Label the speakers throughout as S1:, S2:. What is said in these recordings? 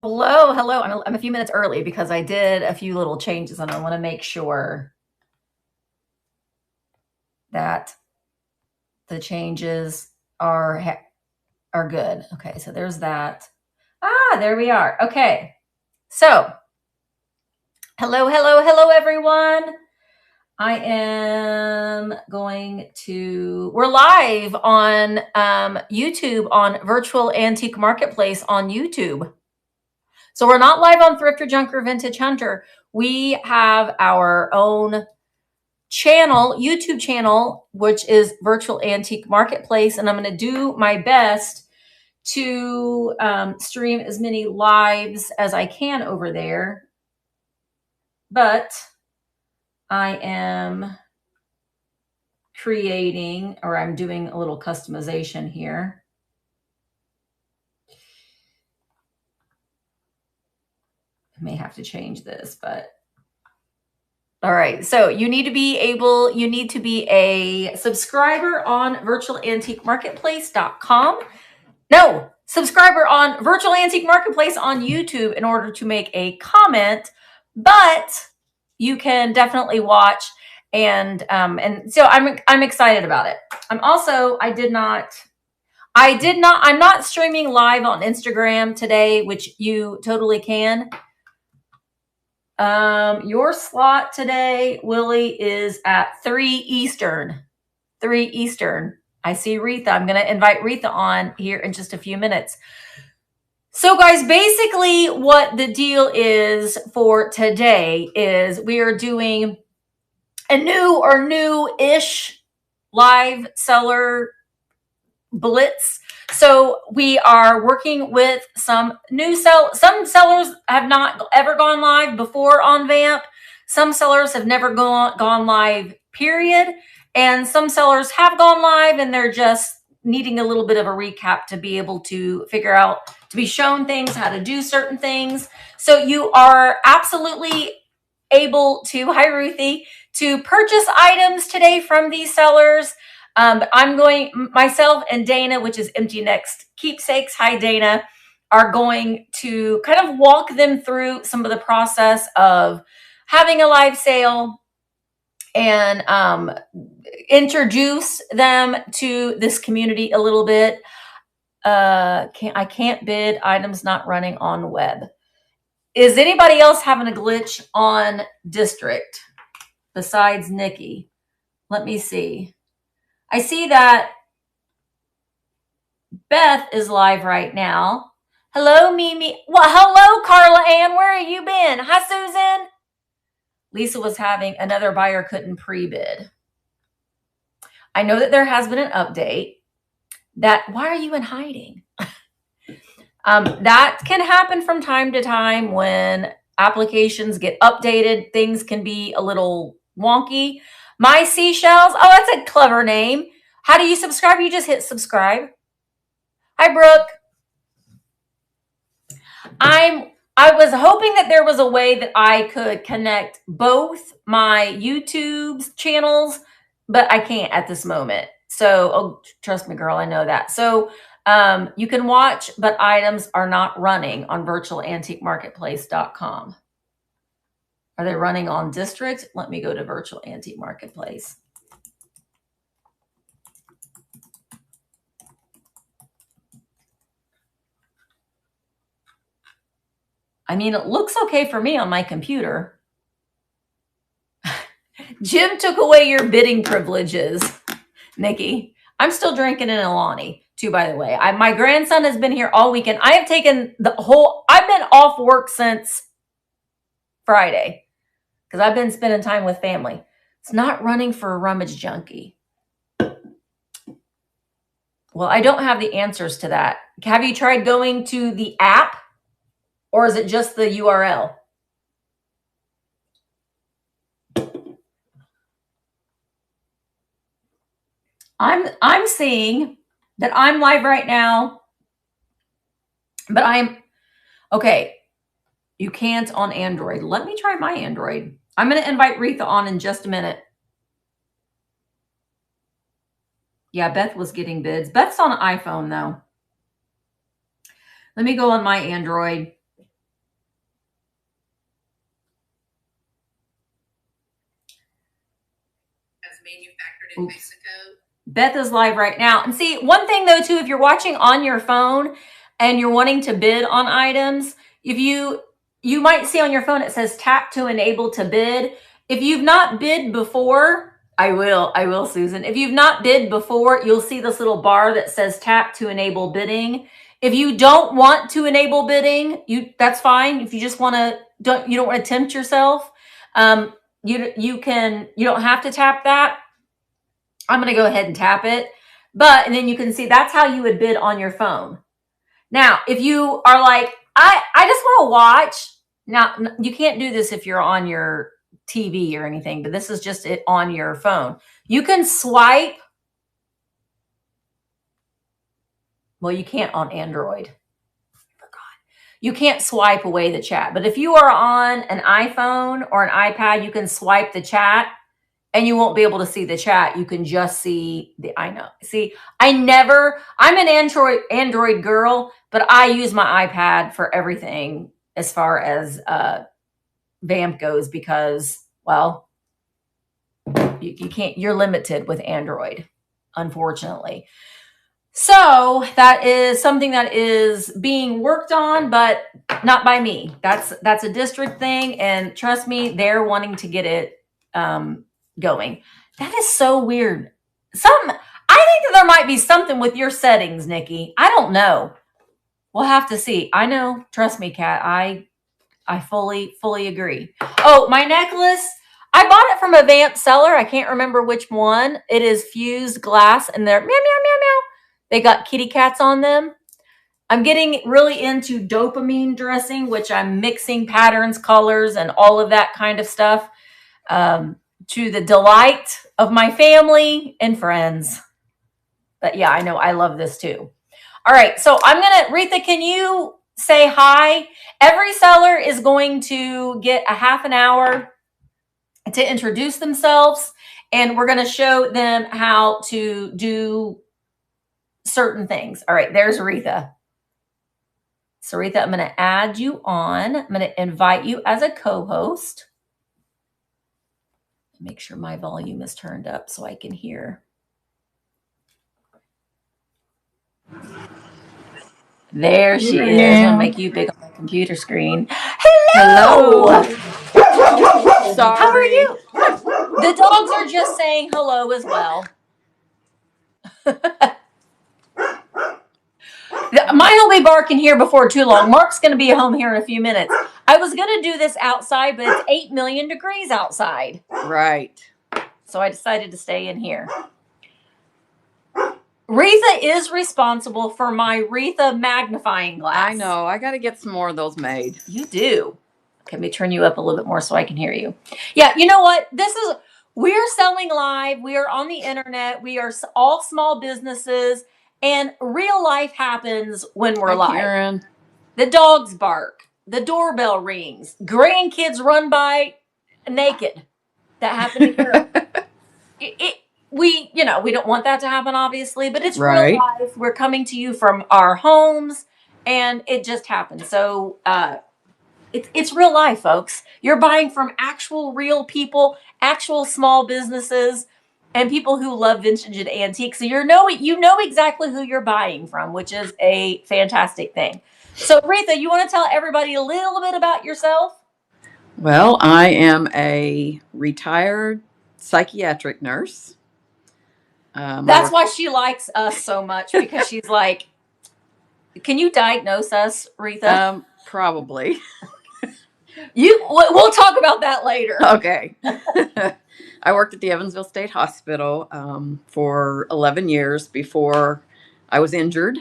S1: Hello, hello. I'm a few minutes early because I did a few little changes and I want to make sure that the changes are good. Okay, so there's that. There we are. Okay. So, hello, hello, hello everyone. I am we're live on YouTube on Virtual Antique Marketplace on YouTube. So we're not live on Thrift or Junk or Vintage Hunter. We have our own channel, YouTube channel, which is Virtual Antique Marketplace. And I'm going to do my best to stream as many lives as I can over there. But I am creating, or I'm doing a little customization here. I may have to change this, but all right. So you need to be a subscriber on virtualantiquemarketplace.com. No, subscriber on Virtual Antique Marketplace on YouTube in order to make a comment, but you can definitely watch and so I'm excited about it. I'm not streaming live on Instagram today, which you totally can. Your slot today, Willie, is at 3 Eastern. 3 Eastern. I see Retha. I'm going to invite Retha on here in just a few minutes. So guys, basically what the deal is for today is we are doing a new-ish live seller blitz. So we are working with some some sellers have not ever gone live before on VAMP. Some sellers have never gone live, period. And some sellers have gone live and they're just needing a little bit of a recap to be able to figure out, to be shown things, how to do certain things. So you are absolutely able to, hi Ruthie, to purchase items today from these sellers. I'm going, myself and Dana, which is Empty Next Keepsakes, hi Dana, are going to kind of walk them through some of the process of having a live sale and introduce them to this community a little bit. I can't bid, items not running on web. Is anybody else having a glitch on District besides Nikki? Let me see. I see that Beth is live right now. Hello, Mimi. Well, hello, Carla Ann. Where have you been? Hi, Susan. Lisa was having another buyer couldn't pre-bid. I know that there has been an update. Why are you in hiding? That can happen from time to time when applications get updated. Things can be a little wonky. My Seashells. Oh, that's a clever name. How do you subscribe? You just hit subscribe. Hi, Brooke. I was hoping that there was a way that I could connect both my YouTube channels, but I can't at this moment. So, trust me, girl, I know that. So, you can watch, but items are not running on virtualantiquemarketplace.com. Are they running on District? Let me go to Virtual Antique Marketplace. I mean, it looks okay for me on my computer. Jim took away your bidding privileges, Nikki. I'm still drinking an Alani, too, by the way. My grandson has been here all weekend. I've been off work since Friday because I've been spending time with family. It's not running for a rummage junkie. Well, I don't have the answers to that. Have you tried going to the app or is it just the URL? I'm seeing that I'm live right now, but okay. You can't on Android. Let me try my Android. I'm going to invite Retha on in just a minute. Yeah, Beth was getting bids. Beth's on iPhone, though. Let me go on my Android.
S2: manufactured in Mexico.
S1: Beth is live right now. And see, one thing though, too, if you're watching on your phone and you're wanting to bid on items, if you might see on your phone, it says tap to enable to bid. If you've not bid before, I will, Susan. If you've not bid before, you'll see this little bar that says tap to enable bidding. If you don't want to enable bidding, that's fine. If you just want to, you don't want to tempt yourself, you don't have to tap that. I'm going to go ahead and tap it, and then you can see that's how you would bid on your phone. Now, if you are like, I just want to watch. Now, you can't do this if you're on your TV or anything, but this is just it on your phone. You can swipe. Well, you can't on Android. I forgot. You can't swipe away the chat, but if you are on an iPhone or an iPad, you can swipe the chat. And you won't be able to see the chat. You can just see I'm an Android girl, but I use my iPad for everything as far as VAMP goes because, well, you can't, you're limited with Android, unfortunately. So that is something that is being worked on, but not by me. That's a district thing. And trust me, they're wanting to get it, going. That is so weird. I think that there might be something with your settings, Nikki. I don't know. We'll have to see. I know. Trust me, Kat. I fully agree. Oh, my necklace. I bought it from a VAMP seller. I can't remember which one. It is fused glass and they're meow, meow, meow, meow. They got kitty cats on them. I'm getting really into dopamine dressing, which I'm mixing patterns, colors, and all of that kind of stuff. To the delight of my family and friends. But yeah, I know I love this too. All right, so Retha, can you say hi? Every seller is going to get a half an hour to introduce themselves, and we're going to show them how to do certain things. All right, there's Retha. So Retha, I'm going to add you on. I'm going to invite you as a co-host. Make sure my volume is turned up so I can hear. There she is. I'm gonna make you big on my computer screen. Hello.
S3: Sorry.
S1: How are you? The dogs are just saying hello as well. Mine will be barking here before too long. Mark's going to be home here in a few minutes. I was going to do this outside, but it's 8 million degrees outside.
S3: Right.
S1: So I decided to stay in here. Retha is responsible for my Retha magnifying glass.
S3: I know. I got to get some more of those made.
S1: You do. Okay, let me turn you up a little bit more so I can hear you. Yeah, you know what? We're selling live. We are on the internet. We are all small businesses. And real life happens when we're live.
S3: Karen.
S1: The dogs bark. The doorbell rings. Grandkids run by naked. That happened here. We don't want that to happen, obviously, but it's
S3: right.
S1: Real life. We're coming to you from our homes, and it just happened. So it's real life, folks. You're buying from actual real people, actual small businesses, and people who love vintage and antiques. So you know exactly who you're buying from, which is a fantastic thing. So Retha, you want to tell everybody a little bit about yourself?
S3: Well, I am a retired psychiatric nurse.
S1: That's why she likes us so much, because she's like, can you diagnose us, Retha?
S3: Probably.
S1: We'll talk about that later.
S3: Okay. I worked at the Evansville State Hospital for 11 years before I was injured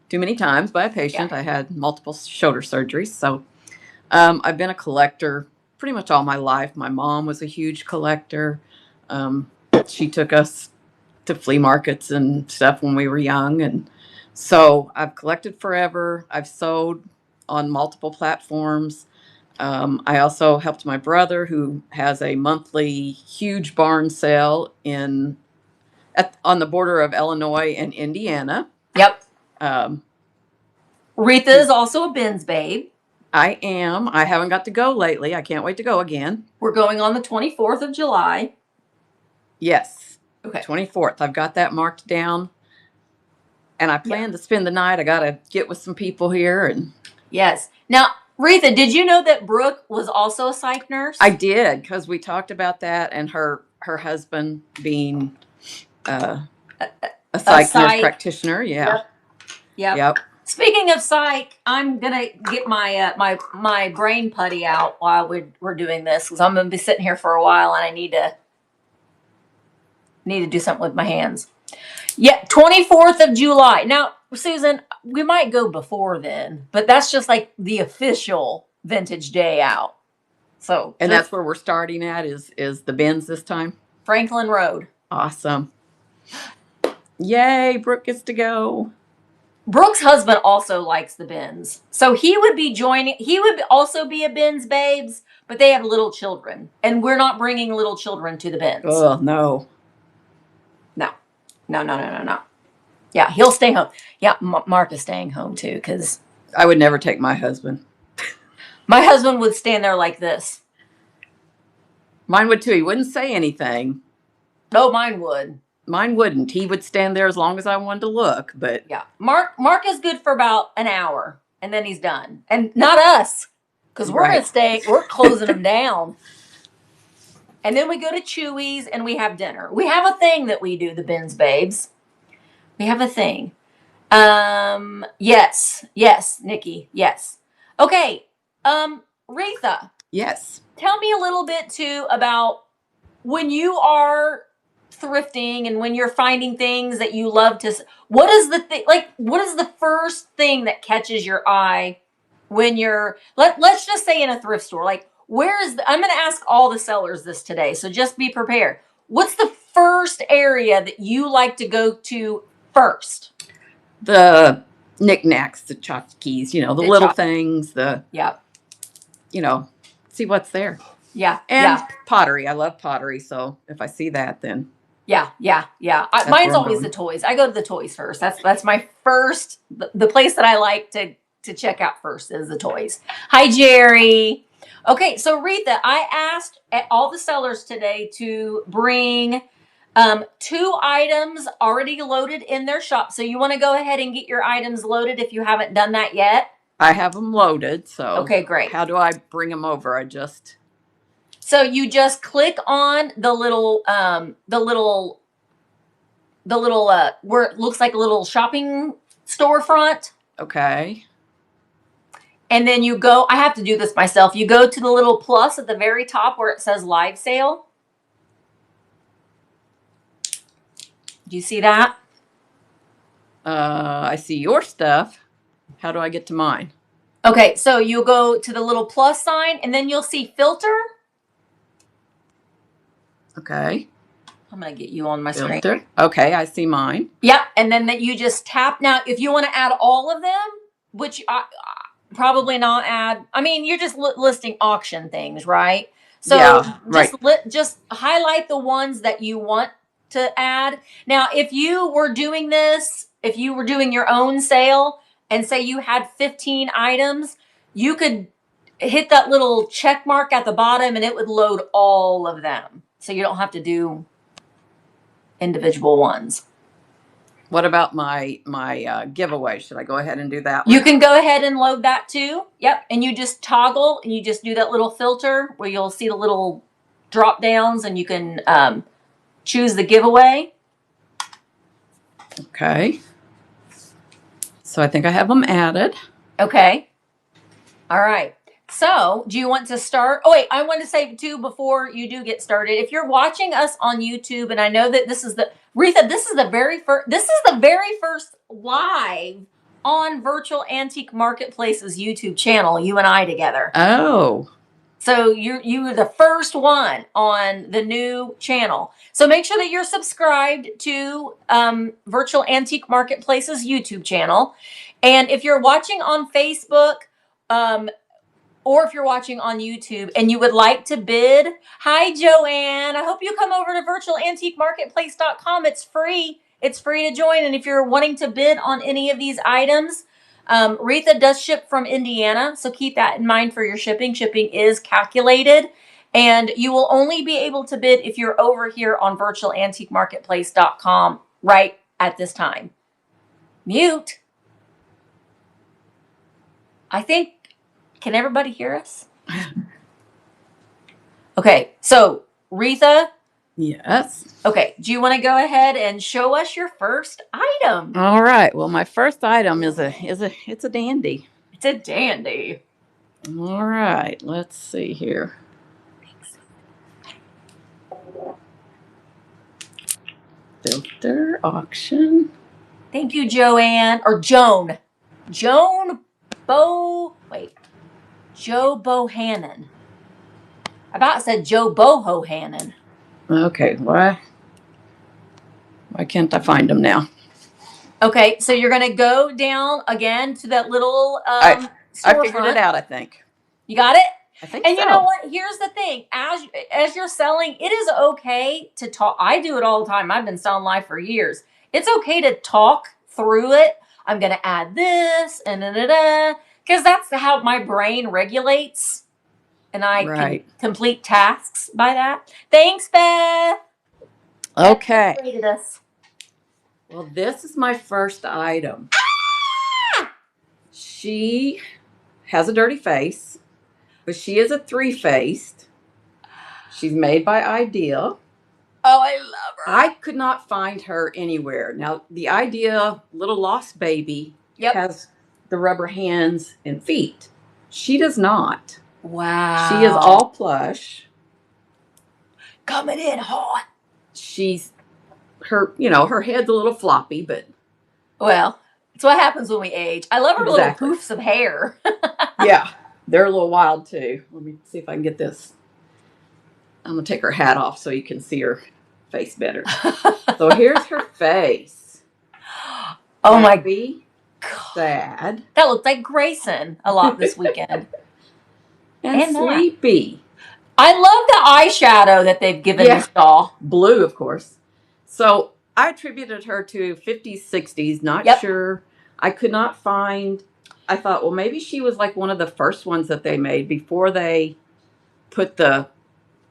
S3: too many times by a patient. Yeah. I had multiple shoulder surgeries. So I've been a collector pretty much all my life. My mom was a huge collector. She took us to flea markets and stuff when we were young. And so I've collected forever. I've sold on multiple platforms. I also helped my brother, who has a monthly huge barn sale on the border of Illinois and Indiana.
S1: Yep. Retha is also a bins babe.
S3: I am. I haven't got to go lately. I can't wait to go again.
S1: We're going on the 24th of July.
S3: Yes.
S1: Okay.
S3: 24th. I've got that marked down. And I plan to spend the night. I got to get with some people here. And
S1: Yes. Now, Retha, did you know that Brooke was also a psych nurse?
S3: I did, because we talked about that, and her husband being a psych nurse practitioner. Yeah.
S1: Yep. Speaking of psych, I'm gonna get my my brain putty out while we're doing this, because I'm gonna be sitting here for a while and I need to do something with my hands. Yeah, 24th of July. Now, Susan, we might go before then, but that's just like the official vintage day out. So,
S3: and that's where we're starting at is the bins this time.
S1: Franklin Road.
S3: Awesome. Yay, Brooke gets to go.
S1: Brooke's husband also likes the bins. So he would also be a bins babes, but they have little children. And we're not bringing little children to the bins.
S3: Oh, no.
S1: No. Yeah, he'll stay home. Yeah, Mark is staying home too, because
S3: I would never take my husband.
S1: My husband would stand there like this.
S3: Mine would too. He wouldn't say anything.
S1: No, mine would.
S3: Mine wouldn't. He would stand there as long as I wanted to look, but
S1: yeah. Mark is good for about an hour, and then he's done. And not us, because we're going to stay. We're closing them down. And then we go to Chewy's and we have dinner. We have a thing that we do, the bins babes. We have a thing. Yes, Nikki, yes. Okay, Retha.
S3: Yes.
S1: Tell me a little bit too about when you are thrifting and when you're finding things that you love to. What is the first thing that catches your eye when you're let's just say in a thrift store? Like, I'm going to ask all the sellers this today, so just be prepared. What's the first area that you like to go to first?
S3: The knickknacks, the tchotchkes, the little things, see what's there.
S1: Yeah.
S3: And pottery. I love pottery, so if I see that, then.
S1: Yeah. Mine's always the toys. I go to the toys first. That's my first, the place that I like to check out first is the toys. Hi, Jerry. Okay, so Retha, I asked all the sellers today to bring 2 items already loaded in their shop. So you want to go ahead and get your items loaded if you haven't done that yet?
S3: I have them loaded, so.
S1: Okay, great.
S3: How do I bring them over?
S1: So you just click on the little where it looks like a little shopping storefront.
S3: Okay.
S1: And then you go, I have to do this myself. You go to the little plus at the very top where it says live sale. Do you see that?
S3: I see your stuff. How do I get to mine?
S1: Okay, so you'll go to the little plus sign and then you'll see filter.
S3: Okay.
S1: I'm going to get you on my screen.
S3: Okay, I see mine.
S1: Yep, and then that you just tap. Now, if you want to add all of them, which I probably not add. I mean, you're just listing auction things, right? So just highlight the ones that you want to add. Now, if you were doing your own sale and say you had 15 items, you could hit that little check mark at the bottom and it would load all of them. So you don't have to do individual ones.
S3: What about my giveaway? Should I go ahead and do that one?
S1: You can go ahead and load that too. Yep. And you just toggle and you just do that little filter where you'll see the little drop downs and you can choose the giveaway.
S3: Okay. So I think I have them added.
S1: Okay. All right. So do you want to start? Oh, wait, I want to say too, before you do get started, if you're watching us on YouTube, and I know that this is the very first live on Virtual Antique Marketplace's YouTube channel, you and I together.
S3: Oh.
S1: So you were the first one on the new channel. So make sure that you're subscribed to Virtual Antique Marketplace's YouTube channel. And if you're watching on Facebook, or if you're watching on YouTube and you would like to bid, hi, Joanne. I hope you come over to virtualantiquemarketplace.com. It's free. It's free to join. And if you're wanting to bid on any of these items, Retha does ship from Indiana. So keep that in mind for your shipping. Shipping is calculated. And you will only be able to bid if you're over here on virtualantiquemarketplace.com right at this time. Mute. I think, can everybody hear us? Okay, so Retha.
S3: Yes.
S1: Okay, do you want to go ahead and show us your first item?
S3: All right. Well, my first item it's a dandy.
S1: It's a dandy.
S3: All right. Let's see here. Filter auction.
S1: Thank you, Joanne or Joan. Joan Joe Bohannon. I about said Joe Bohannon.
S3: Okay. Why can't I find them now?
S1: Okay, so you're gonna go down again to that little
S3: I figured it out. I think.
S1: You got it.
S3: I think
S1: And
S3: so.
S1: you know what? Here's the thing: as you're selling, it is okay to talk. I do it all the time. I've been selling life for years. It's okay to talk through it. I'm gonna add this and because that's how my brain regulates, and I can complete tasks by that. Thanks, Beth.
S3: Okay.
S1: Beth rated us.
S3: Well, this is my first item. She has a dirty face, but she is a three-faced. She's made by Idea.
S1: Oh, I love her.
S3: I could not find her anywhere. Now, the Idea little lost baby has the rubber hands and feet. She does not.
S1: Wow.
S3: She is all plush.
S1: Coming in hot.
S3: Her head's a little floppy, but
S1: well, it's what happens when we age. I love her little poofs of hair.
S3: Yeah, they're a little wild too. Let me see if I can get this. I'm gonna take her hat off so you can see her face better. So here's her face.
S1: Oh my
S3: God. Sad.
S1: That looked like Grayson a lot this weekend.
S3: and sleepy.
S1: I love the eyeshadow that they've given this doll.
S3: Blue, of course. So I attributed her to 50s, 60s. Not sure. I could not find. I thought, well, maybe she was like one of the first ones that they made before they put the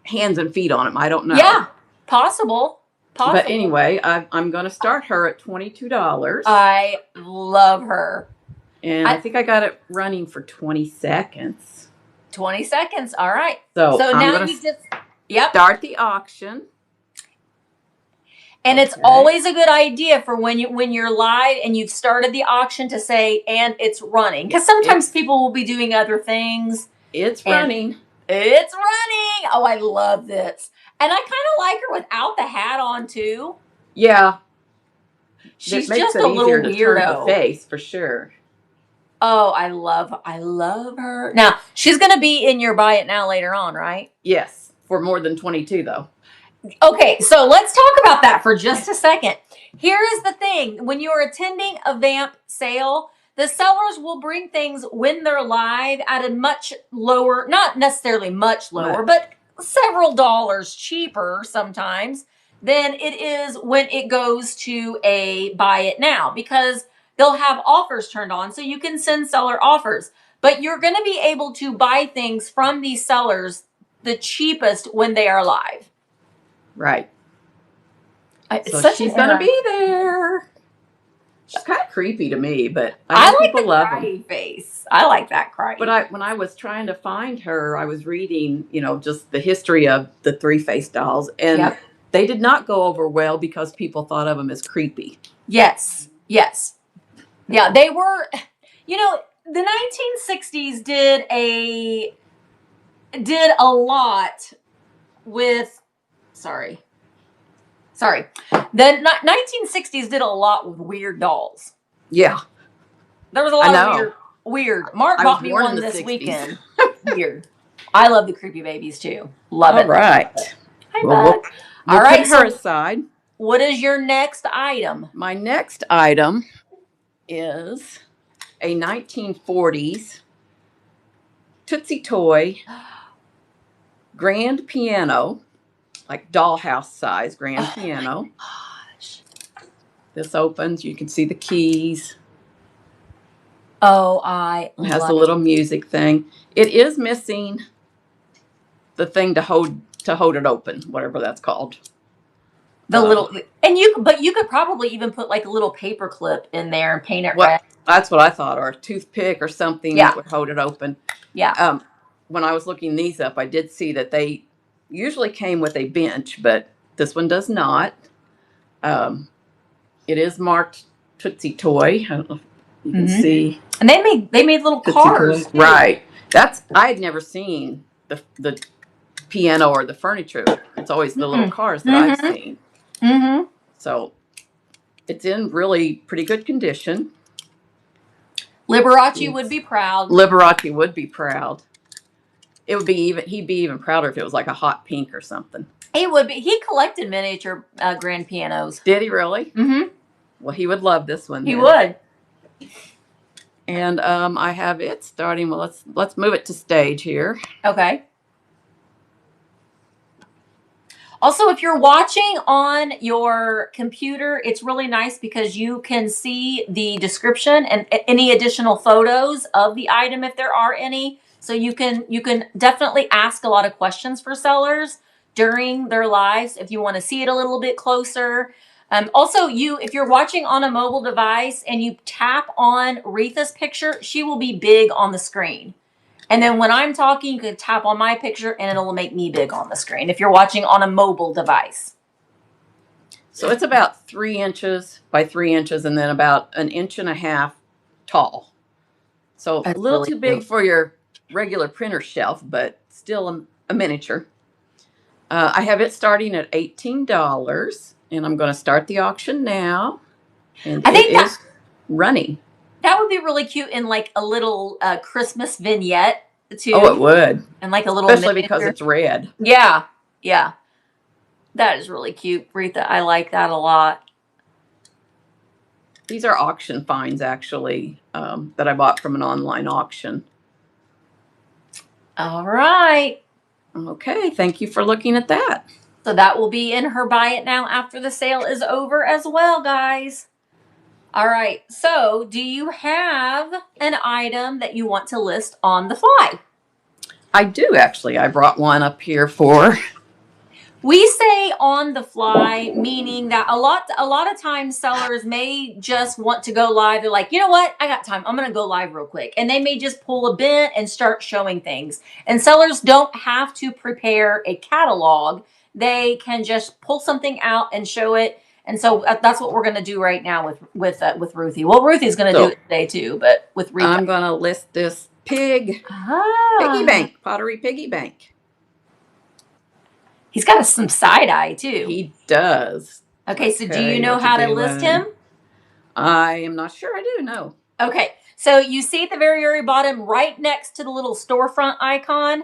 S3: hands and feet on them. I don't know.
S1: Yeah, possible.
S3: But anyway, I'm going to start her at $22.
S1: I love her.
S3: And I think I got it running for 20 seconds.
S1: 20 seconds. All right.
S3: So
S1: now you just
S3: start the auction.
S1: And it's always a good idea for when you're live and you've started the auction to say, and it's running. Because sometimes people will be doing other things.
S3: It's running.
S1: It's running. Oh, I love this. And I kind of like her without the hat on too.
S3: Yeah.
S1: She's just a little weirdo.
S3: To turn the face for sure.
S1: Oh, I love her. Now, she's going to be in your buy it now later on, right?
S3: Yes. For more than 22 though.
S1: Okay, so let's talk about that for just a second. Here is the thing. When you're attending a VAMP sale, the sellers will bring things when they're live at a much lower, not necessarily much lower, but several dollars cheaper sometimes than it is when it goes to a buy it now, because they'll have offers turned on so you can send seller offers. But you're going to be able to buy things from these sellers the cheapest when they are live.
S3: Right.
S1: So
S3: she's going to be there. She's kind of creepy to me, but
S1: I like the crying face. I like that crying.
S3: But when I was trying to find her, I was reading, just the history of the three-faced dolls, and they did not go over well because people thought of them as creepy.
S1: Yes. Yeah, they were. The 1960s did a lot with. Sorry. The 1960s did a lot with weird dolls.
S3: Yeah.
S1: There was a lot of weird. Mark bought me one this weekend. Weird. I love the creepy babies too. Love it.
S3: All right.
S1: Hi, Bud.
S3: All right. Put her aside.
S1: What is your next item?
S3: My next item is a 1940s Tootsie Toy grand piano. Like dollhouse size grand piano.
S1: Gosh.
S3: This opens. You can see the keys.
S1: Oh,
S3: it has a little music thing. It is missing the thing to hold it open, whatever that's called.
S1: The little, and but you could probably even put like a little paper clip in there and paint it red.
S3: That's what I thought, or a toothpick or something that would hold it open.
S1: Yeah.
S3: When I was looking these up, I did see that they usually came with a bench, but this one does not. It is marked Tootsie Toy. I don't know if you can see.
S1: And they made little cars.
S3: Right. I had never seen the piano or the furniture. It's always the little cars that I've seen. So it's in really pretty good condition.
S1: Liberace would be proud.
S3: Liberace would be proud. It would be he'd be even prouder if it was like a hot pink or something.
S1: He would be. He collected miniature grand pianos.
S3: Did he really? Well, he would love this one.
S1: He would.
S3: And I have it starting. Well, let's move it to stage here.
S1: Okay. Also, if you're watching on your computer, it's really nice because you can see the description and any additional photos of the item if there are any. So you can definitely ask a lot of questions for sellers during their lives if you want to see it a little bit closer. Also, if you're watching on a mobile device and you tap on Retha's picture, she will be big on the screen. And then when I'm talking, you can tap on my picture and it'll make me big on the screen if you're watching on a mobile device.
S3: So it's about 3 inches by 3 inches and then about 1.5 inches tall. So a little too big for your regular printer shelf, but still a miniature. I have it starting at $18 and I'm going to start the auction now. And I think it is running.
S1: That would be really cute in like a little Christmas vignette too.
S3: Oh, it would.
S1: And like a little
S3: especially
S1: miniature.
S3: because it's red.
S1: Yeah. Yeah. That is really cute, Retha. I like that a lot.
S3: These are auction finds, actually, that I bought from an online auction.
S1: All right.
S3: Okay. Thank you for looking at that.
S1: So that will be in her buy it now after the sale is over as well, guys. All right. So do you have an item that you want to list on the fly?
S3: I do, actually. I brought one up here for...
S1: We say on the fly, meaning that a lot of times sellers may just want to go live. They're like, you know what? I got time. I'm going to go live real quick. And they may just pull a bit and start showing things. And sellers don't have to prepare a catalog. They can just pull something out and show it. And so that's what we're going to do right now with Ruthie. Well, Ruthie's going to do it today too, but with Rita.
S3: I'm going to list this piggy bank, pottery piggy bank.
S1: He's got some side eye too.
S3: He does.
S1: Okay, so do you know how to list him?
S3: I am not sure I do, no.
S1: Okay, so you see at the very, very bottom, right next to the little storefront icon,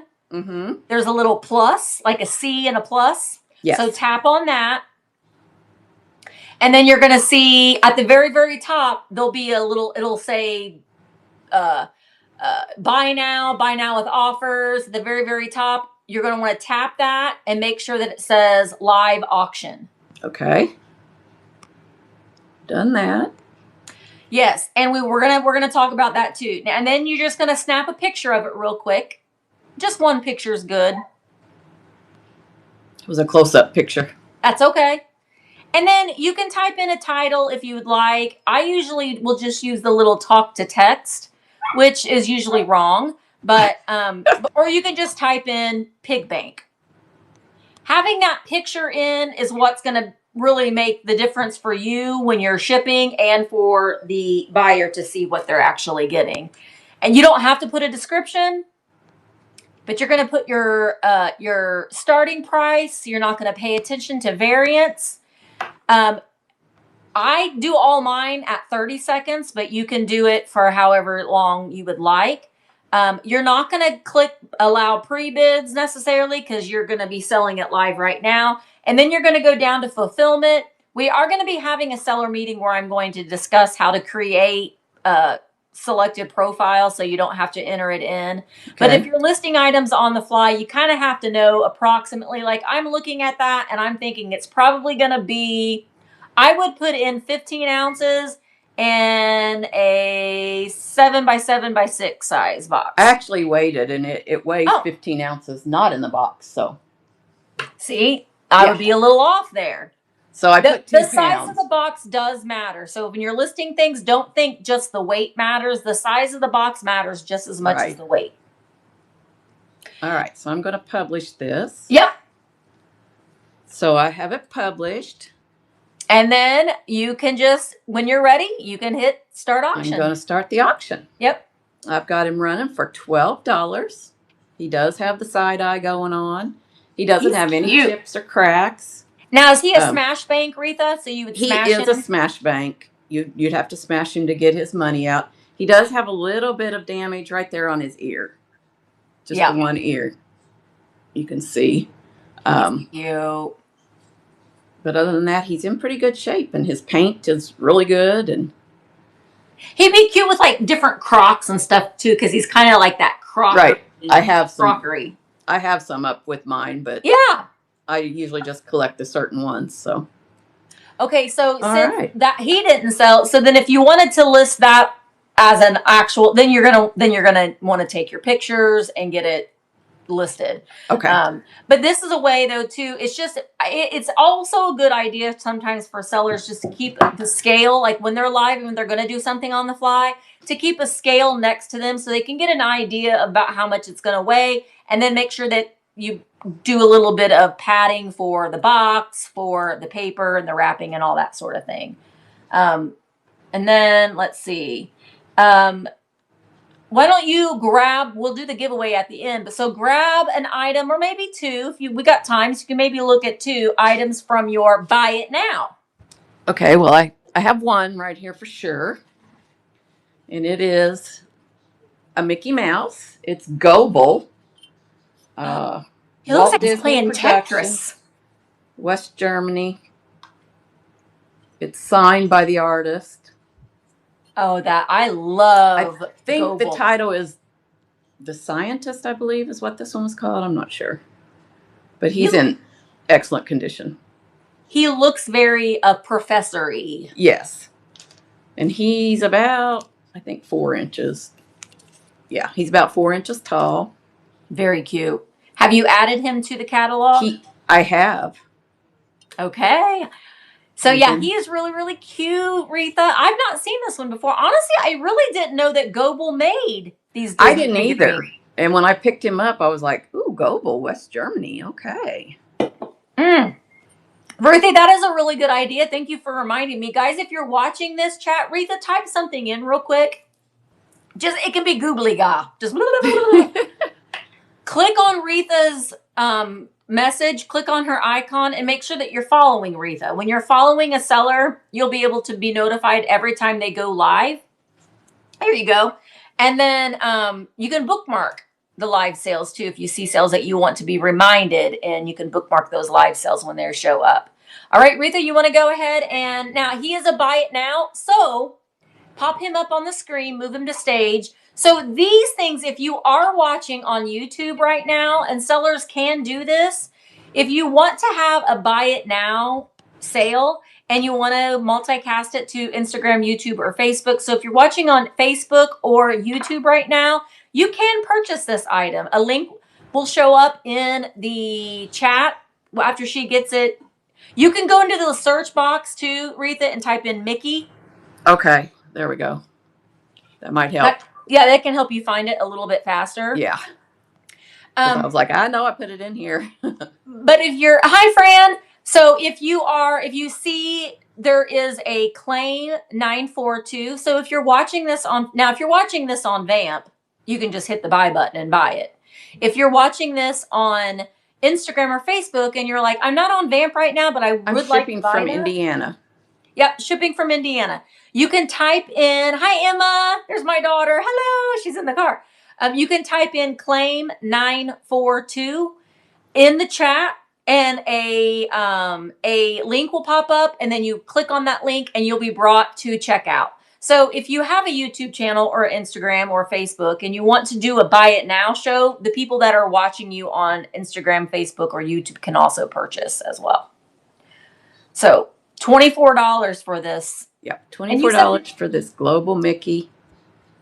S1: there's a little plus, like a C and a plus.
S3: Yes.
S1: So tap on that. And then you're going to see at the very, very top, there'll be a little, it'll say buy now with offers. At the very, very top, you're going to want to tap that and make sure that it says live auction.
S3: Okay. Done that.
S1: Yes, and we're gonna talk about that too. And then you're just gonna snap a picture of it real quick. Just one picture is good.
S3: It was a close-up picture.
S1: That's okay. And then you can type in a title if you would like. I usually will just use the little talk to text, which is usually wrong. But or you can just type in pig bank. Having that picture in is what's going to really make the difference for you when you're shipping and for the buyer to see what they're actually getting. And you don't have to put a description, but you're going to put your starting price. You're not going to pay attention to variance. I do all mine at 30 seconds, but you can do it for however long you would like. You're not going to click allow pre-bids necessarily because you're going to be selling it live right now. And then you're going to go down to fulfillment. We are going to be having a seller meeting where I'm going to discuss how to create a selected profile so you don't have to enter it in. Okay. But if you're listing items on the fly, you kind of have to know approximately, like I'm looking at that and I'm thinking it's probably going to be, I would put in 15 ounces in a 7x7x6 size box.
S3: I actually weighed it, and it weighs
S1: Oh.
S3: 15 ounces, not in the box. So
S1: See, I would be a little off there.
S3: So I put 2
S1: The
S3: pounds.
S1: size of the box does matter. So when you're listing things, don't think just the weight matters. The size of the box matters just as much as the weight.
S3: All right, so I'm going to publish this.
S1: Yep.
S3: So I have it published.
S1: And then you can just, when you're ready, you can hit start auction.
S3: I'm going to start the auction.
S1: Yep.
S3: I've got him running for $12. He does have the side eye going on. He doesn't have any chips or cracks.
S1: Now, is he a smash bank, Retha? So you would smash him?
S3: He is a smash bank. You'd have to smash him to get his money out. He does have a little bit of damage right there on his ear. Just the one ear. You can see.
S1: Cute.
S3: But other than that, he's in pretty good shape, and his paint is really good. And
S1: he'd be cute with like different Crocs and stuff too, because he's kind of like that Croc.
S3: Right. I have some
S1: crockery.
S3: I have some up with mine, but
S1: yeah,
S3: I usually just collect the certain ones. So
S1: okay, so since that he didn't sell, so then if you wanted to list that as an actual, then you're gonna want to take your pictures and get it listed.
S3: Okay.
S1: But this is a way though too. It's also a good idea sometimes for sellers just to keep the scale, like when they're live and when they're going to do something on the fly, to keep a scale next to them so they can get an idea about how much it's going to weigh, and then make sure that you do a little bit of padding for the box, for the paper and the wrapping and all that sort of thing. And then let's see. Why don't you grab, we'll do the giveaway at the end, but so grab an item or maybe two, we got time, so you can maybe look at 2 items from your buy it now.
S3: Okay, well, I have one right here for sure. And it is a Mickey Mouse. It's Goebel.
S1: He looks like he's playing Tetris.
S3: West Germany. It's signed by the artist.
S1: Oh, that I love.
S3: I think
S1: Goebel.
S3: The title is The Scientist, I believe is what this one was called. I'm not sure. But he's in excellent condition. He
S1: looks very professor-y.
S3: Yes. And he's about, I think, 4 inches. Yeah, he's about 4 inches tall.
S1: Very cute. Have you added him to the catalog?
S3: I have.
S1: Okay. So yeah, he is really, really cute, Retha. I've not seen this one before. Honestly, I really didn't know that Goebel made these.
S3: I didn't either. And when I picked him up, I was like, ooh, Goebel, West Germany. Okay.
S1: Ruthie, that is a really good idea. Thank you for reminding me. Guys, if you're watching this chat, Retha, type something in real quick. It can be googly ga. Just click on Retha's message, click on her icon, and make sure that you're following Retha. When you're following a seller, you'll be able to be notified every time they go live. There you go. And then you can bookmark the live sales too if you see sales that you want to be reminded, and you can bookmark those live sales when they show up. All right, Retha, you want to go ahead, and now he is a buy it now, so pop him up on the screen, move him to stage. So these things, if you are watching on YouTube right now, and sellers can do this, if you want to have a buy it now sale and you want to multicast it to Instagram, YouTube, or Facebook. So if you're watching on Facebook or YouTube right now, you can purchase this item. A link will show up in the chat after she gets it. You can go into the search box too, Retha, and type in Mickey.
S3: Okay, there we go. That might help.
S1: That can help you find it a little bit faster.
S3: Yeah. I was like, I know I put it in here.
S1: But hi, Fran. So if you see there is a claim 942. So if you're watching this on VAMP, you can just hit the buy button and buy it. If you're watching this on Instagram or Facebook and you're like, I'm not on VAMP right now, but I'm
S3: shipping from Indiana.
S1: Yep, shipping from Indiana. You can type in, hi, Emma. There's my daughter. Hello. She's in the car. You can type in claim 942 in the chat, and a link will pop up, and then you click on that link and you'll be brought to checkout. So if you have a YouTube channel or Instagram or Facebook and you want to do a buy it now show, the people that are watching you on Instagram, Facebook, or YouTube can also purchase as well. So $24 for this
S3: Yep,
S1: And you
S3: $24 for this global Mickey.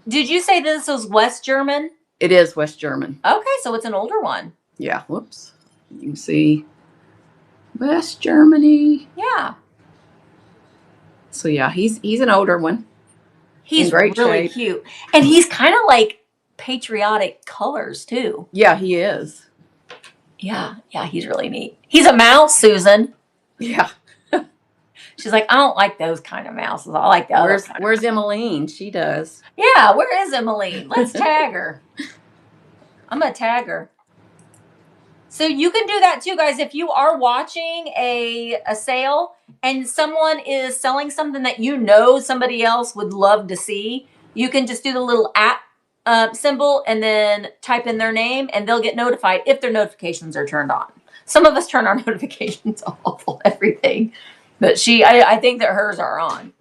S1: Did you say this was West German?
S3: It is West German.
S1: Okay, so it's an older one.
S3: Yeah, whoops. You can see West Germany.
S1: Yeah.
S3: So yeah, he's an older one.
S1: He's
S3: in great
S1: really
S3: shape.
S1: cute. And he's kind of like patriotic colors too.
S3: Yeah, he is.
S1: Yeah, he's really neat. He's a mouse, Susan.
S3: Yeah.
S1: She's like, I don't like those kind of mouses. I like the other kind.
S3: Where's Emmeline? She does.
S1: Yeah, where is Emmeline? Let's tag her. I'm going to tag her. So you can do that too, guys. If you are watching a sale and someone is selling something that you know somebody else would love to see, you can just do the little @ symbol and then type in their name, and they'll get notified if their notifications are turned on. Some of us turn our notifications off on everything, but I think that hers are on.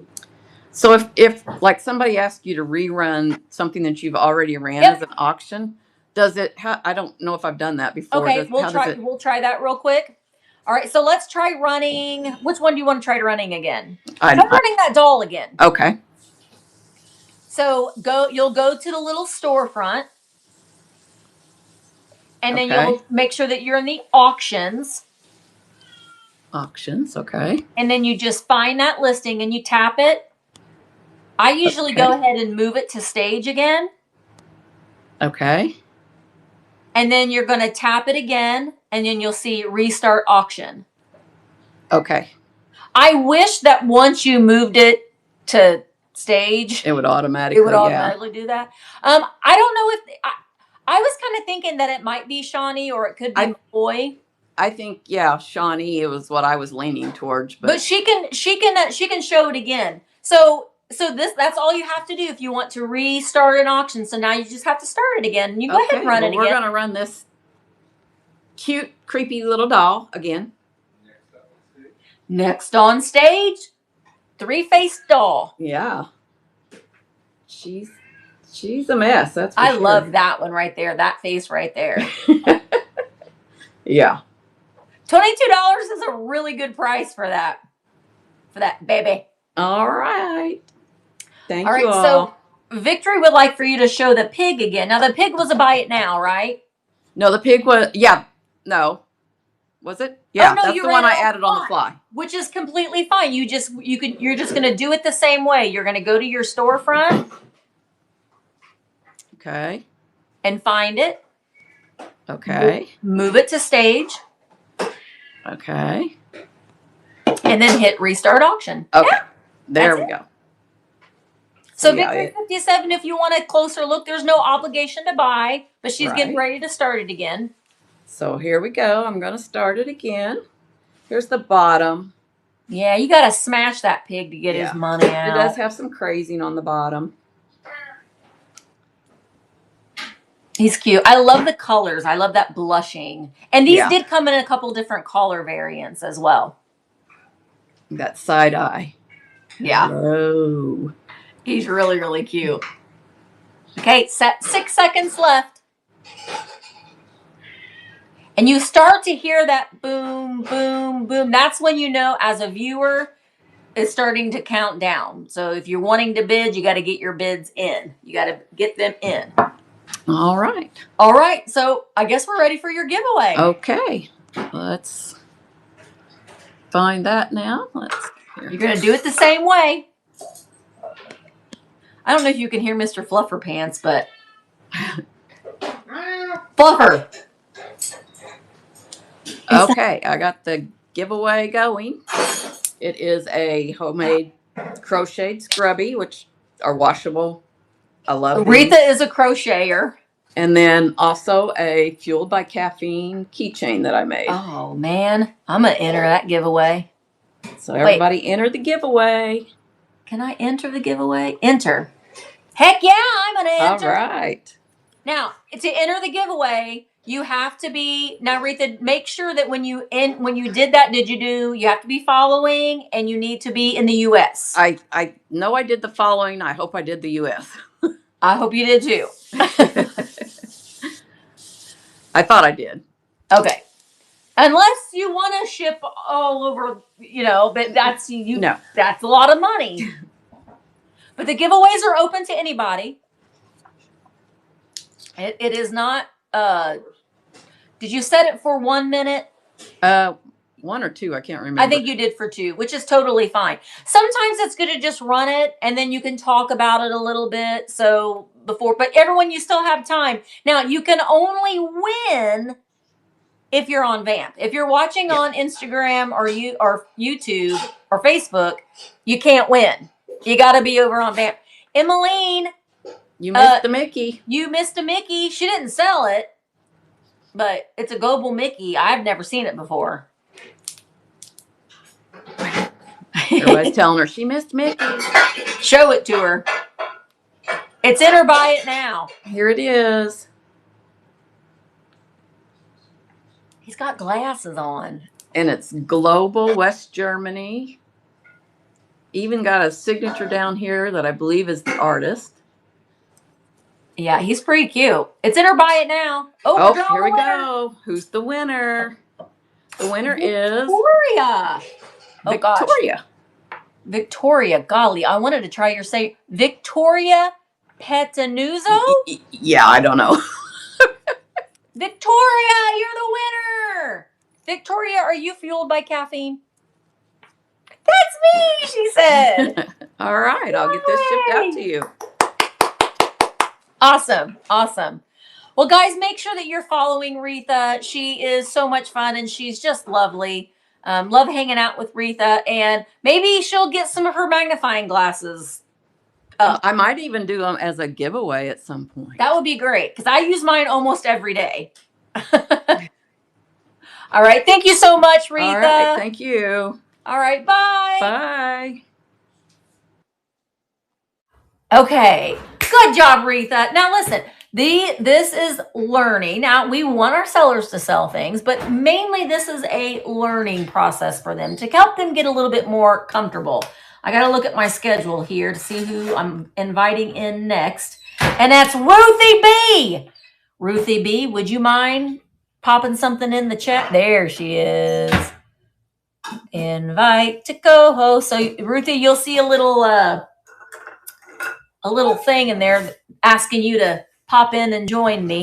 S3: So if like somebody asks you to rerun something that you've already ran as an auction, does it? I don't know if I've done that before.
S1: Okay, we'll try that real quick. All right, so let's try running. Which one do you want to try running again? Try running that doll again.
S3: Okay.
S1: So you'll go to the little storefront, and then you'll make sure that you're in the auctions.
S3: Auctions, okay.
S1: And then you just find that listing and you tap it. I usually go ahead and move it to stage again.
S3: Okay.
S1: And then you're going to tap it again, and then you'll see restart auction.
S3: Okay.
S1: I wish that once you moved it to stage,
S3: it would automatically
S1: do that. I don't know if I was kind of thinking that it might be Shawnee or it could be Boy.
S3: I think Shawnee. It was what I was leaning towards,
S1: but she can show it again. So that's all you have to do if you want to restart an auction. So now you just have to start it again. And you go ahead and run it again.
S3: We're going to run this cute, creepy little doll again.
S1: Next on stage, 3-faced doll.
S3: Yeah. She's a mess. That's for
S1: I
S3: sure.
S1: love that one right there. That face right there.
S3: Yeah.
S1: $22 is a really good price for that baby.
S3: All right. Thank you all.
S1: All right, so Victory would like for you to show the pig again. Now, the pig was a buy it now, right?
S3: No, the pig was, no. Was it? Yeah, that's the one I added on the fly.
S1: Which is completely fine. You're just going to do it the same way. You're going to go to your storefront.
S3: Okay.
S1: And find it.
S3: Okay.
S1: Move it to stage.
S3: Okay.
S1: And then hit restart auction.
S3: Okay. Yeah, there we go.
S1: So Victory 57, if you want a closer look, there's no obligation to buy, but she's getting ready to start it again.
S3: So here we go. I'm going to start it again. Here's the bottom.
S1: Yeah, you got to smash that pig to get his money out.
S3: It does have some crazing on the bottom.
S1: He's cute. I love the colors. I love that blushing. And these did come in a couple different color variants as well.
S3: That side eye.
S1: Yeah.
S3: Hello.
S1: He's really, really cute. Okay, 6 seconds left. And you start to hear that boom, boom, boom. That's when you know as a viewer it's starting to count down. So if you're wanting to bid, you got to get your bids in. You got to get them in.
S3: All right.
S1: All right. So I guess we're ready for your giveaway.
S3: Okay. Let's find that now.
S1: You're going to do it the same way. I don't know if you can hear Mr. Fluffer Pants, but Fluffer.
S3: Okay, I got the giveaway going. It is a homemade crocheted scrubby, which are washable. I love
S1: Aretha is a crocheter.
S3: And then also a Fueled by Caffeine keychain that I made.
S1: Oh, man. I'm going to enter that giveaway.
S3: So everybody enter the giveaway.
S1: Can I enter the giveaway? Enter. Heck yeah, I'm going to enter.
S3: All right.
S1: Now, to enter the giveaway, you have to be, now Aretha, make sure that when you did that, you have to be following and you need to be in the U.S.
S3: I know I did the following. I hope I did the U.S.
S1: I hope you did too.
S3: I thought I did.
S1: Okay. Unless you want to ship all over, but that's a lot of money. But the giveaways are open to anybody. It is not. Did you set it for 1 minute?
S3: 1 or 2, I can't remember.
S1: I think you did for 2, which is totally fine. Sometimes it's good to just run it and then you can talk about it a little bit. So before, but everyone, you still have time. Now you can only win if you're on VAMP. If you're watching on Instagram or YouTube or Facebook, you can't win. You got to be over on VAMP. Emmeline,
S3: you missed the Mickey.
S1: You missed a Mickey. She didn't sell it, but it's a global Mickey. I've never seen it before.
S3: Everybody's telling her she missed Mickey.
S1: Show it to her. It's in her buy it now.
S3: Here it is.
S1: He's got glasses on.
S3: And it's global, West Germany. Even got a signature down here that I believe is the artist.
S1: Yeah, he's pretty cute. It's in her buy it now.
S3: Oh, here we go. Who's the winner? The winner is
S1: Victoria. Oh,
S3: Victoria.
S1: Gosh. Victoria. Golly, I wanted to try your say Victoria Petanuzzo.
S3: Yeah, I don't know.
S1: Victoria, you're the winner. Victoria, are you fueled by caffeine? That's me, she said.
S3: All right, I'll get this shipped out to you.
S1: Awesome. Awesome. Well, guys, make sure that you're following Retha. She is so much fun and she's just lovely. Love hanging out with Retha, and maybe she'll get some of her magnifying glasses up.
S3: I might even do them as a giveaway at some point.
S1: That would be great because I use mine almost every day. All right. Thank you so much, Retha.
S3: All right. Thank you.
S1: All right. Bye.
S3: Bye.
S1: Okay. Good job, Retha. Now listen, this is learning. Now we want our sellers to sell things, but mainly this is a learning process for them to help them get a little bit more comfortable. I got to look at my schedule here to see who I'm inviting in next. And that's Ruthie B. Ruthie B, would you mind popping something in the chat? There she is. Invite to co-host. So Ruthie, you'll see a little thing in there asking you to pop in and join me.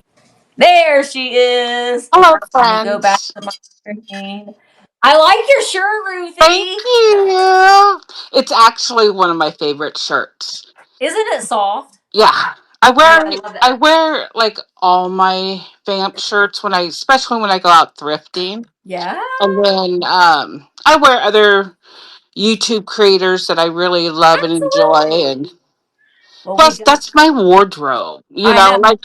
S1: There she is.
S4: Hello, friends.
S1: Go back to my screen. I like your shirt, Ruthie.
S4: Thank you. It's actually one of my favorite shirts.
S1: Isn't it soft?
S4: Yeah. I wear like all my VAMP shirts especially when I go out thrifting.
S1: Yeah.
S4: And then I wear other YouTube creators that I really love and enjoy, and plus that's my wardrobe. You know, like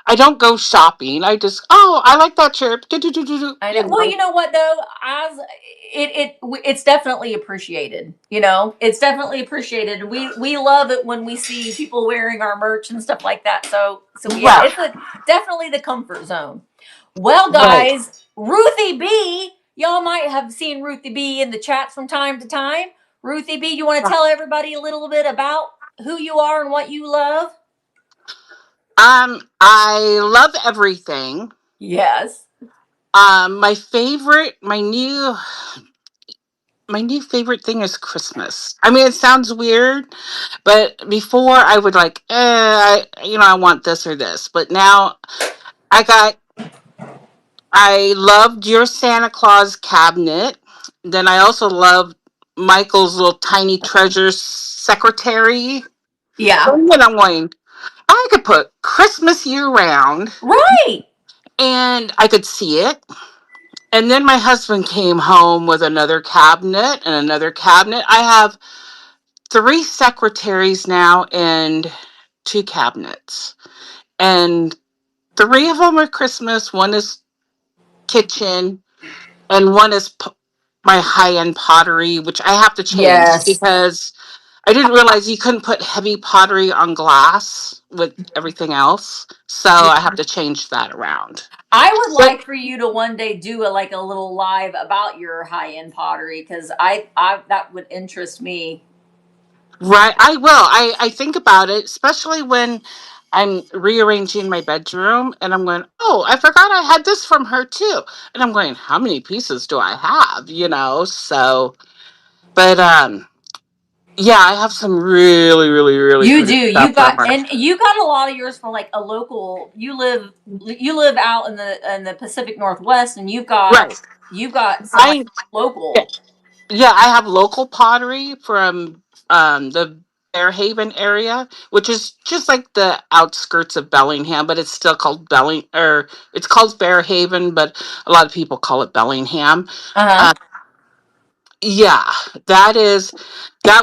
S4: I don't go shopping. I just I like that shirt.
S1: I know. Well, you know what though, it's definitely appreciated. You know, it's definitely appreciated. We love it when we see people wearing our merch and stuff like that. So yeah, it's definitely the comfort zone. Well, guys, Ruthie B, y'all might have seen Ruthie B in the chat from time to time. Ruthie B, you want to tell everybody a little bit about who you are and what you love?
S4: I love everything.
S1: Yes.
S4: My new favorite thing is Christmas. I mean, it sounds weird, but before I would I want this or this, but now I loved your Santa Claus cabinet. Then I also loved Michael's little tiny treasure secretary.
S1: Yeah.
S4: And then I'm going, I could put Christmas year round.
S1: Right.
S4: And I could see it. And then my husband came home with another cabinet and another cabinet. I have 3 secretaries now and 2 cabinets. And 3 of them are Christmas. 1 is kitchen. And 1 is my high-end pottery, which I have to change because I didn't realize you couldn't put heavy pottery on glass with everything else. So I have to change that around.
S1: I would like for you to one day do a little live about your high-end pottery, because I that would interest me.
S4: Right, I will. I think about it, especially when I'm rearranging my bedroom and I'm going, oh, I forgot I had this from her too. And I'm going, how many pieces do I have? You know, so, but Yeah, I have some really, really, really
S1: You do.
S4: pretty stuff from her.
S1: You got a lot of yours from like a local. You live out in the Pacific Northwest, and
S4: Right.
S1: you've got some like
S4: I yeah,
S1: local.
S4: yeah, I have local pottery from the Fairhaven area, which is just like the outskirts of Bellingham, but it's still called or it's called Fairhaven, but a lot of people call it Bellingham.
S1: Uh huh.
S4: Uh, yeah, that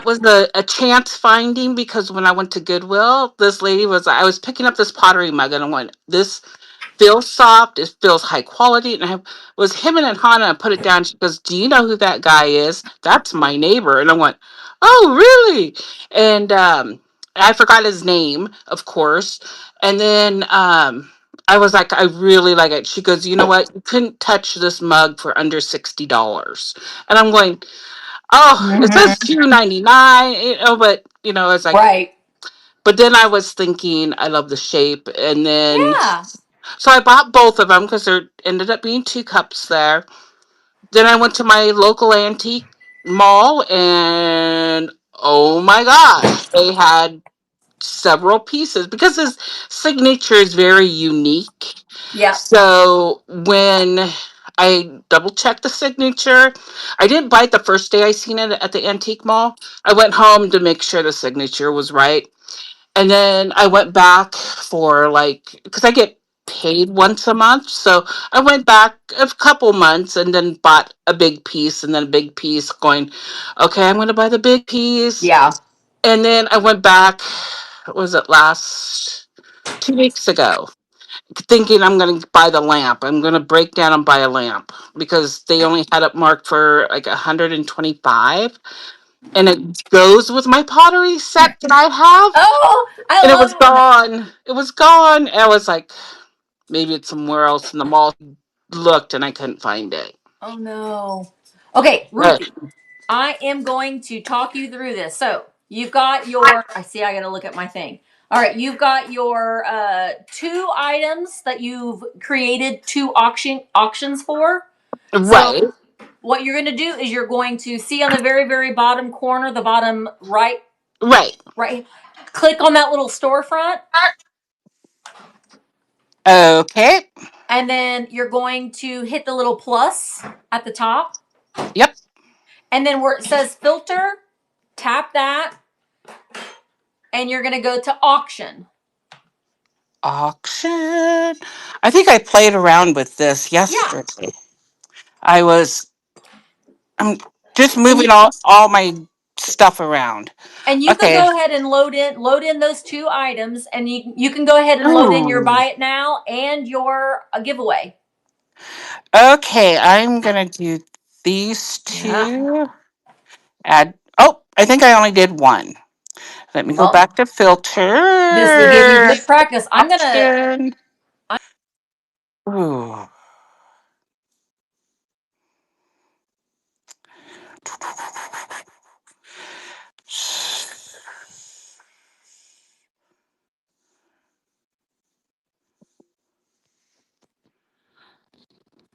S4: was a chance finding because when I went to Goodwill, this lady I was picking up this pottery mug and I went, this feels soft, it feels high quality. And I was hemming and hawing and I put it down. She goes, do you know who that guy is? That's my neighbor. And I went, oh, really? And I forgot his name, of course. And then I was like, I really like it. She goes, you know what? You couldn't touch this mug for under $60. And I'm going, oh, it says
S1: Mm-hmm.
S4: $2.99, but it's like,
S1: Right.
S4: but then I was thinking, I love the shape, and then
S1: Yeah.
S4: so I bought both of them because there ended up being two cups there. Then I went to my local antique mall, and oh my gosh, they had several pieces because his signature is very unique.
S1: Yeah.
S4: So when I double checked the signature, I didn't buy it the first day I seen it at the antique mall. I went home to make sure the signature was right. And then I went back for because I get paid once a month. So I went back a couple months and then bought a big piece and then a big piece going, okay, I'm going to buy the big piece.
S1: Yeah.
S4: And then I went back, what was it, last 2 weeks ago, thinking I'm going to buy the lamp. I'm going to break down and buy a lamp because they only had it marked for like 125 and it goes with my pottery set that I have.
S1: Oh, I
S4: And it
S1: love
S4: was
S1: it when that.
S4: gone. It was gone. And I was like, maybe it's somewhere else in the mall. Looked and I couldn't find it.
S1: Oh no. Okay,
S4: But
S1: Ruthie, I am going to talk you through this. So you've got your. I see. I got to look at my thing. All right, you've got your two items that you've created two auctions for. So
S4: right,
S1: what you're going to do is you're going to see on the very very bottom corner, the bottom
S4: right.
S1: right, click on that little storefront,
S4: Okay.
S1: and then you're going to hit the little plus at the top,
S4: Yep.
S1: and then where it says filter, tap that, and you're going to go to auction.
S4: Auction. I think I played around with this
S1: Yeah.
S4: yesterday. I'm just
S1: And
S4: moving all my stuff around.
S1: you can
S4: Okay.
S1: go ahead and load in those two items, and you can go ahead and load in your
S4: Oh.
S1: buy it now and your giveaway.
S4: Okay, I'm gonna do these
S1: Yeah.
S4: two. Add. Oh, I think I only did one. Let me go
S1: Well,
S4: back to
S1: this will give you
S4: filter.
S1: good practice.
S4: Option. Ooh.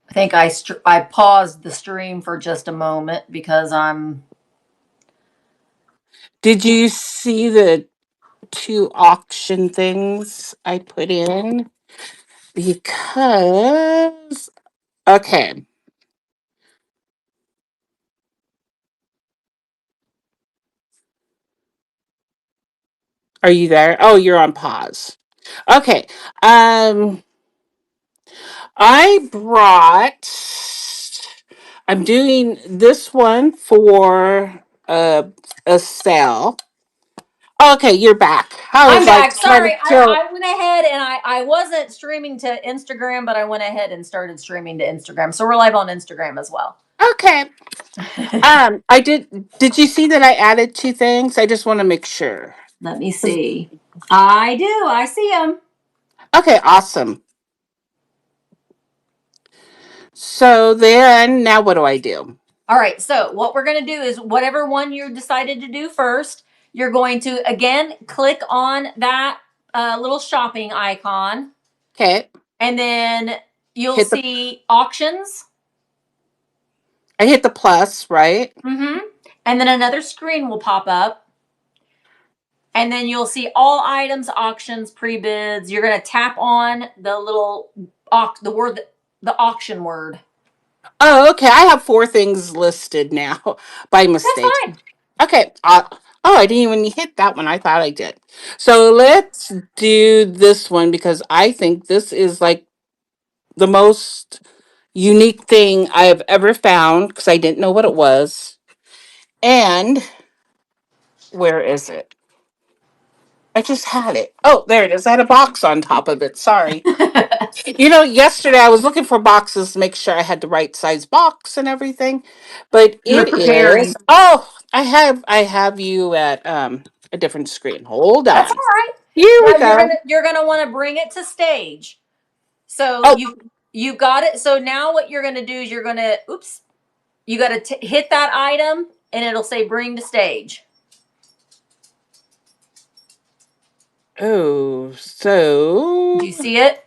S1: I think I paused the stream for just a moment because I'm.
S4: Did you see the two auction things I put in? Because okay, are you there? Oh, you're on pause. Okay. Um, I brought. I'm doing this one for a sale. Okay, you're back. I
S1: I'm
S4: was like
S1: back.
S4: trying to
S1: Sorry,
S4: kill.
S1: I went ahead and I wasn't streaming to Instagram, but I went ahead and started streaming to Instagram. So we're live on Instagram as well.
S4: Okay. I did. Did you see that I added two things? I just want to make sure.
S1: Let me see. I do. I see them.
S4: Okay, awesome. So then, now what do I do?
S1: All right. So what we're going to do is whatever one you decided to do first, you're going to again click on that little shopping icon,
S4: Okay,
S1: and then you'll
S4: hit the.
S1: see auctions.
S4: I hit the plus, right?
S1: Mm-hmm. And then another screen will pop up. And then you'll see all items, auctions, pre-bids. You're going to tap on the little the auction word.
S4: Oh, okay. I have 4 things listed now by
S1: That's
S4: mistake.
S1: fine.
S4: Okay. I didn't even hit that one. I thought I did. So let's do this one because I think this is like the most unique thing I have ever found because I didn't know what it was. And where is it? I just had it. Oh, there it is. I had a box on top of it. Sorry. Yesterday I was looking for boxes to make sure I had the right size box and everything. But
S1: You were
S4: it
S1: preparing.
S4: is. Oh, I have you at a different screen. Hold
S1: That's
S4: on.
S1: all right.
S4: Here we
S1: Now
S4: go.
S1: you're gonna want to bring it to stage. So
S4: Oh,
S1: you got it. So now what you're gonna do is you're gonna you got to hit that item and it'll say bring to stage.
S4: oh,
S1: Do you
S4: so
S1: see it?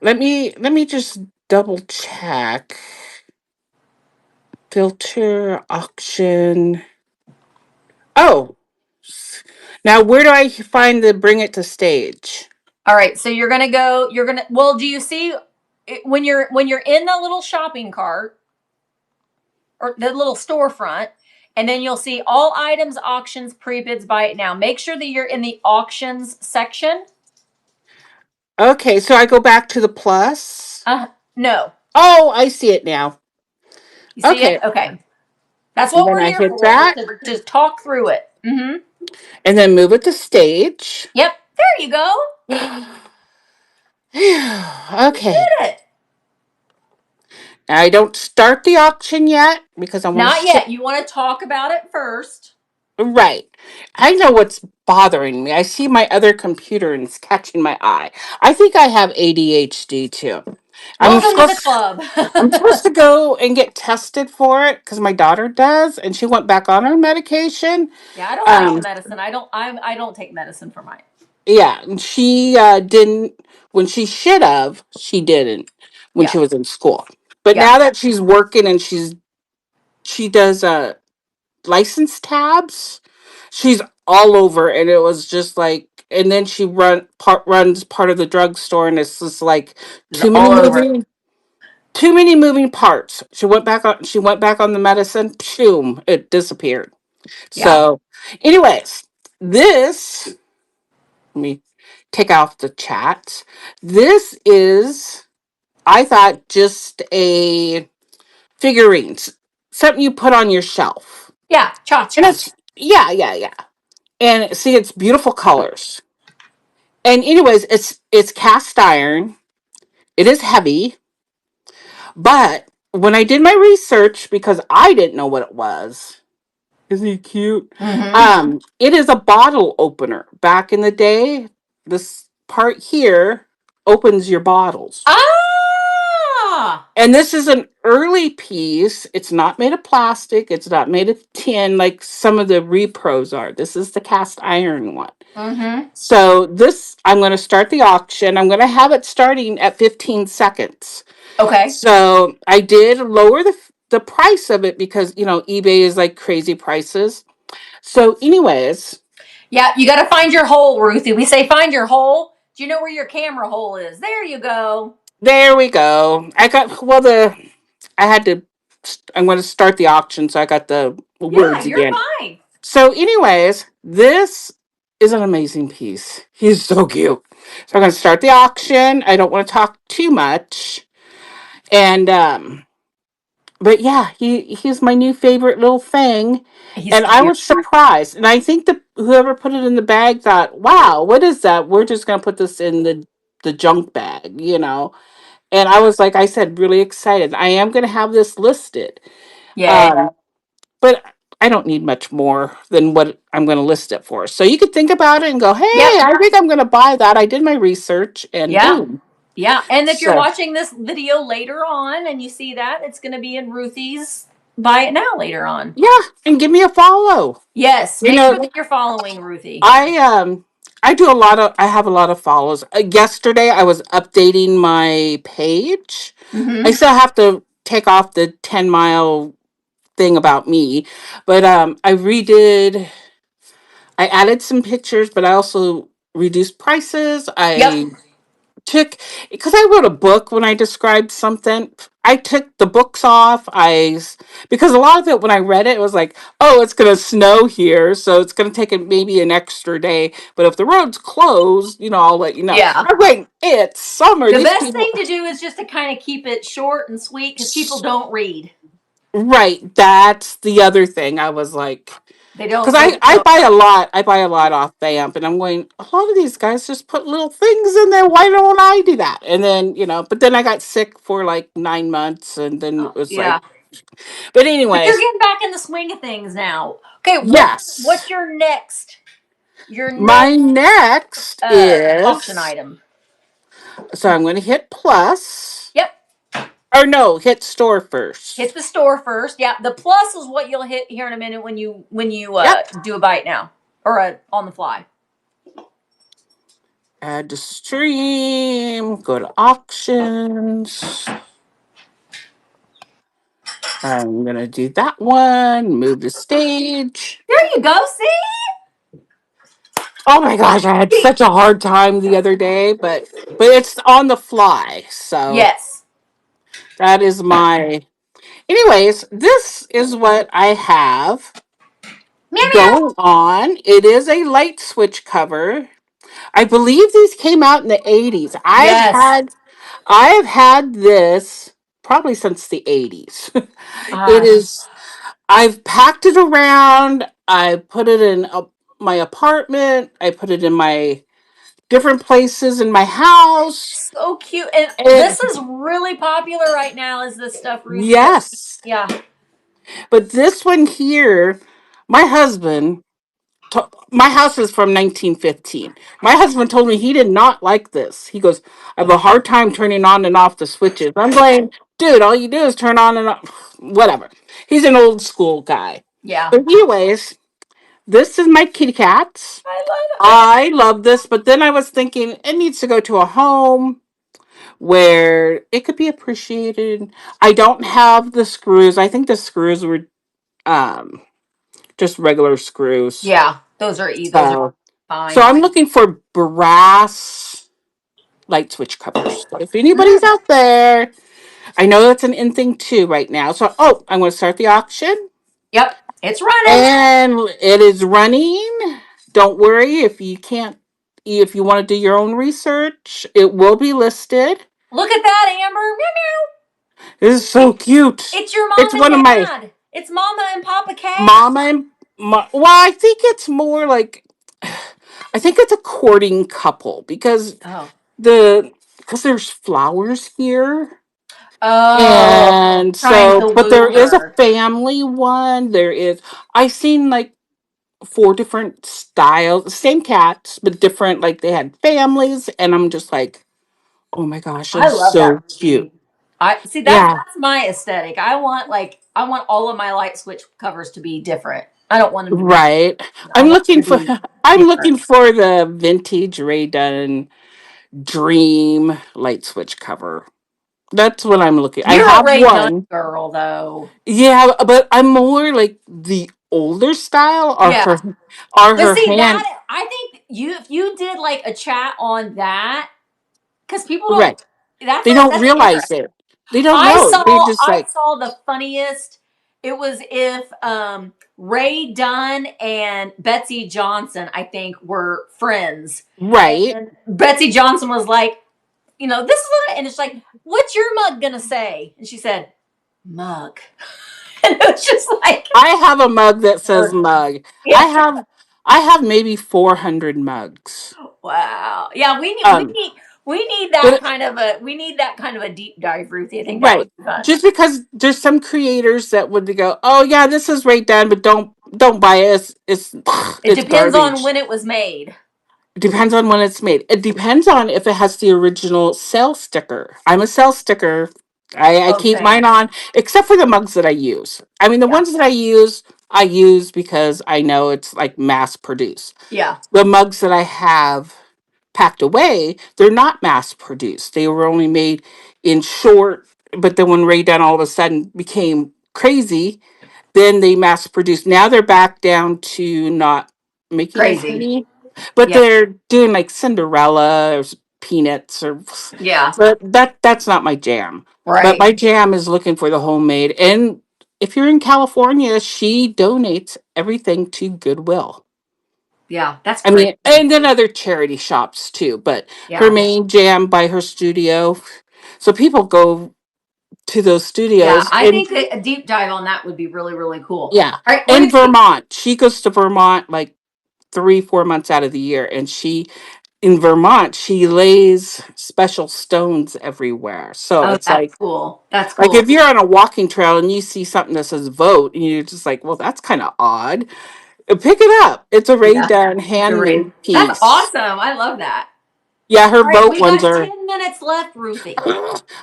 S4: let me just double check. Filter auction. Oh, now where do I find the bring it to stage?
S1: All right. So you're gonna go. You're gonna. Well, do you see when you're in the little shopping cart or the little storefront, and then you'll see all items, auctions, pre-bids, buy it now. Make sure that you're in the auctions section.
S4: Okay, so I go back to the plus.
S1: No.
S4: Oh, I see it now.
S1: You see it?
S4: Okay,
S1: Okay. That's
S4: and
S1: what
S4: then
S1: we're
S4: I
S1: here
S4: hit
S1: for, is
S4: that,
S1: to just talk through it. Mm-hmm.
S4: and then move it to stage.
S1: Yep. There you go. You
S4: Okay,
S1: did it.
S4: I don't start the auction yet because I want to
S1: Not
S4: show.
S1: yet. You want to talk about it first.
S4: Right, I know what's bothering me. I see my other computer and it's catching my eye. I think I have ADHD too. I'm
S1: Welcome to the
S4: supposed
S1: club.
S4: I'm supposed to go and get tested for it because my daughter does, and she went back on her medication.
S1: Yeah, I don't take the
S4: Um,
S1: medicine. I don't take medicine for mine.
S4: yeah, and she didn't when she should have. She didn't when
S1: Yeah.
S4: she was in school. But
S1: Yeah.
S4: now that she's working and she does license tabs, she's all over, and it was just like. And then she runs part of the drugstore, and it's just like
S1: It's
S4: too many
S1: all over.
S4: moving parts. She went back on the medicine. Boom, it disappeared.
S1: Yeah.
S4: So, anyways, this let me take off the chat. This is, I thought, just a figurines, something you put on your shelf,
S1: Yeah.
S4: and
S1: Cha-cha.
S4: it's yeah, and see, it's beautiful colors. And anyways, it's cast iron. It is heavy, but when I did my research, because I didn't know what it was. Is he cute?
S1: Mm-hmm.
S4: It is a bottle opener. Back in the day, this part here opens your bottles.
S1: Ah!
S4: And this is an early piece. It's not made of plastic. It's not made of tin like some of the repros are. This is the cast iron one.
S1: Mm-hmm.
S4: So this, I'm going to start the auction. I'm going to have it starting at 15 seconds.
S1: Okay.
S4: So I did lower the price of it because, eBay is like crazy prices. So, anyways,
S1: Yeah, you got to find your hole, Ruthie. We say find your hole. Do you know where your camera hole is? There you go.
S4: there we go. I had to, I'm going to start the auction, so I got the
S1: Yeah,
S4: words
S1: you're
S4: again.
S1: fine.
S4: So, anyways, this is an amazing piece. He's so cute. So, I'm going to start the auction. I don't want to talk too much. And, but yeah, he's my new favorite little thing.
S1: He's
S4: And I
S1: cute.
S4: was surprised. And I think that whoever put it in the bag thought, wow, what is that? We're just going to put this in the junk bag. And I was, like I said, really excited. I am going to have this listed.
S1: Yay.
S4: Um, but I don't need much more than what I'm going to list it for. So you could think about it and go, hey,
S1: Yep.
S4: I think I'm going to buy that. I did my research and
S1: Yeah.
S4: boom.
S1: Yeah. And if you're
S4: So,
S1: watching this video later on and you see that, it's going to be in Ruthie's Buy It Now later on.
S4: yeah. And give me a follow.
S1: Yes.
S4: You
S1: Make
S4: know,
S1: sure that you're following Ruthie.
S4: I have a lot of follows. Yesterday I was updating my page. I
S1: Mm-hmm.
S4: still have to take off the 10-mile thing about me, but I redid I added some pictures, but I also reduced prices.
S1: Yep.
S4: I took, because I wrote a book when I described something. I took the books off. Because a lot of it when I read it was like, oh, it's gonna snow here, so it's gonna take maybe an extra day. But if the road's closed, I'll let you know.
S1: Yeah.
S4: I'm like, it's summer.
S1: The
S4: These
S1: best
S4: people,
S1: thing to do is just to kind of keep it short and sweet because people don't read.
S4: right? That's the other thing. I was like,
S1: They
S4: because
S1: don't. They
S4: I
S1: don't.
S4: buy a lot. I buy a lot off VAMP, and I'm going. A lot of these guys just put little things in there. Why don't I do that? And then but then I got sick for like 9 months, and then it was
S1: Yeah.
S4: like. But
S1: But you're
S4: anyways,
S1: getting back in the swing of things now. Okay, what's
S4: yes.
S1: your next? Your
S4: My
S1: next
S4: next
S1: auction
S4: is
S1: item.
S4: so I'm going to hit plus.
S1: Yep.
S4: Or no, hit store first.
S1: Hit the store first. Yeah, the plus is what you'll hit here in a minute when you
S4: Yep.
S1: do a bite now or on the fly.
S4: Add to stream. Go to auctions. I'm gonna do that one. Move the stage.
S1: There you go. See?
S4: Oh my gosh, I had such a hard time the other day, but it's on the fly. So
S1: Yes.
S4: that is my. Anyways, this is what I have
S1: Meow meow.
S4: going on. It is a light switch cover. I believe these came out in the 80s.
S1: Yes.
S4: I have had this probably since the 80s. It
S1: Uh,
S4: is I've packed it around. I put it in my apartment. I put it in my different places in my house.
S1: so cute. And
S4: And
S1: this is really popular right now. Is this stuff, Ruth?
S4: yes,
S1: Yeah.
S4: but this one here, my husband, my house is from 1915. My husband told me he did not like this. He goes, I have a hard time turning on and off the switches. I'm going, dude, all you do is turn on and off. Whatever. He's an old school guy.
S1: Yeah.
S4: But anyways, this is my kitty cats.
S1: I love it.
S4: I love this, but then I was thinking it needs to go to a home where it could be appreciated. I don't have the screws. I think the screws were um just regular screws.
S1: Yeah. Those are
S4: So
S1: fine.
S4: so I'm looking for brass light switch covers. So if anybody's out there, I know that's an in thing too right now. So I'm going to start the auction.
S1: Yep. It's running.
S4: And it is running. Don't worry if you want to do your own research, it will be listed.
S1: Look at that, Amber. Meow meow.
S4: This is so cute.
S1: It's your mom
S4: It's
S1: and
S4: one of my
S1: dad. It's Mama and Papa Cat.
S4: mama and well, I think it's more like I think it's a courting couple because
S1: Oh.
S4: because there's flowers here.
S1: Oh.
S4: And
S1: Trying
S4: so
S1: to
S4: but there
S1: woo
S4: is a
S1: her.
S4: family one. I've seen like 4 different styles, same cats, but different. Like they had families, and I'm just like, oh my gosh,
S1: I
S4: it's
S1: love
S4: so
S1: that.
S4: cute.
S1: I see that's
S4: Yeah,
S1: my aesthetic. I want all of my light switch covers to be different. I don't want them to be.
S4: right.
S1: I
S4: I'm
S1: want
S4: looking
S1: them to
S4: for.
S1: be
S4: I'm
S1: different.
S4: looking for the vintage Ray Dunn Dream light switch cover. That's what I'm looking. I
S1: You're a
S4: have
S1: Ray Dunn
S4: one.
S1: girl, though.
S4: Yeah, but I'm more like the older style,
S1: Yeah.
S4: or
S1: But
S4: her
S1: see
S4: hand.
S1: that I think if you did like a chat on that, because people don't.
S4: Right. They don't
S1: That's
S4: realize
S1: interesting.
S4: it. They don't know. They just
S1: I
S4: like
S1: saw the funniest. It was if Ray Dunn and Betsy Johnson, I think, were friends.
S4: right.
S1: And Betsy Johnson was like, this is what and it's like, what's your mug gonna say? And she said, mug. And it was just like,
S4: I have a mug that says mug.
S1: yeah.
S4: I have maybe 400 mugs.
S1: Wow. Yeah,
S4: Um,
S1: we need that
S4: but
S1: kind of a deep dive, Ruthie. I think that would
S4: right,
S1: be fun.
S4: just because there's some creators that would go, oh yeah, this is right done, but don't buy it.
S1: It
S4: It's
S1: depends on
S4: garbage.
S1: when it was made.
S4: It depends on when it's made. It depends on if it has the original sale sticker. I'm a sale sticker. I
S1: Oh,
S4: keep
S1: same.
S4: mine on, except for the mugs that I use. I mean, the
S1: Yeah.
S4: ones that I use because I know it's like mass produced.
S1: Yeah.
S4: The mugs that I have packed away, they're not mass produced. They were only made in short, but then when Ray Dunn all of a sudden became crazy, then they mass produced. Now they're back down to not making
S1: Crazy.
S4: money. But
S1: Yeah.
S4: they're doing like Cinderella or Peanuts or
S1: Yeah.
S4: but that's not my jam. But
S1: Right.
S4: my jam is looking for the homemade. And if you're in California, she donates everything to Goodwill.
S1: Yeah. That's
S4: I
S1: crazy.
S4: mean, and then other charity shops too, but her
S1: Yeah.
S4: main jam by her studio. So people go to those
S1: Yeah.
S4: studios
S1: I
S4: and
S1: think a deep dive on that would be really, really cool.
S4: yeah,
S1: All right. Let
S4: in
S1: me see.
S4: Vermont. She goes to Vermont like 3-4 months out of the year, and in Vermont she lays special stones everywhere. So
S1: Oh,
S4: it's
S1: that's cool. That's
S4: like
S1: cool.
S4: if you're on a walking trail and you see something that says vote, and you're just like, well, that's kind of odd. Pick it up. It's a Ray
S1: Yeah.
S4: Dunn
S1: It's a
S4: handmade
S1: ring. That's
S4: piece.
S1: awesome. I love that.
S4: Yeah, her
S1: All right.
S4: vote
S1: We
S4: ones
S1: got
S4: are.
S1: 10 minutes left, Ruthie.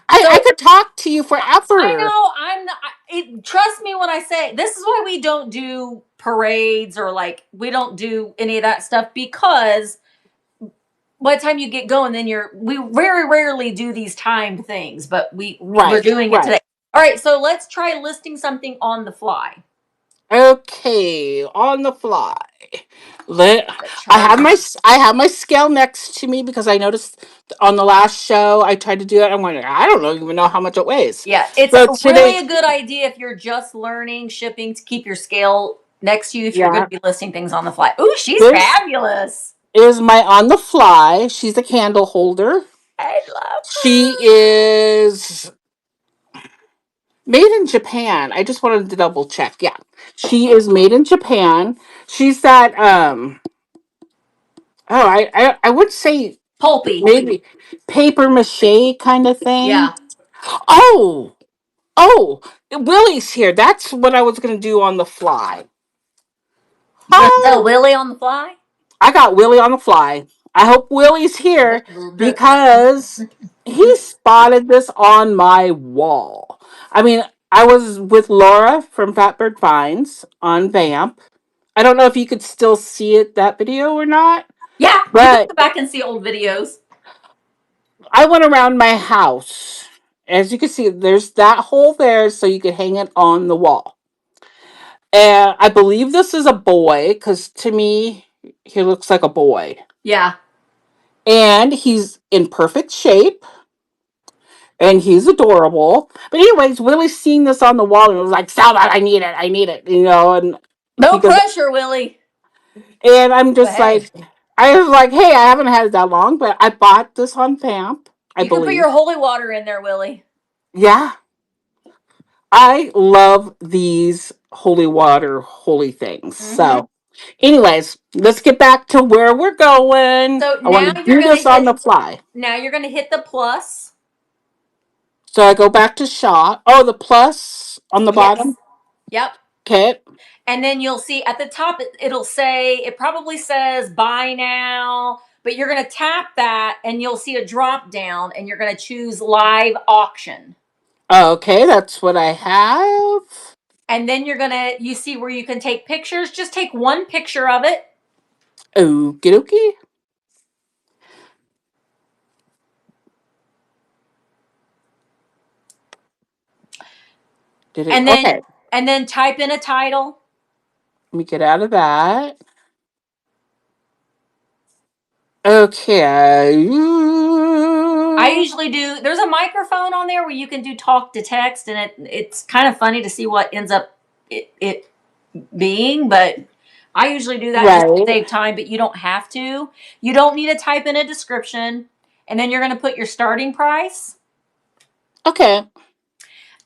S4: I
S1: So
S4: could talk to you
S1: I
S4: forever.
S1: know I'm not, trust me when I say this is why we don't do parades or like we don't do any of that stuff because by the time you get going, then we very rarely do these timed things, but we're
S4: Right,
S1: doing it
S4: right.
S1: today. All right, so let's try listing something on the fly.
S4: Okay, on the fly. Let
S1: The chart.
S4: I have my scale next to me because I noticed on the last show I tried to do it. I'm wondering, I don't even know how much it weighs.
S1: Yeah, it's
S4: So
S1: really
S4: today,
S1: a good idea if you're just learning shipping to keep your scale next to you if you're going
S4: yeah,
S1: to be listing things on the fly. Ooh, she's
S4: this
S1: fabulous.
S4: is my on the fly. She's a candle holder.
S1: I love
S4: She
S1: her.
S4: is made in Japan. I just wanted to double check. Yeah. She is made in Japan. She's that I would say
S1: Pulpy.
S4: maybe paper mache kind of thing.
S1: Yeah.
S4: Oh, oh, Willie's here. That's what I was gonna do on the fly.
S1: You're going to
S4: Hi.
S1: sell Willie on the fly?
S4: I got Willie on the fly. I hope Willie's here because he spotted this on my wall. I mean, I was with Laura from Fatbird Finds on VAMP. I don't know if you could still see it, that video or not,
S1: Yeah, you can
S4: but
S1: go back and see old videos.
S4: I went around my house. As you can see, there's that hole there so you could hang it on the wall. And I believe this is a boy because to me, he looks like a boy.
S1: Yeah.
S4: And he's in perfect shape and he's adorable. But anyways, Willie's seen this on the wall and was like, "Sell that! I need it." And he
S1: No
S4: goes,
S1: pressure, Willie.
S4: and I'm
S1: But
S4: just
S1: hey,
S4: like, I was like, "Hey, I haven't had it that long, but I bought this on Vamp, I
S1: you can put
S4: believe."
S1: your holy water in there, Willie.
S4: Yeah, I love these holy water, holy things.
S1: Mm-hmm.
S4: So, anyways, let's get back to where we're going.
S1: So
S4: I want to
S1: you're
S4: do
S1: gonna
S4: this on the
S1: hit.
S4: fly.
S1: Now you're gonna hit the plus.
S4: So I go back to shot. Oh, the plus on the
S1: Yes.
S4: bottom.
S1: Yep.
S4: Okay.
S1: And then you'll see at the top it'll say it probably says buy now, but you're gonna tap that and you'll see a drop down and you're gonna choose live auction.
S4: Okay, that's what I have.
S1: And then you see where you can take pictures. Just take one picture of it.
S4: Okie dokie. Did it?
S1: And
S4: Okay.
S1: then type in a title.
S4: Let me get out of that. Okay.
S1: I usually do. There's a microphone on there where you can do talk to text, and it's kind of funny to see what ends up it being. But I usually do that just to
S4: Right.
S1: save time. But you don't have to. You don't need to type in a description, and then you're going to put your starting price,
S4: Okay.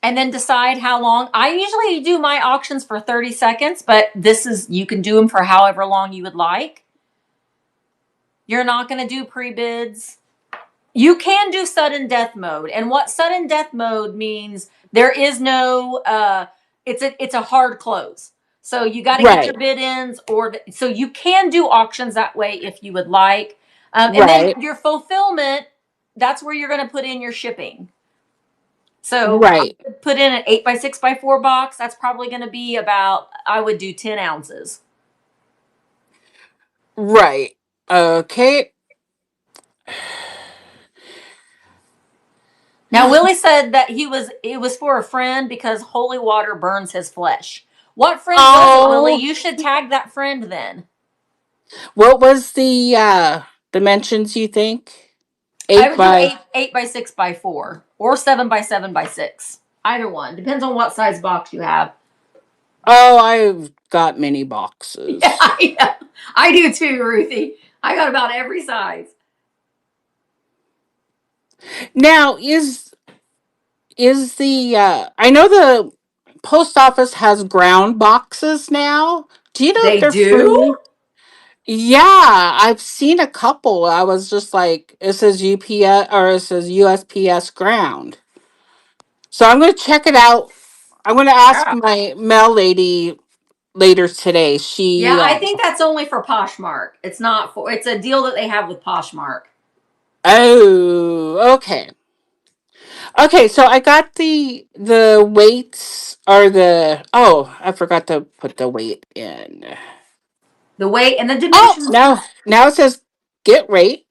S1: and then decide how long. I usually do my auctions for 30 seconds, but you can do them for however long you would like. You're not going to do pre bids. You can do sudden death mode, and what sudden death mode means, there is no it's a hard close. So you got to get your
S4: Right.
S1: bid ins, so you can do auctions that way if you would like. And then
S4: Right.
S1: your fulfillment, that's where you're going to put in your shipping. So I
S4: Right.
S1: would put in an 8x6x4 box. That's probably going to be about, I would do 10 ounces.
S4: Right. Okay.
S1: Now, Willie said that it was for a friend because holy water burns his flesh. What friend was it, Willie?
S4: Oh,
S1: You should tag that friend then.
S4: What was the dimensions you think?
S1: I
S4: 8
S1: would do
S4: by
S1: 8 by 6 by 4 or 7 by 7 by 6. Either one depends on what size box you have.
S4: Oh, I've got many boxes.
S1: Yeah, I do too, Ruthie. I got about every size.
S4: Now, is the I know the post office has ground boxes now. Do you know if
S1: They
S4: they're
S1: do?
S4: free? Yeah, I've seen a couple. I was just like, it says UPS or it says USPS ground. So I'm going to check it out. I'm going to ask
S1: Yeah.
S4: my mail lady later today.
S1: Yeah,
S4: She
S1: I think that's only for Poshmark. It's not for. It's a deal that they have with Poshmark.
S4: Oh, okay. Okay, so I got the weights or the oh, I forgot to put the weight in.
S1: The weight and the
S4: Oh,
S1: dimensions.
S4: now it says get rate,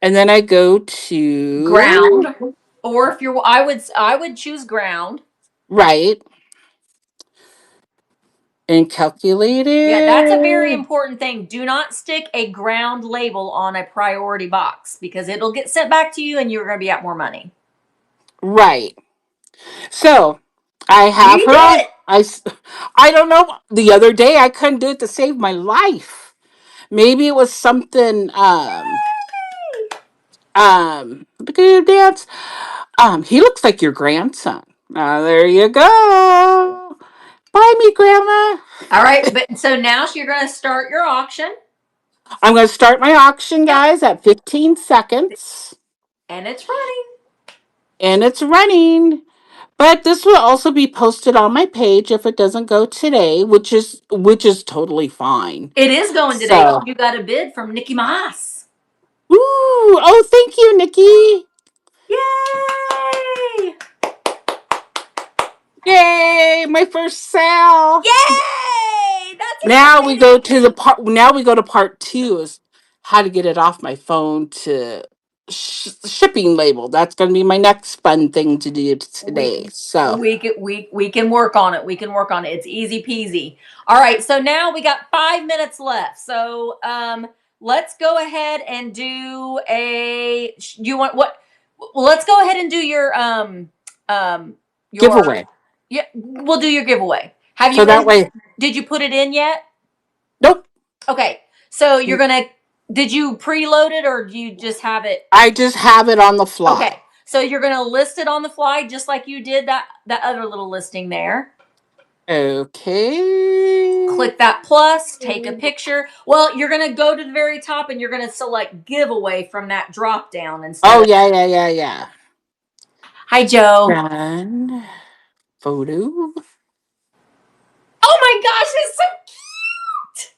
S4: and then I go to
S1: Ground, or if you're, I would choose ground.
S4: right and calculate
S1: Yeah, that's a very
S4: it.
S1: important thing. Do not stick a ground label on a priority box because it'll get sent back to you and you're going to be out more money.
S4: Right. So I have
S1: You
S4: her
S1: did
S4: on.
S1: it.
S4: I don't know. The other day I couldn't do it to save my life. Maybe it was something. Look at you dance. He looks like your grandson. There you go. Buy me, Grandma.
S1: All right, but so now you're going to start your auction.
S4: I'm going to start my auction,
S1: Yep,
S4: guys, at 15 seconds.
S1: and it's running.
S4: And it's running. But this will also be posted on my page if it doesn't go today, which is totally fine.
S1: It is going today.
S4: So,
S1: You got a bid from Nikki Maas.
S4: ooh, oh, thank you, Nikki.
S1: Yay!
S4: Yay, my first sale.
S1: Yay! That's
S4: Now we go
S1: exciting.
S4: to the part. Now we go to part two is how to get it off my phone to shipping label. That's going to be my next fun thing to do today. So
S1: We can work on it. We can work on it. It's easy peasy. All right. So now we got 5 minutes left. So let's go ahead and do a. You want what? Well, let's go ahead and do your
S4: giveaway.
S1: yeah. We'll do your giveaway. Have
S4: So
S1: you
S4: that way,
S1: Did you put it in yet?
S4: nope.
S1: Okay. So you're gonna. Did you preload it or do you just have it?
S4: I just have it on the fly.
S1: Okay. So you're going to list it on the fly just like you did that other little listing there.
S4: Okay.
S1: Click that plus, take a picture. Well, you're going to go to the very top and you're going to select giveaway from that drop down instead
S4: Oh
S1: of.
S4: yeah.
S1: Hi, Joe.
S4: Done. Photo.
S1: Oh my gosh, it's so cute.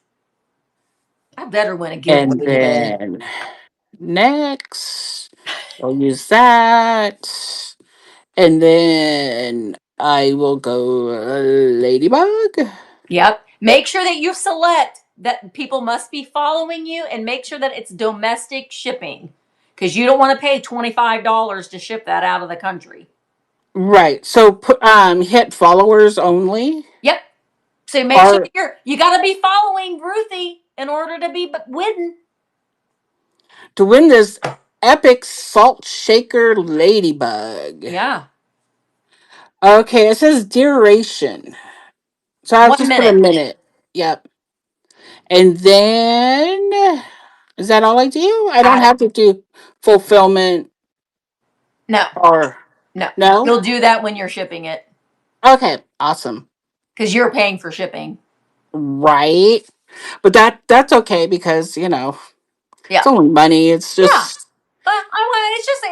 S1: I better win a giveaway
S4: And
S1: today.
S4: then next, I'll use that. And then I will go Ladybug.
S1: Yep. Make sure that you select that people must be following you and make sure that it's domestic shipping because you don't want to pay $25 to ship that out of the country.
S4: Right. So put hit followers only.
S1: Yep. So make sure
S4: Or
S1: you got to be following Ruthie in order to be winning.
S4: to win this epic salt shaker ladybug.
S1: Yeah.
S4: Okay, it says duration. So I'll
S1: 1
S4: just put a
S1: minute.
S4: minute. Yep. And then is that all I do? I don't have to do fulfillment
S1: No.
S4: or
S1: No.
S4: no?
S1: You'll do that when you're shipping it
S4: Okay, awesome.
S1: because you're paying for shipping.
S4: Right. But that's okay because,
S1: Yeah.
S4: it's only money. It's
S1: Yeah.
S4: just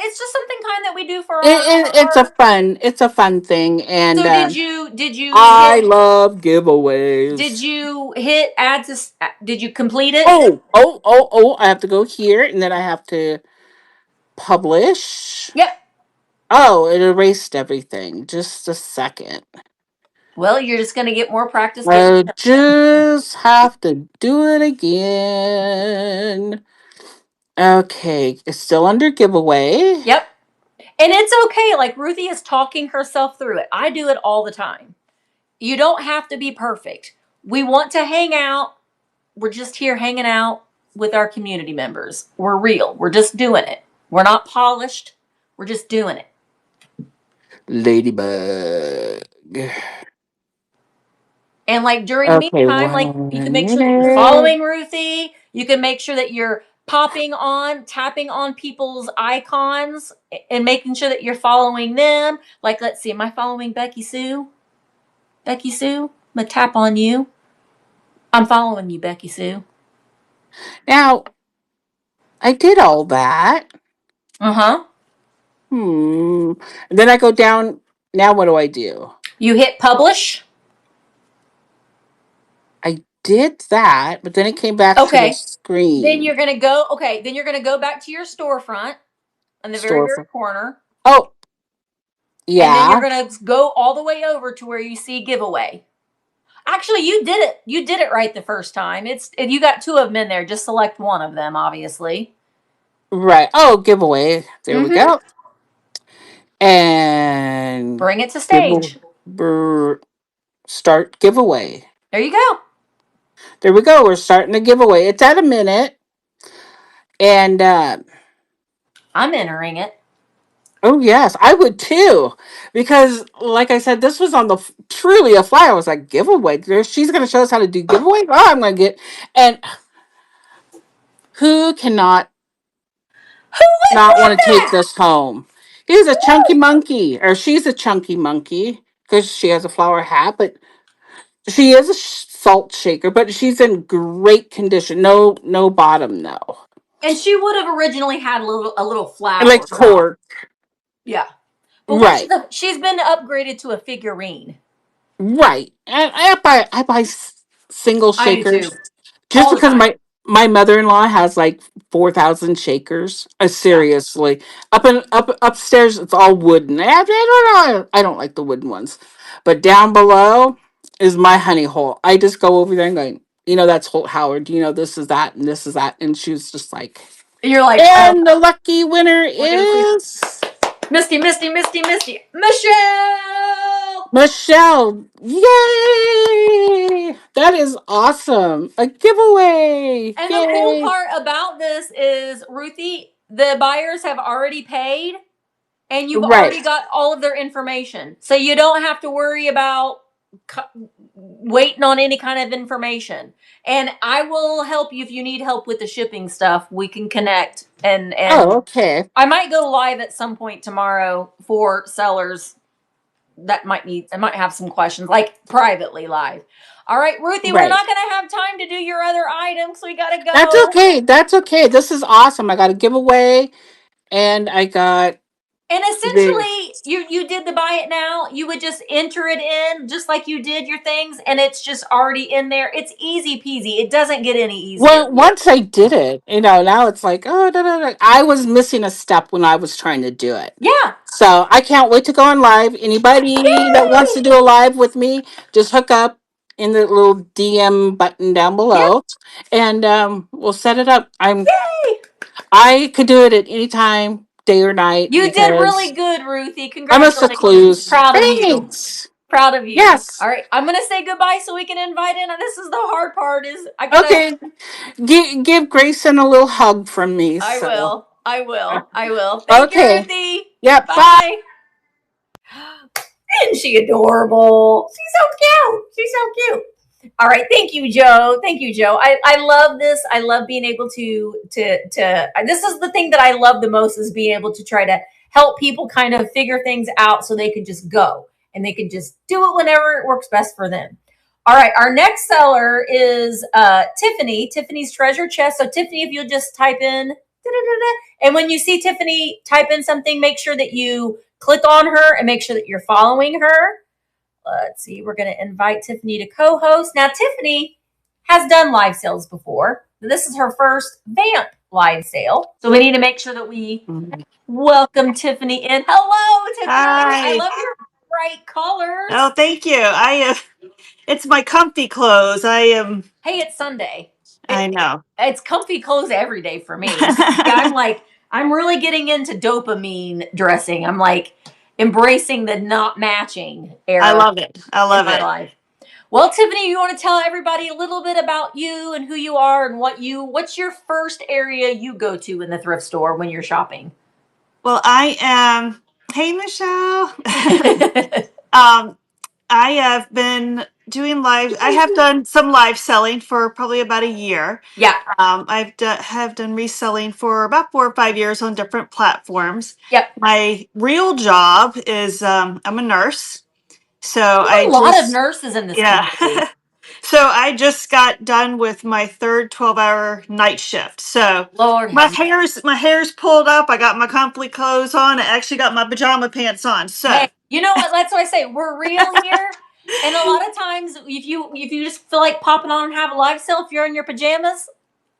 S1: It's just something kind that we do for
S4: it's a fun thing and
S1: So
S4: I love
S1: did
S4: giveaways.
S1: you hit add to did you complete it?
S4: Oh, I have to go here and then I have to publish.
S1: Yep.
S4: Oh, it erased everything. Just a second.
S1: Well, you're just going to get more practice getting.
S4: I just have to do it again. Okay, it's still under giveaway.
S1: Yep. And it's okay. Like Ruthie is talking herself through it. I do it all the time. You don't have to be perfect. We want to hang out we're just here hanging out with our community members. We're real. We're just doing it. We're not polished. We're just doing it.
S4: Ladybug.
S1: And like during
S4: Okay,
S1: meantime, like you can make sure that you're following Ruthie. You can make sure that you're tapping on people's icons and making sure that you're following them. Like, let's see, am I following Becky Sue? Becky Sue, I'm gonna tap on you. I'm following you, Becky Sue.
S4: Now, I did all that.
S1: Uh-huh.
S4: And then I go down. Now what do I do?
S1: You hit publish.
S4: I did that, but then it came back to the screen.
S1: Then you're gonna go back to your storefront in the very corner.
S4: Oh, yeah.
S1: And then you're gonna go all the way over to where you see giveaway. Actually, you did it. You did it right the first time. You got 2 of them in there. Just select one of them, obviously.
S4: Right. Oh, giveaway. There we go. And
S1: bring it to stage.
S4: Start giveaway.
S1: There you go.
S4: There we go. We're starting the giveaway. It's at a minute. And
S1: I'm entering it.
S4: Oh, yes, I would too. Because, like I said, this was on truly a fly. I was like, giveaway. She's going to show us how to do giveaway. Oh, I'm going to get. And who cannot not want to take this home? He's a chunky monkey, or she's a chunky monkey because she has a flower hat, but she is a salt shaker, but she's in great condition. No bottom, though.
S1: And she would have originally had a little flower.
S4: Like cork.
S1: Yeah. But
S4: right.
S1: She's been upgraded to a figurine.
S4: Right. And I buy single shakers.
S1: I do too.
S4: Just because my mother-in-law has like 4,000 shakers. Seriously. Yeah. Upstairs it's all wooden. I don't like the wooden ones. But down below is my honey hole. I just go over there and go, that's Holt Howard. This is that and this is that. And she was just like,
S1: you're like,
S4: and the lucky winner is
S1: Misty.
S4: Michelle. Yay! That is awesome. A giveaway.
S1: And
S4: Yay.
S1: the cool part about this is, Ruthie, the buyers have already paid and you've already got all of their information. So you don't have to worry about waiting on any kind of information. And I will help you if you need help with the shipping stuff. We can connect. And
S4: okay.
S1: I might go live at some point tomorrow for sellers that might have some questions, like privately live. All right, Ruthie, we're not going to have time to do your other items. So we got to go.
S4: That's okay. This is awesome. I got a giveaway and I got.
S1: And essentially, you did the buy it now. You would just enter it in just like you did your things, and it's just already in there. It's easy peasy. It doesn't get any easier.
S4: Well, once I did it, now it's like, I was missing a step when I was trying to do it.
S1: Yeah.
S4: So I can't wait to go on live. Anybody that wants to do a live with me, just hook up in the little DM button down below, and we'll set it up. I could do it at any time, day or night.
S1: You did really good, Ruthie.
S4: I'm
S1: Congratulations.
S4: a secluse.
S1: Proud of you. Proud of you.
S4: Yes.
S1: All right. I'm going to say goodbye so we can invite in. This is the hard part. Okay.
S4: Give Grayson a little hug from me.
S1: I will. Thank you, Ruthie.
S4: Yep.
S1: Bye. Isn't she adorable? She's so cute. All right. Thank you, Joe. I love this. I love being able to this is the thing that I love the most, is being able to try to help people kind of figure things out so they could just go and they could just do it whenever it works best for them. All right. Our next seller is Tiffany's Treasure Chest. So Tiffany, if you'll just type in, and when you see Tiffany type in something, make sure that you click on her and make sure that you're following her. Let's see. We're going to invite Tiffany to co-host. Now, Tiffany has done live sales before. This is her first VAMP live sale. So we need to make sure that we welcome Tiffany in. Hello, Tiffany.
S5: Hi.
S1: I love your bright colors.
S5: Oh, thank you. It's my comfy clothes.
S1: Hey, it's Sunday.
S5: I know.
S1: It's comfy clothes every day for me. I'm really getting into dopamine dressing. I'm like embracing the not matching era.
S5: I love it.
S1: My life. Well, Tiffany, you want to tell everybody a little bit about you and who you are and what's your first area you go to in the thrift store when you're shopping?
S5: Well, I am. Hey, Michelle. I have been doing live. I have done some live selling for probably about a year.
S1: Yeah.
S5: Have done reselling for about 4 or 5 years on different platforms.
S1: Yep.
S5: My real job is I'm a nurse. So
S1: There's a lot of nurses in this community.
S5: So I just got done with my third 12-hour night shift. So
S1: Lord
S5: my
S1: have
S5: my hair's pulled up. I got my comfy clothes on. I actually got my pajama pants on. So
S1: Hey, you know what? That's what I say. We're real here. And a lot of times if you just feel like popping on and have a live sale, if you're in your pajamas,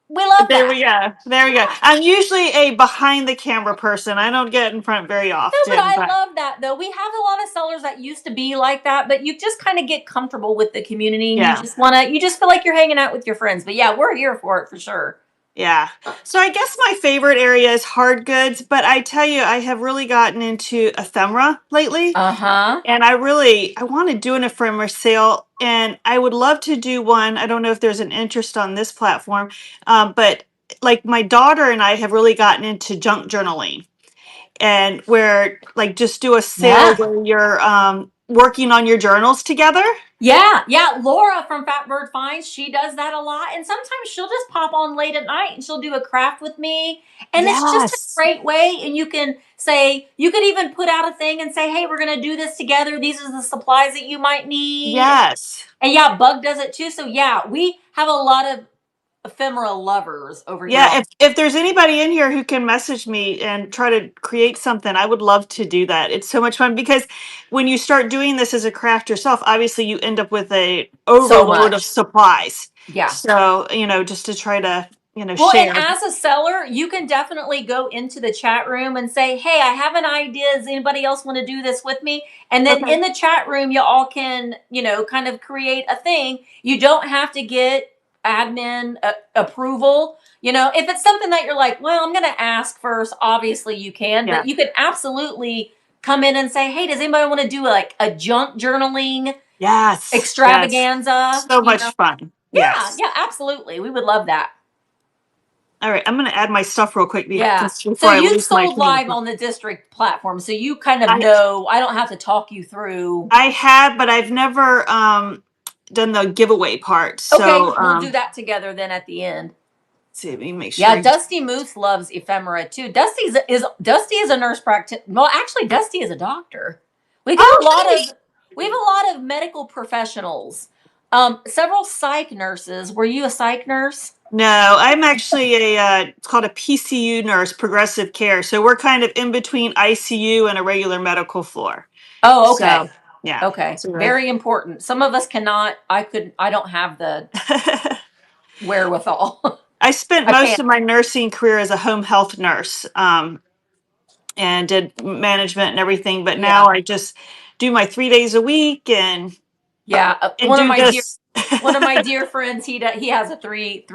S1: we love
S5: there
S1: that.
S5: we go. There we go. I'm usually a behind the camera person. I don't get in front very often.
S1: No, but I love that though. We have a lot of sellers that used to be like that, but you just kind of get comfortable with the community and you just feel like you're hanging out with your friends. But yeah, we're here for it for sure.
S5: Yeah. So I guess my favorite area is hard goods, but I tell you, I have really gotten into ephemera lately.
S1: Uh-huh.
S5: And I want to do an ephemera sale, and I would love to do one. I don't know if there's an interest on this platform, but like my daughter and I have really gotten into junk journaling, and where like just do a sale where you're working on your journals together.
S1: Yeah. Laura from Fat Bird Finds, she does that a lot. And sometimes she'll just pop on late at night and she'll do a craft with me. And it's just a great way. And you can even put out a thing and say, hey, we're going to do this together. These are the supplies that you might need.
S5: Yes.
S1: And yeah, Bug does it too. So yeah, we have a lot of ephemera lovers over here.
S5: Yeah, if there's anybody in here who can message me and try to create something, I would love to do that. It's so much fun because when you start doing this as a craft yourself, obviously you end up with a overload of supplies.
S1: Yeah.
S5: So, just to try to,
S1: well,
S5: share.
S1: And as a seller, you can definitely go into the chat room and say, hey, I have an idea. Does anybody else want to do this with me? And then in the chat room, you all can, kind of create a thing. You don't have to get admin approval. If it's something that you're like, well, I'm going to ask first, obviously you can, but you could absolutely come in and say, hey, does anybody want to do like a junk journaling extravaganza?
S5: So much fun.
S1: Yeah, absolutely. We would love that.
S5: All right, I'm going to add my stuff real quick.
S1: So you sold live on the district platform, so you kind of know. I don't have to talk you through.
S5: I have, but I've never done the giveaway part. So
S1: we'll do that together then at the end.
S5: Let's see, let me make sure.
S1: Yeah, Dusty Moose loves ephemera too. Dusty is a nurse practitioner. Well, actually, Dusty is a doctor. We have a lot of medical professionals. Several psych nurses. Were you a psych nurse?
S5: No, I'm actually it's called a PCU nurse, progressive care. So we're kind of in between ICU and a regular medical floor.
S1: Oh, okay.
S5: So, yeah.
S1: Okay. Very important. Some of us cannot. I don't have the wherewithal.
S5: I spent most of my nursing career as a home health nurse, and did management and everything. But now I just do my 3 days a week and
S1: one of my dear friends, he has a 3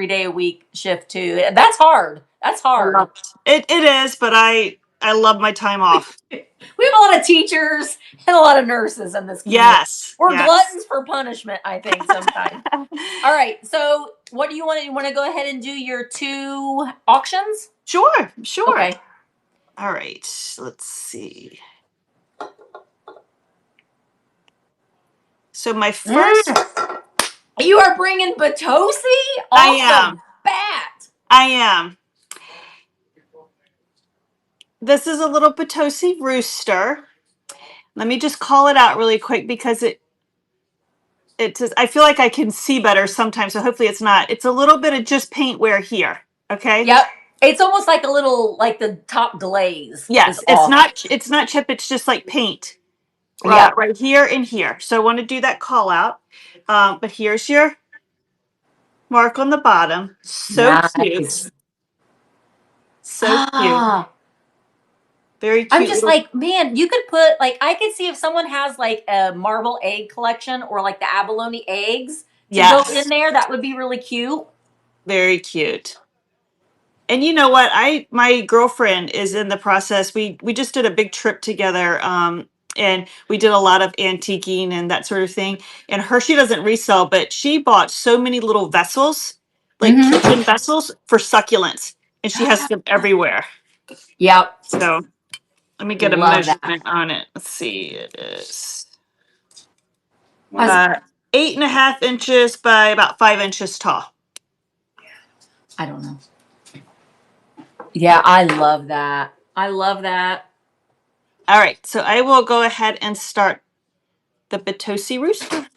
S1: day a week shift too. That's hard. That's hard.
S5: It is, but I love my time off.
S1: We have a lot of teachers and a lot of nurses in this community.
S5: Yes.
S1: We're gluttons for punishment, I think, sometimes. All right. So what do you want to do? You want to go ahead and do your 2 auctions?
S5: Sure.
S1: Okay.
S5: All right. Let's see. So my first...
S1: You are bringing Batosi?
S5: I am. I am. This is a little Batosi rooster. Let me just call it out really quick because it says, I feel like I can see better sometimes, so hopefully it's not. It's a little bit of just paint wear here. Okay.
S1: Yep. It's almost like a little, like the top glaze.
S5: Yes. It's not chip. It's just like paint. Right here and here. So I want to do that call out. But here's your mark on the bottom. So cute. So cute. Very cute.
S1: I'm just like, man, you could put I could see if someone has like a marble egg collection or like the abalone eggs to go in there. That would be really cute.
S5: Very cute. And you know what? My girlfriend is in the process. We just did a big trip together And we did a lot of antiquing and that sort of thing. And she doesn't resell, but she bought so many little vessels, like
S1: Mhm.
S5: kitchen vessels for succulents, and she has them everywhere.
S1: Yep.
S5: So let me get a
S1: Love that.
S5: measurement on it. Let's see, it is
S1: I was-
S5: 8.5 inches by about 5 inches tall.
S1: I don't know. Yeah, I love that. I love that.
S5: All right, so I will go ahead and start the Batosi rooster.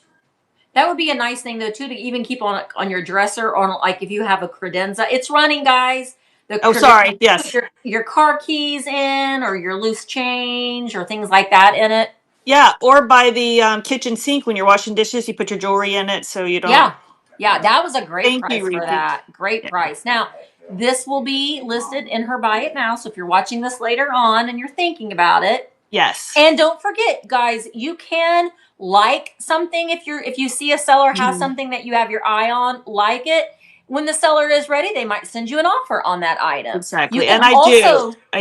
S1: That would be a nice thing though too to even keep on your dresser on like if you have a credenza. It's running, guys. The
S5: Oh,
S1: credenza,
S5: sorry. Yes.
S1: put your car keys in or your loose change or things like that in it.
S5: Yeah, or by the kitchen sink when you're washing dishes, you put your jewelry in it so you don't.
S1: Yeah. Yeah, that was a great
S5: Thank you,
S1: price for
S5: Reethi.
S1: that. Great
S5: Yeah.
S1: price. Now, this will be listed in her buy it now. So if you're watching this later on and you're thinking about it,
S5: Yes.
S1: and don't forget, guys, you can like something if you see a seller has something that you have your eye on, like it. When the seller is ready, they might send you an offer on that item.
S5: Exactly.
S1: You can
S5: And I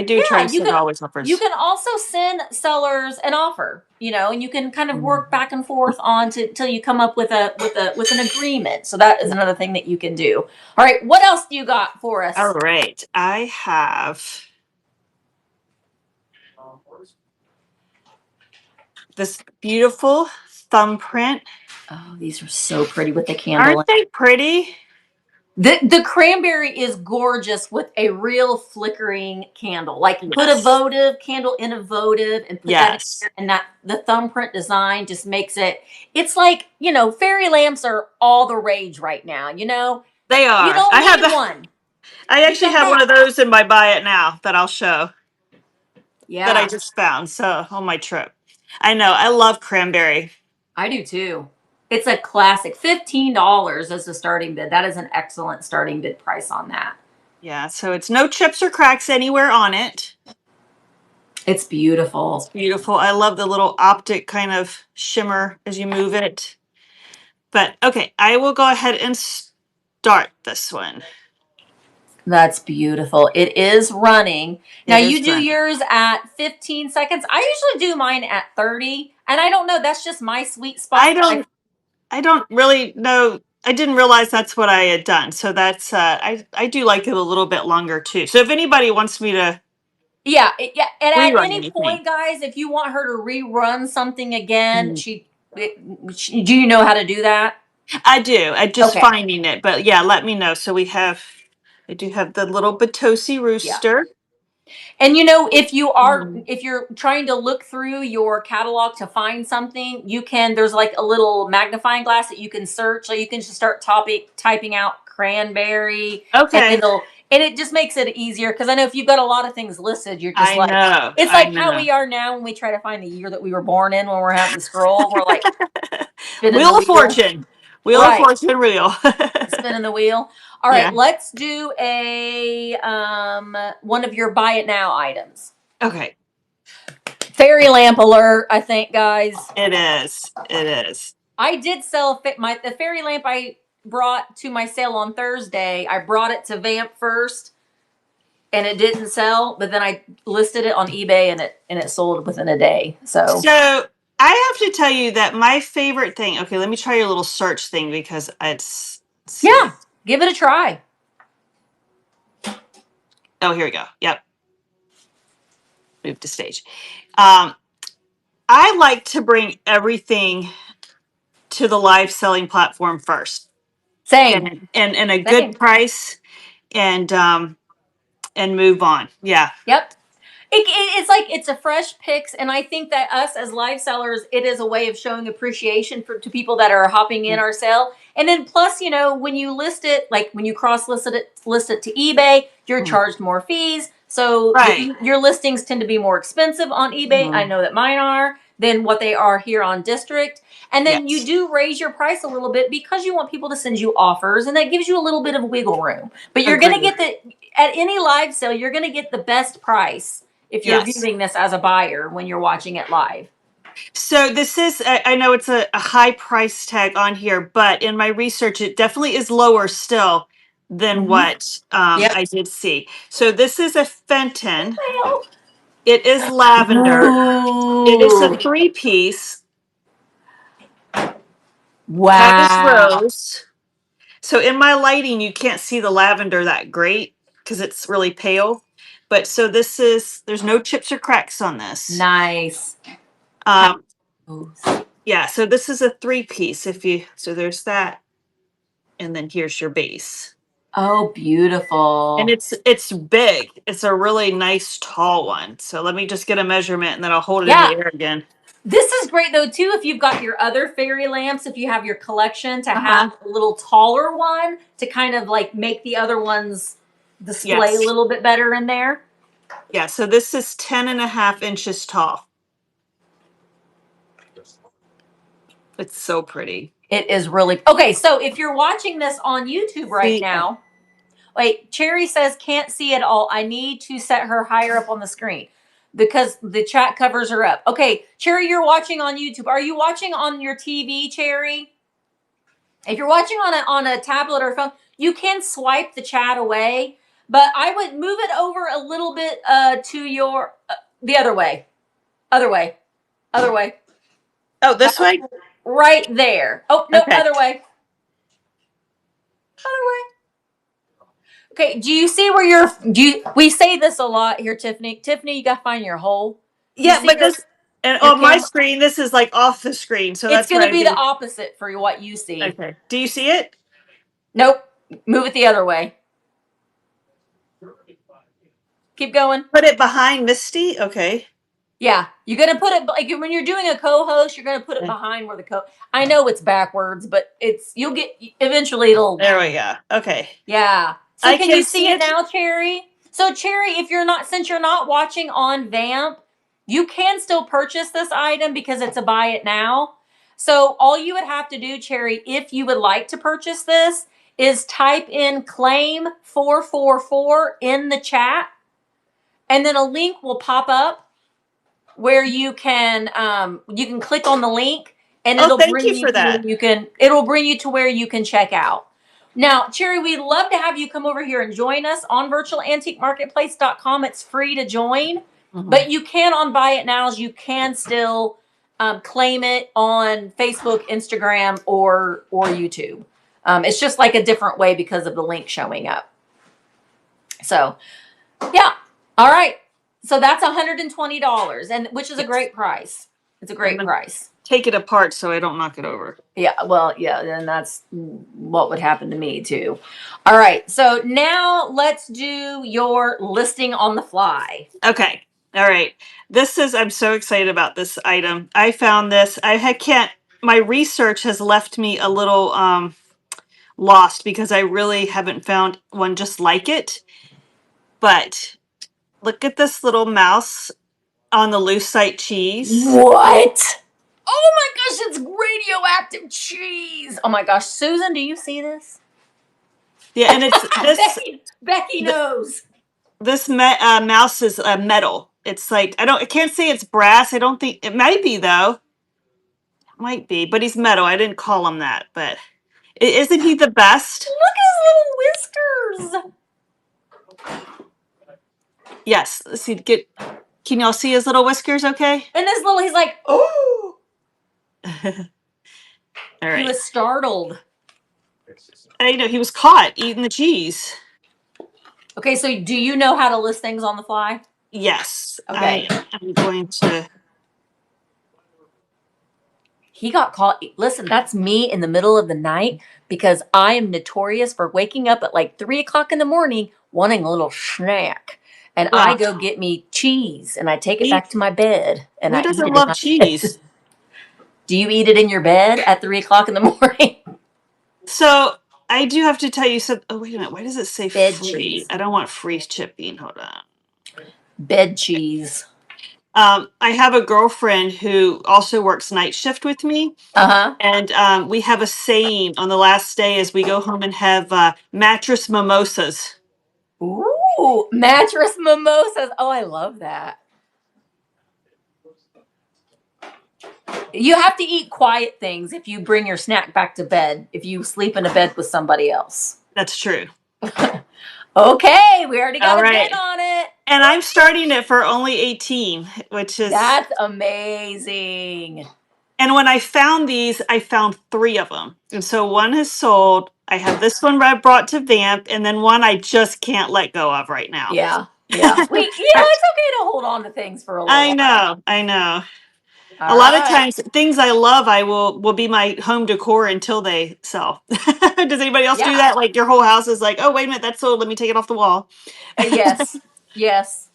S5: do try
S1: yeah,
S5: to send always offers.
S1: you can also send sellers an offer, and you can kind of work back and forth on till you come up with an agreement. So that is another thing that you can do. All right, what else do you got for us?
S5: All right. I have this beautiful thumbprint.
S1: Oh, these are so pretty with the candle.
S5: Aren't they pretty?
S1: The cranberry is gorgeous with a real flickering candle. Like put a
S5: Yes.
S1: votive candle in a votive and put
S5: Yes.
S1: that in there, and that the thumbprint design just makes it. It's like fairy lamps are all the rage right now.
S5: They are.
S1: You don't
S5: I have
S1: need one.
S5: I actually have one of those in my buy it now that I'll show
S1: Yeah,
S5: that I just found on my trip. I know. I love cranberry.
S1: I do too. It's a classic. $15 as a starting bid. That is an excellent starting bid price on that.
S5: Yeah, so it's no chips or cracks anywhere on it.
S1: It's beautiful.
S5: It's beautiful. I love the little optic kind of shimmer as you move it. But okay, I will go ahead and start this one.
S1: That's beautiful. It is running. Now
S5: It is
S1: you do
S5: running.
S1: yours at 15 seconds. I usually do mine at 30. And I don't know, that's just my sweet spot.
S5: I don't really know. I didn't realize that's what I had done. So that's I do like it a little bit longer too. So if anybody wants me to
S1: Yeah. And at
S5: rerun
S1: any
S5: anything.
S1: point, guys, if you want her to rerun something again,
S5: Mhm.
S1: do you know how to do that?
S5: I do. I just
S1: Okay.
S5: finding it. But yeah, let me know. So I do have the little Batosi rooster.
S1: And if
S5: Mhm.
S1: if you're trying to look through your catalog to find something, there's like a little magnifying glass that you can search. So you can just start typing out cranberry.
S5: Okay.
S1: And it just makes it easier because I know if you've got a lot of things listed, you're just
S5: I
S1: like,
S5: know.
S1: it's
S5: I
S1: like how
S5: know.
S1: we are now when we try to find the year that we were born in when we're having to scroll. We're like, spinning
S5: Wheel
S1: the
S5: of Fortune. Wheel of
S1: Right.
S5: Fortune reel.
S1: spinning the wheel. All right,
S5: Yeah.
S1: let's do a one of your buy it now items.
S5: Okay.
S1: Fairy lamp alert, I think, guys.
S5: It is. It is.
S1: I did sell the fairy lamp I brought to my sale on Thursday. I brought it to VAMP first, and it didn't sell. But then I listed it on eBay, and it sold within a day. So
S5: I have to tell you that my favorite thing. Okay, let me try your little search thing because it's.
S1: yeah, give it a try.
S5: Oh, here we go. Yep. Move to stage. I like to bring everything to the live selling platform first.
S1: Same.
S5: And a good price and move on. Yeah.
S1: Yep. It's like it's a fresh picks, and I think that us as live sellers, it is a way of showing appreciation to people that are hopping in our sale. And then plus, when you list it, like when you cross list it to eBay, you're charged more fees. So
S5: Right.
S1: your listings tend to be more expensive on eBay. I know that mine are than what they are here on District. And then you do raise your price a little bit because you want people to send you offers, and that gives you a little bit of wiggle room. But you're going to get at any live sale, you're going to get the best price if you're viewing this as a buyer when you're watching it live.
S5: So this is, I know it's a high price tag on here, but in my research, it definitely is lower still than what I did see. So this is a Fenton. It is lavender. It is a
S1: Ooh.
S5: 3-piece. That is
S1: Wow.
S5: rose. So in my lighting, you can't see the lavender that great because it's really pale. But so this is, there's no chips or cracks on this.
S1: Nice.
S5: Um,
S1: Ooh.
S5: yeah, so this is a 3-piece. So there's that. And then here's your base.
S1: Oh, beautiful.
S5: And it's big. It's a really nice tall one. So let me just get a measurement and then I'll hold it in the air again.
S1: This is great though too if you've got your other fairy lamps, if you have your collection, to
S5: Uh-huh.
S1: have a little taller one to kind of like make the other ones display
S5: Yes.
S1: a little bit better in there.
S5: Yeah, so this is 10.5 inches tall. It's so pretty.
S1: It is really okay. So if you're watching this on YouTube right
S5: See,
S1: now, wait, Cherry says can't see it all. I need to set her higher up on the screen because the chat covers her up. Okay, Cherry, you're watching on YouTube. Are you watching on your TV, Cherry? If you're watching on a tablet or phone, you can swipe the chat away, but I would move it over a little bit to your the other way. Other way. Other way.
S5: Oh, this way?
S1: Right there. Oh, no,
S5: Okay.
S1: other way. Other way. Okay, do you see where we say this a lot here, Tiffany. Tiffany, you gotta find your hole.
S5: Yeah, but this and on my
S1: camera?
S5: screen, this is like off the screen, so
S1: It's
S5: that's
S1: gonna
S5: why
S1: be the opposite for what you see.
S5: Okay. Do you see it?
S1: Nope. Move it the other way. Keep going.
S5: Put it behind Misty. Okay.
S1: Yeah, you're gonna put it like when you're doing a co-host. You're gonna put it behind where the I know it's backwards, but you'll get eventually. It'll.
S5: There we go. Okay.
S1: Yeah. So
S5: I
S1: can
S5: can
S1: you see
S5: see
S1: it
S5: it.
S1: now, Cherry? So Cherry, if you're not, since you're not watching on VAMP, you can still purchase this item because it's a buy it now. So all you would have to do, Cherry, if you would like to purchase this, is type in claim 444 in the chat, and then a link will pop up where you can click on the link and it'll
S5: thank
S1: bring
S5: you
S1: you
S5: for
S1: to where
S5: that.
S1: it'll bring you to where you can check out. Now, Cherry, we'd love to have you come over here and join us on virtualantiquemarketplace.com. It's free to join, but you can on Buy It Nows. You can still claim it on Facebook, Instagram, or YouTube. It's just like a different way because of the link showing up. So, yeah. All right. So that's $120, and which is a great price. It's a great price.
S5: Take it apart so I don't knock it over.
S1: Yeah, well, yeah, and that's what would happen to me too. All right, so now let's do your listing on the fly.
S5: Okay. All right. I'm so excited about this item. I found this. My research has left me a little lost because I really haven't found one just like it. But look at this little mouse on the lucite cheese.
S1: What? Oh my gosh, it's radioactive cheese. Oh my gosh, Susan, do you see this?
S5: Yeah, and it's this.
S1: Becky knows.
S5: This mouse is metal. It's like I can't say it's brass. I don't think it might be though. It might be, but he's metal. I didn't call him that, but isn't he the best?
S1: Look at his little whiskers.
S5: Yes. Let's see. Can y'all see his little whiskers? Okay.
S1: And he's like, oh.
S5: All right.
S1: He was startled.
S5: I know he was caught eating the cheese.
S1: Okay, so do you know how to list things on the fly?
S5: Yes.
S1: Okay.
S5: I'm going to.
S1: He got caught. Listen, that's me in the middle of the night because I am notorious for waking up at like 3 o'clock in the morning wanting a little snack. And I go get me cheese and I take it back to my bed. And
S5: Who doesn't love cheese?
S1: Do you eat it in your bed at 3 o'clock in the morning?
S5: So I do have to tell you something. Oh, wait a minute. Why does it say
S1: bed
S5: free?
S1: Cheese.
S5: I don't want free shipping. Hold on.
S1: Bed cheese.
S5: I have a girlfriend who also works night shift with me. And we have a saying on the last day as we go home and have mattress mimosas.
S1: Ooh, mattress mimosas. Oh, I love that. You have to eat quiet things if you bring your snack back to bed, if you sleep in a bed with somebody else.
S5: That's true.
S1: Okay, we already got
S5: All
S1: a
S5: right.
S1: bid on it.
S5: And I'm starting it for only 18, which is
S1: That's amazing.
S5: And when I found these, I found 3 of them. And so one is sold. I have this one I brought to Vamp, and then one I just can't let go of right now.
S1: Yeah. Yeah. It's okay to hold on to things for a little
S5: I
S1: while.
S5: know. I know.
S1: All
S5: A lot of
S1: right.
S5: times things I love I will be my home decor until they sell. Does anybody else do
S1: Yeah.
S5: that? Like your whole house is like, oh wait a minute, that's sold. Let me take it off the wall.
S1: Yes. Yes.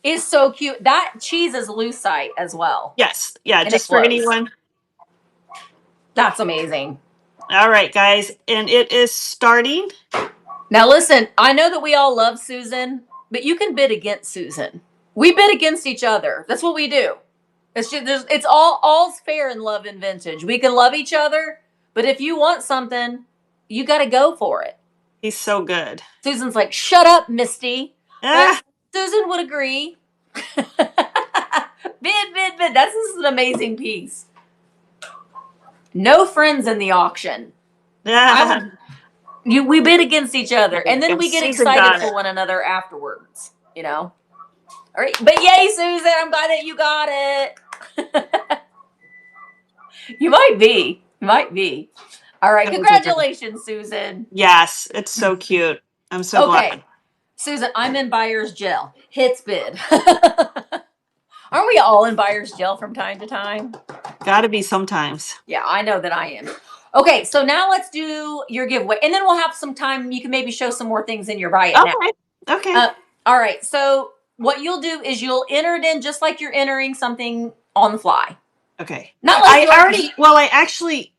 S1: It's so cute. That cheese is lucite as well.
S5: Yes. Yeah,
S1: And it
S5: just for
S1: glows.
S5: anyone.
S1: That's amazing.
S5: All right, guys. And it is starting.
S1: Now listen, I know that we all love Susan, but you can bid against Susan. We bid against each other. That's what we do. It's just it's all's fair in love and vintage. We can love each other, but if you want something, you got to go for it.
S5: He's so good.
S1: Susan's like, "Shut up, Misty."
S5: Ah,
S1: But Susan would agree. Bid. This is an amazing piece. No friends in the auction.
S5: ah.
S1: We bid against each other, and then we get
S5: Susan got
S1: excited
S5: it.
S1: for one another afterwards. You know. All right, but yay, Susan! I'm glad that you got it. You might be. All right, congratulations, Susan.
S5: Yes, it's so cute. I'm so
S1: Okay,
S5: glad.
S1: Susan, I'm in buyer's jail. Hits bid. Aren't we all in buyer's jail from time to time?
S5: Gotta be sometimes.
S1: Yeah, I know that I am. Okay, so now let's do your giveaway, and then we'll have some time. You can maybe show some more things in your buy it now.
S5: Okay.
S1: All right, so what you'll do is you'll enter it in just like you're entering something on the fly.
S5: Okay.
S1: Not like
S5: I actually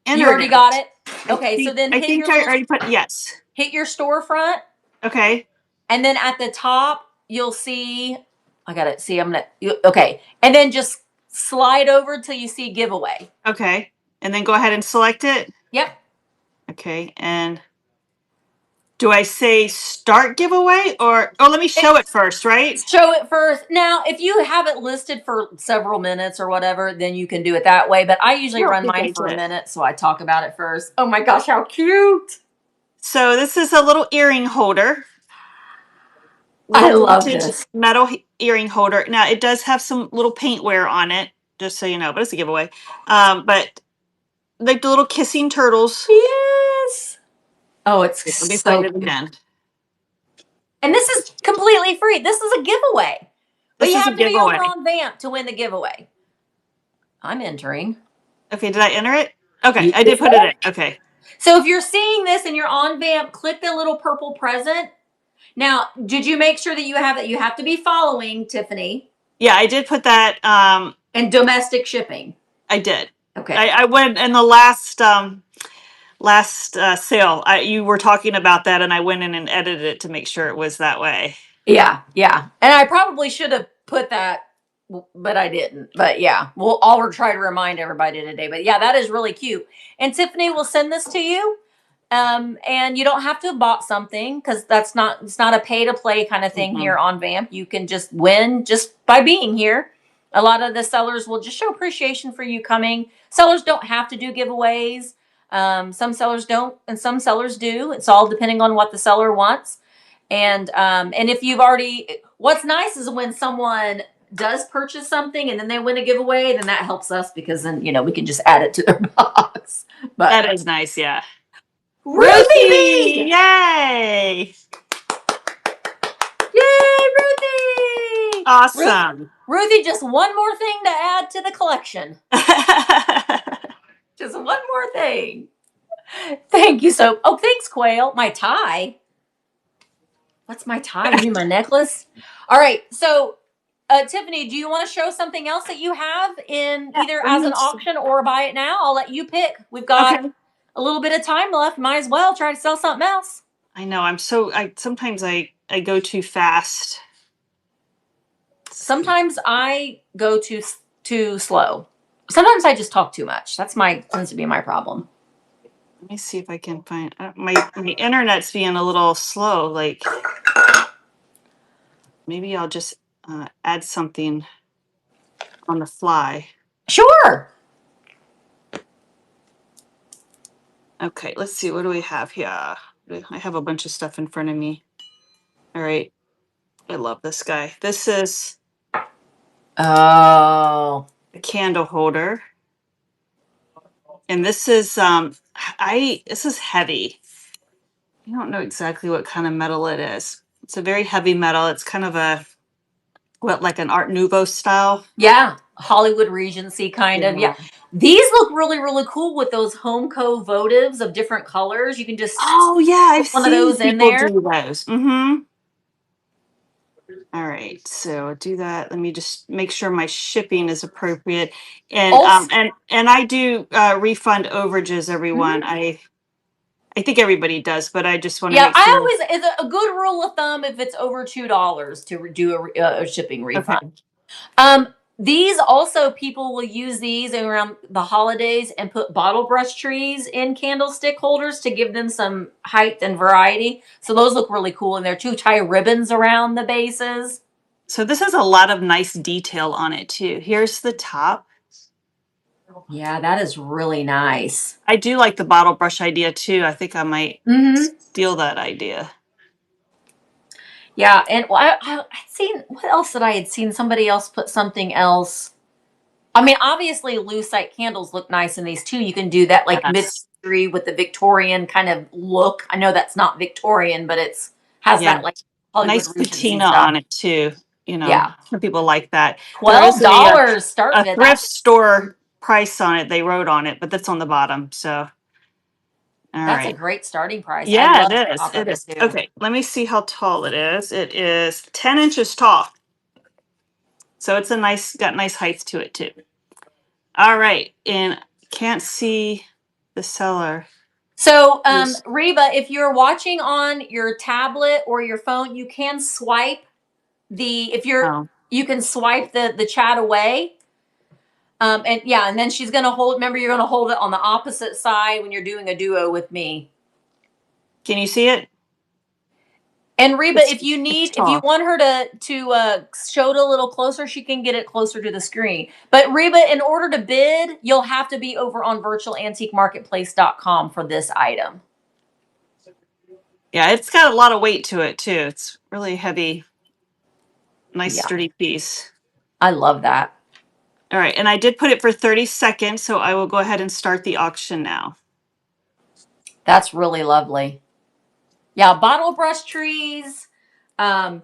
S5: entered
S1: you already got it. Okay, so then
S5: I think I already put yes.
S1: hit your storefront,
S5: Okay.
S1: and then at the top you'll see. I got it. See, okay, and then just slide over till you see giveaway.
S5: Okay. And then go ahead and select it.
S1: Yep.
S5: Okay. And do I say start giveaway or let me show it first, right?
S1: Show it first. Now, if you have it listed for several minutes or whatever, then you can do it that way. But I usually run mine for a minute, so I talk about it first. Oh my gosh, how cute!
S5: So this is a little earring holder.
S1: I love this
S5: metal earring holder. Now it does have some little paint wear on it, just so you know, but it's a giveaway. But like the little kissing turtles.
S1: Yes. Oh, it's
S5: Let me
S1: so
S5: find it
S1: cute.
S5: again.
S1: And this is completely free. This is a giveaway. But you have to be over on Vamp to win the giveaway. I'm entering.
S5: Okay, did I enter it? Okay, I did put it in. Okay.
S1: So if you're seeing this and you're on Vamp, click the little purple present. Now, did you make sure that you have to be following Tiffany?
S5: Yeah, I did put that.
S1: And domestic shipping.
S5: I did.
S1: Okay.
S5: I went in the last sale. You were talking about that, and I went in and edited it to make sure it was that way.
S1: Yeah. And I probably should have put that, but I didn't. But yeah, I'll try to remind everybody today. But yeah, that is really cute. And Tiffany will send this to you. And you don't have to have bought something because it's not a pay to play kind of thing here on Vamp. You can just win just by being here. A lot of the sellers will just show appreciation for you coming. Sellers don't have to do giveaways. Some sellers don't, and some sellers do. It's all depending on what the seller wants. And if you've already, what's nice is when someone does purchase something and then they win a giveaway, then that helps us because then we can just add it to their box. But
S5: that is nice, yeah.
S1: Ruthie!
S5: Yay!
S1: Yay, Ruthie!
S5: Awesome.
S1: Ruthie, just one more thing to add to the collection. Just one more thing. Thank you thanks, Quail. My tie. What's my tie? You mean my necklace? All right. So, Tiffany, do you want to show something else that you have in either as an auction or buy it now? I'll let you pick. We've got a little bit of time left. Might as well try to sell something else.
S5: I know. Sometimes I go too fast.
S1: Sometimes I go too slow. Sometimes I just talk too much. Tends to be my problem.
S5: Let me see if I can find my internet's being a little slow. Like maybe I'll just add something on the fly.
S1: Sure.
S5: Okay, let's see. What do we have here? I have a bunch of stuff in front of me. All right. I love this guy. This is
S1: Oh,
S5: a candle holder. And this is this is heavy. I don't know exactly what kind of metal it is. It's a very heavy metal. It's kind of a like an Art Nouveau style.
S1: yeah. Hollywood Regency kind of.
S5: Yeah.
S1: Yeah. These look really, really cool with those home co votives of different colors. You can just
S5: Oh yeah, I've
S1: put one of
S5: seen
S1: those in
S5: people
S1: there.
S5: do those. Mm-hmm. All right, so I'll do that. Let me just make sure my shipping is appropriate, and
S1: Also,
S5: and I do refund overages, everyone. I think everybody does, but I just want to
S1: yeah,
S5: make sure.
S1: it's a good rule of thumb if it's over $2 to do a shipping refund.
S5: Okay.
S1: These also, people will use these around the holidays and put bottle brush trees in candlestick holders to give them some height and variety. So those look really cool. And they're two tie ribbons around the bases.
S5: So this has a lot of nice detail on it too. Here's the top.
S1: Yeah, that is really nice.
S5: I do like the bottle brush idea too. I think I might steal that idea.
S1: Yeah, and I'd seen, what else that I had seen? Somebody else put something else. I mean, obviously, lucite candles look nice in these too. You can do that like
S5: Yes.
S1: mid-century with the Victorian kind of look. I know that's not Victorian, but has
S5: Yeah.
S1: that like Hollywood
S5: Nice
S1: Regency
S5: patina
S1: stuff.
S5: on it too. You know,
S1: Yeah,
S5: some people like that. There is
S1: $12 starting
S5: a
S1: at
S5: thrift store price on it. They wrote on it, but that's on the bottom. So, all
S1: that's a
S5: right.
S1: great starting price. I
S5: Yeah,
S1: love
S5: it
S1: the
S5: is.
S1: top
S5: It
S1: of it
S5: is.
S1: too.
S5: Okay, let me see how tall it is. It is 10 inches tall. So it's got nice heights to it too. All right, and can't see the seller.
S1: So, Reba, if you're watching on your tablet or your phone, you can swipe
S5: Oh,
S1: you can swipe the chat away. And yeah, and then she's gonna remember, you're gonna hold it on the opposite side when you're doing a duo with me.
S5: can you see it?
S1: And Reba,
S5: It's
S1: if you
S5: tall.
S1: want her to show it a little closer, she can get it closer to the screen. But Reba, in order to bid, you'll have to be over on virtualantiquemarketplace.com for this item.
S5: Yeah, it's got a lot of weight to it too. It's really heavy, nice
S1: Yeah,
S5: sturdy piece.
S1: I love that.
S5: All right, and I did put it for 30 seconds, so I will go ahead and start the auction now.
S1: That's really lovely. Yeah, bottle brush trees. Um,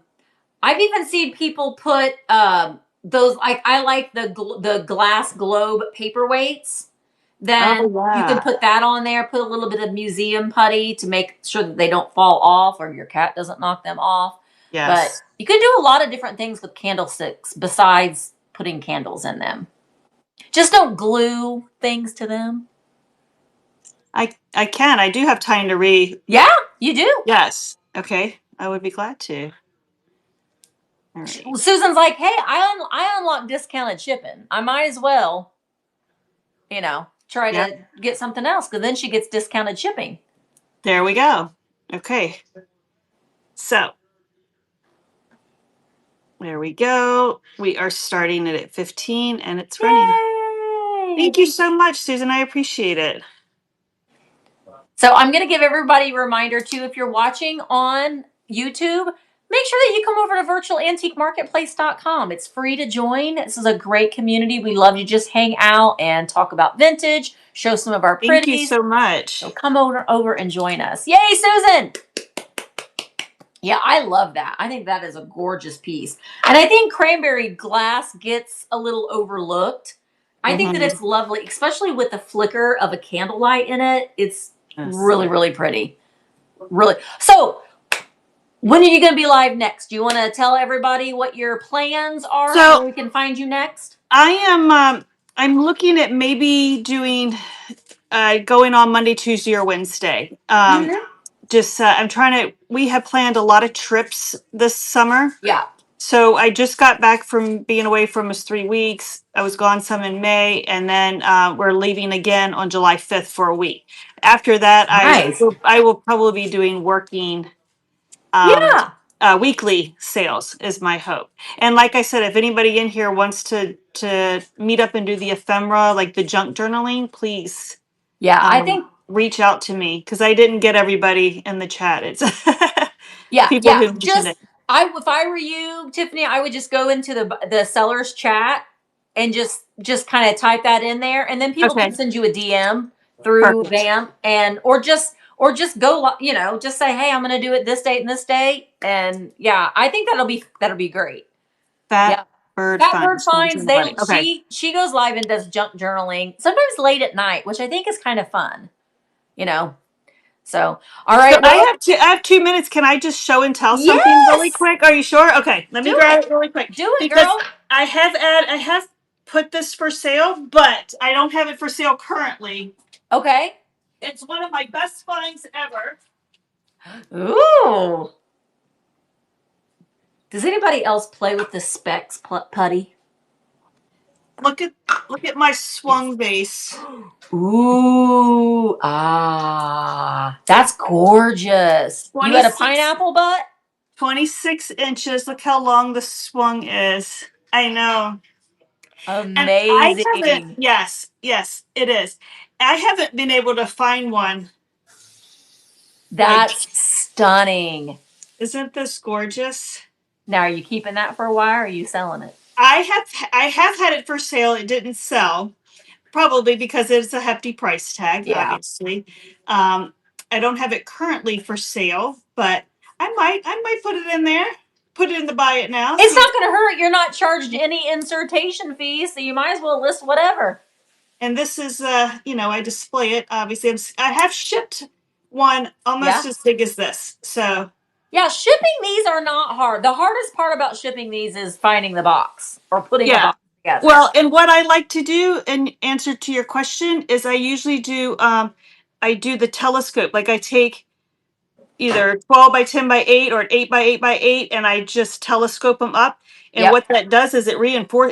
S1: I've even seen people put those, like, I like the glass globe paperweights. Then
S5: Oh
S1: you can
S5: yeah.
S1: put that on there, put a little bit of museum putty to make sure that they don't fall off or your cat doesn't knock them off. But
S5: Yes.
S1: you can do a lot of different things with candlesticks besides putting candles in them. Just don't glue things to them.
S5: I can. I do have time to read.
S1: Yeah, you do.
S5: Yes. Okay. I would be glad to. All right.
S1: Susan's like, hey, I unlocked discounted shipping. I might as well, try
S5: Yeah.
S1: to get something else, because then she gets discounted shipping.
S5: There we go. Okay. So there we go. We are starting it at 15 and it's running.
S1: Yay!
S5: Thank you so much, Susan. I appreciate it.
S1: So I'm going to give everybody a reminder too, if you're watching on YouTube, make sure that you come over to virtualantiquemarketplace.com. It's free to join. This is a great community. We love to just hang out and talk about vintage, show some of our pretties.
S5: Thank you so much.
S1: So come over and join us. Yay, Susan! Yeah, I love that. I think that is a gorgeous piece. And I think cranberry glass gets a little overlooked. I think that it's lovely, especially with the flicker of a candlelight in it. It's really, really pretty. Really. So, when are you going to be live next? Do you want to tell everybody what your plans are, so where we can find you next?
S5: I am I'm looking at maybe doing going on Monday, Tuesday, or Wednesday. I'm trying to, we have planned a lot of trips this summer.
S1: Yeah.
S5: So I just got back from being away for almost 3 weeks. I was gone some in May, and then we're leaving again on July 5th for a week. After that,
S1: Nice.
S5: I will probably be doing working weekly sales is my hope. And like I said, if anybody in here wants to meet up and do the ephemera, like the junk journaling, please.
S1: Yeah, I think
S5: reach out to me because I didn't get everybody in the chat. It's people who mentioned it.
S1: If I were you, Tiffany, I would just go into the seller's chat and just kind of type that in there, and then people can send you a DM through VAMP, and or just go, just say, hey, I'm going to do it this date and this date, and yeah, I think that'll be great.
S5: Fat Bird
S1: Finds. She goes live and does junk journaling sometimes late at night, which I think is kind of fun. So, all right.
S5: So I have 2 minutes. Can I just show and tell something really quick? Are you sure? Okay, let me grab it really quick.
S1: Do it, girl.
S5: I have put this for sale, but I don't have it for sale currently.
S1: Okay.
S5: It's one of my best finds ever.
S1: Ooh. Does anybody else play with the Specs putty?
S5: Look at my swung base.
S1: Ooh, that's gorgeous. You had a pineapple butt?
S5: 26 inches. Look how long the swung is. I know.
S1: Amazing.
S5: Yes, it is. I haven't been able to find one.
S1: That's stunning.
S5: Isn't this gorgeous?
S1: Now, are you keeping that for a while, or are you selling it?
S5: I have had it for sale. It didn't sell, probably because it's a hefty price tag. Yeah. Obviously, I don't have it currently for sale, but I might put it in there. Put it in the buy it now.
S1: It's not going to hurt. You're not charged any insertion fees, so you might as well list whatever.
S5: And this is, I display it. Obviously, I have shipped one almost as big as this. So.
S1: Yeah, shipping these are not hard. The hardest part about shipping these is finding the box or putting the box together.
S5: Well, and what I like to do in answer to your question is I usually do I do the telescope. Like I take either 12 by 10 by 8 or 8 by 8 by 8 and I just telescope them up. And what that does is it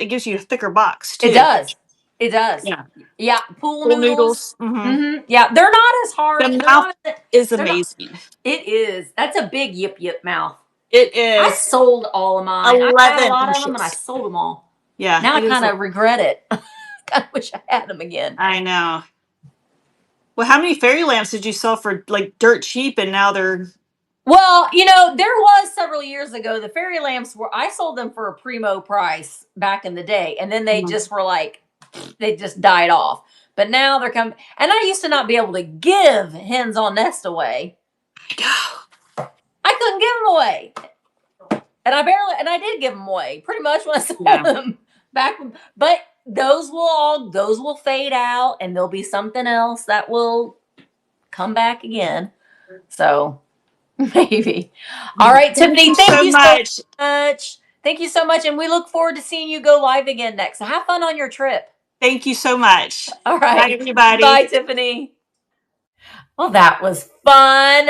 S5: gives you a thicker box too.
S1: It does. Yeah. Pool noodles.
S5: Mm-hmm.
S1: Yeah, they're not as hard.
S5: The mouth is amazing.
S1: It is. That's a big yip mouth.
S5: It is.
S1: I sold all of mine.
S5: 11
S1: I had a lot of them and I sold them all.
S5: Yeah.
S1: Now I kind of regret it. I wish I had them again.
S5: I know. Well, how many fairy lamps did you sell for like dirt cheap and now they're...
S1: Well, there was several years ago, the fairy lamps I sold them for a primo price back in the day. And then they just were like, they just died off. But now they're coming. And I used to not be able to give hens on nest away. I couldn't give them away. And I did give them away pretty much when I sold them back. But those will fade out and there'll be something else that will come back again. So maybe. All right, Tiffany, thank you so much. Thank you so much. And we look forward to seeing you go live again next. So have fun on your trip.
S5: Thank you so much.
S1: All right.
S5: Bye, everybody.
S1: Bye, Tiffany. Well, that was fun.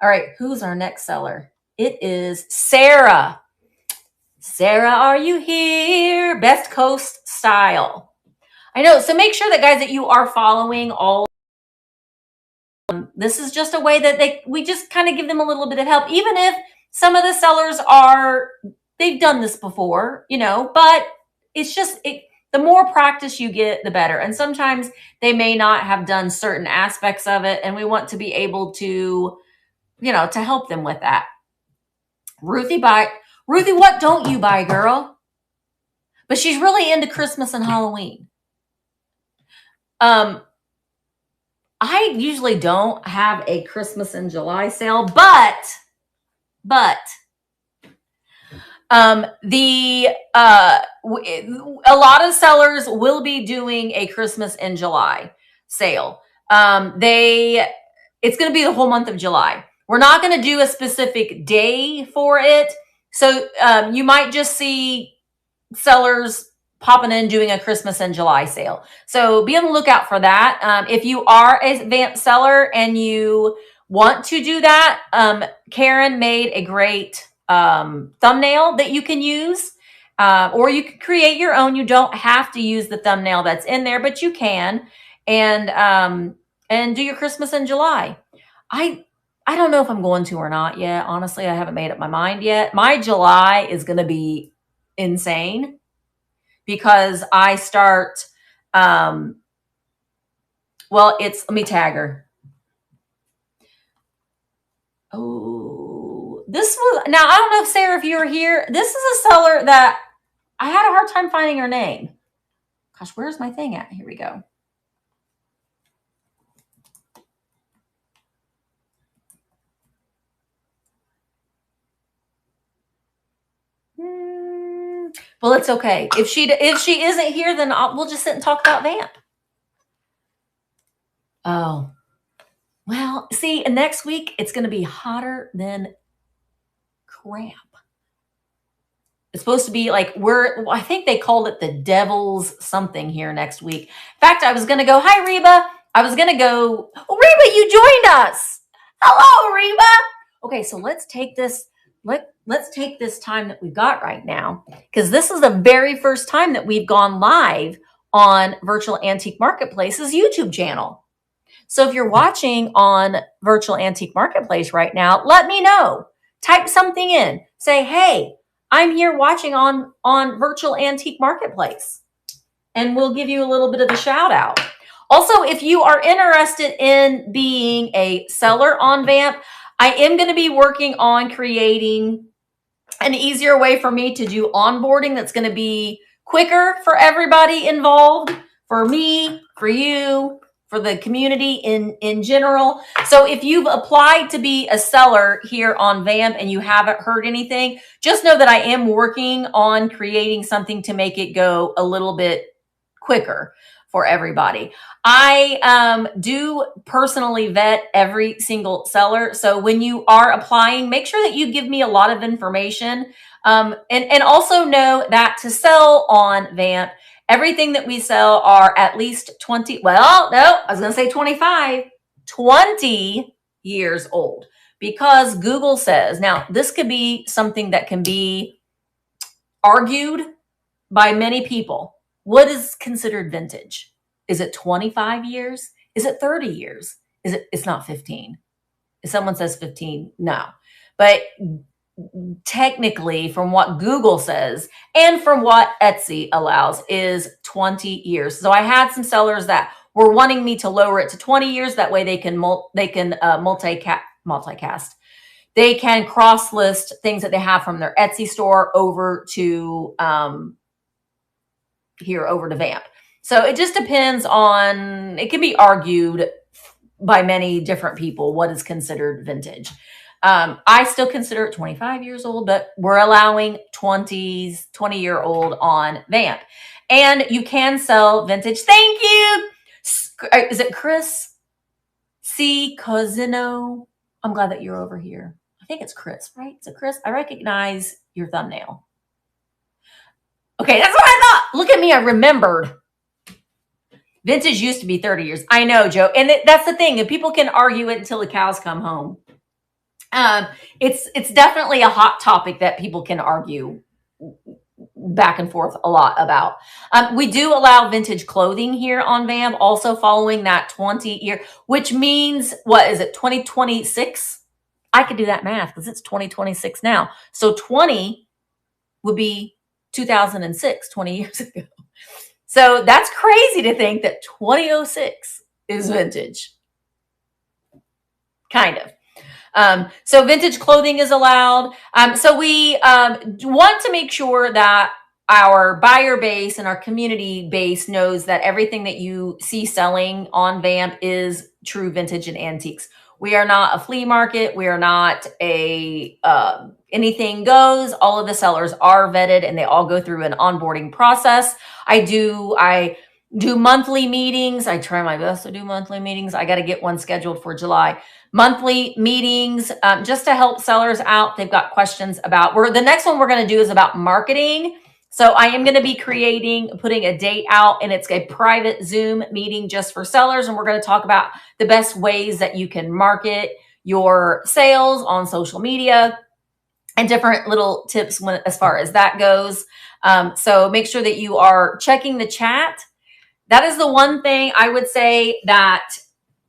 S1: All right. Who's our next seller? It is Sarah. Sarah, are you here? Best Coast Style. I know. So make sure that, guys, that you are following all. This is just a way that we just kind of give them a little bit of help, even if some of the sellers they've done this before, but it's just, the more practice you get, the better. And sometimes they may not have done certain aspects of it. And we want to be able to, to help them with that. Ruthie, what don't you buy, girl? But she's really into Christmas and Halloween. I usually don't have a Christmas in July sale, but a lot of sellers will be doing a Christmas in July sale. It's going to be the whole month of July. We're not going to do a specific day for it. So you might just see sellers popping in doing a Christmas in July sale. So be on the lookout for that. If you are a VAMP seller and you want to do that, Karen made a great thumbnail that you can use, or you can create your own. You don't have to use the thumbnail that's in there, but you can, and do your Christmas in July. I don't know if I'm going to or not yet. Honestly, I haven't made up my mind yet. My July is going to be insane because I start, let me tag her. Oh, this was, now I don't know if Sarah, if you were here, this is a seller that I had a hard time finding her name. Gosh, where's my thing at? Here we go. Well, it's okay. If she isn't here, then we'll just sit and talk about VAMP. Oh, well, see, next week it's going to be hotter than crap. It's supposed to be like I think they called it the devil's something here next week. In fact, I was going to go, hi, Reba. I was going to go, oh, Reba, you joined us. Hello, Reba. Okay, so let's take this. Let's take this time that we've got right now, because this is the very first time that we've gone live on Virtual Antique Marketplace's YouTube channel. So if you're watching on Virtual Antique Marketplace right now, let me know. Type something in. Say, hey, I'm here watching on Virtual Antique Marketplace, and we'll give you a little bit of a shout out. Also, if you are interested in being a seller on VAMP, I am going to be working on creating an easier way for me to do onboarding that's going to be quicker for everybody involved, for me, for you, for the community in general. So if you've applied to be a seller here on VAMP and you haven't heard anything, just know that I am working on creating something to make it go a little bit quicker for everybody. I do personally vet every single seller. So when you are applying, make sure that you give me a lot of information. And also know that to sell on VAMP, everything that we sell are at least 20, well, no, I was going to say 25, 20 years old, because Google says, now this could be something that can be argued by many people. What is considered vintage? Is it 25 years? Is it 30 years? It's not 15. If someone says 15, no. But technically, from what Google says and from what Etsy allows, is 20 years. So I had some sellers that were wanting me to lower it to 20 years. That way they can multicast. They can cross list things that they have from their Etsy store over to over to VAMP. So it just depends on, it can be argued by many different people what is considered vintage. I still consider it 25 years old, but we're allowing 20-year-old on VAMP. And you can sell vintage. Thank you. Is it Chris C. Cosino? I'm glad that you're over here. I think it's Chris, right? Is it Chris? I recognize your thumbnail. Okay, that's what I thought. Look at me. I remembered. Vintage used to be 30 years. I know, Joe. And that's the thing. And people can argue it until the cows come home. It's definitely a hot topic that people can argue back and forth a lot about. We do allow vintage clothing here on VAMP, also following that 20-year, which means, what is it, 2026? I could do that math because it's 2026 now. So 20 would be 2006, 20 years ago. So that's crazy to think that 2006 is vintage. Kind of. So vintage clothing is allowed. So we want to make sure that our buyer base and our community base knows that everything that you see selling on VAMP is true vintage and antiques. We are not a flea market. We are not a anything goes. All of the sellers are vetted and they all go through an onboarding process. I do monthly meetings. I try my best to do monthly meetings. I got to get one scheduled for July. Monthly meetings just to help sellers out. They've got questions about the next one we're going to do is about marketing. So I am going to be putting a date out, and it's a private Zoom meeting just for sellers. And we're going to talk about the best ways that you can market your sales on social media and different little tips as far as that goes. So make sure that you are checking the chat. That is the one thing I would say that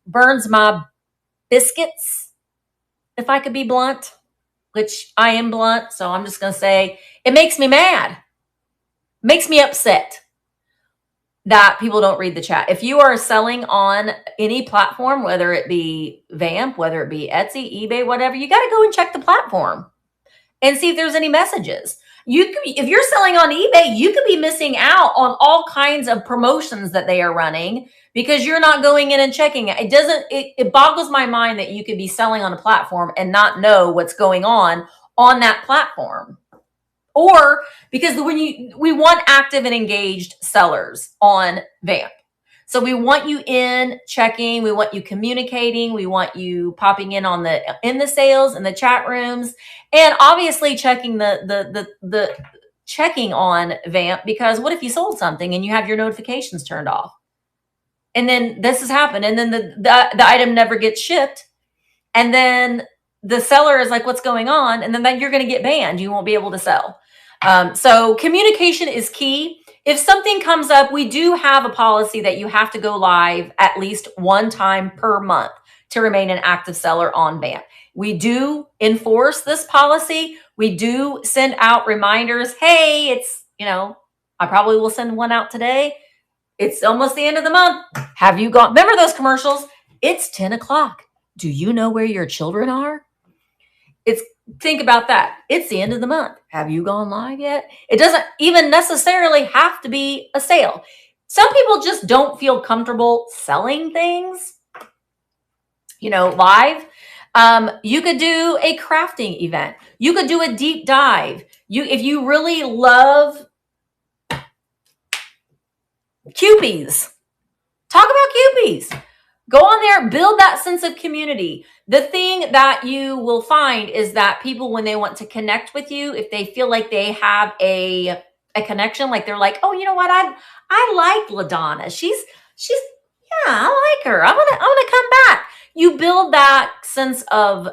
S1: burns my biscuits, if I could be blunt, which I am blunt. So I'm just going to say it makes me mad, makes me upset that people don't read the chat. If you are selling on any platform, whether it be VAMP, whether it be Etsy, eBay, whatever, you got to go and check the platform and see if there's any messages. If you're selling on eBay, you could be missing out on all kinds of promotions that they are running because you're not going in and checking it. It boggles my mind that you could be selling on a platform and not know what's going on that platform. Or because we want active and engaged sellers on VAMP. So we want you in checking, we want you communicating, we want you popping in in the sales and the chat rooms, and obviously checking the checking on VAMP, because what if you sold something and you have your notifications turned off? And then this has happened, and then the item never gets shipped, and then the seller is like, what's going on? And then you're going to get banned. You won't be able to sell. So communication is key. If something comes up, we do have a policy that you have to go live at least one time per month to remain an active seller on VAMP. We do enforce this policy. We do send out reminders. Hey, it's, I probably will send one out today. It's almost the end of the month. Have you gone? Remember those commercials? It's 10 o'clock. Do you know where your children are? Think about that. It's the end of the month. Have you gone live yet? It doesn't even necessarily have to be a sale. Some people just don't feel comfortable selling things, live. You could do a crafting event. You could do a deep dive. If you really love Kewpies, talk about Kewpies. Go on there, build that sense of community. The thing that you will find is that people, when they want to connect with you, if they feel like they have a connection, like they're like, oh, you know what? I like LaDonna. She's yeah, I like her. I want to come back. You build that sense of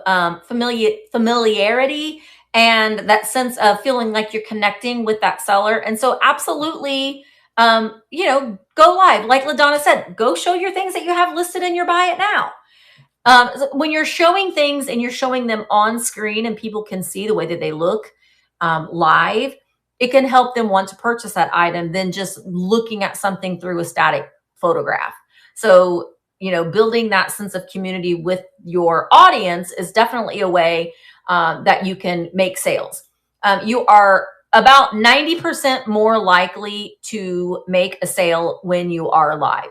S1: familiarity and that sense of feeling like you're connecting with that seller. And so absolutely, go live. Like LaDonna said, go show your things that you have listed in your Buy It Now. When you're showing things and you're showing them on screen and people can see the way that they look live, it can help them want to purchase that item than just looking at something through a static photograph. So, building that sense of community with your audience is definitely a way that you can make sales. You are about 90% more likely to make a sale when you are live.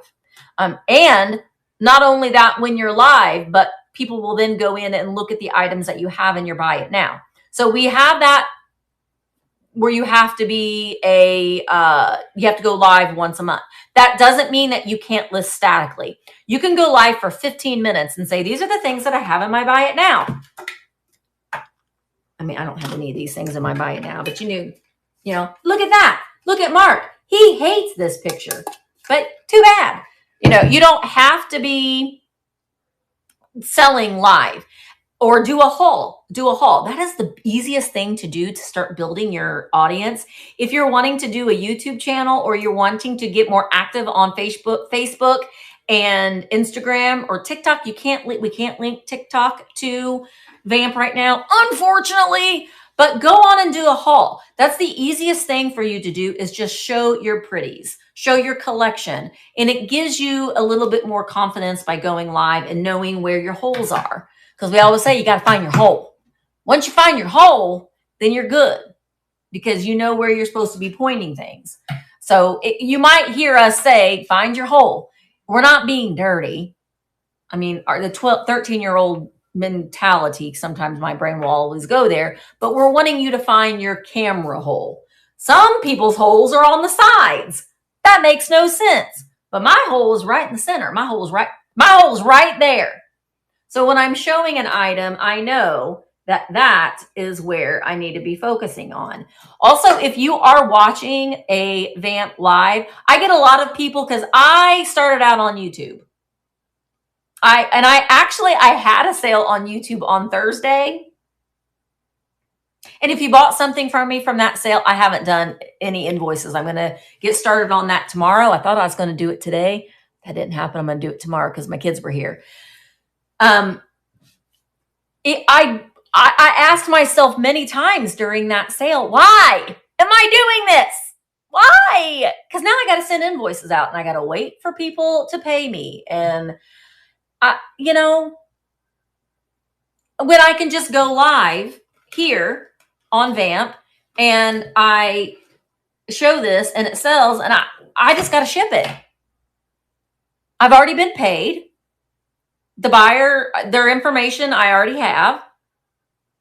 S1: And not only that, when you're live, but people will then go in and look at the items that you have in your Buy It Now. So we have that where you have to be you have to go live once a month. That doesn't mean that you can't list statically. You can go live for 15 minutes and say, these are the things that I have in my Buy It Now. I mean, I don't have any of these things in my Buy It Now, but look at that. Look at Mark. He hates this picture, but too bad. You don't have to be selling live or do a haul. That is the easiest thing to do to start building your audience. If you're wanting to do a YouTube channel or you're wanting to get more active on Facebook and Instagram or TikTok, we can't link TikTok to VAMP right now, unfortunately, but go on and do a haul. That's the easiest thing for you to do, is just show your pretties, show your collection. And it gives you a little bit more confidence by going live and knowing where your holes are. Because we always say you got to find your hole. Once you find your hole, then you're good because you know where you're supposed to be pointing things. So you might hear us say, find your hole. We're not being dirty. I mean, the 13-year-old mentality, sometimes my brain will always go there, but we're wanting you to find your camera hole. Some people's holes are on the sides. That makes no sense. But my hole is right in the center. My hole's right there. So when I'm showing an item, I know that is where I need to be focusing on. Also, if you are watching a VAMP live, I get a lot of people, because I started out on YouTube. I had a sale on YouTube on Thursday. And if you bought something from me from that sale, I haven't done any invoices. I'm going to get started on that tomorrow. I thought I was going to do it today. That didn't happen. I'm going to do it tomorrow because my kids were here. I asked myself many times during that sale, why am I doing this? Why? Because now I got to send invoices out and I got to wait for people to pay me. And when I can just go live here on VAMP and I show this and it sells and I just got to ship it. I've already been paid. The buyer, their information I already have.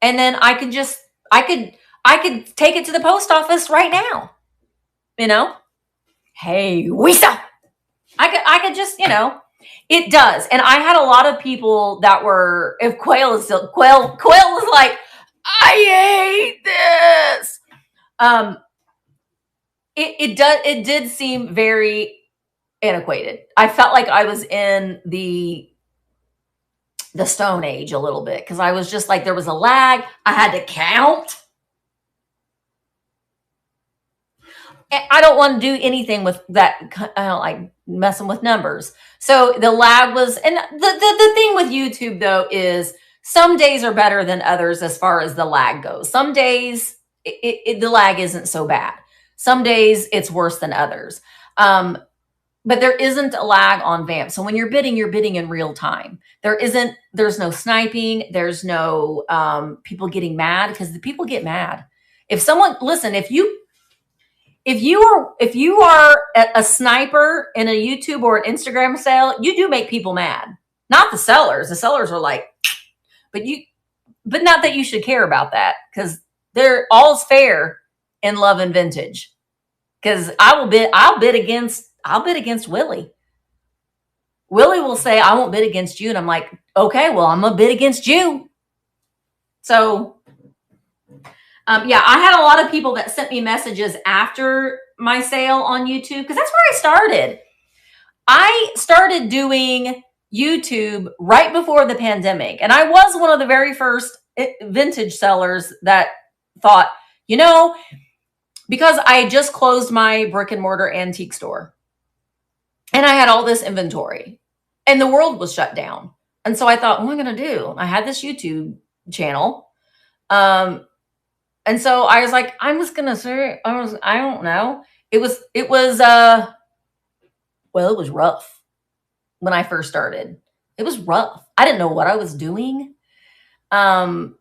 S1: And then I could take it to the post office right now. Hey, Wisa. I could just, it does. And I had a lot of people that were, if Quail was like, I hate this. It did seem very antiquated. I felt like I was in the Stone Age a little bit because I was just like, there was a lag. I had to count. I don't want to do anything with that. I don't like messing with numbers. So the lag was, and the thing with YouTube though is some days are better than others as far as the lag goes. Some days the lag isn't so bad. Some days it's worse than others. But there isn't a lag on VAMP. So when you're bidding in real time. There's no sniping. There's no people getting mad because the people get mad. If you are a sniper in a YouTube or an Instagram sale, you do make people mad. Not the sellers. The sellers are like, but not that you should care about that because they're all's fair in love and vintage. Because I'll bid against Willie. Willie will say, I won't bid against you. And I'm like, okay, well, I'm going to bid against you. So I had a lot of people that sent me messages after my sale on YouTube because that's where I started. I started doing YouTube right before the pandemic. And I was one of the very first vintage sellers that thought, because I had just closed my brick and mortar antique store and I had all this inventory and the world was shut down. And so I thought, what am I going to do? I had this YouTube channel. And so I was like, I'm just going to say, I don't know. It was rough when I first started. It was rough. I didn't know what I was doing. But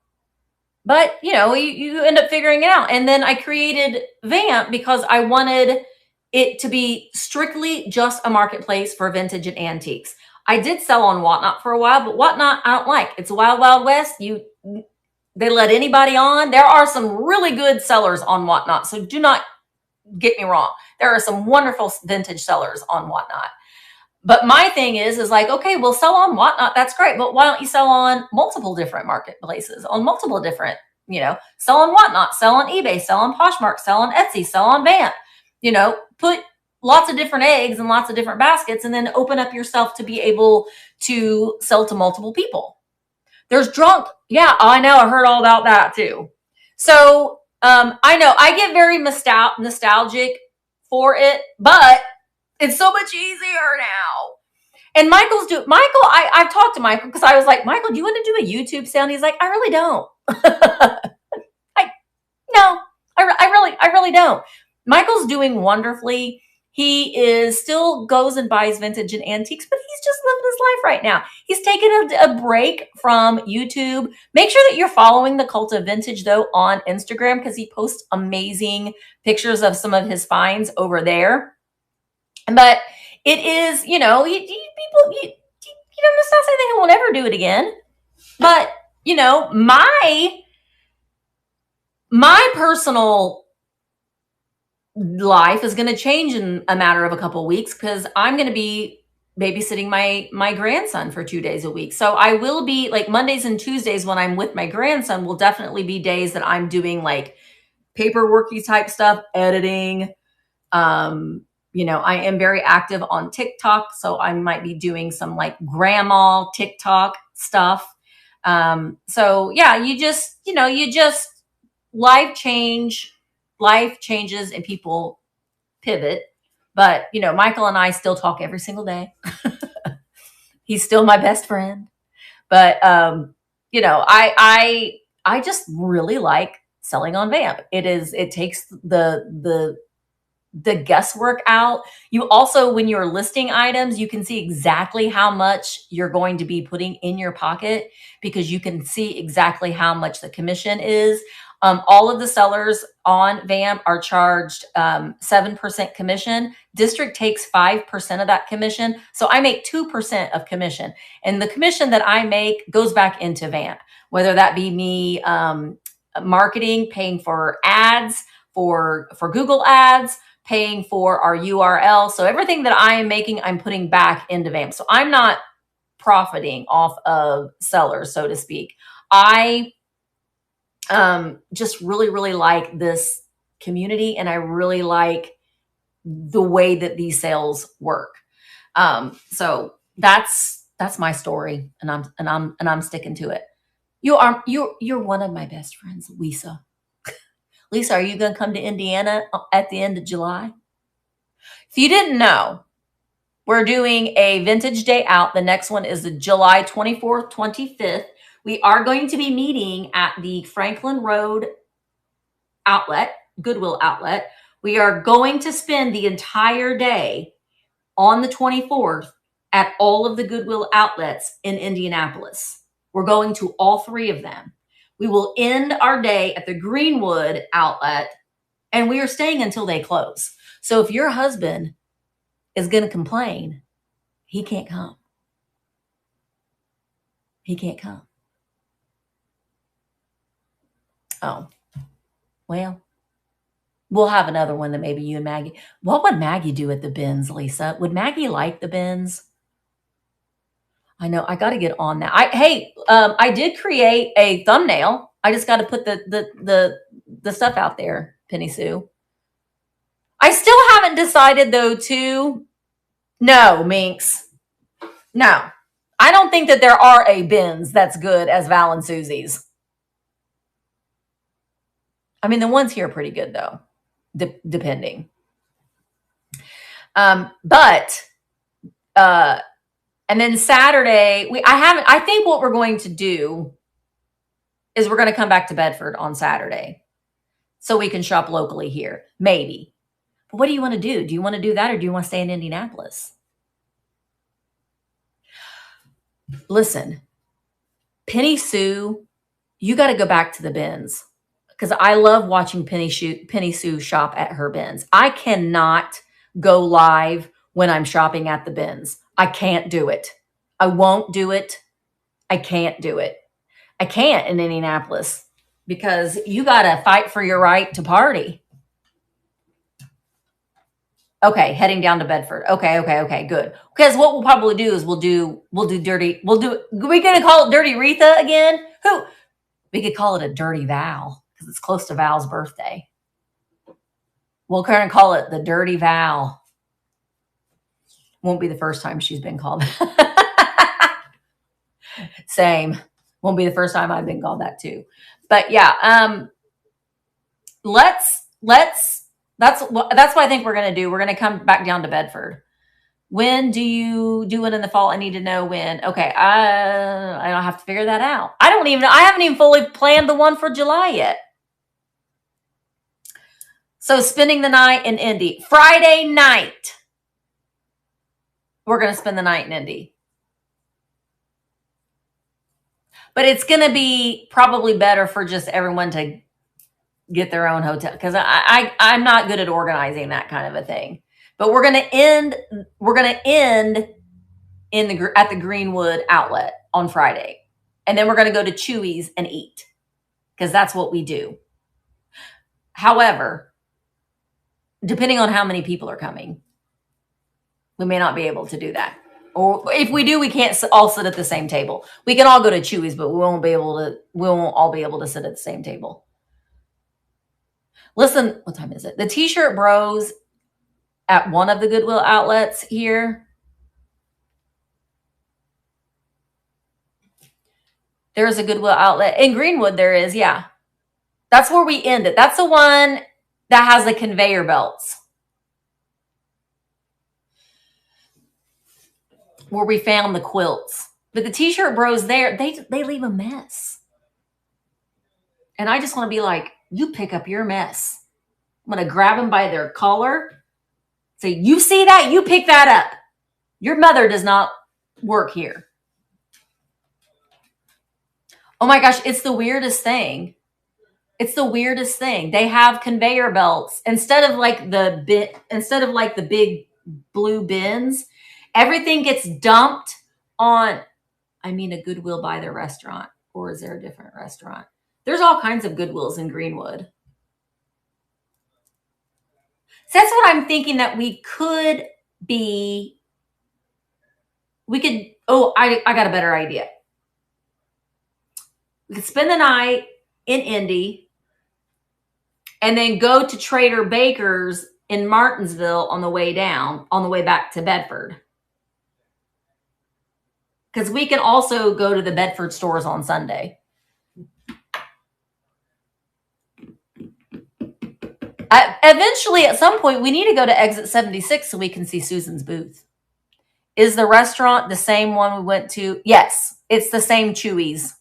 S1: you end up figuring it out. And then I created VAMP because I wanted it to be strictly just a marketplace for vintage and antiques. I did sell on Whatnot for a while, but Whatnot I don't like. It's a wild, wild west. They let anybody on. There are some really good sellers on Whatnot. So do not get me wrong. There are some wonderful vintage sellers on Whatnot. But my thing is like, okay, we'll sell on Whatnot. That's great. But why don't you sell on multiple different marketplaces, on multiple different, sell on Whatnot, sell on eBay, sell on Poshmark, sell on Etsy, sell on VAMP, put lots of different eggs in lots of different baskets and then open up yourself to be able to sell to multiple people. There's drunk. Yeah, I know. I heard all about that too. So I know I get very nostalgic for it, but it's so much easier now. And I've talked to Michael because I was like, Michael, do you want to do a YouTube sale? And he's like, I really don't. No, I really don't. Michael's doing wonderfully. He still goes and buys vintage and antiques, but he's just living his life right now. He's taken a break from YouTube. Make sure that you're following the Cult of Vintage, though, on Instagram because he posts amazing pictures of some of his finds over there. But it is, people, that's not saying he won't ever do it again. But, my personal life is going to change in a matter of a couple of weeks because I'm going to be babysitting my grandson for 2 days a week. So I will be like Mondays and Tuesdays when I'm with my grandson will definitely be days that I'm doing like paperworky type stuff, editing. I am very active on TikTok. So I might be doing some like grandma TikTok stuff. So yeah, you just life changes and people pivot. But, Michael and I still talk every single day. He's still my best friend. But, I just really like selling on VAMP. It takes the the guesswork out. You also, when you're listing items, you can see exactly how much you're going to be putting in your pocket because you can see exactly how much the commission is. All of the sellers on VAMP are charged 7% commission. District takes 5% of that commission. So I make 2% of commission. And the commission that I make goes back into VAMP, whether that be me marketing, paying for ads, for Google ads, paying for our URL. So everything that I am making, I'm putting back into VAMP. So I'm not profiting off of sellers, so to speak. I just really, really like this community, and I really like the way that these sales work. So that's my story, and I'm sticking to it. You're one of my best friends, Lisa. Lisa, are you going to come to Indiana at the end of July? If you didn't know, we're doing a vintage day out. The next one is the July 24th, 25th. We are going to be meeting at the Franklin Road outlet, Goodwill outlet. We are going to spend the entire day on the 24th at all of the Goodwill outlets in Indianapolis. We're going to all 3 of them. We will end our day at the Greenwood outlet, and we are staying until they close. So if your husband is going to complain, he can't come. He can't come. Oh, well, we'll have another one that maybe you and Maggie. What would Maggie do at the bins, Lisa? Would Maggie like the bins? I know I got to get on that. I did create a thumbnail. I just got to put the stuff out there, Penny Sue. I still haven't decided though too. No, Minx. No, I don't think that there are a bins that's good as Val and Susie's. I mean, the ones here are pretty good though, depending. And then Saturday, I think what we're going to do is we're going to come back to Bedford on Saturday so we can shop locally here, maybe. But what do you want to do? Do you want to do that, or do you want to stay in Indianapolis? Listen, Penny Sue, you got to go back to the bins because I love watching Penny Sue shop at her bins. I cannot go live when I'm shopping at the bins. I can't do it. I won't do it. I can't do it. I can't in Indianapolis because you got to fight for your right to party. Okay, heading down to Bedford. Okay, good. Because what we'll probably do is we're going to call it Dirty Retha again? We could call it a Dirty Val because it's close to Val's birthday. We'll kind of call it the Dirty Val. Won't be the first time she's been called. Same. Won't be the first time I've been called that too. But yeah, that's what I think we're going to do. We're going to come back down to Bedford. When do you do it in the fall? I need to know when. Okay. I don't have to figure that out. I don't even know. I haven't even fully planned the one for July yet. So spending the night in Indy. Friday night, we're going to spend the night in Indy. But it's going to be probably better for just everyone to get their own hotel because I'm not good at organizing that kind of a thing. But we're going to end at the Greenwood outlet on Friday. And then we're going to go to Chewy's and eat because that's what we do. However, depending on how many people are coming, we may not be able to do that. Or if we do, we can't all sit at the same table. We can all go to Chewy's, but we won't all be able to sit at the same table. Listen, what time is it? The T-shirt bros at one of the Goodwill outlets here. There's a Goodwill outlet in Greenwood. There is, yeah. That's where we end it. That's the one that has the conveyor belts. Where we found the quilts. But the T-shirt bros there, they leave a mess. And I just want to be like, you pick up your mess. I'm going to grab them by their collar So you see that, you pick that up. Your mother does not work here. Oh my gosh, it's the weirdest thing. It's the weirdest thing. They have conveyor belts instead of like the big blue bins. Everything gets dumped on, I mean, a Goodwill by the restaurant, or is there a different restaurant? There's all kinds of Goodwills in Greenwood. So that's what I'm thinking that we could be. I got a better idea. We could spend the night in Indy and then go to Trader Baker's in Martinsville on the way back to Bedford. Because we can also go to the Bedford stores on Sunday. Eventually, at some point, we need to go to exit 76 so we can see Susan's booth. Is the restaurant the same one we went to? Yes, it's the same Chewy's.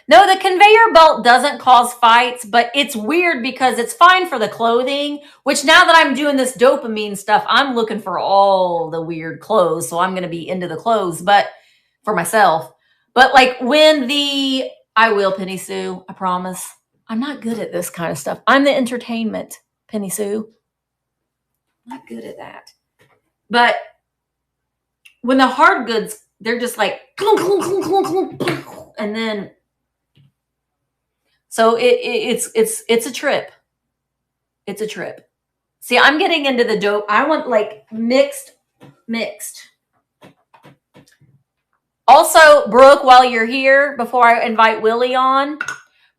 S1: No, the conveyor belt doesn't cause fights, but it's weird because it's fine for the clothing, which now that I'm doing this dopamine stuff, I'm looking for all the weird clothes. So I'm going to be into the clothes, but for myself. But like I will, Penny Sue, I promise. I'm not good at this kind of stuff. I'm the entertainment, Penny Sue. I'm not good at that. But when the hard goods, they're just like, and then, so it's a trip. It's a trip. See, I'm getting into the dope. I want like mixed. Also, Brooke, while you're here, before I invite Willie on,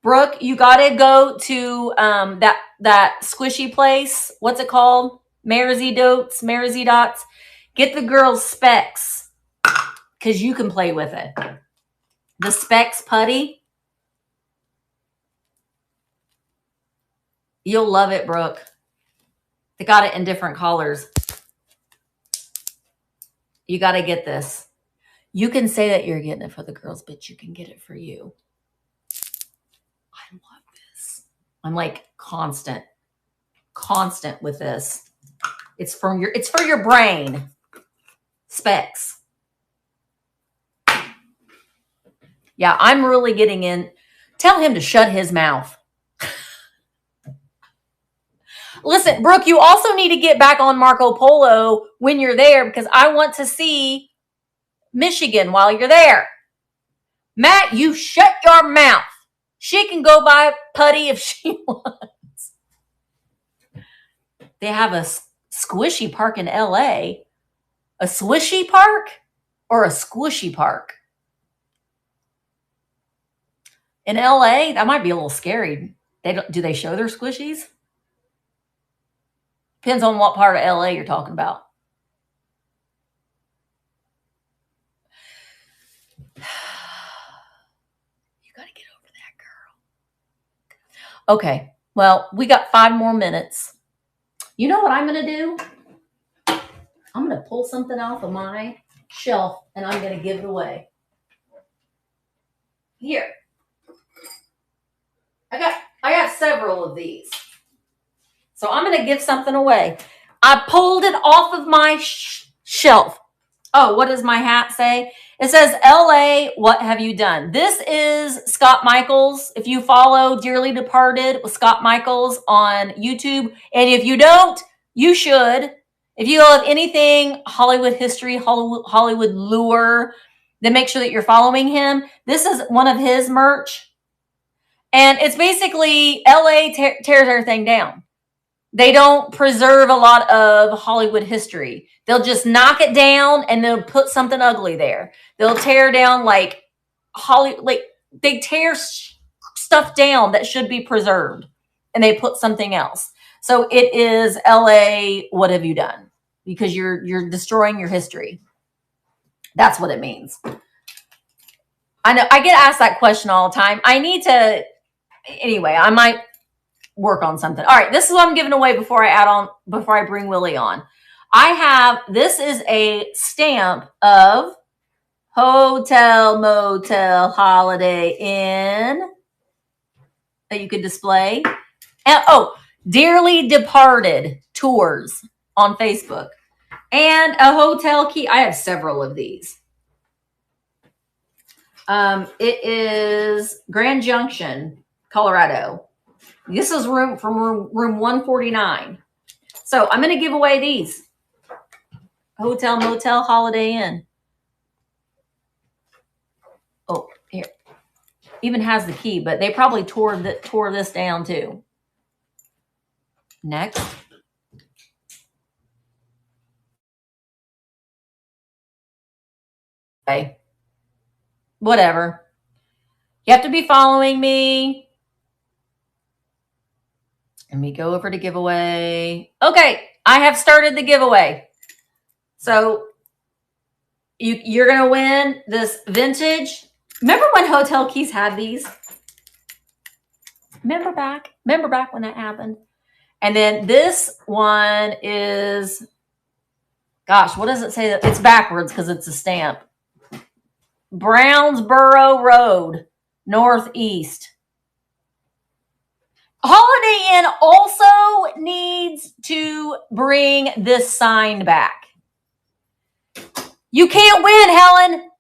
S1: Brooke, you got to go to that squishy place. What's it called? Marzy Dots. Get the girls Specs because you can play with it. The Specs putty. You'll love it, Brooke. They got it in different colors. You got to get this. You can say that you're getting it for the girls, but you can get it for you. I love this. I'm like constant with this. It's for your brain. Specs. Yeah, I'm really getting in. Tell him to shut his mouth. Listen, Brooke, you also need to get back on Marco Polo when you're there because I want to see Michigan while you're there. Matt, you shut your mouth. She can go buy putty if she wants. They have a squishy park in LA. A swishy park or a squishy park? In LA, that might be a little scary. Do they show their squishies? Depends on what part of LA you're talking about. You got to get over that, girl. Okay. Well, we got 5 more minutes. You know what I'm going to do? I'm going to pull something off of my shelf and I'm going to give it away. Here. I got several of these. So I'm going to give something away. I pulled it off of my shelf. Oh, what does my hat say? It says, LA, what have you done? This is Scott Michaels. If you follow Dearly Departed with Scott Michaels on YouTube, and if you don't, you should. If you love anything Hollywood history, Hollywood lure, then make sure that you're following him. This is one of his merch. And it's basically LA tears everything down. They don't preserve a lot of Hollywood history. They'll just knock it down and they'll put something ugly there. They'll tear down they tear stuff down that should be preserved and they put something else. So it is LA, what have you done? Because you're destroying your history. That's what it means. I know I get asked that question all the time. Anyway, I might work on something. All right, this is what I'm giving away before I bring Willie on. This is a stamp of Hotel Motel Holiday Inn that you could display. And Dearly Departed Tours on Facebook. And a hotel key. I have several of these. It is Grand Junction, Colorado. This is room 149. So I'm going to give away these. Hotel, motel, Holiday Inn. Oh, here. Even has the key, but they probably tore this down too. Next. Okay. Whatever. You have to be following me. Let me go over to giveaway. Okay, I have started the giveaway. So you're going to win this vintage. Remember when hotel keys had these? Remember back when that happened? And then this one is, gosh, what does it say? It's backwards because it's a stamp. Brownsboro Road, Northeast. Holiday Inn also needs to bring this sign back. You can't win, Helen.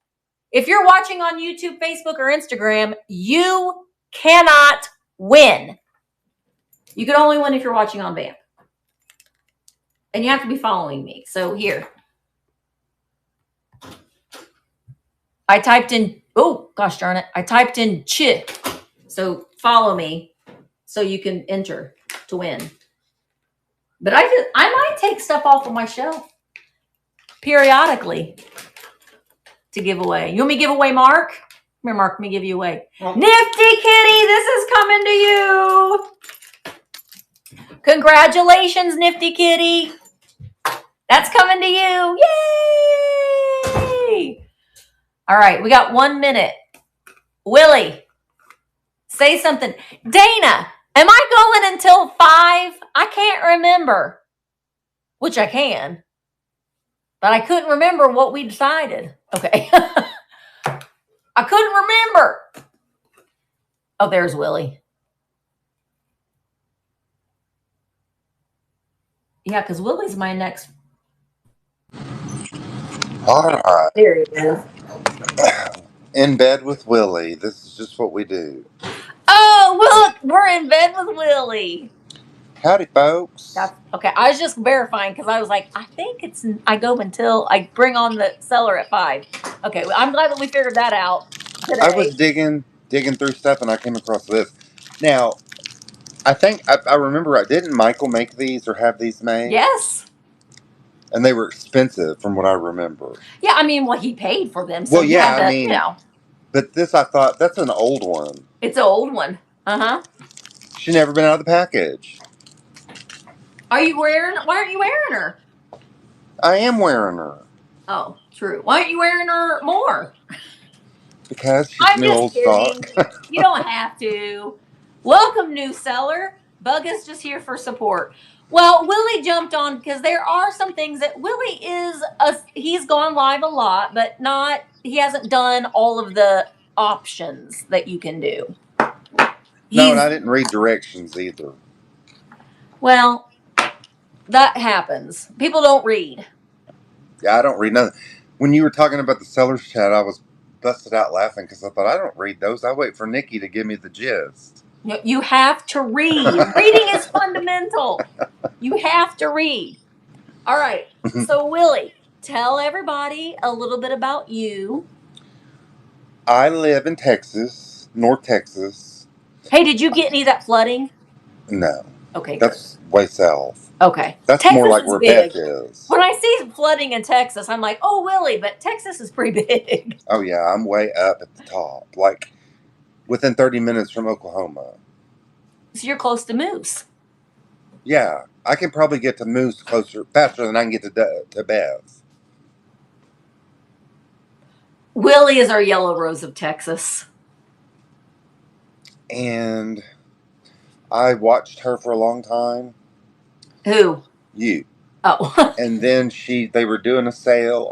S1: If you're watching on YouTube, Facebook, or Instagram, you cannot win. You can only win if you're watching on VAMP. And you have to be following me. So here. I typed in, oh, gosh darn it. I typed in ch. So follow me so you can enter to win. But I might take stuff off of my shelf periodically to give away. You want me to give away Mark? Come here, Mark. Let me give you away. Nifty Kitty, this is coming to you. Congratulations, Nifty Kitty. That's coming to you. Yay! All right, we got 1 minute. Willie, say something. Dana, am I going until 5? I can't remember. Which I can. But I couldn't remember what we decided. Okay. I couldn't remember. Oh, there's Willie. Yeah, because Willie's my next.
S6: All right.
S1: There he is.
S6: In bed with Willie. This is just what we do.
S1: Oh, look, we're in bed with Willie.
S6: Howdy, folks.
S1: That's okay. I was just verifying because I was like, I think I go until I bring on the seller at 5. Okay, well, I'm glad that we figured that out today.
S6: I was digging through stuff and I came across this. Now, I think I remember right. Didn't Michael make these or have these made?
S1: Yes.
S6: And they were expensive from what I remember.
S1: Yeah, I mean, well, he paid for them. So
S6: well, yeah, I mean,
S1: you know.
S6: But this, I thought, that's an old one.
S1: It's an old one. Uh-huh.
S6: She never been out of the package.
S1: Why aren't you wearing her?
S6: I am wearing her.
S1: Oh, true. Why aren't you wearing her more?
S6: Because she's
S1: I'm
S6: new
S1: just
S6: old
S1: kidding.
S6: stock.
S1: You don't have to. Welcome, new seller. Bug is just here for support. Well, Willie jumped on because there are some things that Willie he's gone live a lot, but he hasn't done all of the options that you can do.
S6: No, and I didn't read directions either.
S1: Well, that happens. People don't read.
S6: Yeah, I don't read nothing. When you were talking about the seller's chat, I was busted out laughing because I thought, I don't read those. I wait for Nikki to give me the gist.
S1: You have to read. Reading is fundamental. You have to read. All right. So, Willie, tell everybody a little bit about you.
S6: I live in Texas, North Texas.
S1: Hey, did you get any of that flooding?
S6: No.
S1: Okay,
S6: that's good. Way south.
S1: Okay.
S6: That's Texas more like where
S1: big.
S6: Beth is.
S1: When I see flooding in Texas, I'm like, oh, Willie, but Texas is pretty big.
S6: Oh, yeah. I'm way up at the top. Like, within 30 minutes from Oklahoma.
S1: So you're close to Moose.
S6: Yeah. I can probably get to Moose faster than I can get to Beth.
S1: Willie is our yellow rose of Texas.
S6: And I watched her for a long time.
S1: Who?
S6: You.
S1: Oh.
S6: And then they were doing a sale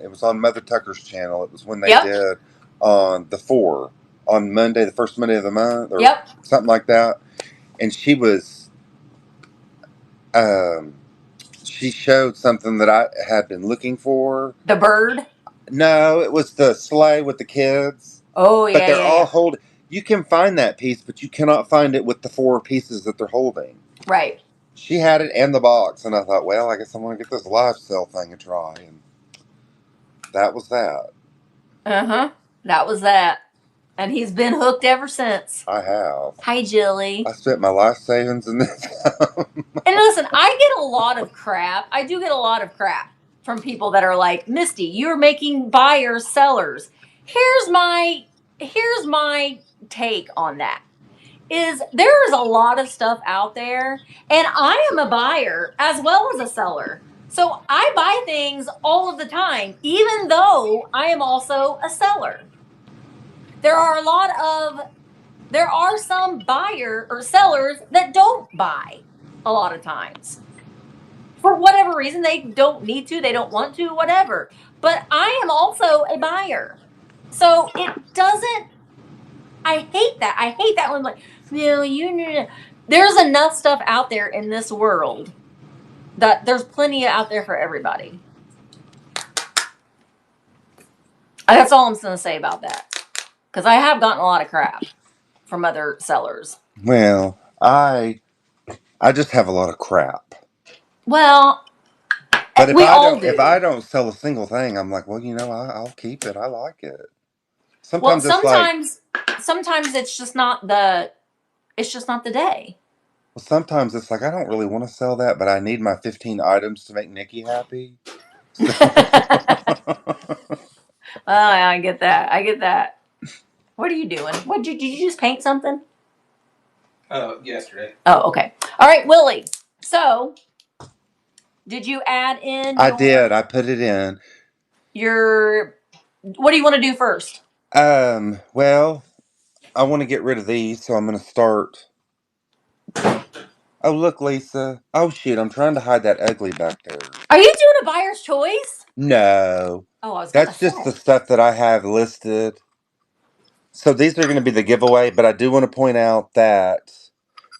S6: it was on Mother Tucker's channel. It was when they did on the 4 on Monday, the first Monday of the month, or something like that. And she was she showed something that I had been looking for.
S1: The bird?
S6: No, it was the sleigh with the kids.
S1: Oh,
S6: But
S1: yeah,
S6: they're all
S1: yeah.
S6: holding. You can find that piece, but you cannot find it with the 4 pieces that they're holding.
S1: Right.
S6: She had it and the box, and I thought, well, I guess I'm going to get this live sale thing a try. And that was that.
S1: Uh-huh. That was that. And he's been hooked ever since.
S6: I have.
S1: Hi, Jilly.
S6: I spent my life savings in this.
S1: And listen, I get a lot of crap. I do get a lot of crap from people that are like, Misty, you're making buyers sellers. Here's my take on that. Is there is a lot of stuff out there, and I am a buyer as well as a seller. So I buy things all of the time, even though I am also a seller. There are some buyer or sellers that don't buy a lot of times. For whatever reason, they don't need to, they don't want to, whatever. But I am also a buyer. So it doesn't, I hate that. I hate that when like, there's enough stuff out there in this world that there's plenty out there for everybody. That's all I'm going to say about that. Because I have gotten a lot of crap from other sellers.
S6: Well, I just have a lot of crap.
S1: Well,
S6: but
S1: if
S6: I don't sell a single thing, I'm like, well, I'll keep it. I like it.
S1: Sometimes it's just not the day.
S6: Well, sometimes it's like I don't really want to sell that, but I need my 15 items to make Nikki happy. So.
S1: I get that. What are you doing? Did you just paint something?
S7: Yesterday.
S1: Oh, okay. All right, Willie. So, did you add in?
S6: I did. I put it in.
S1: What do you want to do first?
S6: Well, I want to get rid of these, so I'm going to start. Oh, look, Lisa. Oh, shoot. I'm trying to hide that ugly back there.
S1: Are you doing a buyer's choice?
S6: No.
S1: Oh,
S6: that's just the stuff that I have listed. So these are going to be the giveaway, but I do want to point out that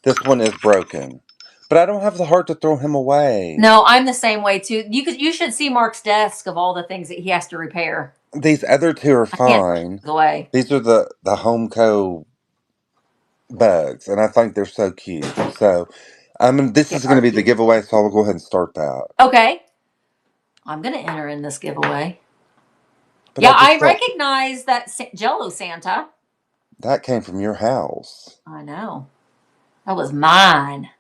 S6: this one is broken. But I don't have the heart to throw him away.
S1: No, I'm the same way too. You should see Mark's desk of all the things that he has to repair.
S6: These other two are fine.
S1: Away.
S6: These are the Homeco bugs, and I think they're so cute. So, this is going to be the giveaway, so I'll go ahead and start that.
S1: Okay. I'm going to enter in this giveaway. But I recognize that Jello Santa.
S6: That came from your house.
S1: I know. That was mine.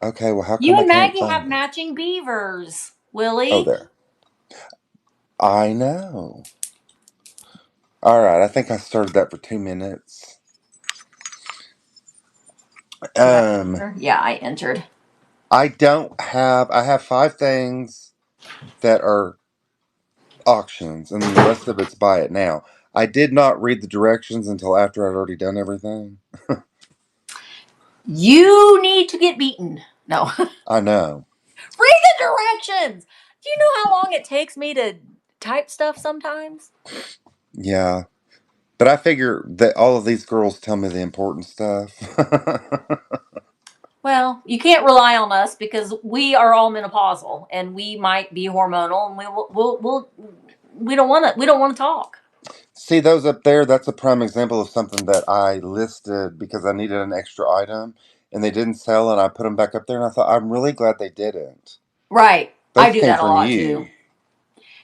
S6: Okay, well, how come
S1: you and Maggie have matching beavers, Willie?
S6: Oh, there. I know. All right, I think I started that for 2 minutes.
S1: Yeah, I entered.
S6: I have 5 things that are auctions, and then the rest of it's buy it now. I did not read the directions until after I'd already done everything.
S1: You need to get beaten. No.
S6: I know.
S1: Read the directions. Do you know how long it takes me to type stuff sometimes?
S6: Yeah. But I figure that all of these girls tell me the important stuff.
S1: Well, you can't rely on us because we are all menopausal and we might be hormonal, and we don't want to talk.
S6: See those up there? That's a prime example of something that I listed because I needed an extra item and they didn't sell, and I put them back up there, and I thought I'm really glad they didn't.
S1: Right.
S6: Those
S1: I do that a lot
S6: you.
S1: too.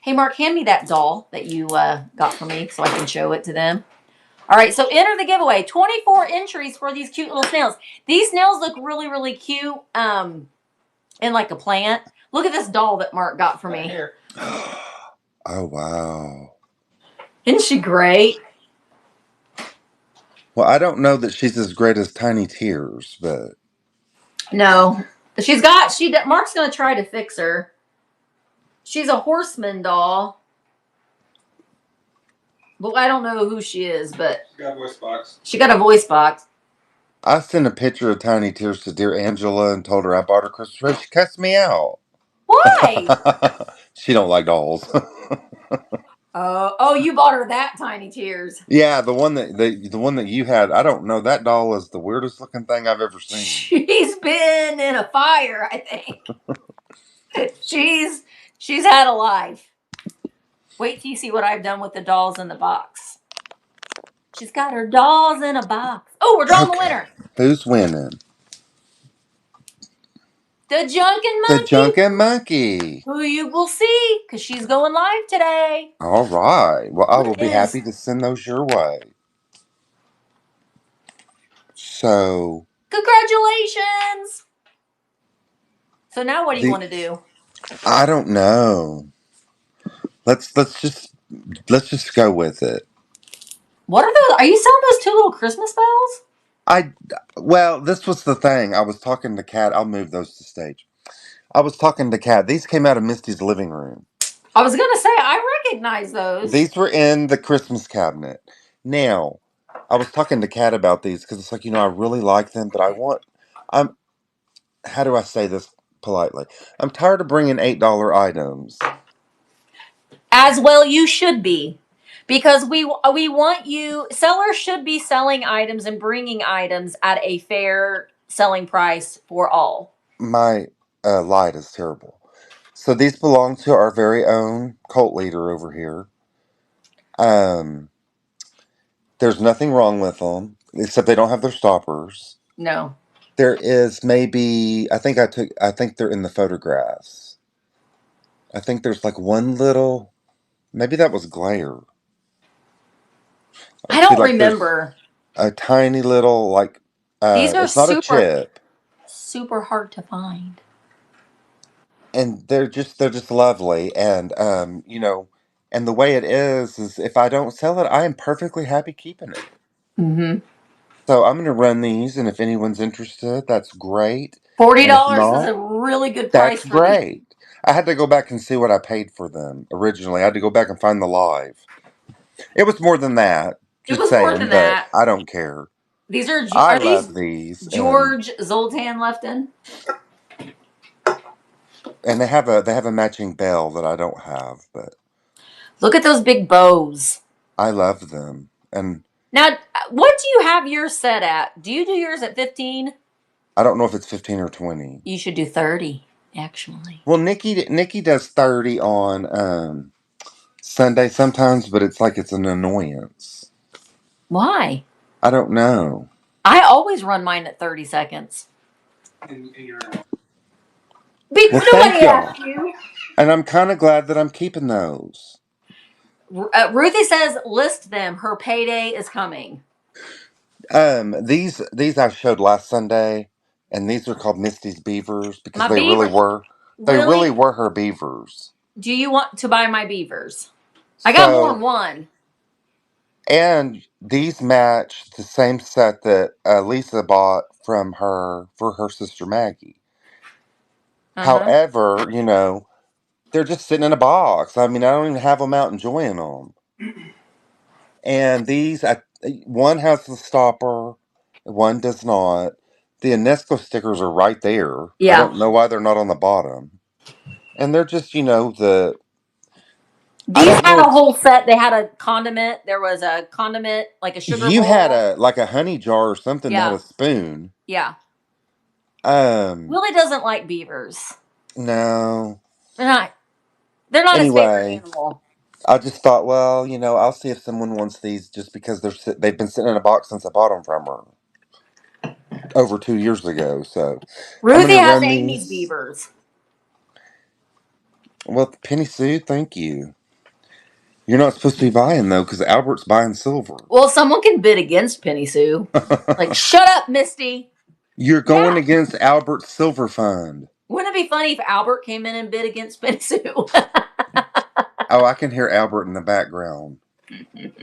S1: Hey, Mark, hand me that doll that you got for me so I can show it to them. All right, so enter the giveaway. 24 entries for these cute little snails. These snails look really, really cute in like a plant. Look at this doll that Mark got for me.
S6: Oh, wow.
S1: Isn't she great?
S6: Well, I don't know that she's as great as Tiny Tears, but...
S1: No. Mark's going to try to fix her. She's a horseman doll. But I don't know who she is, but...
S7: She got a voice box.
S1: She got a voice box.
S6: I sent a picture of Tiny Tears to dear Angela and told her I bought her Christmas present. She cussed me out.
S1: Why?
S6: She don't like dolls.
S1: Oh, you bought her that tiny tears.
S6: Yeah, the one that you had. I don't know. That doll is the weirdest looking thing I've ever seen.
S1: She's been in a fire, I think. she's had a life. Wait till you see what I've done with the dolls in the box. She's got her dolls in a box. Oh, we're drawing the winner.
S6: Who's winning?
S1: The Junkin'
S6: The
S1: Monkey.
S6: Junkin' Monkey.
S1: Who you will see, because she's going live today.
S6: All right. Well, I will be
S1: Yes.
S6: happy to send those your way. So,
S1: Congratulations. So now what do you want to do?
S6: I don't know. Let's just go with it.
S1: What are those? Are you selling those 2 little Christmas bells?
S6: Well, this was the thing. I was talking to Kat. I'll move those to stage. I was talking to Kat. These came out of Misty's living room.
S1: I was going to say, I recognize those.
S6: These were in the Christmas cabinet. Now, I was talking to Kat about these because it's like, I really like them, but how do I say this politely? I'm tired of bringing $8 items.
S1: As well you should be. Because we want you, sellers should be selling items and bringing items at a fair selling price for all.
S6: My light is terrible. So these belong to our very own cult leader over here. There's nothing wrong with them, except they don't have their stoppers.
S1: No.
S6: There is maybe, I think they're in the photographs. I think there's like one little, maybe that was glare.
S1: I don't remember.
S6: A tiny little, like,
S1: these are
S6: it's not a chip.
S1: Super hard to find.
S6: And they're just lovely. And, and the way it is if I don't sell it, I am perfectly happy keeping it.
S1: Mm-hmm.
S6: So I'm going to run these, and if anyone's interested, that's great.
S1: $40 is a really good price.
S6: That's great. I had to go back and see what I paid for them originally. I had to go back and find the live. It was more than that. Just saying, more than that. I don't care.
S1: These are
S6: I love these.
S1: George Zoltan Lefton.
S6: And they have a matching bell that I don't have, but
S1: look at those big bows.
S6: I love them. And
S1: now, what do you have yours set at? Do you do yours at 15?
S6: I don't know if it's 15 or 20.
S1: You should do 30, actually.
S6: Well, Nikki does 30 on Sunday sometimes, but it's like it's an annoyance.
S1: Why?
S6: I don't know.
S1: I always run mine at 30 seconds.
S6: Well, thank y'all. And I'm kind of glad that I'm keeping those.
S1: Ruthie says, list them. Her payday is coming.
S6: These I showed last Sunday, and these are called Misty's beavers because they really were. They really were her beavers.
S1: Do you want to buy my beavers? I got more than one. And
S6: these match the same set that Lisa bought for her sister Maggie. However, they're just sitting in a box. I mean, I don't even have them out enjoying them. And these, one has the stopper, one does not. The UNESCO stickers are right there. Yeah. I don't know why they're not on the bottom. And they're just, the...
S1: These had a whole set. They had a condiment. There was a condiment, like a sugar bowl.
S6: You had a honey jar or something that had a spoon.
S1: Yeah. Willie doesn't like beavers.
S6: No.
S1: They're not his favorite animal.
S6: I just thought, well, I'll see if someone wants these just because they've been sitting in a box since I bought them from her over 2 years ago. So
S1: Ruthie has Amy's beavers.
S6: Well, Penny Sue, thank you. You're not supposed to be buying though, because Albert's buying silver.
S1: Well, someone can bid against Penny Sue. Like, shut up, Misty.
S6: You're going against Albert's silver fund.
S1: Wouldn't it be funny if Albert came in and bid against Penny Sue?
S6: Oh, I can hear Albert in the background.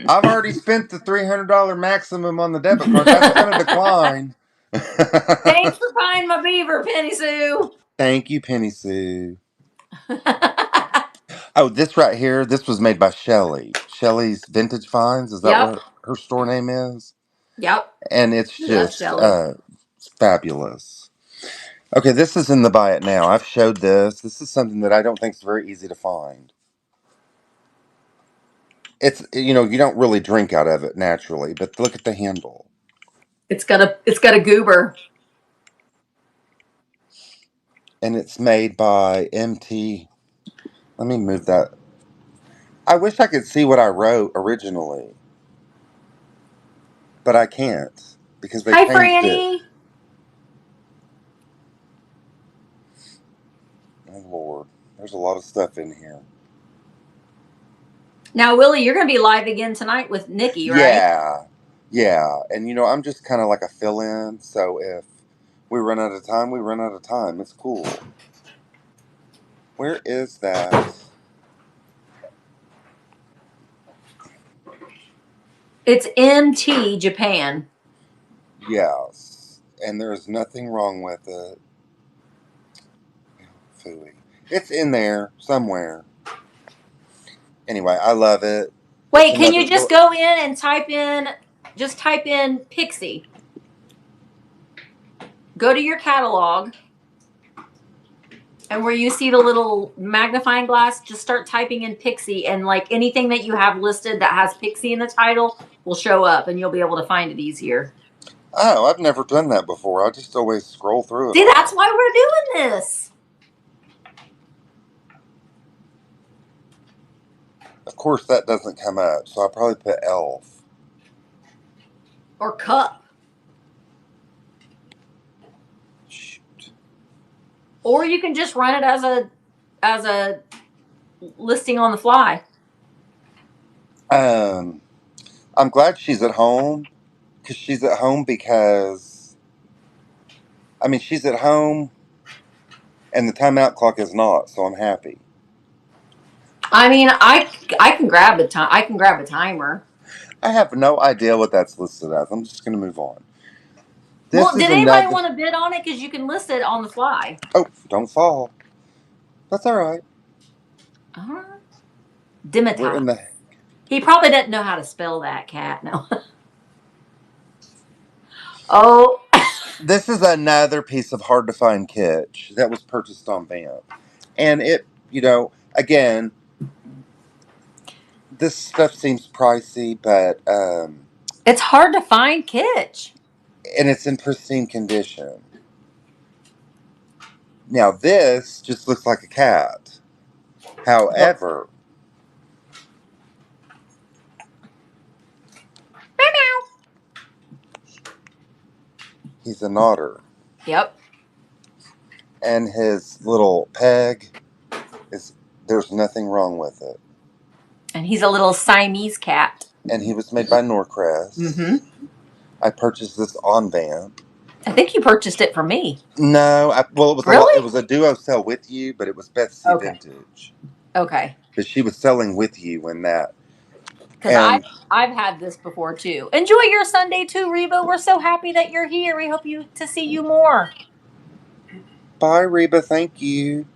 S6: I've already spent the $300 maximum on the debit card. That's going to decline.
S1: Thanks for buying my beaver, Penny Sue.
S6: Thank you, Penny Sue. Oh, this right here, this was made by Shelly. Shelly's Vintage Finds. Is that what her store name is?
S1: Yep.
S6: And it's just fabulous. Okay, this is in the Buy It Now. I've showed this. This is something that I don't think is very easy to find. It's, you know, you don't really drink out of it naturally, but look at the handle.
S1: It's got a goober.
S6: And it's made by MT. Let me move that. I wish I could see what I wrote originally, but I can't because they
S1: Hi,
S6: changed it.
S1: Franny.
S6: Oh Lord, there's a lot of stuff in here.
S1: Now, Willie, you're going to be live again tonight with Nikki, right?
S6: Yeah, and you know, I'm just kind of like a fill-in. So if we run out of time, we run out of time. It's cool. Where is that?
S1: It's MT Japan.
S6: Yes, and there's nothing wrong with it. Phooey. It's in there somewhere. Anyway, I love it.
S1: Wait,
S6: It's
S1: can you
S6: another
S1: just go in and type in Pixie? Go to your catalog, and where you see the little magnifying glass, just start typing in Pixie, and like anything that you have listed that has Pixie in the title will show up, and you'll be able to find it easier.
S6: Oh, I've never done that before. I just always scroll through it.
S1: See,
S6: all.
S1: that's why we're doing this.
S6: Of course, that doesn't come up, so I probably put elf.
S1: Or cup.
S6: Shoot.
S1: Or you can just run it as a listing on the fly.
S6: I'm glad she's at home, because she's at home because, I mean, she's at home, and the timeout clock is not, so I'm happy.
S1: I mean, I can grab a time. I can grab a timer.
S6: I have no idea what that's listed as. I'm just going to move on.
S1: Well, did anybody want to bid on it? Because you can list it on the fly.
S6: Oh, don't fall. That's all right.
S1: Dimitas.
S6: We're in the...
S1: He probably doesn't know how to spell that, cat. No. Oh.
S6: This is another piece of hard to find kitsch that was purchased on VAMP. And it, you know, again, this stuff seems pricey, but
S1: it's hard to find kitsch.
S6: And it's in pristine condition. Now this just looks like a cat. However, he's an otter.
S1: Yep.
S6: And his little peg is, there's nothing wrong with it.
S1: And he's a little Siamese cat.
S6: And he was made by Norcrest.
S1: Mm-hmm.
S6: I purchased this on VAMP.
S1: I think you purchased it for me.
S6: No, well, it was
S1: really?
S6: It was a duo sell with you, but it was Betsy Vintage.
S1: Okay.
S6: But she was selling with you in that.
S1: Because I've had this before too. Enjoy your Sunday too, Reba. We're so happy that you're here. We hope to see you more.
S6: Bye, Reba. Thank you.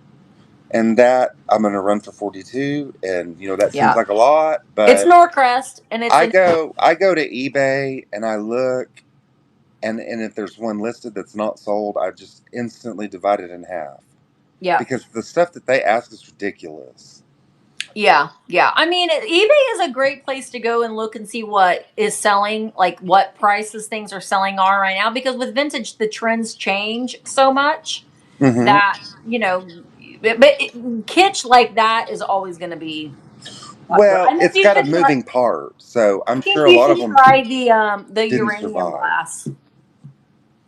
S6: And that I'm gonna run for 42, and you know that seems like a lot, but
S1: it's Norcrest, and it's
S6: I go to eBay and I look, and if there's one listed that's not sold, I just instantly divide it in half.
S1: Yeah.
S6: Because the stuff that they ask is ridiculous.
S1: Yeah. I mean, eBay is a great place to go and look and see what is selling, like what prices things are selling are right now. Because with vintage, the trends change so much that, you know, but kitsch like that is always going to be.
S6: Well, it's got a moving part, so I'm sure a lot of them
S1: try the uranium
S6: survive.
S1: glass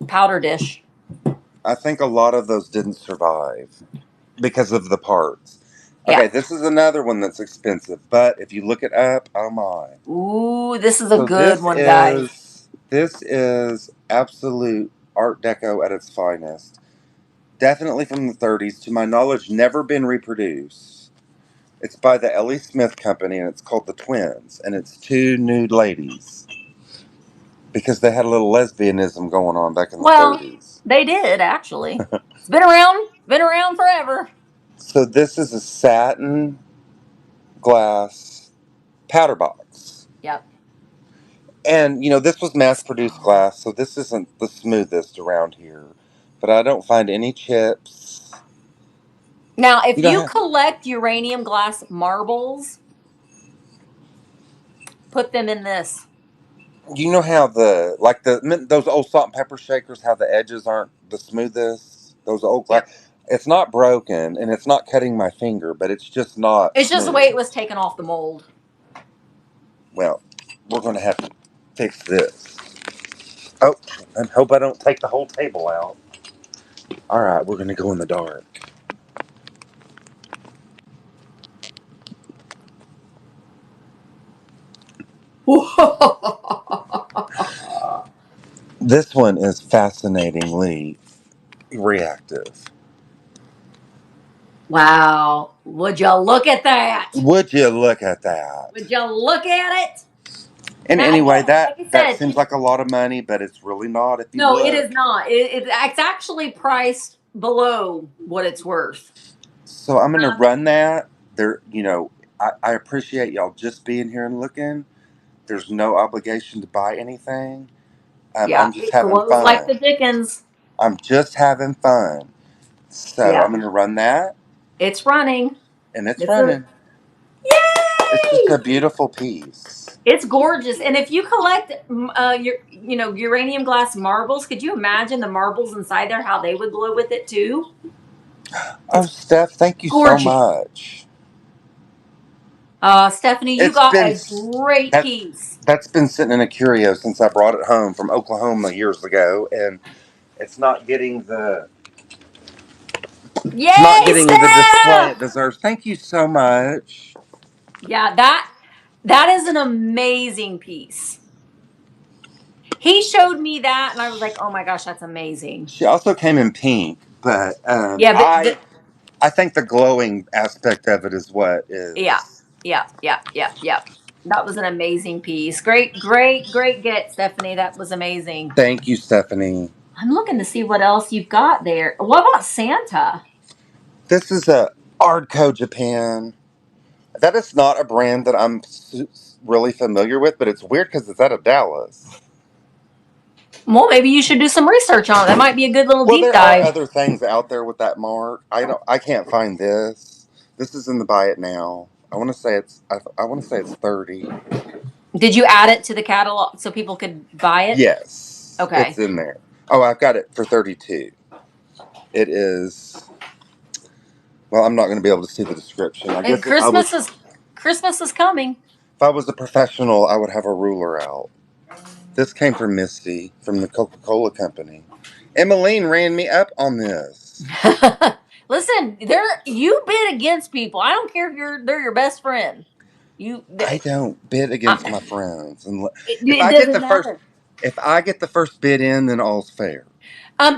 S1: powder dish.
S6: I think a lot of those didn't survive because of the parts. Okay, this is another one that's expensive, but if you look it up, oh my.
S1: Ooh, this is a good one, guys.
S6: This is absolute Art Deco at its finest. Definitely from the 30s. To my knowledge, never been reproduced. It's by the Ellie Smith Company, and it's called The Twins, and it's two nude ladies. Because they had a little lesbianism going on back in the 30s.
S1: They did, actually. It's been around forever.
S6: So this is a satin glass powder box.
S1: Yep.
S6: And, you know, this was mass-produced glass, so this isn't the smoothest around here. But I don't find any chips.
S1: Now, if you collect uranium glass marbles, put them in this.
S6: You know how those old salt and pepper shakers, how the edges aren't the smoothest? Those old glass.
S1: Yep.
S6: It's not broken and it's not cutting my finger, but it's just not
S1: It's just the
S6: smooth.
S1: way it was taken off the mold.
S6: Well, we're going to have to fix this. Oh, and hope I don't take the whole table out. All right, we're going to go in the dark. This one is fascinatingly reactive.
S1: Wow. Would you look at that?
S6: Would you look at that?
S1: Would you look at it?
S6: And
S1: Now,
S6: anyway,
S1: again, like I
S6: that
S1: said,
S6: seems like a lot of money, but it's really not if you
S1: no,
S6: look.
S1: it is not. It's actually priced below what it's worth.
S6: So I'm going to run that. There, I appreciate y'all just being here and looking. There's no obligation to buy anything.
S1: Yeah,
S6: I'm just
S1: it
S6: having
S1: glows
S6: fun.
S1: like the Dickens.
S6: I'm just having fun. So
S1: Yeah.
S6: I'm going to run that.
S1: It's running.
S6: And it's running.
S1: Yay!
S6: It's just a beautiful piece.
S1: It's gorgeous. And if you collect uranium glass marbles, could you imagine the marbles inside there, how they would glow with it too?
S6: Oh, Steph, thank you
S1: Gorgeous.
S6: so much.
S1: Stephanie, you got a great piece.
S6: That's been sitting in a curio since I brought it home from Oklahoma years ago, and it's not getting the
S1: Yay,
S6: the display it deserves. Thank you so much.
S1: Yeah, that is an amazing piece. He showed me that, and I was like, "Oh my gosh, that's amazing."
S6: She also came in pink, but
S1: Yeah, but
S6: I think the glowing aspect of it is what is.
S1: Yeah. That was an amazing piece. Great get, Stephanie. That was amazing.
S6: Thank you, Stephanie.
S1: I'm looking to see what else you've got there. What about Santa?
S6: This is a Ardco Japan. That is not a brand that I'm really familiar with, but it's weird because it's out of Dallas.
S1: Well, maybe you should do some research on it. That might be a good little deep
S6: there
S1: dive.
S6: are other things out there with that mark. I can't find this. This is in the buy it now. I want to say it's 30.
S1: Did you add it to the catalog so people could buy it?
S6: Yes.
S1: Okay.
S6: It's in there. Oh, I've got it for 32. It is. Well, I'm not going to be able to see the description. I guess
S1: Christmas is coming.
S6: If I was a professional, I would have a ruler out. This came from Misty from the Coca-Cola company. Emmeline ran me up on this.
S1: Listen, you bid against people. I don't care if they're your best friend.
S6: I don't bid against my friends. And
S1: if I
S6: get the first bid in, then all's fair.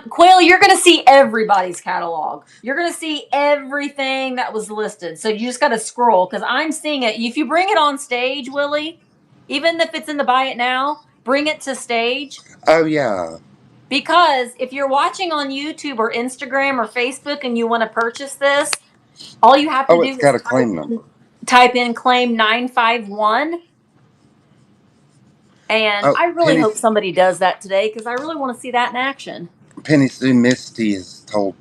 S1: Quail, you're going to see everybody's catalog. You're going to see everything that was listed. So you just got to scroll because I'm seeing it. If you bring it on stage, Willie, even if it's in the buy it now, bring it to stage.
S6: Oh, yeah.
S1: Because if you're watching on YouTube or Instagram or Facebook and you want to purchase this, all you have to do
S6: it's got a claim number.
S1: Type in claim 951. And I really hope somebody does that today because I really want to see that in action.
S6: Penny Sue Misty has told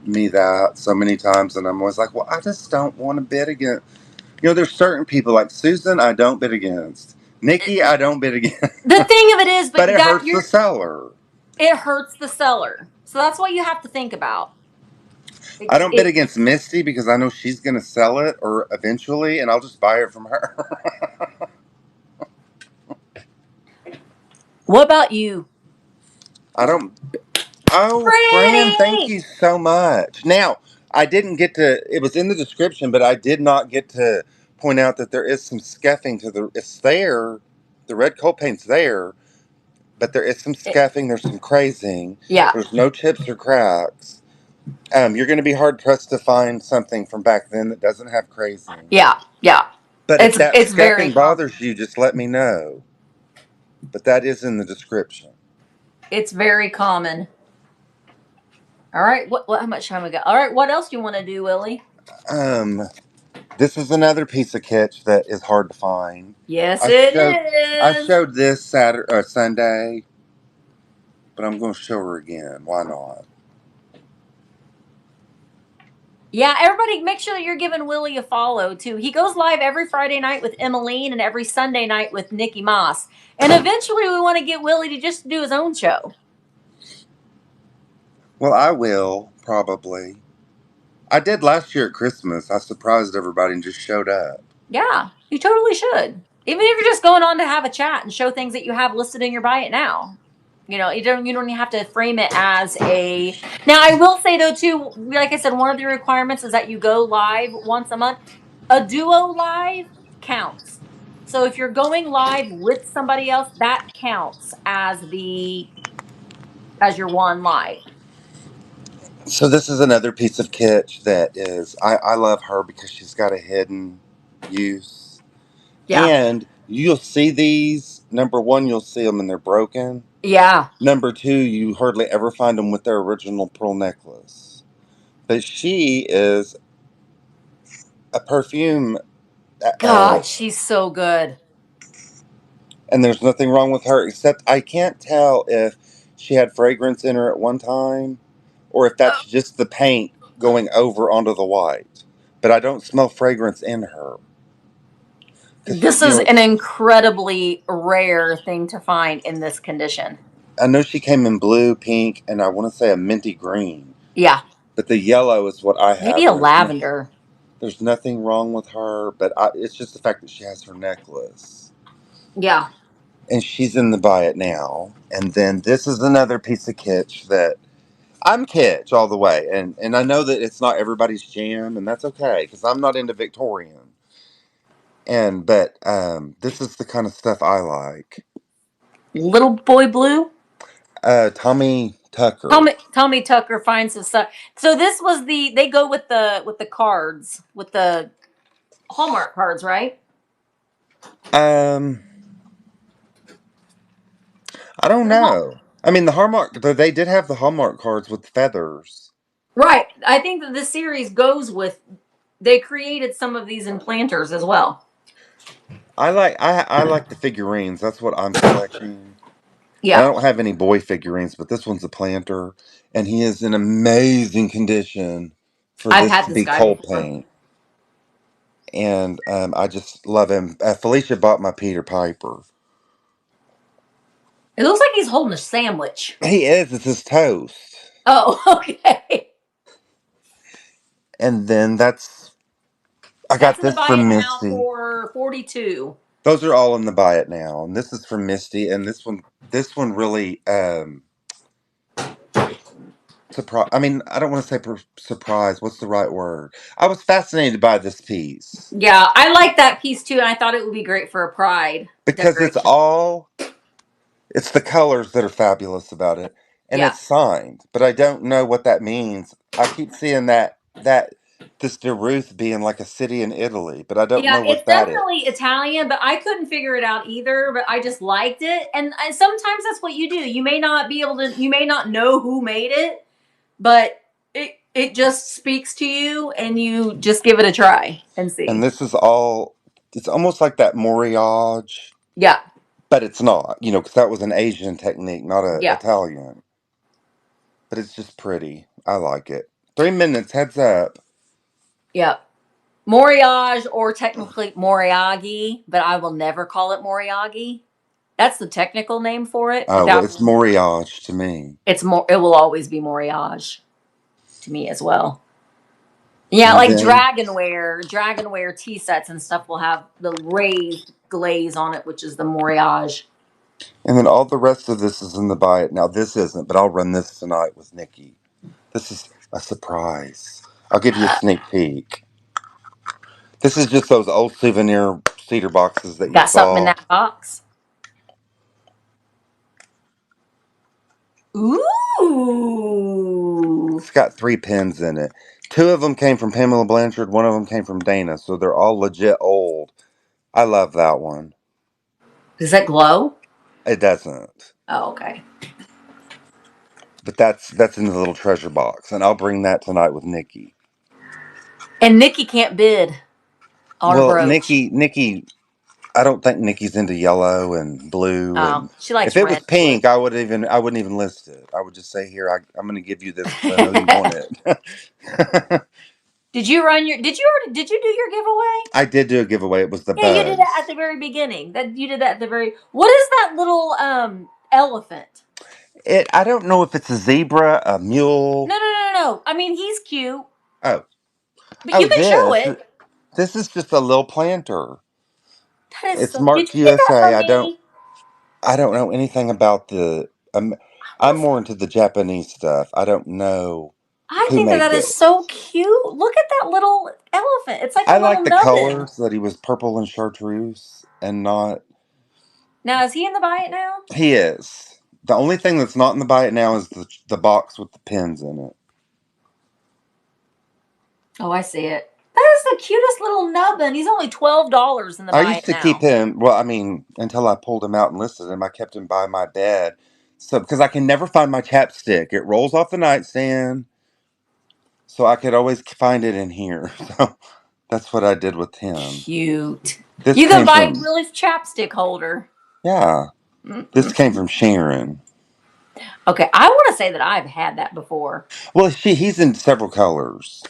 S6: me that so many times, and I'm always like, well, I just don't want to bid against. There's certain people like Susan I don't bid against. Nikki I don't bid against.
S1: The thing of it is,
S6: but it hurts the seller.
S1: It hurts the seller. So that's what you have to think about.
S6: I don't bid against Misty because I know she's going to sell it or eventually, and I'll just buy it from her.
S1: What about you?
S6: I don't. Oh, Fran, thank you so much. Now, I didn't get to, it was in the description, but I did not get to point out that there is some scuffing it's there. The red coat paint's there, but there is some scuffing. There's some crazing.
S1: Yeah.
S6: There's no chips or cracks. You're going to be hard pressed to find something from back then that doesn't have crazing.
S1: Yeah.
S6: But if that scuffing bothers you, just let me know. But that is in the description.
S1: It's very common. All right. What? How much time we got? All right. What else do you want to do, Willie?
S6: This is another piece of kitsch that is hard to find.
S1: Yes, it is.
S6: I showed this Sunday, but I'm going to show her again. Why not?
S1: Yeah, everybody make sure that you're giving Willie a follow too. He goes live every Friday night with Emmeline and every Sunday night with Nikki Moss. And eventually we want to get Willie to just do his own show.
S6: Well, I will, probably. I did last year at Christmas. I surprised everybody and just showed up.
S1: Yeah, you totally should. Even if you're just going on to have a chat and show things that you have listed in your Buy It Now. You know, you don't even have to frame it as a. Now, I will say though too, like I said, one of the requirements is that you go live once a month. A duo live counts. So if you're going live with somebody else, that counts as your one live.
S6: So this is another piece of kitsch that is, I love her because she's got a hidden use.
S1: Yeah.
S6: And you'll see these. Number one, you'll see them and they're broken.
S1: Yeah.
S6: Number two, you hardly ever find them with their original pearl necklace. But she is a perfume,
S1: God, she's so good.
S6: and there's nothing wrong with her, except I can't tell if she had fragrance in her at one time or if that's just the paint going over onto the white. But I don't smell fragrance in her.
S1: This is an incredibly rare thing to find in this condition.
S6: I know she came in blue, pink, and I want to say a minty green.
S1: Yeah.
S6: But the yellow is what I have.
S1: Maybe a lavender.
S6: There's nothing wrong with her, but it's just the fact that she has her necklace.
S1: Yeah.
S6: And she's in the Buy It Now. And then this is another piece of kitsch that I'm kitsch all the way. And I know that it's not everybody's jam, and that's okay, because I'm not into Victorian. But this is the kind of stuff I like.
S1: Little Boy Blue?
S6: Tommy Tucker.
S1: Tommy Tucker finds his stuff. So this was they go with the cards, with the Hallmark cards, right?
S6: I don't know. I mean, the Hallmark, they did have the Hallmark cards with feathers.
S1: Right. I think that this series goes with, they created some of these in planters as well.
S6: I like the figurines. That's what I'm collecting.
S1: Yeah.
S6: And I don't have any boy figurines, but this one's a planter, and he is in amazing condition for this to be cold paint. And I just love him. Felicia bought my Peter Piper.
S1: It looks like he's holding a sandwich.
S6: He is. It's his toast.
S1: Oh, okay.
S6: And then I got this from Misty.
S1: For $42.
S6: Those are all in the Buy It Now, and this is from Misty. And this one really surprise. I mean, I don't want to say surprise. What's the right word? I was fascinated by this piece.
S1: Yeah, I like that piece too, and I thought it would be great for a Pride
S6: because
S1: decoration.
S6: It's the colors that are fabulous about it, and it's signed. But I don't know what that means. I keep seeing that this De Ruth being like a city in Italy, but I don't know what that is.
S1: It's definitely Italian, but I couldn't figure it out either. But I just liked it, and sometimes that's what you do. You may not be able to, you may not know who made it, but it just speaks to you, and you just give it a try and see.
S6: And this is all, it's almost like that Moriage.
S1: Yeah.
S6: But it's not, because that was an Asian technique, not an Italian. But it's just pretty. I like it. 3 minutes, heads up.
S1: Yep. Moriage, or technically Moriagi, but I will never call it Moriagi. That's the technical name for it.
S6: Oh, well, it's Moriage to me.
S1: It will always be Moriage to me as well. Yeah, like Dragonware tea sets and stuff will have the raised glaze on it, which is the Moriage.
S6: And then all the rest of this is in the Buy It Now. This isn't, but I'll run this tonight with Nikki. This is a surprise. I'll give you a sneak peek. This is just those old souvenir cedar boxes that you
S1: got
S6: saw.
S1: Something in that box. Ooh.
S6: It's got 3 pins in it. 2 of them came from Pamela Blanchard. 1 of them came from Dana. So they're all legit old. I love that one.
S1: Does that glow?
S6: It doesn't.
S1: Oh, okay.
S6: But that's in the little treasure box. And I'll bring that tonight with Nikki.
S1: And Nikki can't bid on a brooch.
S6: Nikki, I don't think Nikki's into yellow and blue. And
S1: she likes
S6: if it was pink, I wouldn't even list it. I would just say, here, I'm going to give you this because I know you want it.
S1: Did you do your giveaway?
S6: I did do a giveaway. It was the
S1: Yeah, you did that at
S6: bugs.
S1: the very beginning. What is that little elephant?
S6: I don't know if it's a zebra, a mule.
S1: No. I mean, he's cute.
S6: Oh,
S1: But you can show
S6: this.
S1: it.
S6: This is just a little planter.
S1: That is
S6: It's
S1: so. Did
S6: marked
S1: you get that
S6: USA.
S1: from me?
S6: I don't know anything about the. I'm more into the Japanese stuff. I don't know
S1: I
S6: who
S1: think
S6: made
S1: that is
S6: this.
S1: so cute. Look at that little elephant. It's like a
S6: I
S1: little
S6: like the
S1: nubbin.
S6: colors that he was purple and chartreuse and not.
S1: Now, is he in the buy it now?
S6: He is. The only thing that's not in the buy it now is the box with the pins in it.
S1: Oh, I see it. That is the cutest little nubbin. He's only $12 in the
S6: I
S1: buy
S6: used
S1: it
S6: to
S1: now.
S6: keep him. Well, I mean, until I pulled him out and listed him, I kept him by my bed. So because I can never find my chapstick, it rolls off the nightstand. So I could always find it in here. So that's what I did with him.
S1: Cute.
S6: This
S1: You can
S6: came
S1: buy
S6: from
S1: Willie's chapstick holder.
S6: yeah. This came from Sharon.
S1: Okay, I want to say that I've had that before.
S6: Well, he's in several colors.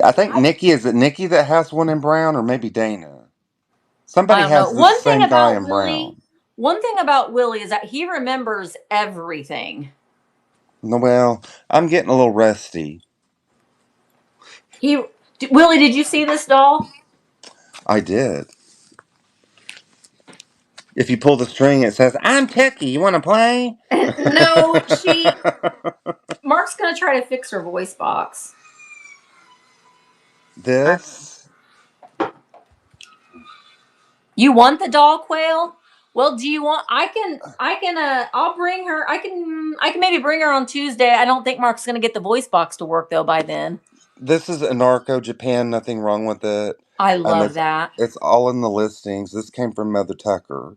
S6: I think Nikki, is it Nikki that has one in brown, or maybe Dana? Somebody
S1: I don't know.
S6: has the same guy in brown.
S1: One thing about Willie is that he remembers everything.
S6: Well, I'm getting a little rusty.
S1: Willie, did you see this doll?
S6: I did. If you pull the string, it says, "I'm Techie. You want to play?"
S1: No, Mark's gonna try to fix her voice box.
S6: This.
S1: You want the doll, Quail? Well, do you want? I'll bring her. I can maybe bring her on Tuesday. I don't think Mark's gonna get the voice box to work though by then.
S6: This is Anarco Japan. Nothing wrong with it.
S1: I love that.
S6: It's all in the listings. This came from Mother Tucker.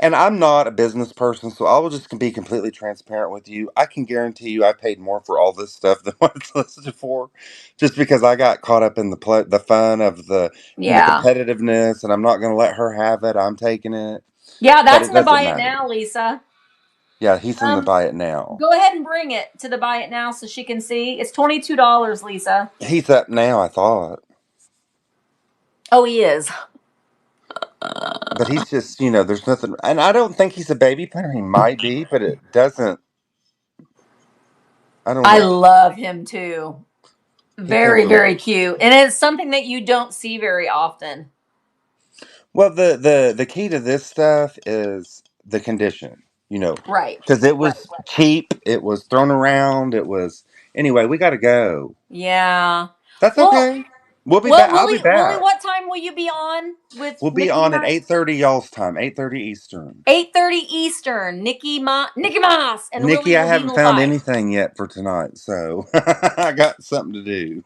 S6: And I'm not a business person, so I will just be completely transparent with you. I can guarantee you I paid more for all this stuff than what it's listed for, just because I got caught up in the fun of the competitiveness, and I'm not going to let her have it. I'm taking it.
S1: Yeah, that's in the
S6: doesn't
S1: buy it
S6: matter.
S1: now, Lisa.
S6: Yeah, he's in the buy it now.
S1: Go ahead and bring it to the buy it now so she can see. It's $22, Lisa.
S6: He's up now, I thought.
S1: Oh, he is.
S6: But he's just, there's nothing. And I don't think he's a baby planner. He might be, but it doesn't. I don't know.
S1: I love him too. Very, very cute. And it's something that you don't see very often.
S6: Well, the key to this stuff is the condition,
S1: Right.
S6: Because it was cheap. It was thrown around. It was. Anyway, we got to go.
S1: Yeah.
S6: That's okay. We'll be back. I'll be back.
S1: Willie, what time will you be on with
S6: We'll be
S1: Nikki
S6: on at 8:30 y'all's time, 8:30 Eastern.
S1: 8:30 Eastern. Nikki Moss and
S6: Nikki,
S1: Willie
S6: I haven't found
S1: live.
S6: anything yet for tonight, so I got something to do.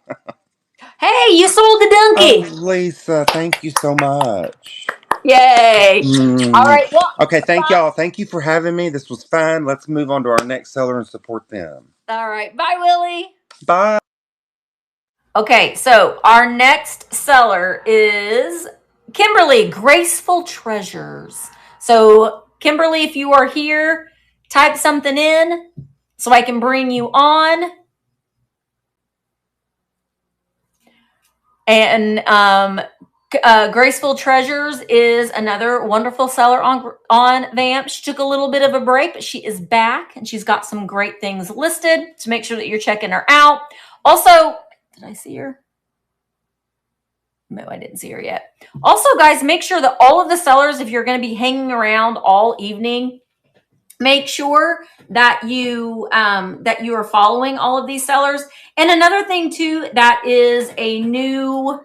S1: Hey, you sold the donkey.
S6: Oh, Lisa, thank you so much.
S1: Yay. All right. Well,
S6: okay, thank y'all. Thank you for having me. This was fun. Let's move on to our next seller and support them.
S1: All right. Bye, Willie.
S6: Bye.
S1: Okay, so our next seller is Kimberly, Graceful Treasures. So, Kimberly, if you are here, type something in so I can bring you on. And Graceful Treasures is another wonderful seller on VAMP. She took a little bit of a break, but she is back and she's got some great things listed. So make sure that you're checking her out. Also, did I see her? No, I didn't see her yet. Also, guys, make sure that all of the sellers, if you're going to be hanging around all evening, make sure that you are following all of these sellers. And another thing too, that is a new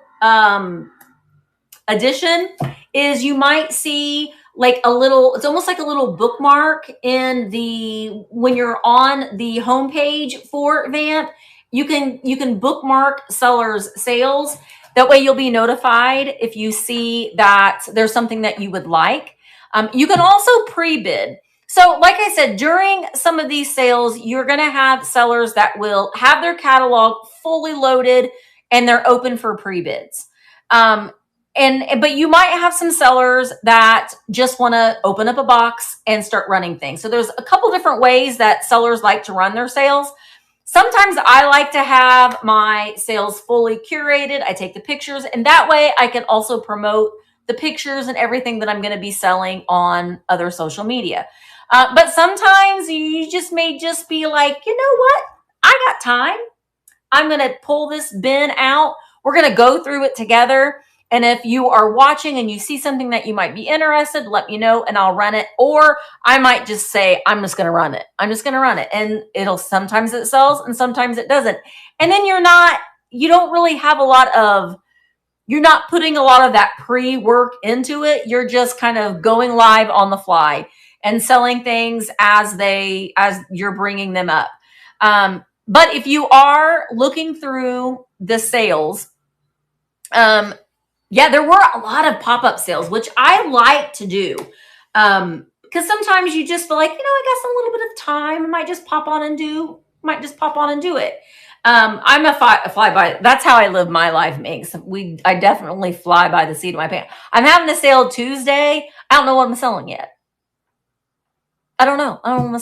S1: addition, is you might see like it's almost like a little bookmark when you're on the homepage for VAMP. You can bookmark sellers' sales. That way you'll be notified if you see that there's something that you would like. You can also pre-bid. So like I said, during some of these sales, you're going to have sellers that will have their catalog fully loaded and they're open for pre-bids. But you might have some sellers that just want to open up a box and start running things. So there's a couple different ways that sellers like to run their sales. Sometimes I like to have my sales fully curated. I take the pictures, and that way I can also promote the pictures and everything that I'm going to be selling on other social media. But sometimes you may just be like, you know what? I got time. I'm going to pull this bin out. We're going to go through it together. And if you are watching and you see something that you might be interested, let me know and I'll run it. Or I might just say, I'm just going to run it. I'm just going to run it. And sometimes it sells and sometimes it doesn't. And then you don't really have you're not putting a lot of that pre-work into it. You're just kind of going live on the fly and selling things as you're bringing them up. But if you are looking through the sales, there were a lot of pop-up sales, which I like to do. Because sometimes you just feel like, I got some little bit of time. I might just pop on and do it. I'm a fly by. That's how I live my life, Minx. I definitely fly by the seat of my pants. I'm having a sale Tuesday. I don't know what I'm selling yet. I don't know what I'm going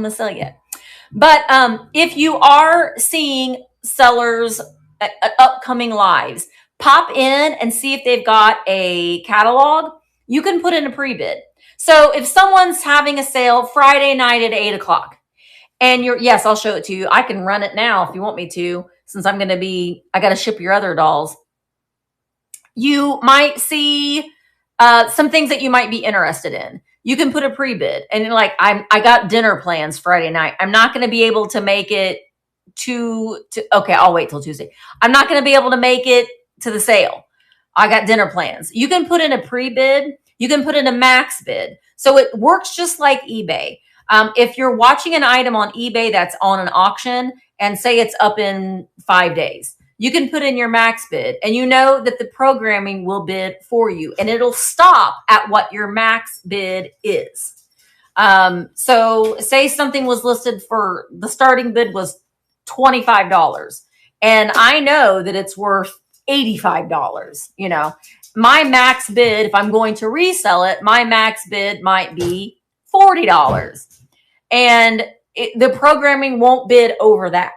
S1: to sell yet. But if you are seeing sellers upcoming lives, pop in and see if they've got a catalog. You can put in a pre-bid. So if someone's having a sale Friday night at 8:00 and yes, I'll show it to you. I can run it now if you want me to, since I got to ship your other dolls. You might see some things that you might be interested in. You can put a pre-bid and you're like, I got dinner plans Friday night. I'm not going to be able to make it okay, I'll wait till Tuesday. I'm not going to be able to make it to the sale. I got dinner plans. You can put in a pre-bid. You can put in a max bid. So it works just like eBay. If you're watching an item on eBay that's on an auction and say it's up in 5 days, you can put in your max bid and you know that the programming will bid for you and it'll stop at what your max bid is. So say something was listed for the starting bid was $25 and I know that it's worth $85. My max bid, if I'm going to resell it, my max bid might be $40 and the programming won't bid over that.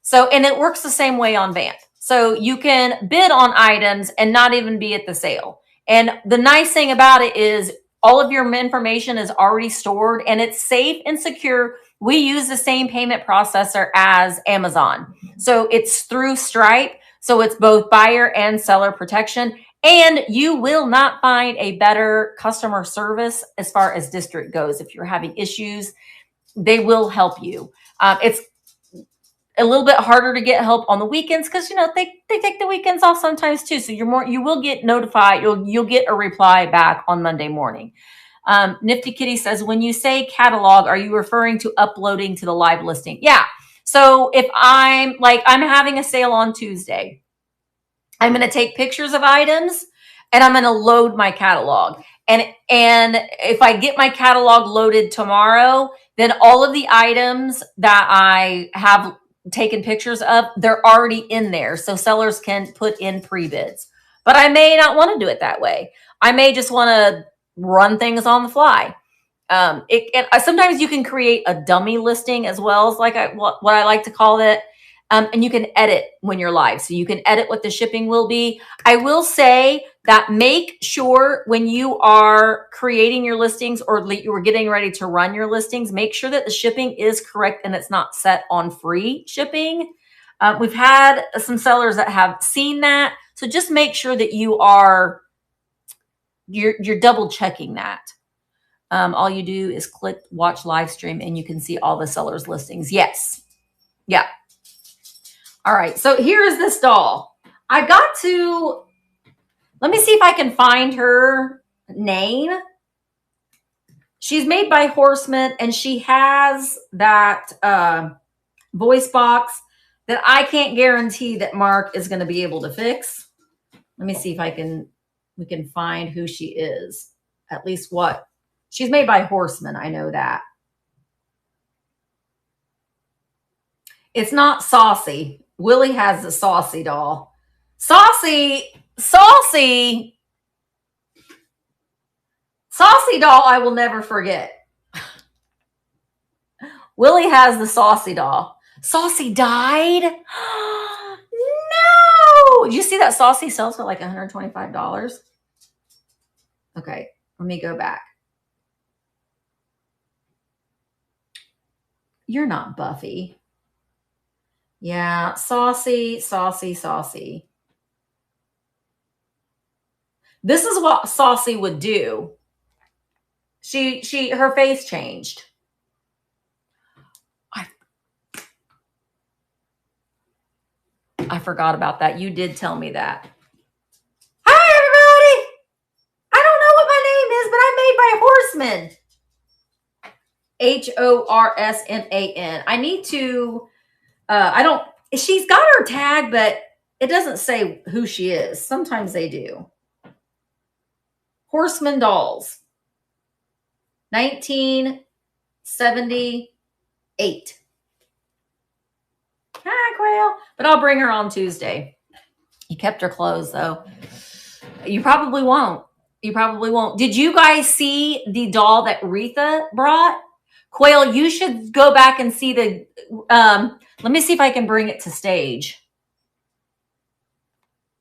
S1: So, and it works the same way on VAMP. So you can bid on items and not even be at the sale. And the nice thing about it is all of your information is already stored and it's safe and secure. We use the same payment processor as Amazon. So it's through Stripe. So it's both buyer and seller protection. And you will not find a better customer service as far as district goes. If you're having issues, they will help you. It's a little bit harder to get help on the weekends because they take the weekends off sometimes too. So you will get notified. You'll get a reply back on Monday morning. Nifty Kitty says, when you say catalog, are you referring to uploading to the live listing? Yeah. So if I'm having a sale on Tuesday, I'm going to take pictures of items and I'm going to load my catalog. And if I get my catalog loaded tomorrow, then all of the items that I have taken pictures of, they're already in there. So sellers can put in pre-bids. But I may not want to do it that way. I may just want to run things on the fly. Sometimes you can create a dummy listing as well as what I like to call it. And you can edit when you're live. So you can edit what the shipping will be. I will say that make sure when you are creating your listings or you are getting ready to run your listings, make sure that the shipping is correct and it's not set on free shipping. We've had some sellers that have seen that. So just make sure that you're double checking that. All you do is click watch live stream and you can see all the sellers listings. Yes. Yeah. All right, so here is this doll. Let me see if I can find her name. She's made by Horseman and she has that voice box that I can't guarantee that Mark is going to be able to fix. Let me see if we can find who she is. At least what? She's made by Horseman, I know that. It's not Saucy. Willie has the Saucy doll. Saucy doll I will never forget. Willie has the Saucy doll. Saucy died? No! Did you see that Saucy sells for like $125? Okay, let me go back. You're not Buffy. Yeah, Saucy. This is what Saucy would do. Her face changed. I forgot about that. You did tell me that. Hi, everybody. I don't know what my name is, but I'm made by a horseman. Horsman. I need to, she's got her tag, but it doesn't say who she is. Sometimes they do. Horseman Dolls. 1978. Hi, Quail. But I'll bring her on Tuesday. You kept her clothes, though. You probably won't. Did you guys see the doll that Retha brought? Quail, you should go back and see the... let me see if I can bring it to stage.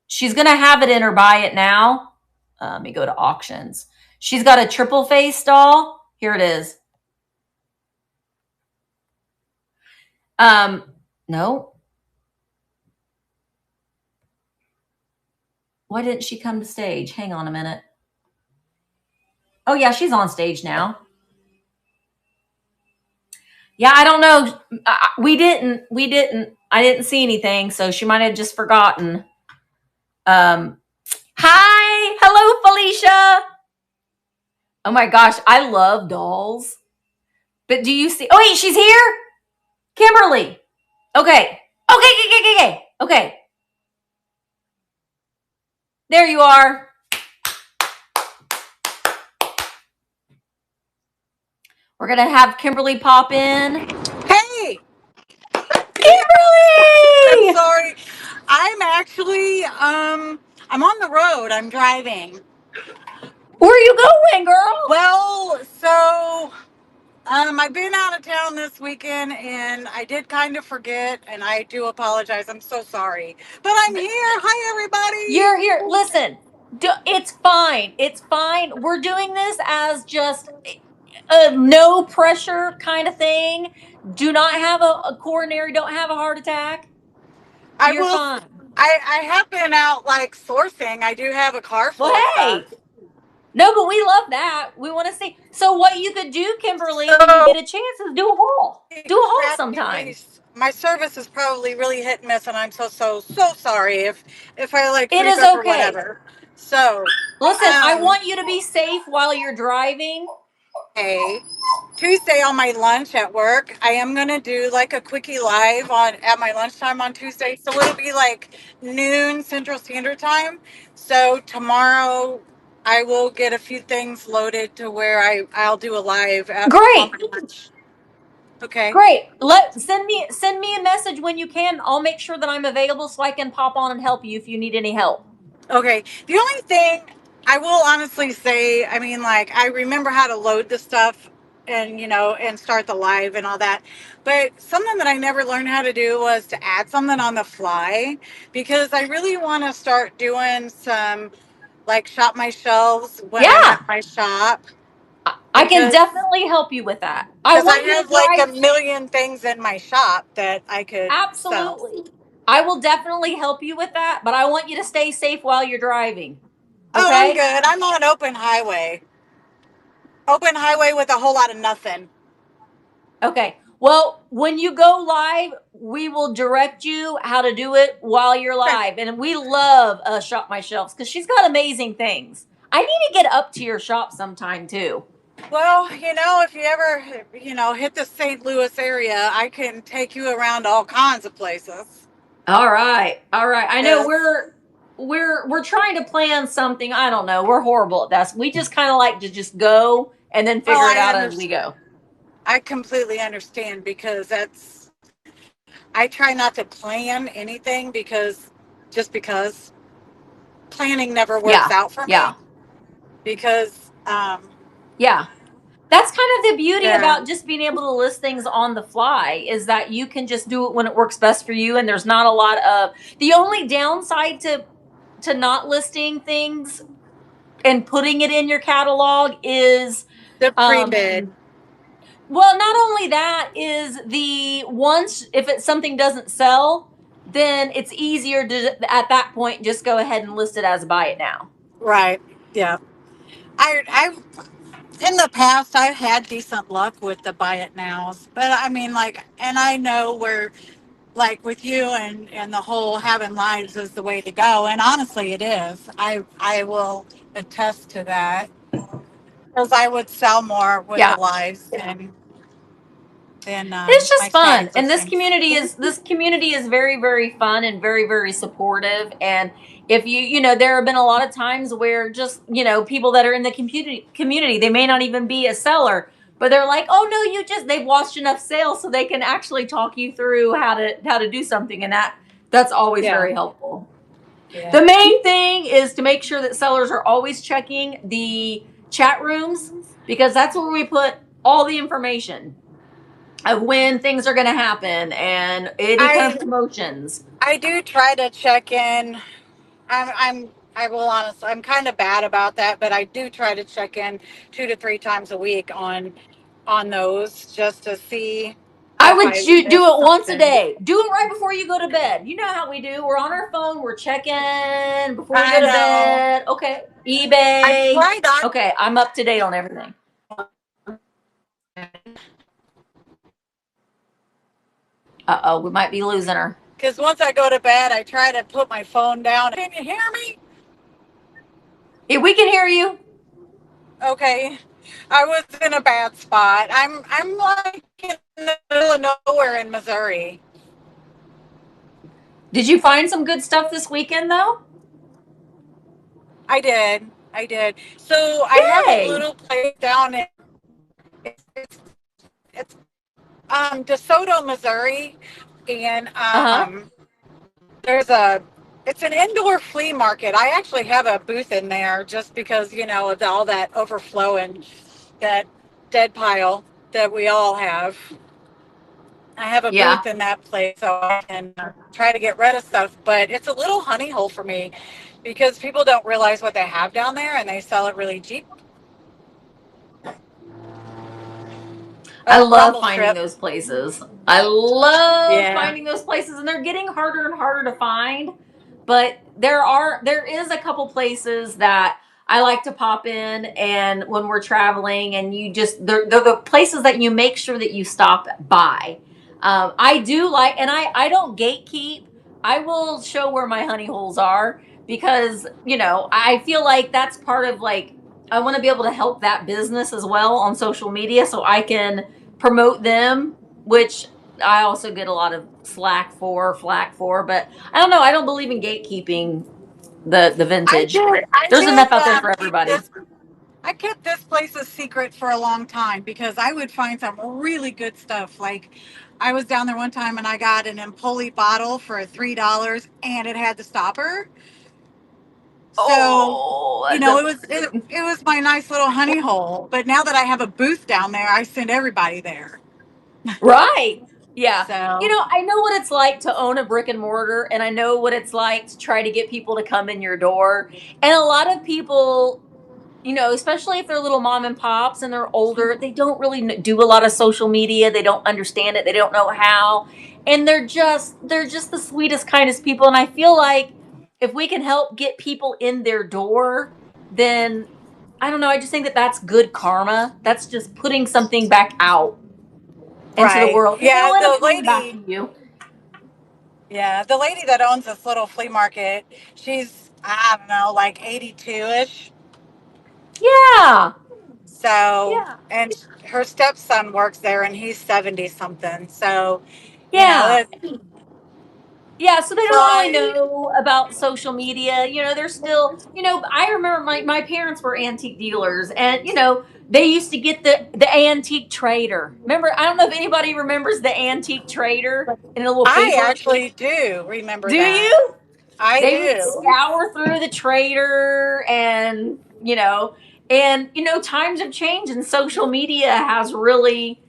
S1: She's going to have it in her buy it now. Let me go to auctions. She's got a triple face doll. Here it is. No. Why didn't she come to stage? Hang on a minute. Oh, yeah, she's on stage now. Yeah, I don't know. We didn't. I didn't see anything, so she might have just forgotten. Hi. Hello, Felicia. Oh, my gosh. I love dolls. But do you see? Oh, wait, she's here? Kimberly. Okay. Okay. There you are. We're going to have Kimberly pop in.
S7: Hey!
S1: Kimberly!
S7: I'm sorry. I'm actually, I'm on the road. I'm driving.
S1: Where are you going, girl?
S7: Well, so, I've been out of town this weekend and I did kind of forget and I do apologize. I'm so sorry. But I'm here. Hi, everybody.
S1: You're here. Listen, it's fine. It's fine. We're doing this as just a no pressure kind of thing. Do not have a coronary, don't have a heart attack. You're fine.
S7: I have been out like sourcing. I do have a car full of stuff.
S1: No, but we love that. We want to see. So what you could do, Kimberly, when you get a chance is do a haul. Do a haul sometime.
S7: My service is probably really hit and miss, and I'm so sorry if I like
S1: it is
S7: okay. Or whatever. So
S1: listen, I want you to be safe while you're driving.
S7: Okay. Tuesday on my lunch at work, I am gonna do like a quickie live at my lunchtime on Tuesday. So it'll be like noon Central Standard Time. So tomorrow I will get a few things loaded to where I'll do a live at on my lunch. Okay.
S1: Great. Send me a message when you can. I'll make sure that I'm available so I can pop on and help you if you need any help.
S7: Okay. The only thing I will honestly say, I mean, like, I remember how to load the stuff and, and start the live and all that. But something that I never learned how to do was to add something on the fly, because I really want to start doing some, like, shop my shelves when I'm at my shop.
S1: I can definitely help you with that.
S7: Because I have like a million things in my shop that I could
S1: absolutely
S7: sell.
S1: I will definitely help you with that, but I want you to stay safe while you're driving.
S7: Okay? Oh, I'm good. I'm on an open highway. Open highway with a whole lot of nothing.
S1: Okay. Well, when you go live, we will direct you how to do it while you're live. And we love Shop My Shelves because she's got amazing things. I need to get up to your shop sometime too.
S7: Well, if you ever, hit the St. Louis area, I can take you around all kinds of places.
S1: All right. I know we're trying to plan something. I don't know. We're horrible at that. We just kind of like to just go and then figure it out as we go.
S7: I completely understand, because I try not to plan anything because planning never works out for me. Because
S1: yeah. That's kind of the beauty
S7: Yeah.
S1: about just being able to list things on the fly, is that you can just do it when it works best for you, and there's not a lot of. The only downside to not listing things and putting it in your catalog is
S7: The pre-bid.
S1: well, not only that, is the once if it's something doesn't sell, then it's easier to at that point just go ahead and list it as buy it now.
S7: Right. Yeah. I've in the past I've had decent luck with the buy it nows, but I mean, like, and I know where, like, with you and the whole having lives is the way to go, and honestly, it is. I will attest to that, because I would sell more with the
S1: Yeah.
S7: lives than
S1: It's
S7: my
S1: just fun,
S7: static
S1: and this
S7: listings.
S1: community is very, very fun and very, very supportive. And if there have been a lot of times where just people that are in the community, they may not even be a seller, but they're like, oh no, they've watched enough sales so they can actually talk you through how to do something, and that's always
S7: Yeah.
S1: very helpful.
S7: Yeah.
S1: The main thing is to make sure that sellers are always checking the chat rooms, because that's where we put all the information of when things are going to happen and any kind of promotions.
S7: I do try to check in. I will honestly, I'm kind of bad about that, but I do try to check in 2 to 3 times a week on those, just to see
S1: I
S7: if
S1: would
S7: I
S1: do
S7: missed
S1: it once a
S7: something.
S1: day. Do it right before you go to bed. You know how we do. We're on our phone. We're checking before we
S7: I
S1: go to
S7: know.
S1: bed. Okay.
S7: I
S1: eBay.
S7: try not,
S1: Okay. I'm up to date on everything. Uh-oh. We might be losing her.
S7: because once I go to bed, I try to put my phone down. Can you hear me?
S1: Yeah, we can hear you.
S7: Okay. I was in a bad spot. I'm like in the middle of nowhere in Missouri.
S1: Did you find some good stuff this weekend, though?
S7: I did. I did. So I have a
S1: Yay.
S7: little place down in it's DeSoto, Missouri, and
S1: Uh-huh.
S7: there's it's an indoor flea market. I actually have a booth in there just because, of all that overflow and that dead pile that we all have. I have a
S1: Yeah.
S7: booth in that place so I can try to get rid of stuff, but it's a little honey hole for me because people don't realize what they have down there and they sell it really cheap.
S1: I
S7: Oh,
S1: love
S7: rumble
S1: finding
S7: strip.
S1: those places. I love
S7: Yeah.
S1: finding those places, and they're getting harder and harder to find. But there is a couple places that I like to pop in, and when we're traveling, and they're the places that you make sure that you stop by. I do like, and I don't gatekeep. I will show where my honey holes are, because I feel like that's part of, like, I want to be able to help that business as well on social media, so I can promote them, which I also get a lot of flack for. But I don't know. I don't believe in gatekeeping the
S7: I
S1: vintage.
S7: did. I
S1: There's enough
S7: did
S1: out there for
S7: keep
S1: everybody.
S7: this. I kept this place a secret for a long time because I would find some really good stuff. Like, I was down there one time and I got an Empoli bottle for $3, and it had the stopper. So,
S1: Oh,
S7: it was my nice little honey hole. But now that I have a booth down there, I send everybody there.
S1: right. Yeah.
S7: So,
S1: I know what it's like to own a brick and mortar, and I know what it's like to try to get people to come in your door. And a lot of people, especially if they're little mom and pops and they're older, they don't really do a lot of social media. They don't understand it. They don't know how. And they're just the sweetest, kindest people. And I feel like if we can help get people in their door, then I don't know. I just think that that's good karma. That's just putting something back out into the
S7: right.
S1: world, and
S7: Yeah,
S1: it'll end up coming back to you.
S7: the lady that owns this little flea market, she's, I don't know, like 82-ish.
S1: Yeah.
S7: So,
S1: Yeah.
S7: and her stepson works there and he's 70 something. So,
S1: Yeah.
S7: that,
S1: Yeah, so they
S7: so
S1: don't really
S7: I,
S1: know about social media. They're still, I remember my parents were antique dealers, and they used to get the antique trader. Remember, I don't know if anybody remembers the antique trader in a little
S7: I
S1: paper.
S7: actually do remember
S1: Do
S7: that.
S1: you?
S7: I
S1: They would
S7: do.
S1: scour through the trader, and And, times have changed and social media has really,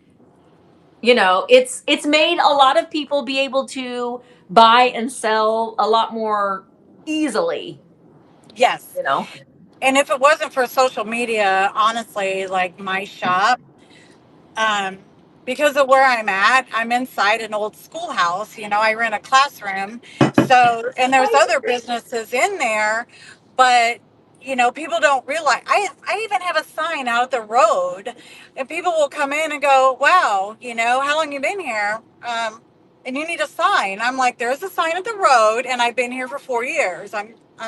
S1: it's made a lot of people be able to buy and sell a lot more easily,
S7: Yes.
S1: you know?
S7: And if it wasn't for social media, honestly, like my shop, um, because of where I'm at, I'm inside an old schoolhouse. I rent a classroom. So, and there's
S1: Right.
S7: other businesses in there, but people don't realize. I even have a sign out at the road, and people will come in and go, "Wow, how long you been here?" And you need a sign. I'm like, "There's a sign at the road, and I've been here for 4 years.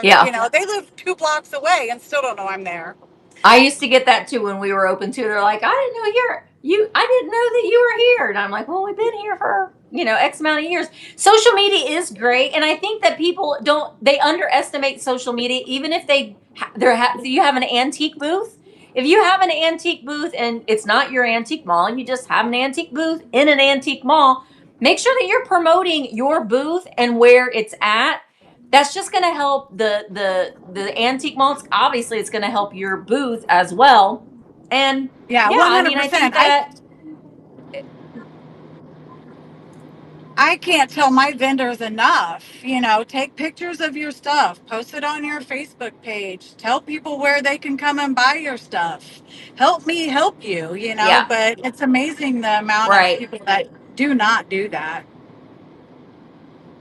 S1: Yeah.
S7: They live 2 blocks away and still don't know I'm there."
S1: I used to get that too when we were open too. They're like, I didn't know I didn't know that you were here. And I'm like, well, we've been here for, X amount of years. Social media is great. And I think that people they underestimate social media, even if you have an antique booth. If you have an antique booth and it's not your antique mall and you just have an antique booth in an antique mall, make sure that you're promoting your booth and where it's at. That's just going to help the antique malls. Obviously, it's going to help your booth as well. And
S7: Yeah,
S1: yeah, I mean, I
S7: 100%.
S1: think
S7: I
S1: that
S7: I can't tell my vendors enough. Take pictures of your stuff, post it on your Facebook page, tell people where they can come and buy your stuff. Help me help you,
S1: yeah,
S7: but it's amazing the amount of
S1: right,
S7: people that do not do that,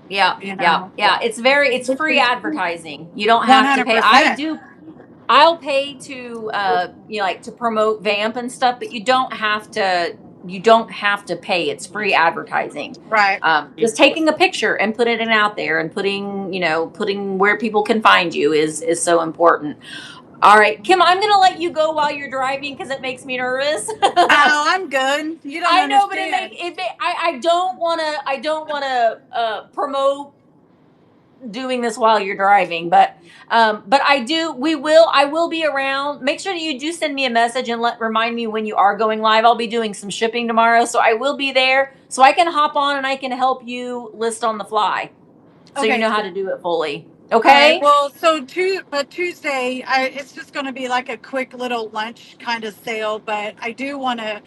S1: yeah,
S7: you
S1: yeah,
S7: know.
S1: yeah. It's free advertising. You don't have to pay.
S7: 100%.
S1: I'll pay to like to promote VAMP and stuff, but you don't have to pay. It's free advertising.
S7: Right.
S1: Just taking a picture and putting it out there and putting where people can find you is so important. All right, Kim, I'm gonna let you go while you're driving because it makes me nervous.
S7: Oh, I'm good. You don't
S1: I know, but
S7: understand.
S1: I don't wanna promote doing this while you're driving, but I will be around. Make sure that you do send me a message and remind me when you are going live. I'll be doing some shipping tomorrow, so I will be there so I can hop on and I can help you list on the fly so you
S7: Okay.
S1: know how to do it fully.
S7: All right.
S1: Okay?
S7: Well, but Tuesday, it's just going to be like a quick little lunch kind of sale. But I do want to,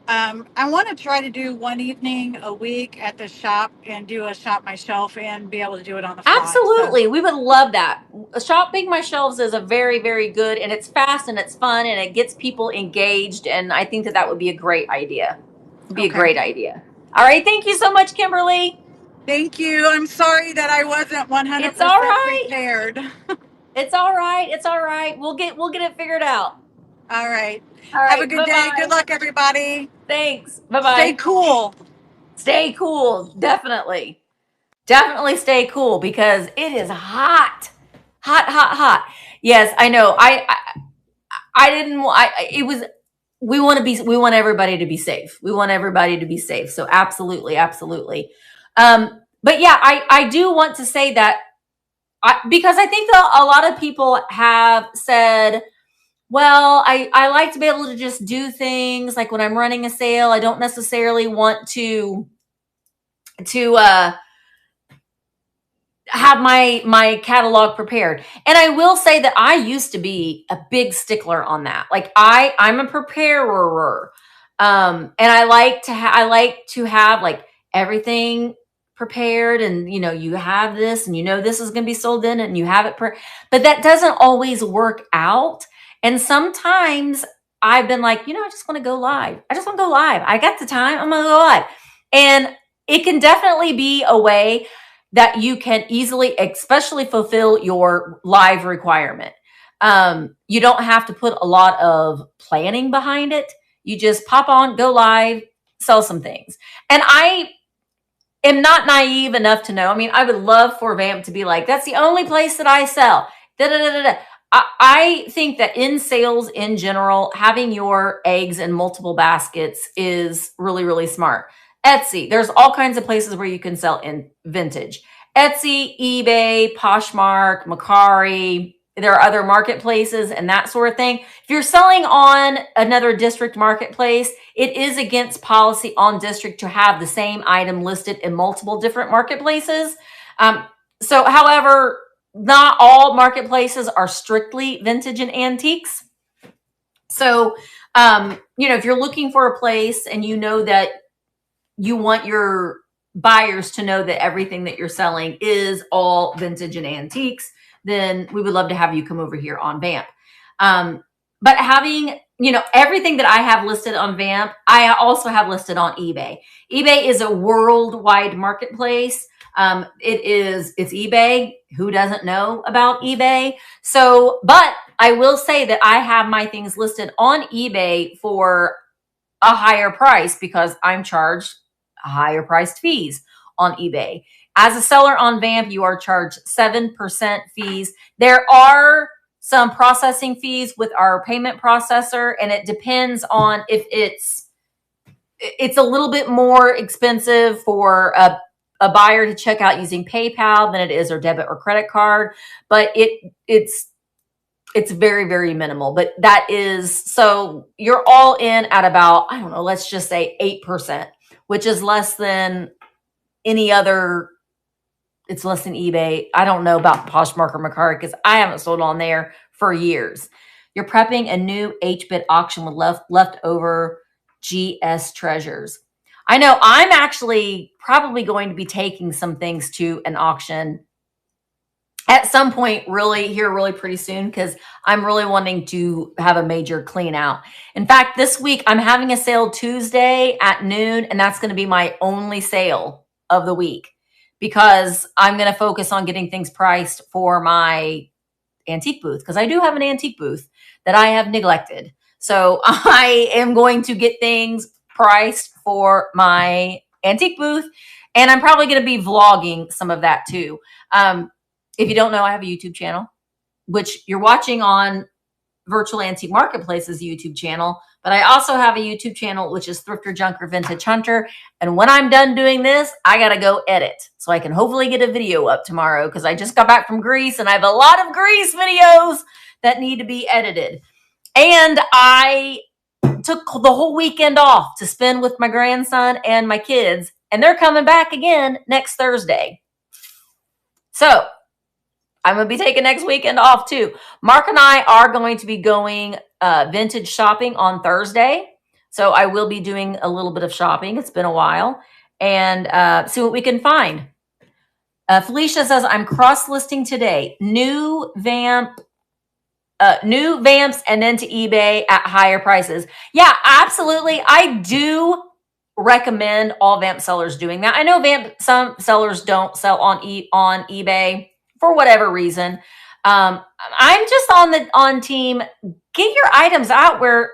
S7: I want to try to do one evening a week at the shop and do a shop my shelf and be able to do it on the fly. So,
S1: Absolutely. We would love that. Shopping my shelves is a very, very good, and it's fast and it's fun and it gets people engaged. And I think that would be a great idea. It'd be a
S7: okay.
S1: great idea. All right. Thank you so much, Kimberly.
S7: Thank you. I'm sorry that I wasn't
S1: It's all
S7: 100%
S1: right.
S7: prepared.
S1: It's all right. It's all right. We'll get it figured out.
S7: All right.
S1: All
S7: Have a
S1: right.
S7: good
S1: Bye
S7: day. Good
S1: bye.
S7: luck, everybody.
S1: Thanks. Bye
S7: Stay
S1: bye.
S7: cool.
S1: Stay cool. Definitely. Definitely stay cool because it is hot. Hot, hot, hot. Yes, I know. I didn't it was we want everybody to be safe. We want everybody to be safe. So absolutely, absolutely. But yeah, I do want to say that because I think that a lot of people have said, well, I like to be able to just do things like when I'm running a sale. I don't necessarily want to have my catalog prepared. And I will say that I used to be a big stickler on that. Like I'm a preparer. And I like to have like everything prepared, and you have this and this is going to be sold in and you have it but that doesn't always work out. And sometimes I've been like, I just want to go live. I just want to go live. I got the time. I'm going to go live. And it can definitely be a way that you can easily, especially fulfill your live requirement. You don't have to put a lot of planning behind it. You just pop on, go live, sell some things. And I am not naive enough to know. I mean, I would love for VAMP to be like, that's the only place that I sell. Da, da, da, da, da. I think that in sales in general, having your eggs in multiple baskets is really, really smart. Etsy, there's all kinds of places where you can sell in vintage. Etsy, eBay, Poshmark, Mercari. There are other marketplaces and that sort of thing. If you're selling on another district marketplace, it is against policy on district to have the same item listed in multiple different marketplaces. However, not all marketplaces are strictly vintage and antiques. So, if you're looking for a place and you know that you want your buyers to know that everything that you're selling is all vintage and antiques, then we would love to have you come over here on VAMP. But having, everything that I have listed on VAMP, I also have listed on eBay. eBay is a worldwide marketplace. It's eBay. Who doesn't know about eBay? So, but I will say that I have my things listed on eBay for a higher price because I'm charged higher priced fees on eBay. As a seller on VAMP, you are charged 7% fees. There are some processing fees with our payment processor, and it depends on if it's a little bit more expensive for a buyer to check out using PayPal than it is or debit or credit card, but it's very, very minimal. But that is, so you're all in at about, I don't know, let's just say 8%, which is less than any other. It's less than eBay. I don't know about Poshmark or Mercari because I haven't sold on there for years. You're prepping a new HBIT auction with leftover GS treasures. I know I'm actually probably going to be taking some things to an auction at some point really pretty soon because I'm really wanting to have a major clean out. In fact, this week I'm having a sale Tuesday at noon, and that's going to be my only sale of the week because I'm going to focus on getting things priced for my antique booth because I do have an antique booth that I have neglected. So I am going to get things priced for my antique booth, and I'm probably going to be vlogging some of that too. If you don't know, I have a YouTube channel, which you're watching on Virtual Antique Marketplace's YouTube channel, but I also have a YouTube channel, which is Thrifter Junker Vintage Hunter. And when I'm done doing this, I got to go edit so I can hopefully get a video up tomorrow because I just got back from Greece and I have a lot of Greece videos that need to be edited. And I took the whole weekend off to spend with my grandson and my kids, and they're coming back again next Thursday. So I'm going to be taking next weekend off too. Mark and I are going to be going vintage shopping on Thursday. So I will be doing a little bit of shopping. It's been a while. And see what we can find. Felicia says, I'm cross-listing today. New VAMPs and then to eBay at higher prices. Yeah, absolutely. I do recommend all VAMP sellers doing that. I know some sellers don't sell on eBay for whatever reason. I'm just on team. Get your items out where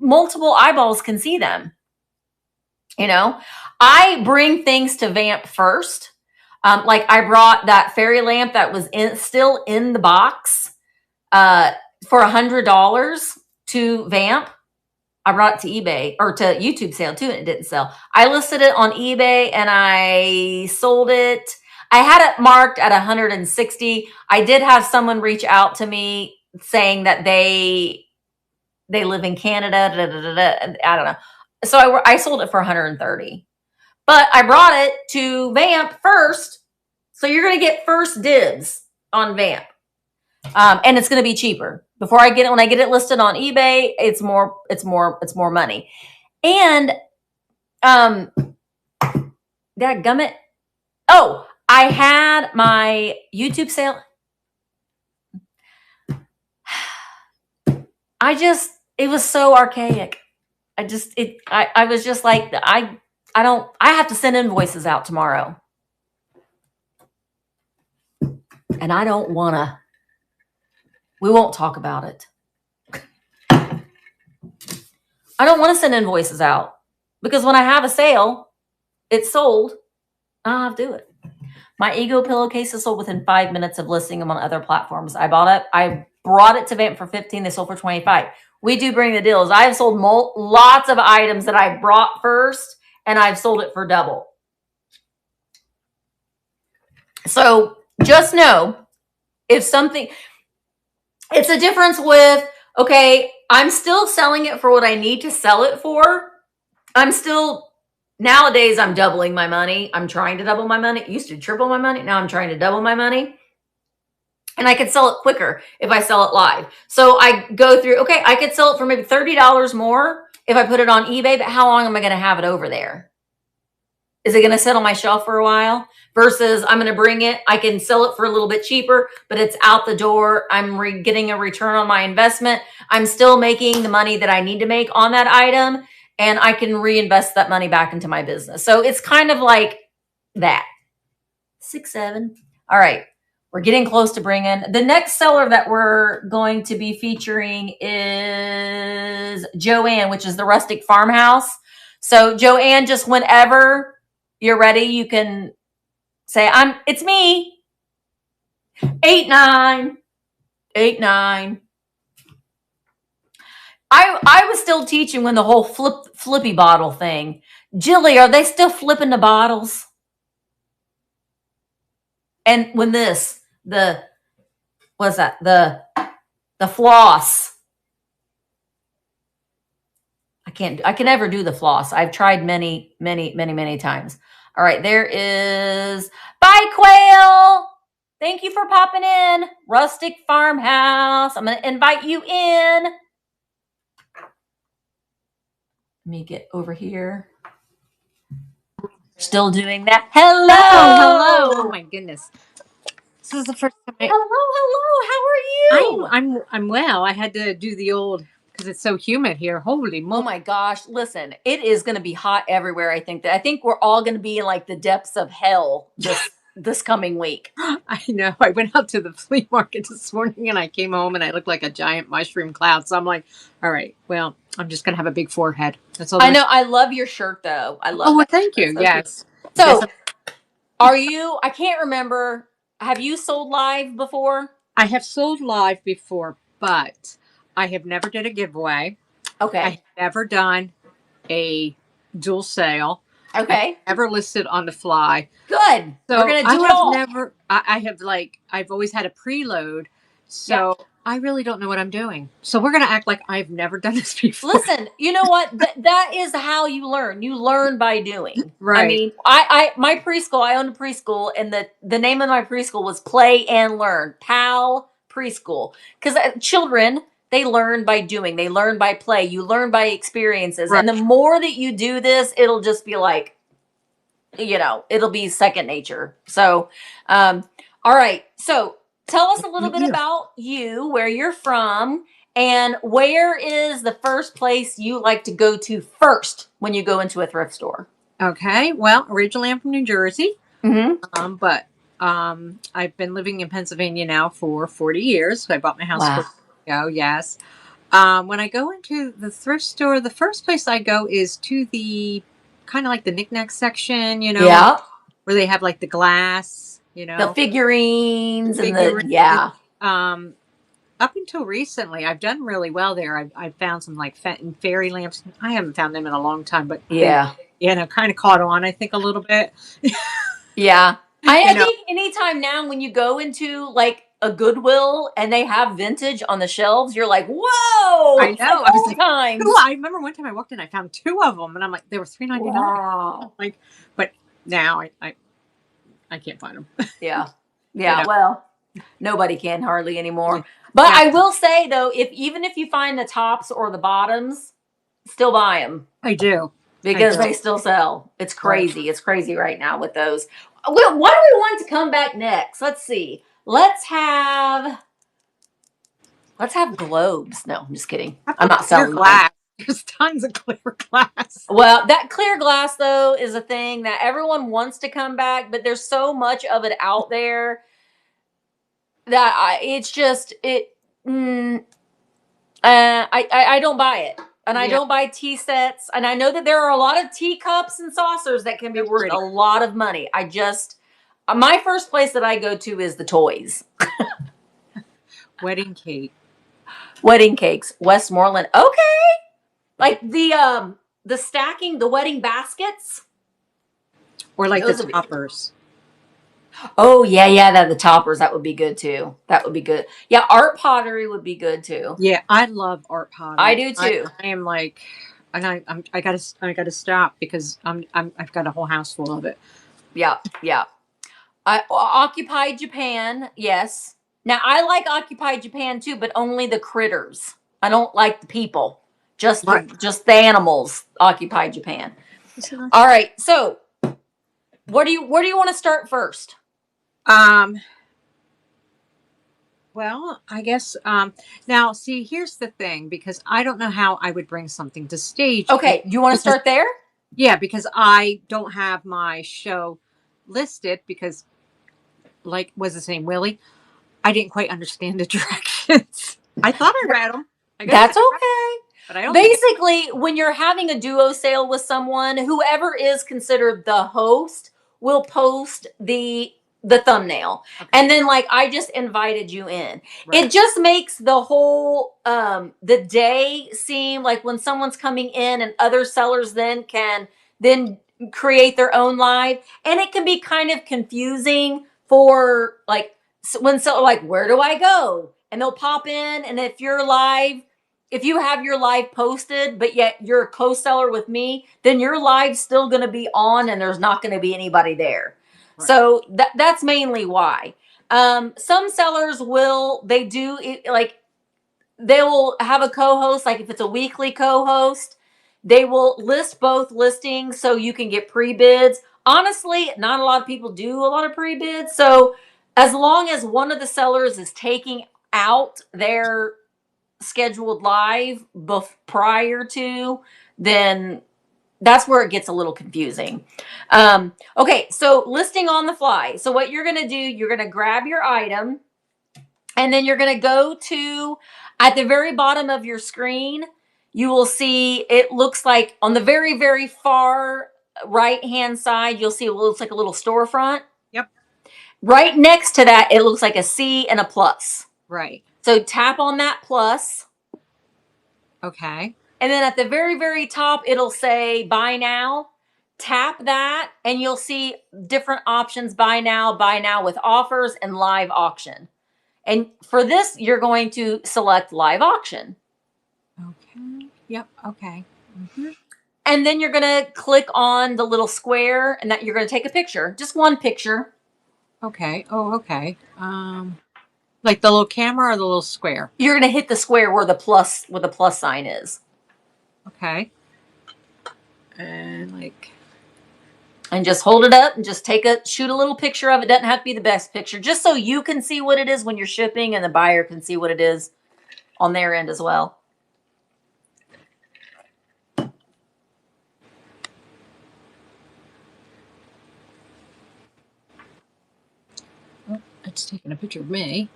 S1: multiple eyeballs can see them. I bring things to VAMP first. Like I brought that fairy lamp that was still in the box for $100 to VAMP. I brought it to eBay or to YouTube sale too, and it didn't sell. I listed it on eBay and I sold it. I had it marked at 160. I did have someone reach out to me saying that they live in Canada. I don't know. So I sold it for 130. But I brought it to VAMP first. So you're going to get first dibs on VAMP. And it's going to be cheaper. When I get it listed on eBay, it's more money. And dadgummit. Oh, I had my YouTube sale. It was so archaic. I was just like, I have to send invoices out tomorrow. And I don't want to. We won't talk about it. I don't want to send invoices out because when I have a sale, it's sold. I'll have to do it. My Ego pillowcase is sold within 5 minutes of listing them on other platforms. I brought it to VAMP for 15. They sold for 25. We do bring the deals. I've sold lots of items that I brought first, and I've sold it for double. So just know it's a difference with, okay, I'm still selling it for what I need to sell it for. Nowadays, I'm doubling my money. I'm trying to double my money. Used to triple my money. Now I'm trying to double my money. And I could sell it quicker if I sell it live. So I go through, okay, I could sell it for maybe $30 more if I put it on eBay, but how long am I going to have it over there? Is it going to sit on my shelf for a while? Versus I'm going to bring it, I can sell it for a little bit cheaper, but it's out the door. I'm getting a return on my investment. I'm still making the money that I need to make on that item, and I can reinvest that money back into my business. So it's kind of like that. 6, 7. All right. We're getting close to bringing. The next seller that we're going to be featuring is Joanne, which is the rustic farmhouse. So Joanne, just whenever you're ready, you can say, it's me. 8, 9. 8, 9. I was still teaching when the whole flippy bottle thing. Jilly, are they still flipping the bottles? And when what's that? The floss. I can never do the floss. I've tried many times. All right, there is, bye Quail. Thank you for popping in. Rustic Farmhouse. I'm going to invite you in. Let me get over here. Still doing that. Hello.
S8: Hello. Oh my goodness. This is the first time
S1: Hello. How are you?
S8: I'm well. I had to do the old because it's so humid here. Holy moly.
S1: Oh my gosh. Listen, it is going to be hot everywhere. I think we're all going to be in like the depths of hell this coming week.
S8: I know. I went out to the flea market this morning and I came home and I looked like a giant mushroom cloud. So I'm like, all right, well, I'm just going to have a big forehead. That's all.
S1: I know. I love your shirt though. I love it.
S8: Oh, well, thank you.
S1: So
S8: yes.
S1: So are you, I can't remember. Have you sold live before?
S8: I have sold live before, but I have never did a giveaway.
S1: Okay.
S8: I have never done a dual sale.
S1: Okay.
S8: I've never listed on the fly.
S1: Good.
S8: So
S1: we're gonna do it all.
S8: I've always had a preload. So I really don't know what I'm doing. So we're gonna act like I've never done this before.
S1: Listen, you know what? That is how you learn. You learn by doing.
S8: Right.
S1: I mean, my preschool, I owned a preschool, and the name of my preschool was Play and Learn, PAL Preschool. Because children, they learn by doing. They learn by play. You learn by experiences.
S8: Right.
S1: And the more that you do this, it'll just be like, it'll be second nature. So, all right. So tell us a little bit about you, where you're from, and where is the first place you like to go to first when you go into a thrift store?
S8: Okay. Well, originally I'm from New Jersey.
S1: Mm-hmm.
S8: But I've been living in Pennsylvania now for 40 years. So I bought my house.
S1: Wow.
S8: Yes. When I go into the thrift store, the first place I go is to the kind of like the knickknack section,
S1: Yeah.
S8: where they have like the glass,
S1: The figurines
S8: up until recently, I've done really well there. I've found some like fairy lamps. I haven't found them in a long time, but they, kind of caught on, I think, a little bit.
S1: Yeah. I think anytime now when you go into like a Goodwill and they have vintage on the shelves, you're like, whoa!
S8: I know. I was like,
S1: times.
S8: I remember one time I walked in, I found 2 of them, and I'm like, they were $3.99.
S1: Wow.
S8: Like, but now I can't find them.
S1: Yeah. Well, nobody can hardly anymore. But I will say though, even if you find the tops or the bottoms, still buy them.
S8: I do.
S1: Because they still sell. It's crazy. It's crazy right now with those. What do we want to come back next? Let's see. Let's have globes. No, I'm just kidding. I'm not selling
S8: glass. There's tons of clear glass.
S1: Well, that clear glass though is a thing that everyone wants to come back, but there's so much of it out there that I don't buy it. And I don't buy tea sets. And I know that there are a lot of teacups and saucers that can be worth a lot of money. My first place that I go to is the toys.
S8: Wedding cake.
S1: Wedding cakes. Westmoreland. Okay. Like the stacking, the wedding baskets.
S8: Or like the toppers.
S1: Oh, yeah, the toppers. That would be good too. That would be good. Yeah, art pottery would be good too.
S8: Yeah, I love art pottery.
S1: I do too.
S8: I am like, and I gotta stop because I've got a whole house full of it.
S1: Yeah. I Occupy Japan. Yes. Now I like Occupy Japan too, but only the critters. I don't like the people. Just
S8: Right.
S1: the animals. Occupy Japan.
S8: Isn't that-
S1: All right. So, where do you want to start first?
S8: Well, I guess now see, here's the thing, because I don't know how I would bring something to stage.
S1: Okay, do you want to start there?
S8: Yeah, because I don't have my show listed because, like, was his name Willie? I didn't quite understand the directions. I thought I read them.
S1: That's okay.
S8: But I don't
S1: Basically, when you're having a duo sale with someone, whoever is considered the host will post the thumbnail.
S8: Okay.
S1: And then like I just invited you in.
S8: Right.
S1: It just makes the whole the day seem like when someone's coming in and other sellers then can then create their own live, and it can be kind of confusing for like when so like where do I go? And they'll pop in, and if you're live, if you have your live posted, but yet you're a co-seller with me, then your live's still going to be on and there's not going to be anybody there. Right. So that's mainly why. Some sellers they do like they will have a co-host, like if it's a weekly co-host, they will list both listings so you can get pre-bids. Honestly, not a lot of people do a lot of pre-bids. So as long as one of the sellers is taking out their scheduled live prior to, then that's where it gets a little confusing. Okay, so listing on the fly. So what you're going to do, you're going to grab your item, and then you're going to go to, at the very bottom of your screen, you will see, it looks like on the very, very far right hand side, you'll see it looks like a little storefront.
S8: Yep.
S1: Right next to that, it looks like a C and a plus.
S8: Right.
S1: So tap on that plus.
S8: Okay.
S1: And then at the very, very top, it'll say buy now. Tap that and you'll see different options: buy now with offers, and live auction. And for this, you're going to select live auction.
S8: Okay. Yep. Okay. Mm-hmm.
S1: And then you're going to click on the little square, and that you're going to take a picture, just one picture.
S8: Okay. Oh, okay. Like the little camera or the little square?
S1: You're going to hit the square where the plus sign is.
S8: Okay. And
S1: just hold it up and just shoot a little picture of it. Doesn't have to be the best picture, just so you can see what it is when you're shipping, and the buyer can see what it is on their end as well.
S8: oh, it's taking a picture of me.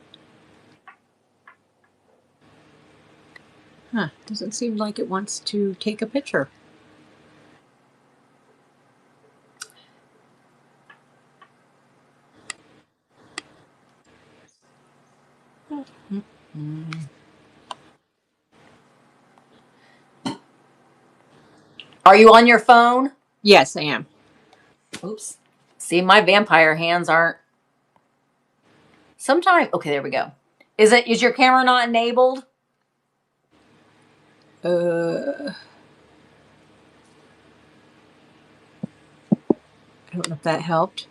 S8: Huh. Doesn't seem like it wants to take a picture. Mm-hmm.
S1: Are you on your phone?
S8: Yes, I am.
S1: Oops. See, my vampire hands aren't. Sometimes. Okay, there we go. Is your camera not enabled?
S8: I don't know if that helped.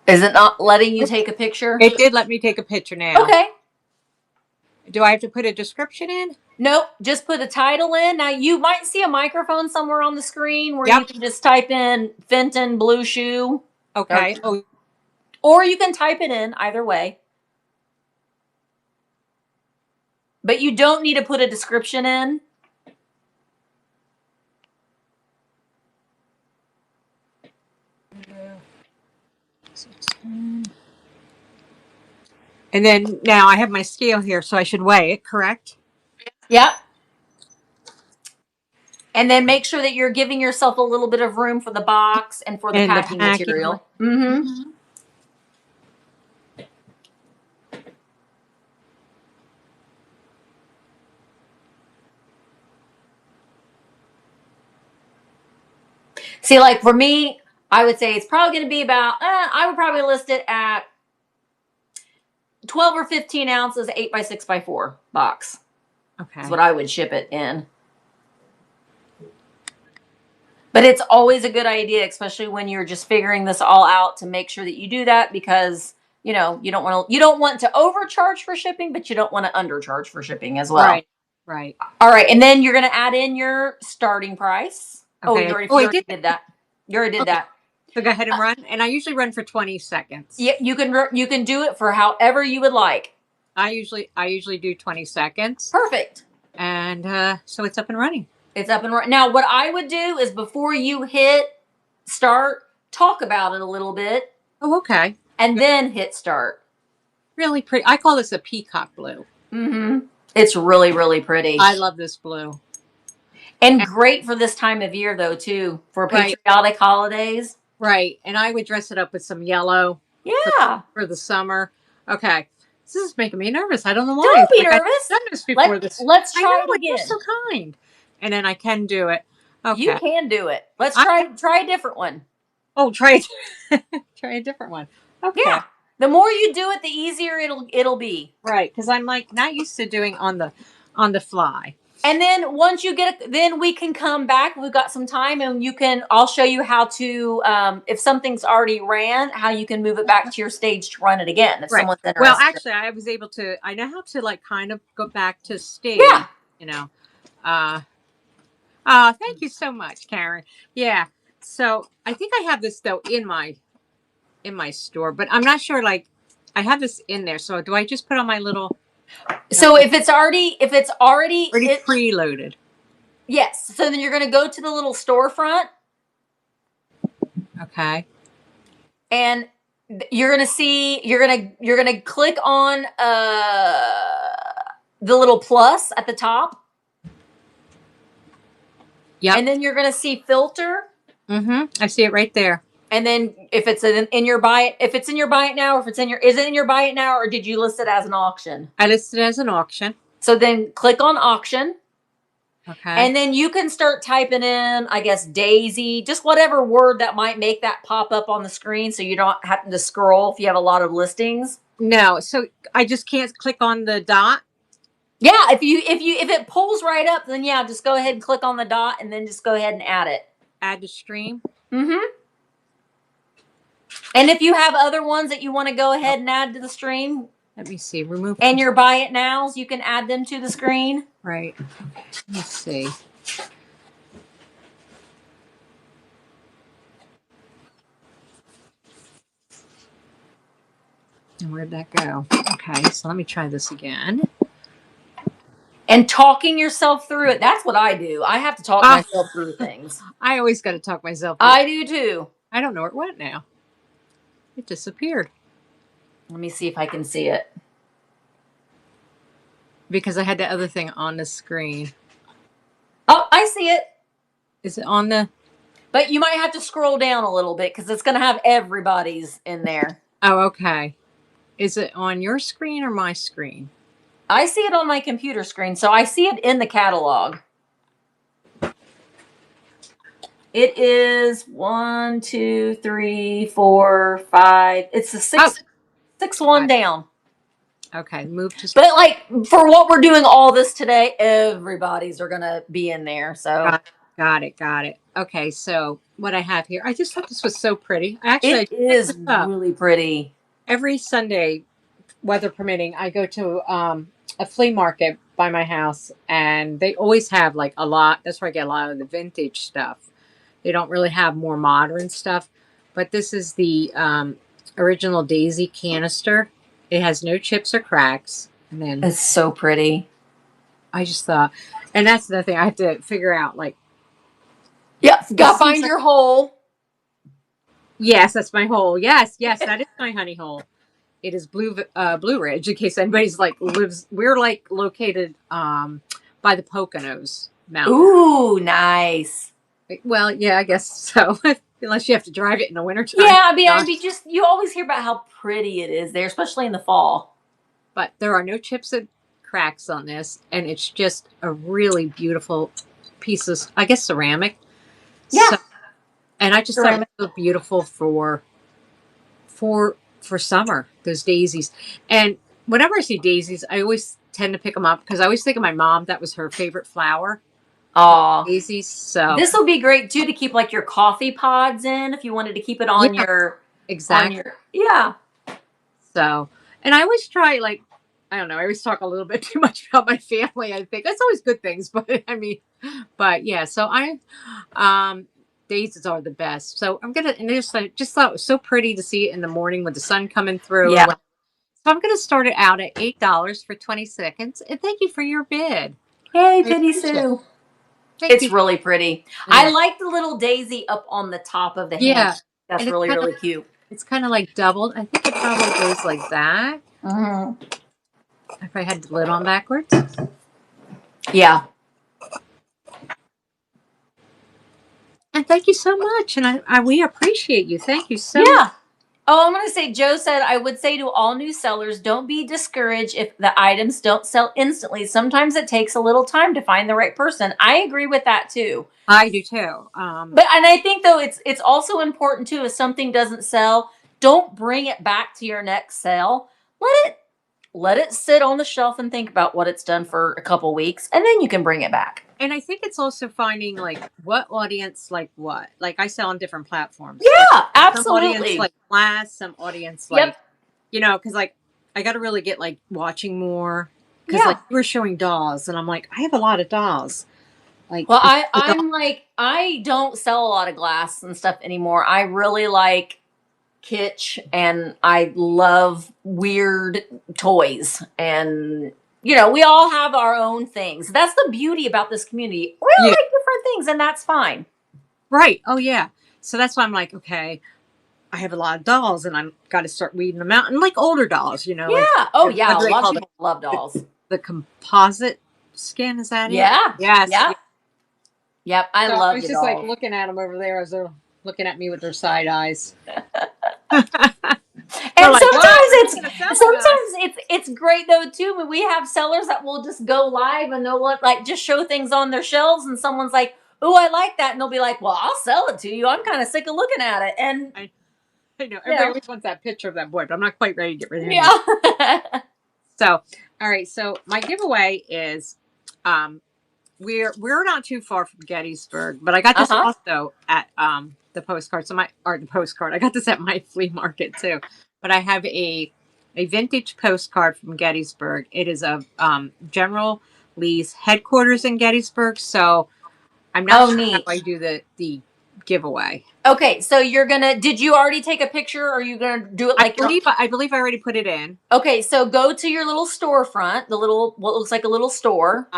S1: Is it not letting you take a picture?
S8: It did let me take a picture now.
S1: Okay.
S8: Do I have to put a description in?
S1: Nope. Just put a title in. Now you might see a microphone somewhere on the screen where
S8: Yep.
S1: you can just type in Fenton blue shoe.
S8: Okay.
S1: Or you can type it in, either way. But you don't need to put a description in.
S8: And then now I have my scale here, so I should weigh it, correct?
S1: Yep. And then make sure that you're giving yourself a little bit of room for the box and for the packing material. Mm-hmm. See, like for me, I would say it's probably going to be about, I would probably list it at 12 or 15 ounces, 8x6x4 box.
S8: Okay.
S1: Is what I would ship it in. But it's always a good idea, especially when you're just figuring this all out, to make sure that you do that, because you don't want to overcharge for shipping, but you don't want to undercharge for shipping as well.
S8: Right. Right.
S1: All right, and then you're going to add in your starting price. Oh,
S8: Okay.
S1: you already did that. You already did that.
S8: So go ahead and run, and I usually run for 20 seconds.
S1: Yeah, you can do it for however you would like.
S8: I usually do 20 seconds.
S1: Perfect.
S8: And so it's up and running.
S1: It's up and running. Now, what I would do is before you hit start, talk about it a little bit.
S8: Oh, okay.
S1: And then hit start.
S8: Really pretty. I call this a peacock blue.
S1: Mm-hmm. It's really, really pretty.
S8: I love this blue.
S1: And great for this time of year, though, too, for patriotic holidays.
S8: Right. And I would dress it up with some yellow.
S1: Yeah.
S8: For the summer. Okay. This is making me nervous. I don't know why.
S1: Don't be nervous.
S8: I've done this before.
S1: Let's try it again.
S8: You're so kind. And then I can do it. Okay.
S1: You can do it. Let's try a different one.
S8: Oh, try a different one. Okay.
S1: Yeah. The more you do it, the easier it'll be.
S8: Right. Because I'm like not used to doing on the fly.
S1: And then once you get it, then we can come back. We've got some time, and I'll show you how to, if something's already ran, how you can move it back to your stage to run it again. If someone's interested.
S8: Well, actually, I know how to like kind of go back to stage.
S1: Yeah.
S8: You know. Thank you so much, Karen. Yeah. So I think I have this though in my store, but I'm not sure. Like, I have this in there. So do I just put on my little?
S1: So if it's already
S8: preloaded.
S1: Yes. So then you're going to go to the little storefront.
S8: Okay.
S1: And you're going to click on the little plus at the top.
S8: Yeah.
S1: And then you're going to see filter.
S8: Mm-hmm. I see it right there.
S1: And then if it's in your buy it, if it's in your buy it now, or is it in your buy it now, or did you list it as an auction?
S8: I listed it as an auction.
S1: So then click on auction.
S8: Okay.
S1: And then you can start typing in, I guess, Daisy, just whatever word that might make that pop up on the screen, so you don't have to scroll if you have a lot of listings.
S8: No, so I just can't click on the dot.
S1: Yeah, if it pulls right up, then yeah, just go ahead and click on the dot, and then just go ahead and add it.
S8: Add to stream.
S1: Mm-hmm. And if you have other ones that you want to go ahead and add to the stream,
S8: let me see. Remove.
S1: And your buy it nows, you can add them to the screen.
S8: Right. Let's see. And where'd that go? Okay, so let me try this again.
S1: And talking yourself through it. That's what I do. I have to talk myself through things.
S8: I always got to talk myself through.
S1: I do too.
S8: I don't know where it went now. It disappeared.
S1: Let me see if I can see it.
S8: Because I had the other thing on the screen.
S1: Oh, I see it.
S8: Is it on the...
S1: But you might have to scroll down a little bit because it's going to have everybody's in there.
S8: Oh, okay. Is it on your screen or my screen?
S1: I see it on my computer screen, so I see it in the catalog. It is 1, 2, 3, 4, 5. It's the sixth one down.
S8: Okay, move to...
S1: But like for what we're doing all this today, everybody's are going to be in there. So
S8: got it. Okay, so what I have here, I just thought this was so pretty.
S1: It is really pretty.
S8: Every Sunday, weather permitting, I go to a flea market by my house, and they always have like a lot. That's where I get a lot of the vintage stuff. They don't really have more modern stuff, but this is the original Daisy canister. It has no chips or cracks. And then
S1: it's so pretty.
S8: I just thought, and that's the thing I have to figure out. Like,
S1: yep, gotta find your hole.
S8: Yes, that's my hole. Yes, that is my honey hole. It is Blue Ridge, in case anybody's like lives. We're like located by the Poconos Mountain.
S1: Ooh, nice.
S8: Well, yeah, I guess so. Unless you have to drive it in the wintertime.
S1: Yeah, I mean, just you always hear about how pretty it is there, especially in the fall.
S8: But there are no chips and cracks on this, and it's just a really beautiful piece of, I guess, ceramic.
S1: Yeah. So,
S8: And I just thought it was so beautiful for summer, those daisies. And whenever I see daisies, I always tend to pick them up because I always think of my mom. That was her favorite flower.
S1: Oh,
S8: Daisies. So
S1: this will be great too to keep like your coffee pods in if you wanted to keep it on your
S8: exactly.
S1: Yeah.
S8: So, and I always try like, I don't know, I always talk a little bit too much about my family. I think that's always good things, but I mean, but yeah. So daisies are the best. So I'm gonna, and just thought it was so pretty to see it in the morning with the sun coming through.
S1: Yeah.
S8: So I'm gonna start it out at $8 for 20 seconds. And thank you for your bid.
S1: Hey, Pitty Sue. It's really pretty. I like the little daisy up on the top of the hand. That's really, really cute.
S8: It's kind of like doubled. I think it probably goes like that. If I had the lid on backwards.
S1: Yeah.
S8: And thank you so much. And we appreciate you. Thank you so much.
S1: Oh, I'm going to say, Joe said, I would say to all new sellers, don't be discouraged if the items don't sell instantly. Sometimes it takes a little time to find the right person. I agree with that too.
S8: I do too.
S1: And I think though, it's also important too, if something doesn't sell, don't bring it back to your next sale. Let it sit on the shelf and think about what it's done for a couple weeks, and then you can bring it back.
S8: And I think it's also finding like what audience like what. Like I sell on different platforms.
S1: Yeah,
S8: like,
S1: absolutely.
S8: Some audience like class, some audience like, you know, because like I got to really get like watching more. Because like you were showing dolls, and I'm like, I have a lot of dolls. Like,
S1: well, I'm like, I don't sell a lot of glass and stuff anymore. I really like kitsch, and I love weird toys, and you know, we all have our own things. That's the beauty about this community. We all like different things, and that's fine.
S8: Right. Oh yeah. So that's why I'm like, okay, I have a lot of dolls, and I'm got to start weeding them out, and like older dolls, you know.
S1: Yeah.
S8: Like,
S1: oh yeah. A lot of people love dolls.
S8: The composite skin, is that it?
S1: Yeah.
S8: Yes.
S1: Yeah. Yep. I love.
S8: I was just like looking at them over there as they're looking at me with their side eyes.
S1: And like, sometimes it's great though too. When we have sellers that will just go live and they'll like just show things on their shelves, and someone's like, "Oh, I like that," and they'll be like, "Well, I'll sell it to you. I'm kind of sick of looking at it." And
S8: I know everybody always wants that picture of that boy, but I'm not quite ready to get rid of him.
S1: Yeah.
S8: So, all right. So my giveaway is, we're not too far from Gettysburg, but I got this also at the postcard. So the postcard. I got this at my flea market too. But I have a vintage postcard from Gettysburg. It is of General Lee's headquarters in Gettysburg. So I'm not sure how I do the giveaway.
S1: Okay, so did you already take a picture, or are you gonna do it like
S8: I believe I already put it in.
S1: Okay, so go to your little storefront, what looks like a little store.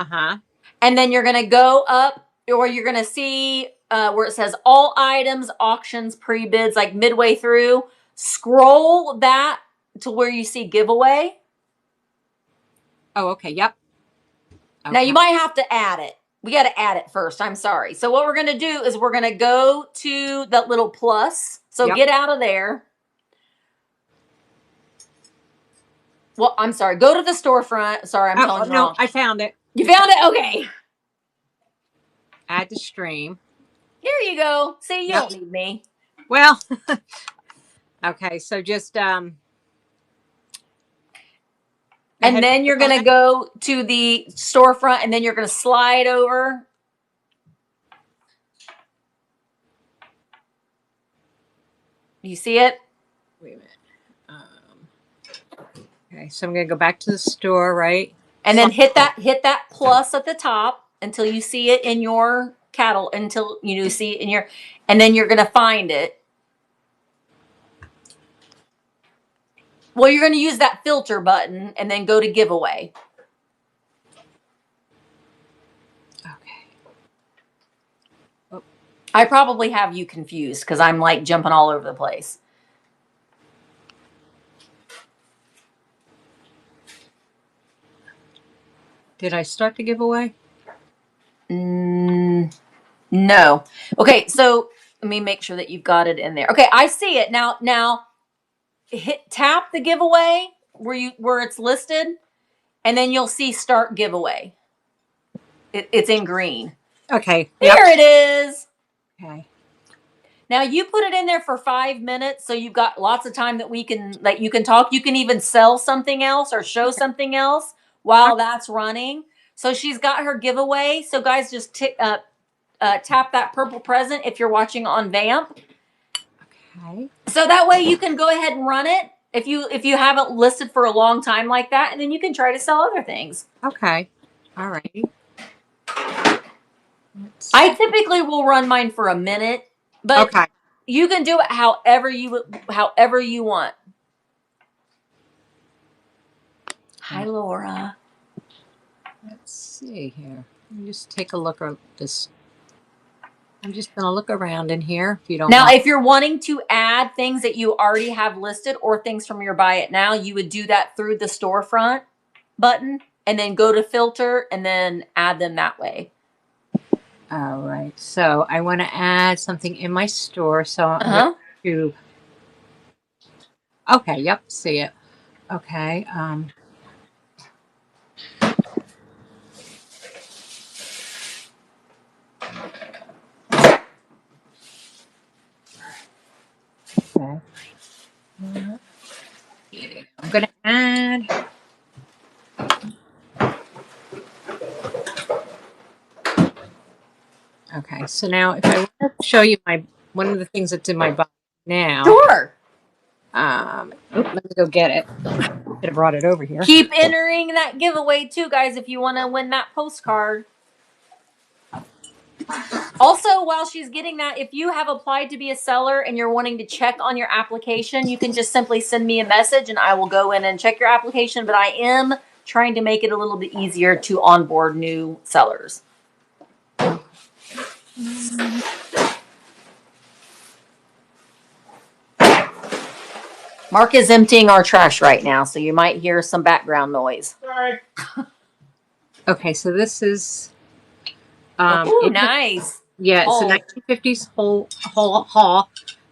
S1: And then you're gonna go up, or you're gonna see where it says all items, auctions, pre-bids, like midway through. Scroll that to where you see giveaway.
S8: Oh, okay. Yep.
S1: Okay. Now you might have to add it. We got to add it first. I'm sorry. So what we're going to do is we're going to go to that little plus. So get out of there. Well, I'm sorry. Go to the storefront. Sorry, I'm telling you wrong.
S8: I found it.
S1: You found it? Okay.
S8: Add to stream.
S1: Here you go. See, you don't need me.
S8: Well, okay. So just
S1: and then you're going to go to the storefront, and then you're going to slide over. You see it?
S8: Wait a minute. Okay, so I'm going to go back to the store, right?
S1: And then hit that plus at the top until you see it in your until you see it in your, and then you're going to find it. Well, you're going to use that filter button and then go to giveaway.
S8: Okay.
S1: Oh. I probably have you confused because I'm like jumping all over the place.
S8: Did I start the giveaway?
S1: No. Okay, so let me make sure that you've got it in there. Okay, I see it now. Tap the giveaway where it's listed, and then you'll see start giveaway. It's in green.
S8: Okay.
S1: There it is.
S8: Okay.
S1: Now you put it in there for 5 minutes, so you've got lots of time that you can talk. You can even sell something else or show something else while that's running. So she's got her giveaway. So guys, just tap that purple present if you're watching on VAMP.
S8: Okay.
S1: So that way you can go ahead and run it if you haven't listed for a long time like that, and then you can try to sell other things.
S8: Okay. All right.
S1: I typically will run mine for a minute, but
S8: Okay.
S1: you can do it however you want. Hi, Laura.
S8: Let's see here. Let me just take a look at this. I'm just going to look around in here if you don't
S1: Now,
S8: mind.
S1: if you're wanting to add things that you already have listed or things from your buy it now, you would do that through the storefront button and then go to filter and then add them that way.
S8: All right. So I want to add something in my store. So I'm going to. Okay. Yep. See it. Okay. Okay. I'm going to add. Okay. So now, if I want to show you one of the things that's in my box now.
S1: Sure.
S8: Let me go get it. Should have brought it over here.
S1: Keep entering that giveaway too, guys, if you want to win that postcard. Also, while she's getting that, if you have applied to be a seller and you're wanting to check on your application, you can just simply send me a message and I will go in and check your application. But I am trying to make it a little bit easier to onboard new sellers. Mark is emptying our trash right now, so you might hear some background noise.
S8: Sorry. Okay, so this is
S1: nice.
S8: Yeah, it's a 1950s Hall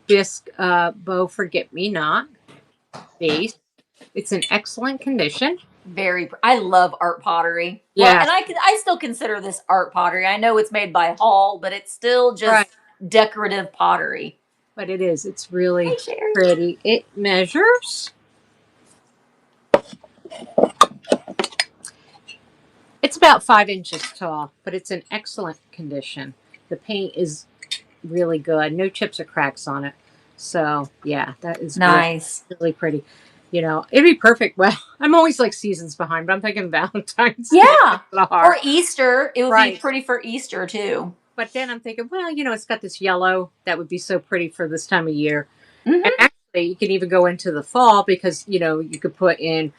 S8: bisque bow forget-me-not base. It's in excellent condition.
S1: I love art pottery.
S8: Yeah,
S1: well, and I still consider this art pottery. I know it's made by Hall, but it's still just decorative pottery.
S8: But it is. It's really pretty. It measures. It's about 5 inches tall, but it's in excellent condition. The paint is really good. No chips or cracks on it. So, yeah, that is
S1: nice.
S8: Really pretty. You know, it'd be perfect. Well, I'm always like seasons behind, but I'm thinking Valentine's.
S1: Yeah. Or Easter. It would be pretty for Easter, too.
S8: But then I'm thinking, well, you know, it's got this yellow that would be so pretty for this time of year. Mm-hmm. And actually, you can even go into the fall because, you know, you could put in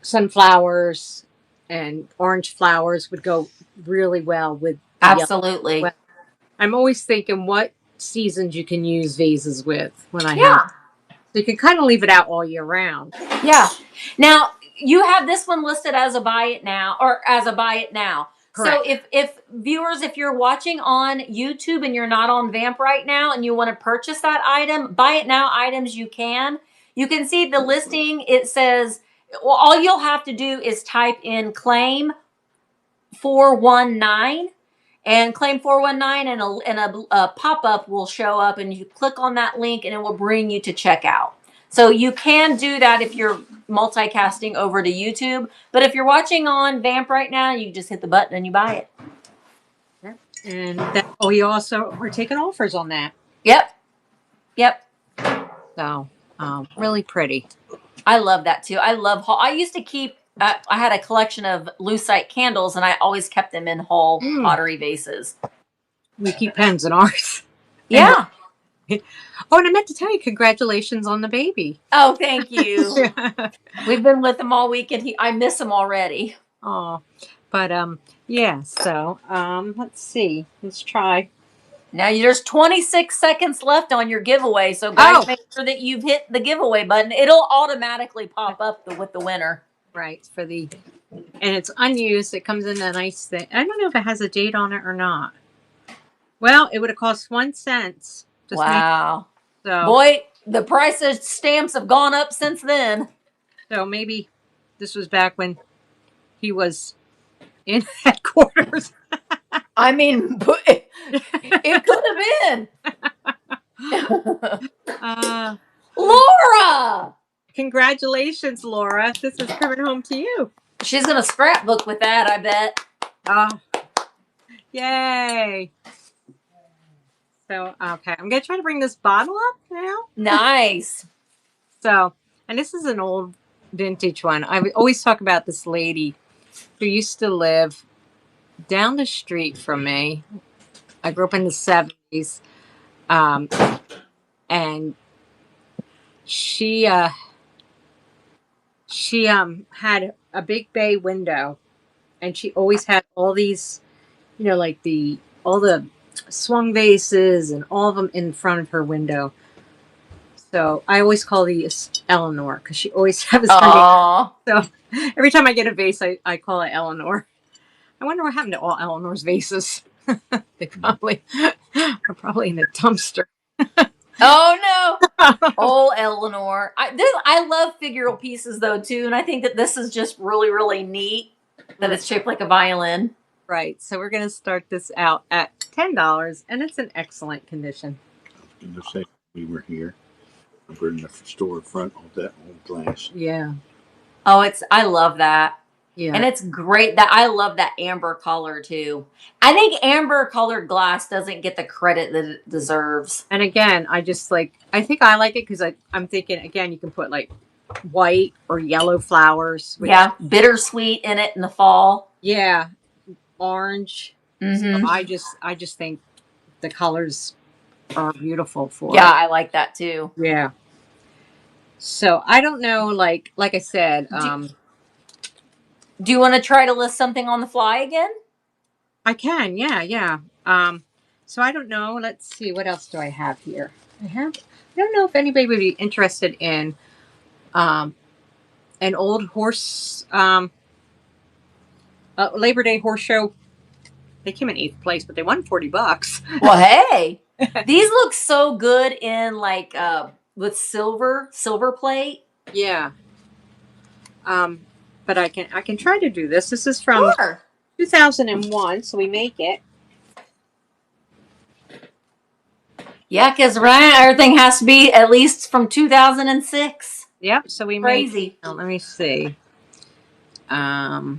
S8: sunflowers and orange flowers would go really well with
S1: absolutely.
S8: Well, I'm always thinking what seasons you can use vases with when I have. So you can kind of leave it out all year round.
S1: Yeah. Now, you have this one listed as a buy it now or as a buy it now. Correct. So if viewers, if you're watching on YouTube and you're not on VAMP right now and you want to purchase that item, buy it now items you can. You can see the listing. It says, well, all you'll have to do is type in claim 419 and claim 419 and a pop-up will show up and you click on that link and it will bring you to checkout. So you can do that if you're multicasting over to YouTube. But if you're watching on VAMP right now, you just hit the button and you buy it.
S8: Yep. And we also are taking offers on that.
S1: Yep.
S8: So really pretty.
S1: I love that too. I love Hall. I used to keep, I had a collection of lucite candles and I always kept them in Hall pottery vases.
S8: We keep pens in ours.
S1: Yeah.
S8: Oh, and I meant to tell you, congratulations on the baby.
S1: Oh, thank you. We've been with him all week and I miss him already.
S8: Oh, but yeah, so let's see. Let's try.
S1: Now there's 26 seconds left on your giveaway, so guys, make sure that you've hit the giveaway button. It'll automatically pop up with the winner.
S8: Right, and it's unused. It comes in a nice thing. I don't know if it has a date on it or not. Well, it would have cost 1 cent.
S1: Wow. So, boy, the price of stamps have gone up since then.
S8: So maybe this was back when he was in headquarters.
S1: I mean, It could have been.
S8: Uh,
S1: Laura!
S8: Congratulations, Laura. This is coming home to you.
S1: She's going to scrapbook with that, I bet.
S8: Oh, yay. So, okay. I'm going to try to bring this bottle up now.
S1: Nice.
S8: So, and this is an old vintage one. I always talk about this lady who used to live down the street from me. I grew up in the 70s. And she had a big bay window, and she always had all these, like all the swung vases and all of them in front of her window. So I always call these Eleanor because she always has her name. So every time I get a vase, I call it Eleanor. I wonder what happened to all Eleanor's vases. They probably are probably in a dumpster.
S1: Oh no. Oh, Eleanor. I love figural pieces though too, and I think that this is just really, really neat that it's shaped like a violin.
S8: Right. So we're going to start this out at $10, and it's in excellent condition.
S9: In the second we were here, we're in the store front of that old glass.
S8: Yeah.
S1: Oh, I love that.
S8: Yeah.
S1: And it's great that I love that amber color too. I think amber colored glass doesn't get the credit that it deserves.
S8: And again, I think I like it because I'm thinking, again, you can put like white or yellow flowers.
S1: Yeah. Bittersweet in it in the fall.
S8: Yeah. Orange.
S1: Mm-hmm.
S8: So I just think the colors are beautiful for
S1: Yeah, I like that too.
S8: Yeah. So I don't know, like I said,
S1: do you want to try to list something on the fly again?
S8: I can, yeah. So I don't know. Let's see, what else do I have here? I don't know if anybody would be interested in an old horse Labor Day horse show. They came in 8th place, but they won $40.
S1: Well, hey, these look so good in like with silver plate.
S8: Yeah. But I can try to do this. This is from 2001, so we make it.
S1: Yeah, because everything has to be at least from 2006.
S8: Yep. So we
S1: Crazy.
S8: Let me see. What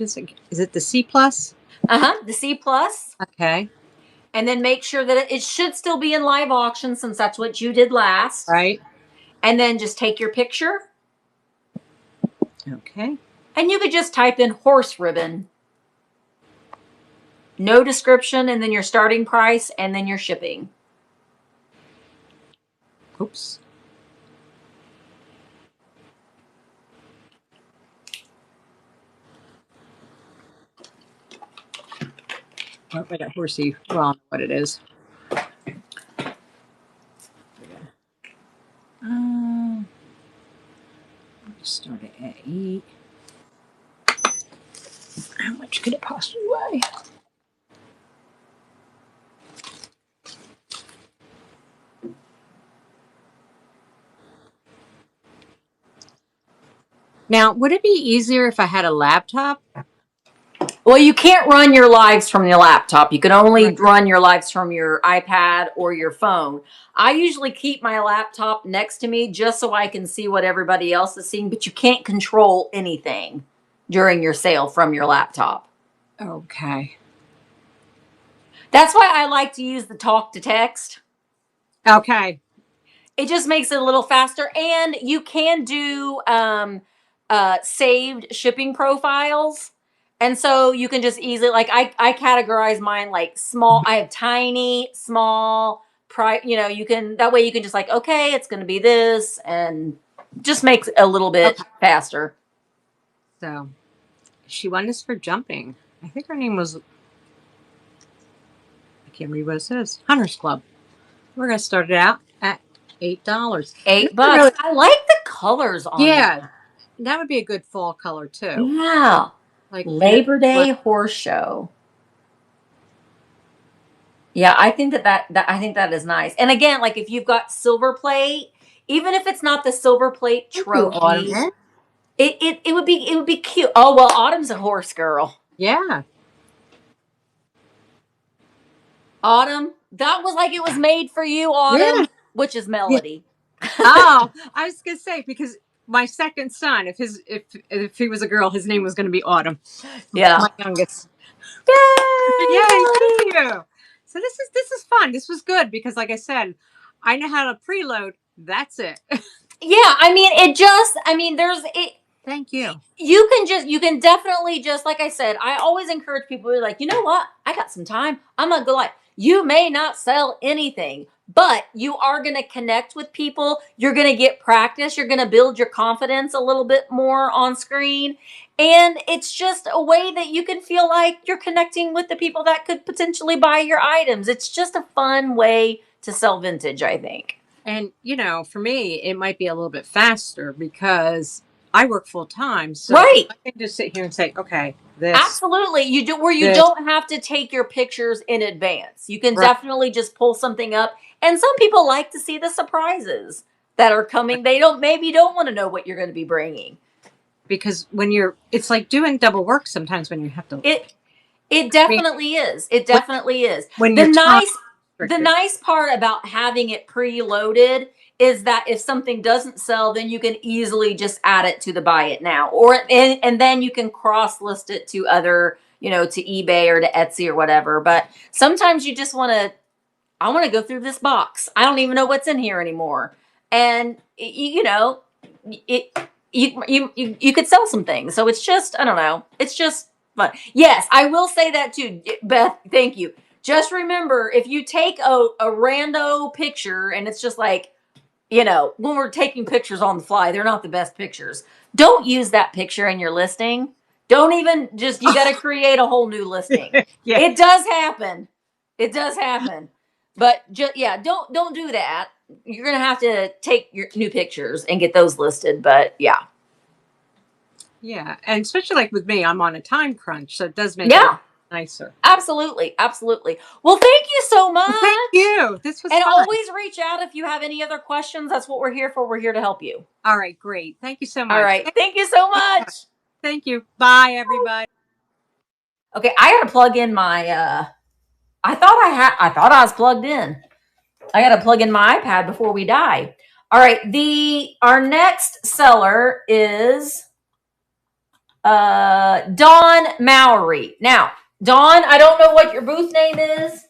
S8: is it? Is it the C plus?
S1: The C plus.
S8: Okay.
S1: And then make sure that it should still be in live auction since that's what you did last.
S8: Right.
S1: And then just take your picture.
S8: Okay.
S1: And you could just type in horse ribbon. No description, and then your starting price, and then your shipping.
S8: Oops. Oh, I got horsey. Well, I don't know what it is. Start at 8. How much could it possibly weigh? Now, would it be easier if I had a laptop?
S1: Well, you can't run your lives from your laptop. You can only run your lives from your iPad or your phone. I usually keep my laptop next to me just so I can see what everybody else is seeing, but you can't control anything during your sale from your laptop.
S8: Okay.
S1: That's why I like to use the talk to text.
S8: Okay.
S1: It just makes it a little faster, and you can do saved shipping profiles. And so you can just easily, like, I categorize mine like small. I have tiny, small, you can, that way you can just like, okay, it's going to be this, and just makes it a little bit faster.
S8: So she won this for jumping. I think her name was, I can't read what it says, Hunters Club. We're going to start it out at $8.
S1: $8. Really, I like the colors on it.
S8: That would be a good fall color too.
S1: Yeah. Like Labor Day horse show. Yeah, I think that is nice. And again, like if you've got silver plate, even if it's not the silver plate trophy, it would be cute. Oh well, Autumn's a horse girl.
S8: Yeah.
S1: Autumn. That was like it was made for you, Autumn,
S8: Yeah.
S1: which is Melody.
S8: Oh, I was gonna say, because my second son, if he was a girl, his name was gonna be Autumn.
S1: Yeah.
S8: My youngest.
S1: Yay!
S8: Yay, thank you. So this is fun. This was good because, like I said, I know how to preload. That's it.
S1: Yeah, I mean, there's it.
S8: Thank you.
S1: You can definitely just, like I said, I always encourage people who are like, you know what? I got some time. I'm gonna go live. You may not sell anything, but you are going to connect with people. You're going to get practice. You're going to build your confidence a little bit more on screen. And it's just a way that you can feel like you're connecting with the people that could potentially buy your items. It's just a fun way to sell vintage, I think.
S8: And, for me, it might be a little bit faster because I work full time. So
S1: right.
S8: I can just sit here and say, okay, this.
S1: Absolutely. You don't have to take your pictures in advance. You can definitely just pull something up. And some people like to see the surprises that are coming. They maybe don't want to know what you're going to be bringing.
S8: Because it's like doing double work sometimes when you have to.
S1: It definitely is. It definitely is.
S8: When
S1: the nice part about having it preloaded is that if something doesn't sell, then you can easily just add it to the buy it now, and then you can cross list it to other, to eBay or to Etsy or whatever. But sometimes you just I want to go through this box. I don't even know what's in here anymore. And you could sell some things. So it's just, I don't know. It's just fun. Yes, I will say that too, Beth. Thank you. Just remember, if you take a rando picture and it's just like, when we're taking pictures on the fly, they're not the best pictures. Don't use that picture in your listing. Don't even you got to create a whole new listing. Yeah. It does happen. But don't do that. You're going to have to take your new pictures and get those listed. But yeah.
S8: Yeah. And especially like with me, I'm on a time crunch. So it does make it nicer.
S1: Absolutely. Well, thank you so much.
S8: Well, thank you. This was
S1: fun.
S8: Always
S1: reach out if you have any other questions. That's what we're here for. We're here to help you.
S8: All right, great. Thank you so much.
S1: All right. Thank you so much.
S8: Thank you. Bye, everybody.
S1: Okay, I got to plug in my I thought I was plugged in. I got to plug in my iPad before we die. All right, our next seller is Dawn Mowry. Now, Dawn, I don't know what your booth name is.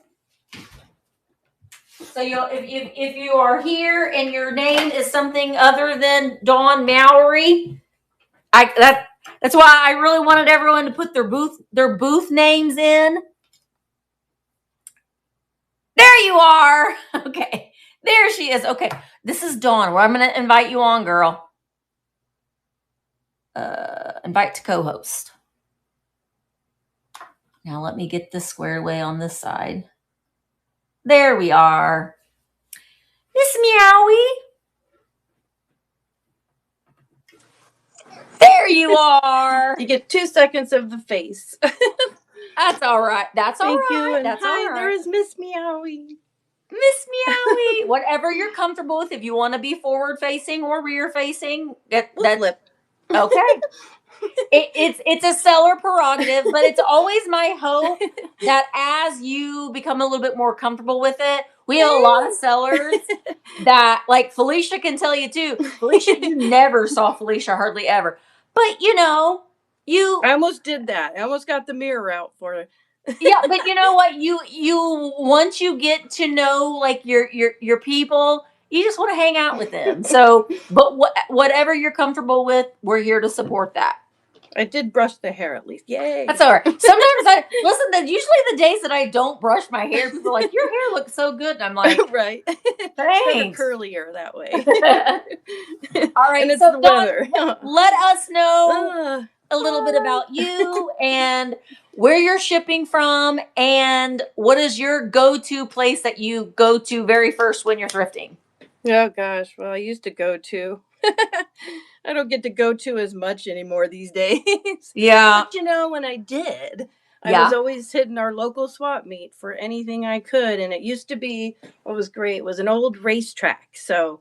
S1: So if you are here and your name is something other than Dawn Mowry, that's why I really wanted everyone to put their booth names in. There you are. Okay, there she is. Okay, this is Dawn. Where I'm going to invite you on, girl. Invite to co-host. Now let me get this squared away on this side. There we are. Miss Meowie. There you are.
S10: You get 2 seconds of the face.
S1: That's all right. That's all right.
S10: Thank you. And
S1: that's
S10: hi,
S1: all right.
S10: there is Miss Meowie.
S1: Miss Meowie. Whatever you're comfortable with. If you want to be forward facing or rear facing, that's
S10: flip.
S1: Okay. It's a seller prerogative, but it's always my hope that as you become a little bit more comfortable with it, we have a lot of sellers that, like Felicia can tell you too. Felicia, you never saw Felicia hardly ever. But I
S10: almost did that. I almost got the mirror out for her.
S1: Yeah, but you know what? You once you get to know like your people, you just want to hang out with them. So, but whatever you're comfortable with, we're here to support that.
S10: I did brush the hair at least. Yay.
S1: That's all right. Sometimes usually the days that I don't brush my hair, people are like, your hair looks so good. And I'm like,
S10: right.
S1: Thanks.
S10: Curlier that way.
S1: All right.
S10: And it's
S1: so
S10: the weather.
S1: Let us know a little bit about you and where you're shipping from and what is your go-to place that you go to very first when you're thrifting?
S10: Oh gosh. Well, I used to go to. I don't get to go to as much anymore these days.
S1: Yeah.
S10: But when I did, I was always hitting our local swap meet for anything I could. And it used to be, what was great was an old racetrack. So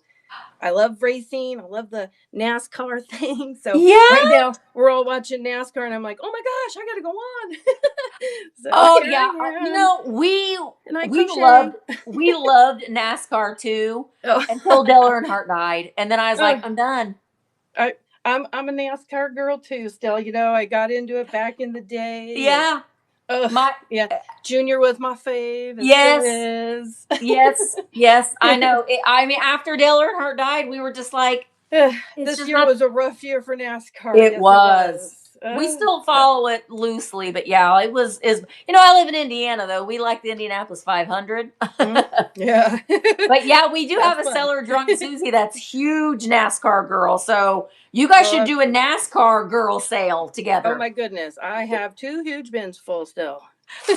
S10: I love racing. I love the NASCAR thing. So right now we're all watching NASCAR and I'm like, oh my gosh, I got to go on. So
S1: Oh
S10: here
S1: yeah,
S10: I
S1: you
S10: am,
S1: know we
S10: and I
S1: we
S10: crochet.
S1: loved NASCAR too
S10: Oh,
S1: until Dale Earnhardt died, and then I was like,
S10: oh,
S1: I'm done.
S10: I, I'm a NASCAR girl too. Still, I got into it back in the day, and
S1: Yeah,
S10: oh
S1: my
S10: yeah, Junior was my fave, and still
S1: yes,
S10: is.
S1: yes, I know. I mean, after Dale Earnhardt died, we were just like, it's
S10: This
S1: just
S10: year
S1: not.
S10: was a rough year for NASCAR.
S1: It
S10: Yes, it
S1: was.
S10: was.
S1: We still
S10: So,
S1: follow it loosely, but yeah, it was. Is I live in Indiana though. We like the Indianapolis 500.
S10: yeah,
S1: But yeah, we do
S10: that's
S1: have a
S10: fun.
S1: seller drunk Susie that's huge NASCAR girl. So you guys
S10: Oh,
S1: should do a NASCAR girl sale
S10: oh
S1: together.
S10: my goodness, I have 2 huge bins full still.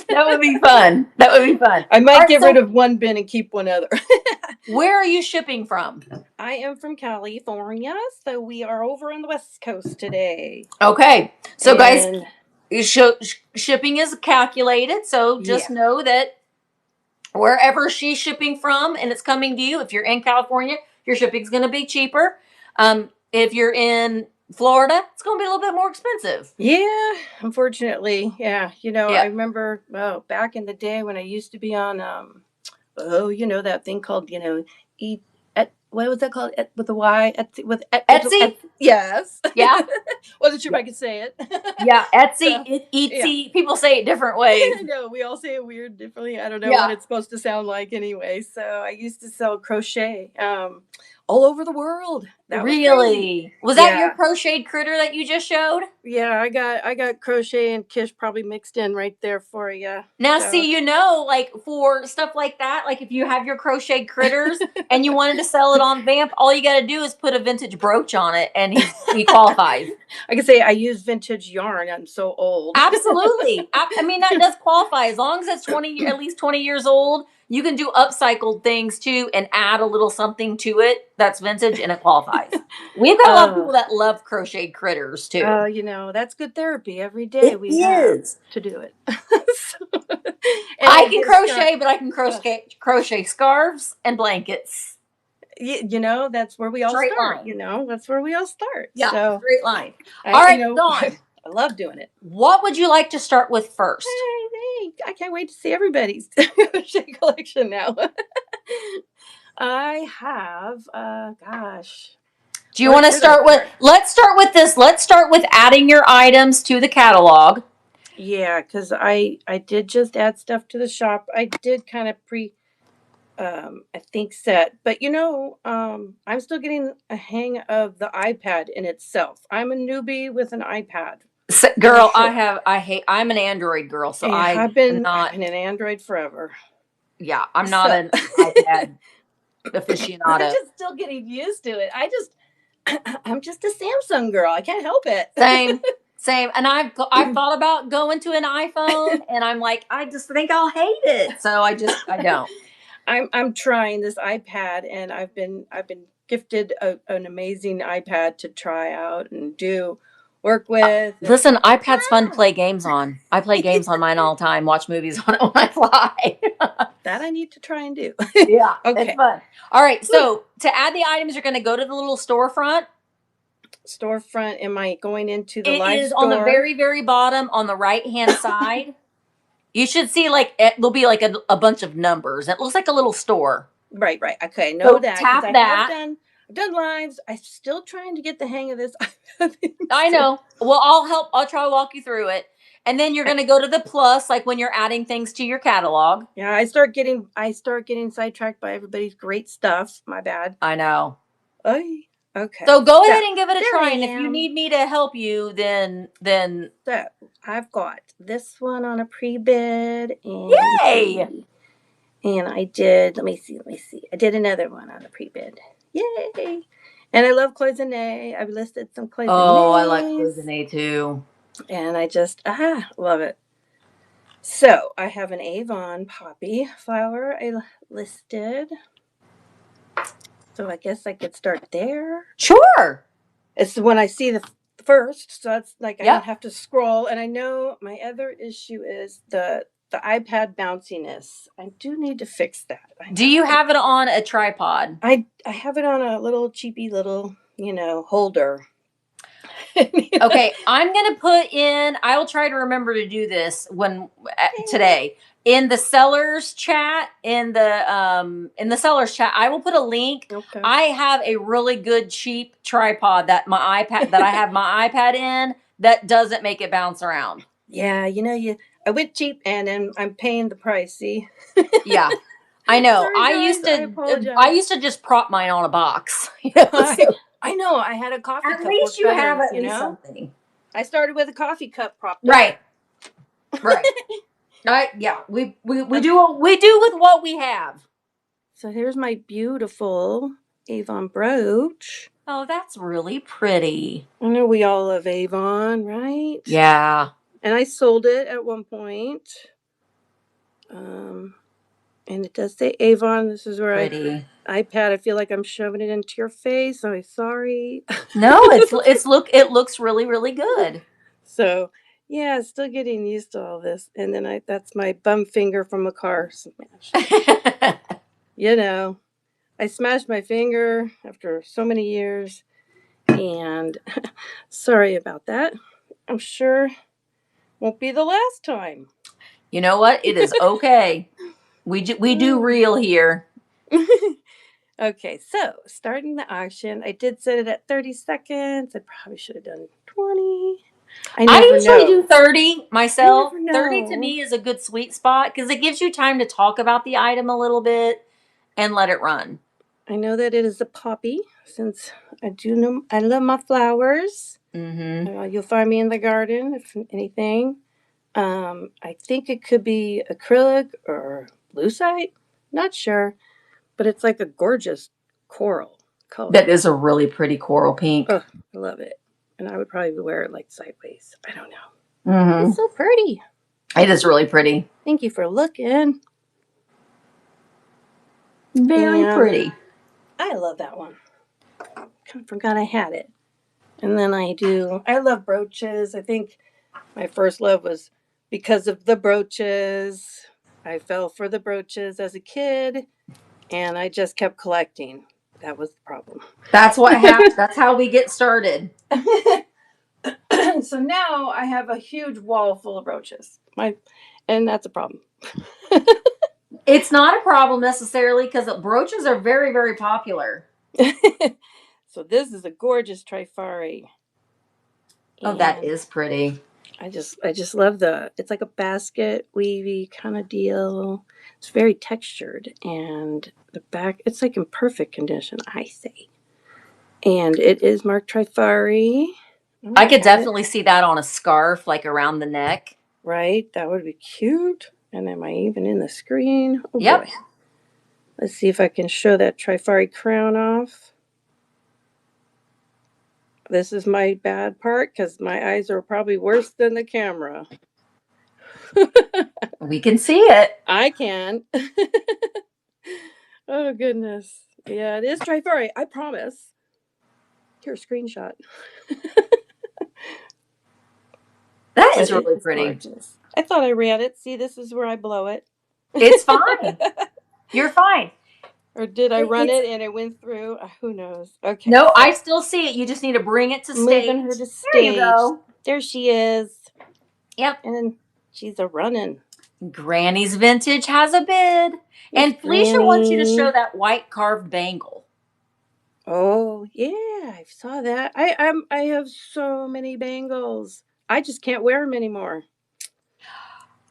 S1: That would be fun. That would be fun.
S10: I
S1: All
S10: might
S1: right,
S10: get rid
S1: so
S10: of one bin and keep one other.
S1: where are you shipping from?
S10: I am from California, so we are over on the West Coast today.
S1: Okay. So guys,
S10: And
S1: shipping is calculated. So just
S10: yeah,
S1: know that wherever she's shipping from and it's coming to you, if you're in California, your shipping's going to be cheaper. If you're in Florida, it's going to be a little bit more expensive.
S10: yeah, unfortunately, yeah. I
S1: Yeah.
S10: remember, back in the day when I used to be on, that thing called, eat. What was that called? With a Y?
S1: Etsy?
S10: Yes.
S1: Yeah.
S10: Wasn't sure if
S1: Yeah.
S10: I could say it.
S1: Yeah. Etsy,
S10: So, yeah.
S1: Etsy. People say it different ways.
S10: No, we all say it weird differently. I don't know what
S1: Yeah.
S10: it's supposed to sound like anyway. So I used to sell crochet all over the world. That was crazy.
S1: Really? Was that your
S10: Yeah.
S1: crocheted critter that you just showed?
S10: Yeah, I got crochet and kish probably mixed in right there for you.
S1: Now,
S10: So
S1: see, like for stuff like that, like if you have your crocheted critters and you wanted to sell it on Vamp, all you got to do is put a vintage brooch on it, and he qualifies.
S10: I can say I use vintage yarn. I'm so old.
S1: Absolutely. I mean, that does qualify as long as it's at least 20 years old. You can do upcycled things too and add a little something to it that's vintage, and it qualifies. We've got a lot of
S10: Uh,
S1: people that love crocheted critters too.
S10: that's good therapy. Every day
S1: It
S10: we have
S1: is.
S10: to do it. And
S1: I
S10: I
S1: can
S10: get stuck.
S1: crochet, but I can crochet scarves and blankets.
S10: That's where we all
S1: Straight
S10: start.
S1: line.
S10: That's where we all start.
S1: Yeah,
S10: So
S1: straight line.
S10: I,
S1: All right, Dawn.
S10: I love doing it.
S1: What would you like to start with first?
S10: Hey, I can't wait to see everybody's shade collection now. I have, gosh,
S1: Do you
S10: where
S1: want to
S10: should I
S1: start with?
S10: start?
S1: Let's start with this. Let's start with adding your items to the catalog.
S10: Yeah, because I did just add stuff to the shop. I did kind of I think set, but I'm still getting a hang of the iPad in itself. I'm a newbie with an iPad.
S1: So,
S10: For
S1: girl,
S10: sure.
S1: I'm an Android girl, so
S10: Yeah,
S1: I
S10: I've
S1: am
S10: been
S1: not.
S10: an Android forever.
S1: Yeah, I'm not
S10: So
S1: an iPad
S10: I'm
S1: aficionado.
S10: just still getting used to it. I'm just a Samsung girl. I can't help it.
S1: Same. And I've thought about going to an iPhone, and I'm like, I just think I'll hate it. So I don't.
S10: I'm trying this iPad, and I've been gifted an amazing iPad to try out and do work with. And,
S1: Listen, iPad's fun to play games on. I play games on mine all the time. Watch movies on it when I fly.
S10: that I need to try and do.
S1: Yeah, it's
S10: Okay.
S1: fun. All right, so to add the items, you're going to go to the little storefront.
S10: Storefront. Am I going into the
S1: It
S10: live
S1: is
S10: store?
S1: on the very, very bottom on the right-hand side. You should see there'll be like a bunch of numbers. It looks like a little store.
S10: Right. Okay. I know
S1: So
S10: that
S1: tap
S10: because
S1: that.
S10: I've done lives. I'm still trying to get the hang of this.
S1: I know. Well, I'll try to walk you through it. And then you're going to go to the plus, like when you're adding things to your catalog.
S10: Yeah, I start getting sidetracked by everybody's great stuff. My bad.
S1: I know.
S10: Oy. Okay.
S1: So go ahead and give it a
S10: there
S1: try.
S10: I
S1: And if you
S10: am.
S1: need me to help you, then
S10: So I've got this one on a pre-bid, and
S1: yay!
S10: And I did. Let me see. I did another one on a pre-bid. Yay! And I love cloisonne. I've listed some cloisonne.
S1: Oh, I like cloisonne too.
S10: And I just love it. So I have an Avon poppy flower I listed. So I guess I could start there.
S1: Sure.
S10: It's the one I see the first, so that's like I
S1: Yep.
S10: don't have to scroll. And I know my other issue is the iPad bounciness. I do need to fix that.
S1: Do you have it on a tripod?
S10: I have it on a little cheapy little holder.
S1: Okay, I'm gonna put in. I will try to remember to do this today in the sellers chat. In the sellers chat, I will put a link.
S10: Okay.
S1: I have a really good cheap tripod that I have my iPad in that doesn't make it bounce around.
S10: Yeah, I went cheap and then I'm paying the price. See?
S1: Yeah, I know.
S10: Sorry,
S1: I
S10: guys,
S1: used
S10: I
S1: to.
S10: apologize.
S1: I used to just prop mine on a box. You know, so
S10: I know. I had a coffee
S1: at
S10: cup.
S1: least
S10: work
S1: you
S10: better,
S1: have at least something.
S10: I started with a coffee cup propped
S1: Right.
S10: up.
S1: Right. Yeah. We do with what we have.
S10: So here's my beautiful Avon brooch.
S1: Oh, that's really pretty.
S10: I know we all love Avon, right?
S1: Yeah.
S10: And I sold it at one point. And it does say Avon. This is where
S1: Pretty.
S10: iPad. I feel like I'm shoving it into your face. I'm sorry.
S1: No, it looks really, really good.
S10: So yeah, still getting used to all this. And then that's my bum finger from a car smash. I smashed my finger after so many years. And sorry about that. I'm sure won't be the last time.
S1: You know what? It is okay. We do real here.
S10: Okay, so starting the auction, I did set it at 30 seconds. I probably should have done 20.
S1: I usually do 30 myself.
S10: I never know.
S1: 30 to me is a good sweet spot because it gives you time to talk about the item a little bit and let it run.
S10: I know that it is a poppy since I do know I love my flowers.
S1: Mm-hmm.
S10: You'll find me in the garden if anything. I think it could be acrylic or lucite. Not sure, but it's like a gorgeous coral color.
S1: That is a really pretty coral pink.
S10: Oh, I love it. And I would probably wear it like sideways. I don't know.
S1: Mm-hmm.
S10: It's so pretty.
S1: It is really pretty.
S10: Thank you for looking.
S1: Very pretty.
S10: I love that one. Kind of forgot I had it. And then I love brooches. I think my first love was because of the brooches. I fell for the brooches as a kid and I just kept collecting. That was the problem.
S1: That's what happened. That's how we get started.
S10: So now I have a huge wall full of brooches. And that's a problem.
S1: It's not a problem necessarily because brooches are very, very popular.
S10: So this is a gorgeous Trifari.
S1: Oh, that is pretty.
S10: I just love it's like a basket weavy kind of deal. It's very textured and the back, it's like in perfect condition, I say. And it is marked Trifari.
S1: I could definitely see that on a scarf, like around the neck.
S10: Right, that would be cute. And am I even in the screen? Oh,
S1: yep.
S10: Boy. Let's see if I can show that Trifari crown off. This is my bad part because my eyes are probably worse than the camera.
S1: We can see it.
S10: I can. Oh, goodness. Yeah, it is Trifari. I promise. Here, screenshot.
S1: That is really pretty.
S10: Gorgeous. I thought I ran it. See, this is where I blow it.
S1: It's fine. You're fine.
S10: Or did I run it and it went through? Who knows? Okay.
S1: No, I still see it. You just need to bring it to stage.
S10: Moving her to stage.
S1: There you go.
S10: There she is.
S1: Yep.
S10: And she's a running.
S1: Granny's Vintage has a bid. And Felicia wants you to show that white carved bangle.
S10: Oh, yeah. I saw that. I have so many bangles. I just can't wear them anymore.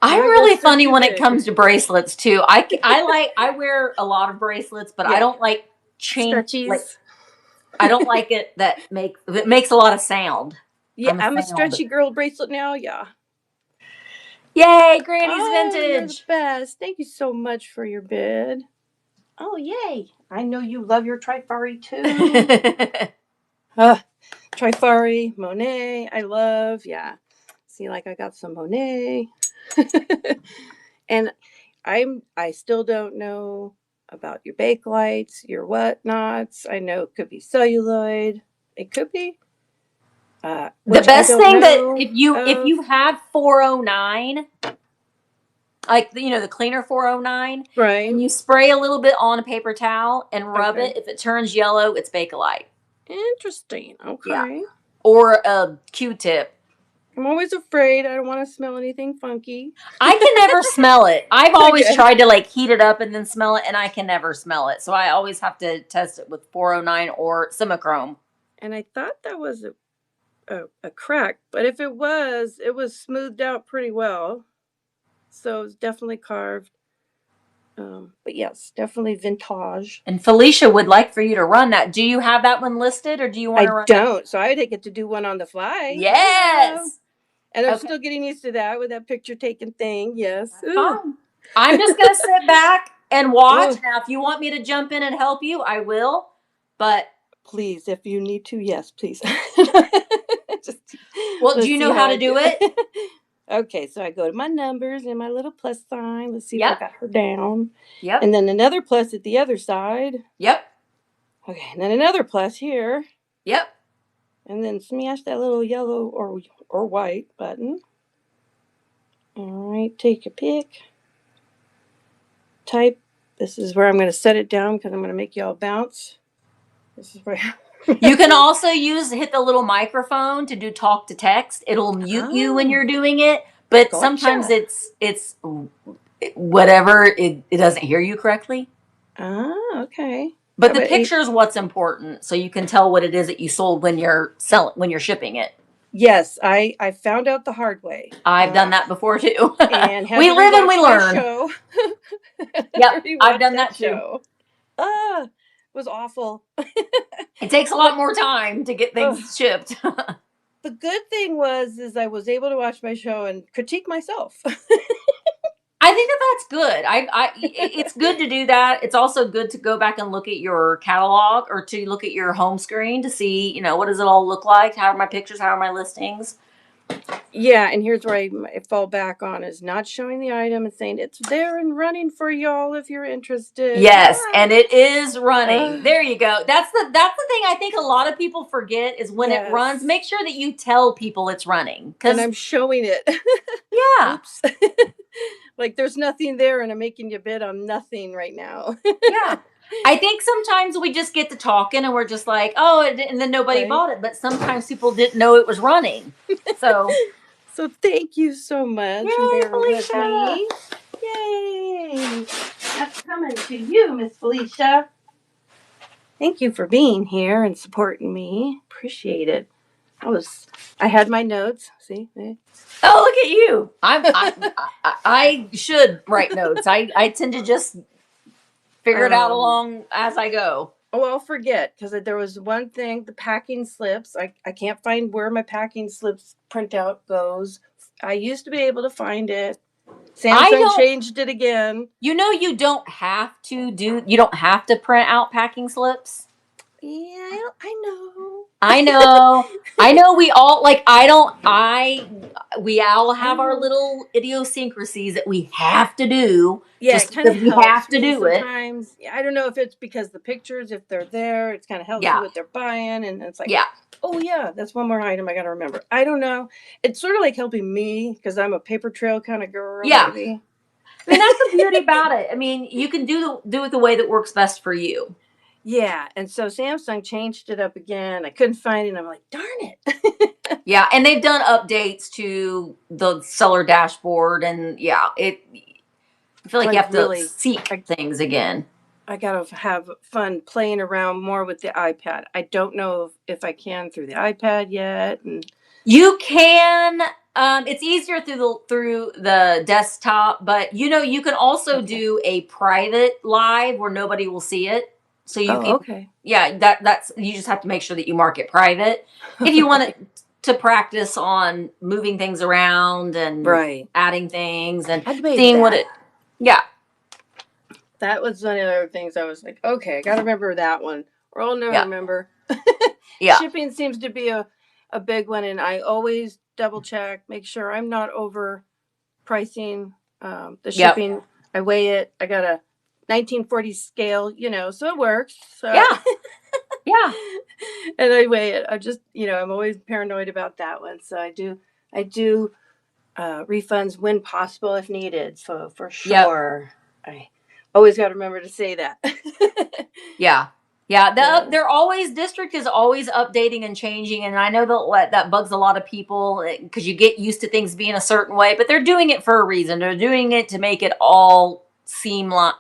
S1: I'm really funny when it comes to bracelets too. I wear a lot of bracelets, but I don't like
S10: stretchies.
S1: Like, I don't like it that makes a lot of sound.
S10: Yeah, I'm a stretchy girl bracelet now. Yeah.
S1: Yay, Granny's Vintage.
S10: You're the best. Thank you so much for your bid. Oh, yay. I know you love your Trifari too. Trifari, Monet, I love. Yeah. See, like I got some Monet. And I still don't know about your bakelights, your whatnots. I know it could be celluloid. It could be.
S1: The best thing that if you have 409, like the cleaner 409,
S10: right,
S1: and you spray a little bit on a paper towel and rub it, if it turns yellow, it's Bakelite.
S10: Interesting. Okay. Yeah.
S1: or a Q-tip.
S10: I'm always afraid. I don't want to smell anything funky.
S1: I can never smell it. I've always
S10: Okay.
S1: tried to like heat it up and then smell it, and I can never smell it. So I always have to test it with 409 or Simichrome.
S10: And I thought that was a crack, but if it was smoothed out pretty well. So it's definitely carved. But yes, definitely vintage.
S1: And Felicia would like for you to run that. Do you have that one listed, or do you want to
S10: I
S1: run?
S10: don't, so I get to do one on the fly.
S1: Yes.
S10: And I'm
S1: Okay.
S10: still getting used to that with that picture taking thing. Yes.
S1: Fine. I'm just gonna sit back and watch.
S10: Ugh.
S1: Now, if you want me to jump in and help you, I will. But
S10: Please, if you need to, yes, please. Just,
S1: well, do
S10: let's
S1: you
S10: see
S1: know how to do it?
S10: Okay, so I go to my numbers and my little plus sign. Let's see if
S1: Yep.
S10: I got her down.
S1: Yep.
S10: And then another plus at the other side.
S1: Yep.
S10: Okay, and then another plus here.
S1: Yep.
S10: And then smash that little yellow or white button. All right, take a pick. Type. This is where I'm going to set it down because I'm going to make y'all bounce. This is where
S1: You can also hit the little microphone to do talk to text. It'll mute you when you're doing it, but
S10: Gotcha.
S1: sometimes it's whatever, it doesn't hear you correctly.
S10: Okay.
S1: But the picture is what's important, so you can tell what it is that you sold when you're shipping it.
S10: Yes, I found out the hard way.
S1: I've done that before too.
S10: And
S1: we live and we learn. Yep, I've done that too.
S10: It was awful.
S1: It takes a lot more time to get things shipped.
S10: The good thing is I was able to watch my show and critique myself.
S1: I think that's good. It's good to do that. It's also good to go back and look at your catalog or to look at your home screen to see, what does it all look like? How are my pictures? How are my listings?
S10: Yeah, and here's where I fall back on is not showing the item and saying it's there and running for y'all if you're interested.
S1: Yes, and it is running. There you go. That's the thing I think a lot of people forget is when it runs, make sure that you tell people it's running.
S10: And I'm showing it.
S1: Yeah.
S10: Oops. Like there's nothing there and I'm making you bid on nothing right now.
S1: Yeah. I think sometimes we just get to talking and we're just like, oh, and then nobody bought it. But sometimes people didn't know it was running. So
S10: thank you so much.
S1: Yay, Felicia.
S10: Yay. That's coming to you, Miss Felicia. Thank you for being here and supporting me. Appreciate it. I had my notes. See?
S1: Oh, look at you. I should write notes. I tend to just figure it out along as I go.
S10: Oh, I'll forget because there was one thing, the packing slips. I can't find where my packing slips printout goes. I used to be able to find it. Samsung changed it again.
S1: You don't have to print out packing slips.
S10: Yeah, I know.
S1: I know we all we all have our little idiosyncrasies that we have to do.
S10: Yeah,
S1: just because we have to do it.
S10: Sometimes I don't know if it's because the pictures, if they're there, it's kind of helps you what they're buying, and it's like, oh yeah, that's one more item I got to remember. I don't know. It's sort of like helping me because I'm a paper trail kind of girl.
S1: Yeah,
S10: maybe.
S1: I mean that's the beauty about it. I mean, you can do it the way that works best for you.
S10: Yeah, and so Samsung changed it up again. I couldn't find it, and I'm like, darn it.
S1: Yeah, and they've done updates to the seller dashboard, and I feel like you have to seek things again.
S10: I gotta have fun playing around more with the iPad. I don't know if I can through the iPad yet. And
S1: you can. It's easier through the desktop, but you can also do a private live where nobody will see it. So you can,
S10: okay.
S1: Yeah, that's you just have to make sure that you mark it private. If you want to practice on moving things around and adding things and seeing what it,
S10: that was one of the other things I was like, okay, I got to remember that one, or I'll never remember. Shipping seems to be a big one, and I always double check, make sure I'm not over pricing the shipping. I weigh it. I got a 1940 scale, so it works. So
S1: yeah.
S10: And I weigh it. I just, I'm always paranoid about that one. So I do refunds when possible if needed. So for sure, I always got to remember to say that.
S1: Yeah. Yeah,
S10: So-
S1: they're always district is always updating and changing, and I know that bugs a lot of people because you get used to things being a certain way, but they're doing it for a reason. They're doing it to make it all streamlined,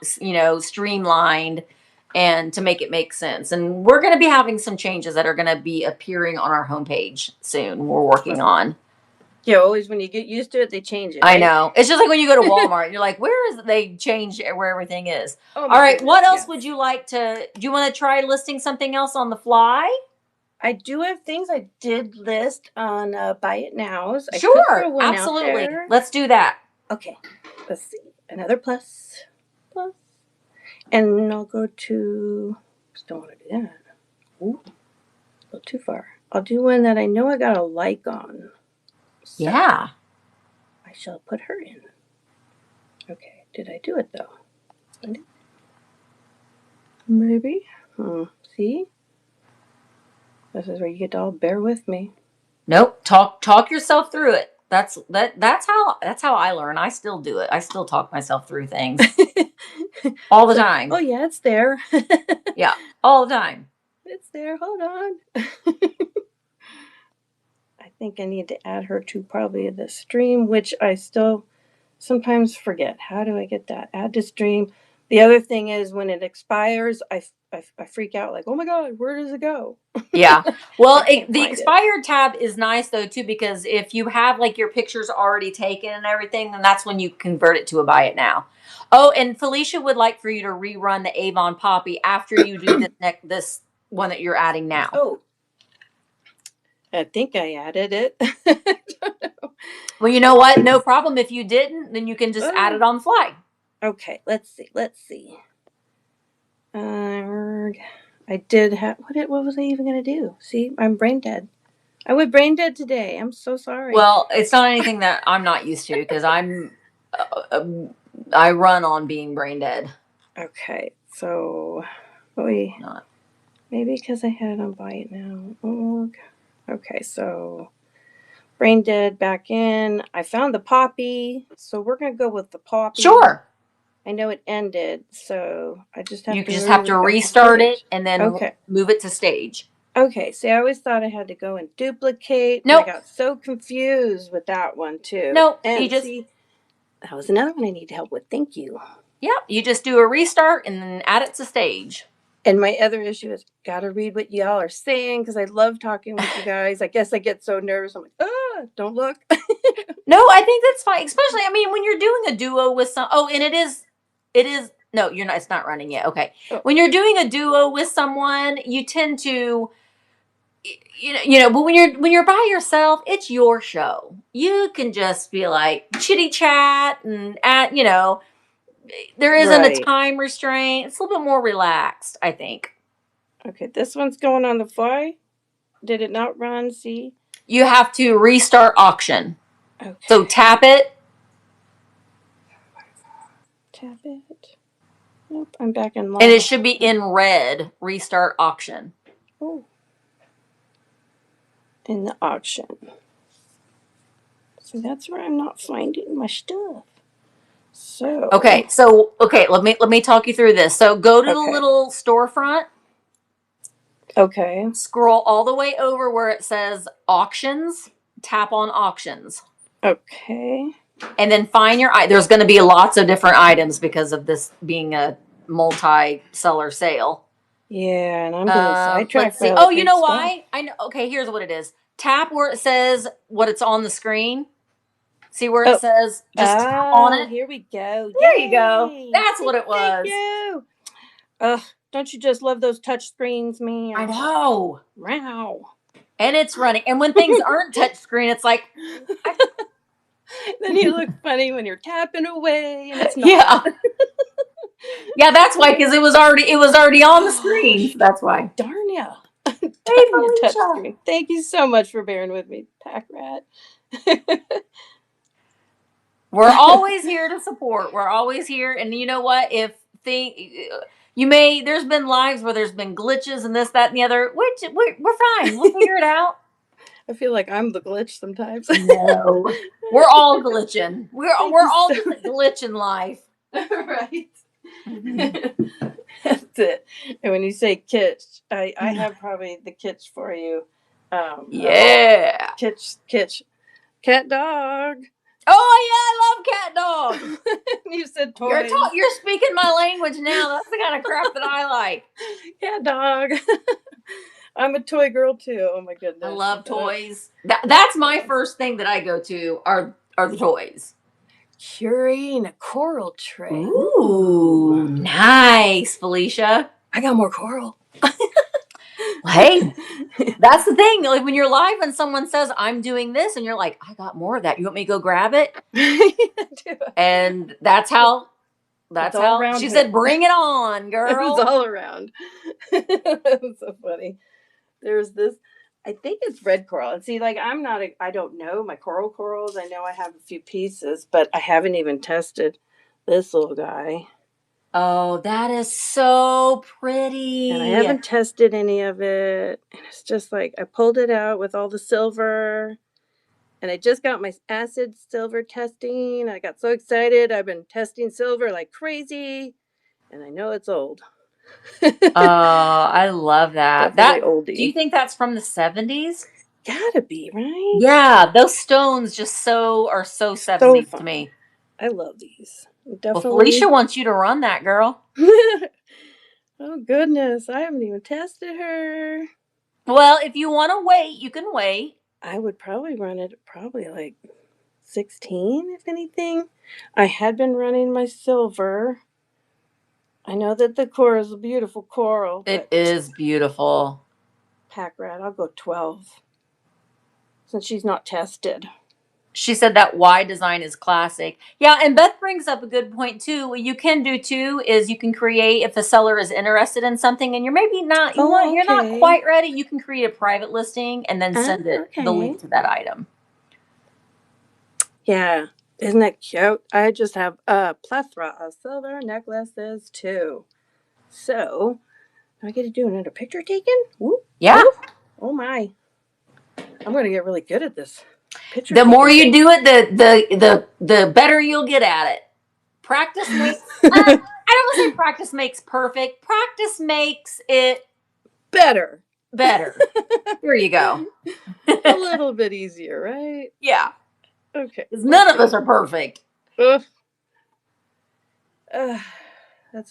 S1: and to make it make sense. And we're going to be having some changes that are going to be appearing on our homepage soon. We're working on.
S10: Yeah, always when you get used to it, they change it.
S1: I
S10: right?
S1: know. It's just like when you go to Walmart and you're like, where is it? They change where everything is.
S10: Oh my
S1: All right.
S10: goodness,
S1: What else
S10: yes.
S1: would you like to, do you want to try listing something else on the fly?
S10: I do have things I did list on Buy It Nows. I could
S1: Sure.
S10: throw one out
S1: Absolutely.
S10: there.
S1: Let's do that.
S10: Okay, let's see. Another plus. And I'll go to, just don't want to do that. Ooh, a little too far. I'll do one that I know I got a like on. So
S1: Yeah.
S10: I shall put her in. Okay, did I do it though? I did. Maybe. See? This is where you get to all bear with me.
S1: Nope. Talk yourself through it. That's how I learn. I still do it. I still talk myself through things all the time.
S10: Oh yeah, it's there.
S1: Yeah, all the time.
S10: It's there. Hold on. I think I need to add her to probably the stream, which I still sometimes forget. How do I get that? Add to stream. The other thing is when it expires, I freak out like, oh my God, where does it go?
S1: Yeah. Well,
S10: I can't
S1: the
S10: find it.
S1: expired tab is nice though too, because if you have like your pictures already taken and everything, then that's when you convert it to a Buy It Now. Oh, and Felicia would like for you to rerun the Avon Poppy after you do this one that you're adding now.
S10: Oh, I think I added it.
S1: Well, you know what? No problem. If you didn't, then you can just add it on the fly.
S10: Okay, let's see. I did have what was I even gonna do? See, I'm brain dead. I went brain dead today. I'm so sorry.
S1: Well, it's not anything that I'm not used to because I run on being brain dead.
S10: Okay, so maybe because I had it on Buy It Now. Okay, so brain dead back in. I found the poppy, so we're gonna go with the poppy.
S1: Sure.
S10: I know it ended, so I just have
S1: You
S10: to
S1: just have to restart it and then move it to stage.
S10: Okay, see, I always thought I had to go and duplicate.
S1: Nope.
S10: I got so confused with that one too.
S1: Nope.
S10: And see, that was another one I need help with. Thank you.
S1: Yep. You just do a restart and then add it to stage.
S10: And my other issue is gotta read what y'all are saying because I love talking with you guys. I guess I get so nervous. I'm like, don't look.
S1: No, I think that's fine. Especially, I mean, when you're doing a duo with some. Oh, and it is. No, you're not. It's not running yet. Okay.
S10: Oh.
S1: When you're doing a duo with someone, you tend to. But when you're by yourself, it's your show. You can just be like chitty chat and there isn't a time restraint. It's a little bit more relaxed, I think.
S10: Okay, this one's going on the fly. Did it not run? See?
S1: You have to restart auction.
S10: Okay.
S1: So tap it.
S10: Tap it. Nope, I'm back in line.
S1: And it should be in red. Restart auction.
S10: Oh. In the auction. So that's where I'm not finding my stuff. So
S1: Okay, let me talk you through this. So go to the little storefront.
S10: Okay.
S1: Scroll all the way over where it says auctions. Tap on auctions.
S10: Okay.
S1: And then find there's going to be lots of different items because of this being a multi-seller sale.
S10: Yeah, and I'm going to sidetrack.
S1: Let's see. Oh, you know why? I know. Okay, here's what it is. Tap where it says what it's on the screen. See where it says just tap on it?
S10: Here we go.
S1: There you go. That's what it was.
S10: Thank you. Ugh, don't you just love those touch screens, man?
S1: I know.
S10: Wow.
S1: And it's running. And when things aren't touch screen, it's like
S10: then you look funny when you're tapping away and it's not.
S1: Yeah. Yeah, that's why, because it was already on the screen. So that's why.
S10: Darn ya.
S1: Hey, Felicia.
S10: Touch screen. Thank you so much for bearing with me, Pack Rat.
S1: We're always here to support. We're always here. And you know what? There's been lives where there's been glitches and this, that, and the other. We're fine. We'll figure it out.
S10: I feel like I'm the glitch sometimes.
S1: No. We're all glitching. We're all just glitching life.
S10: Right. That's it. And when you say kitsch, I have probably the kitsch for you.
S1: Yeah.
S10: Kitsch. Cat dog.
S1: Oh yeah, I love cat dog.
S10: You said toys.
S1: You're speaking my language now. That's the kind of crap that I like.
S10: Cat dog. I'm a toy girl too. Oh my goodness.
S1: I love toys. That's my first thing that I go to are the toys.
S10: Curating a coral tray.
S1: Ooh, nice, Felicia.
S10: I got more coral.
S1: Hey, that's the thing. Like when you're live and someone says, I'm doing this, and you're like, I got more of that. You want me to go grab it? And that's how she said, bring it on, girl.
S10: It's all around. That's so funny. There's this, I think it's red coral. And see, like I don't know my corals. I know I have a few pieces, but I haven't even tested this little guy.
S1: Oh, that is so pretty.
S10: And I haven't tested any of it. And it's just like I pulled it out with all the silver. And I just got my acid silver testing. I got so excited. I've been testing silver like crazy. And I know it's old.
S1: I love that.
S10: Oldie.
S1: Do you think that's from the 70s?
S10: Gotta be, right?
S1: Yeah, those stones just are so 70s to me.
S10: I love these. Definitely.
S1: Well, Felicia wants you to run that, girl.
S10: Oh, goodness. I haven't even tested her.
S1: Well, if you want to wait, you can wait.
S10: I would probably run it like 16, if anything. I had been running my silver. I know that the core is a beautiful coral.
S1: It is beautiful.
S10: Pack rat, I'll go 12. Since she's not tested.
S1: She said that Y design is classic. Yeah, and Beth brings up a good point too. What you can do too is you can create, if the seller is interested in something and you're maybe not, you're not quite ready, you can create a private listing and then send the link to that item.
S10: Yeah, isn't that cute? I just have a plethora of silver necklaces too. So, do I get to do another picture taken? Ooh.
S1: Yeah.
S10: Oh my. I'm going to get really good at this.
S1: The more you do it, the better you'll get at it. Practice makes I don't want to say practice makes perfect. Practice makes it
S10: better.
S1: Here you go.
S10: A little bit easier, right?
S1: Yeah.
S10: Okay.
S1: Because none of us are perfect.
S10: That's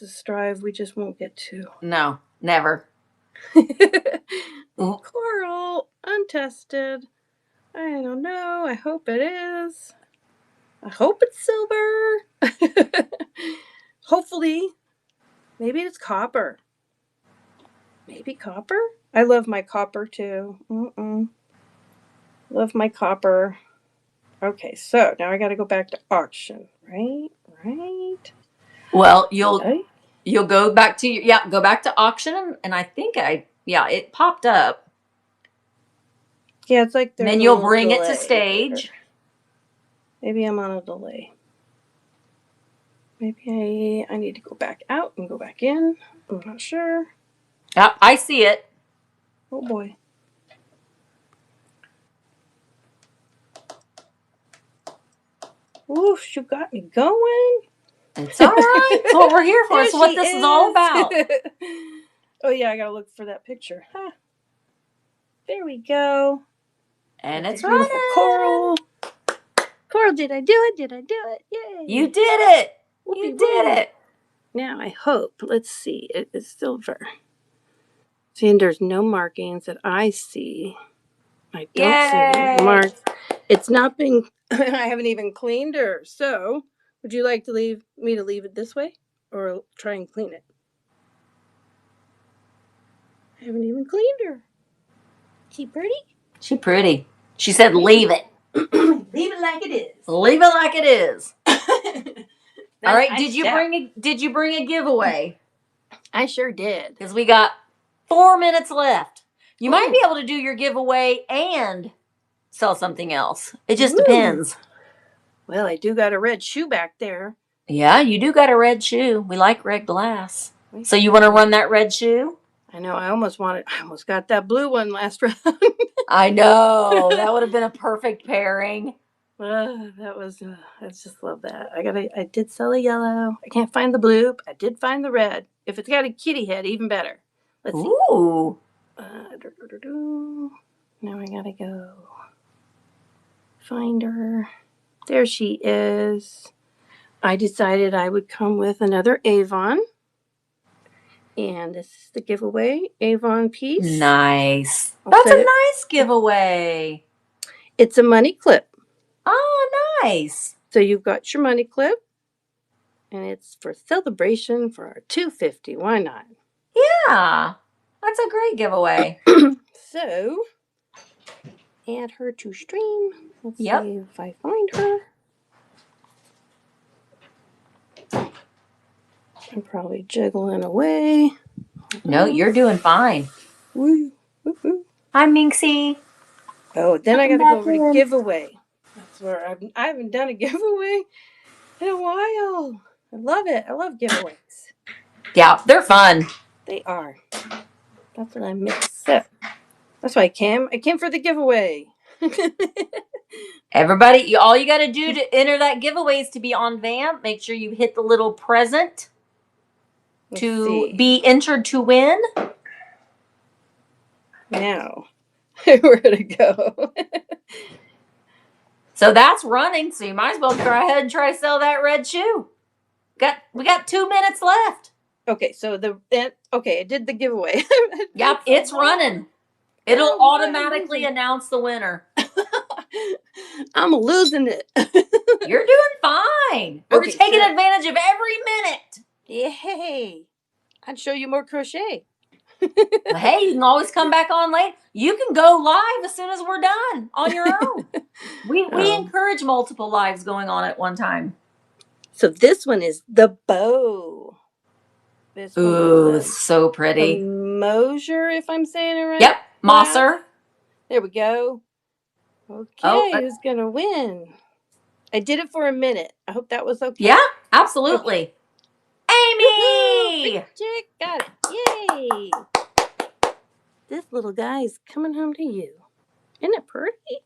S10: a strive we just won't get to.
S1: No, never.
S10: Coral, untested. I don't know. I hope it is. I hope it's silver. Hopefully. Maybe it's copper. Maybe copper? I love my copper too. Love my copper. Okay, so now I got to go back to auction, right?
S1: Well, you'll go back to go back to auction, and I think it popped up.
S10: Yeah, it's like.
S1: And then you'll bring it to stage.
S10: Maybe I'm on a delay. Maybe I need to go back out and go back in. I'm not sure.
S1: I see it.
S10: Oh boy. Oof, you got me going.
S1: It's all right. That's what we're here for. It's what this is all about.
S10: Oh yeah, I gotta look for that picture. Huh. There we go.
S1: And it's
S10: beautiful coral. Coral, did I do it? Yay.
S1: You did it.
S10: Whoopie
S1: You did it.
S10: Now I hope, let's see, it is silver. See, and there's no markings that I see. I don't see any marks. It's not been, I haven't even cleaned her. So, would you like to leave it this way? Or try and clean it? I haven't even cleaned her. She pretty?
S1: She pretty. She said, leave it.
S10: Leave it like it is.
S1: Leave it like it is. All right. Did you bring a giveaway?
S10: I sure did.
S1: Because we got 4 minutes left. You might be able to do your giveaway and sell something else. It just depends.
S10: Well, I do got a red shoe back there.
S1: Yeah, you do got a red shoe. We like red glass. So you want to run that red shoe?
S10: I know. I almost got that blue one last round.
S1: I know. That would have been a perfect pairing.
S10: That was. I just love that. I did sell a yellow. I can't find the blue. But I did find the red. If it's got a kitty head, even better. Let's see.
S1: Ooh.
S10: Now I gotta go find her. There she is. I decided I would come with another Avon. And this is the giveaway Avon piece.
S1: Nice. That's a nice giveaway.
S10: It's a money clip.
S1: Oh, nice.
S10: So you've got your money clip. And it's for celebration for our 250. Why not?
S1: Yeah. That's a great giveaway.
S10: So add her to stream. Let's
S1: Yep.
S10: see if I find her. I'm probably jiggling away.
S1: No, you're doing fine.
S10: Woo, woo, woo.
S1: Hi, Minxie.
S10: Oh, then I got to
S1: Welcome
S10: go over
S1: back
S10: to
S1: in.
S10: giveaway. That's where I haven't done a giveaway in a while. I love it. I love giveaways.
S1: Yeah, they're fun.
S10: They are. That's what I mixed up. That's why I came. I came for the giveaway.
S1: Everybody, all you got to do to enter that giveaway is to be on VAMP. Make sure you hit the little present to be entered to win.
S10: Now, where to go?
S1: So that's running. So you might as well go ahead and try to sell that red shoe. We got 2 minutes left.
S10: Okay, so I did the giveaway.
S1: Yep, it's running. It'll automatically announce the winner.
S10: I'm losing it.
S1: You're doing fine. We're taking advantage of every minute.
S10: Yay. I'd show you more crochet.
S1: Well, hey, you can always come back on late. You can go live as soon as we're done on your own. We encourage multiple lives going on at one time.
S10: So this one is the bow. This
S1: Ooh, so pretty.
S10: Mosier, if I'm saying it right.
S1: Yep, Mosser.
S10: There we go. Okay, who's going to win? I did it for a minute. I hope that was okay.
S1: Yeah, absolutely. Okay. Amy!
S10: Chick, got it. Yay! This little guy is coming home to you. Isn't it pretty?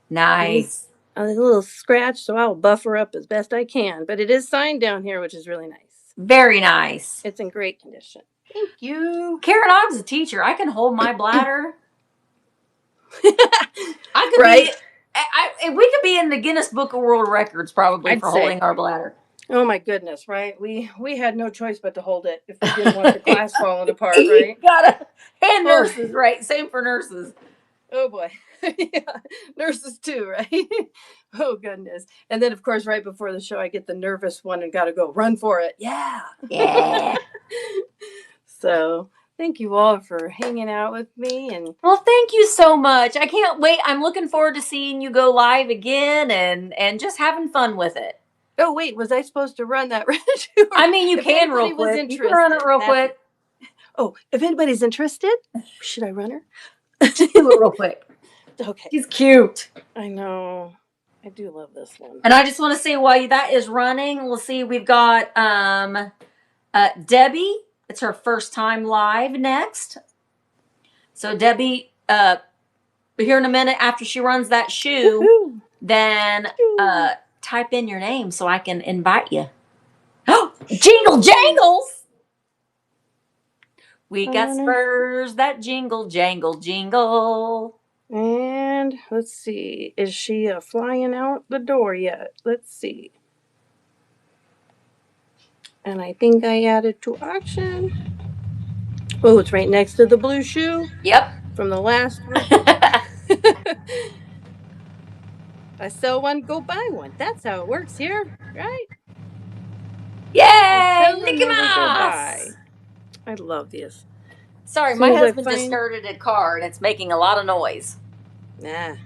S1: Nice.
S10: A little scratch, so I'll buffer up as best I can. But it is signed down here, which is really nice.
S1: Very nice.
S10: It's in great condition. Thank you.
S1: Karen, I was a teacher. I can hold my bladder. I could we could be in the Guinness Book of World Records probably for holding our bladder.
S10: Oh my goodness, right? We had no choice but to hold it if we didn't want the class falling apart, right?
S1: And nurses, right? Same for nurses.
S10: Oh boy. Yeah. Nurses too, right? Oh goodness. And then of course right before the show I get the nervous one and gotta go run for it. Yeah. So thank you all for hanging out with me. And
S1: well, thank you so much. I can't wait. I'm looking forward to seeing you go live again and just having fun with it.
S10: Oh wait, was I supposed to run that?
S1: I mean, you can real quick. You can run it real quick.
S10: Oh, if anybody's interested, should I run her?
S1: Do it real quick.
S10: Okay.
S1: She's cute.
S10: I know. I do love this one.
S1: And I just want to say while that is running, we'll see we've got Debbie. It's her first time live next. So Debbie, here in a minute after she runs that shoe, then type in your name so I can invite you. Oh, jingle jangles! We got spurs that jingle, jangle, jingle.
S10: And let's see. Is she flying out the door yet? Let's see. And I think I added to auction. Oh, it's right next to the blue shoe.
S1: Yep.
S10: From the last one. I sell one, go buy one. That's how it works here, right?
S1: Yay! Mickey Mouse!
S10: I love these.
S1: Sorry, my husband just started a car and it's making a lot of noise.
S10: Nah.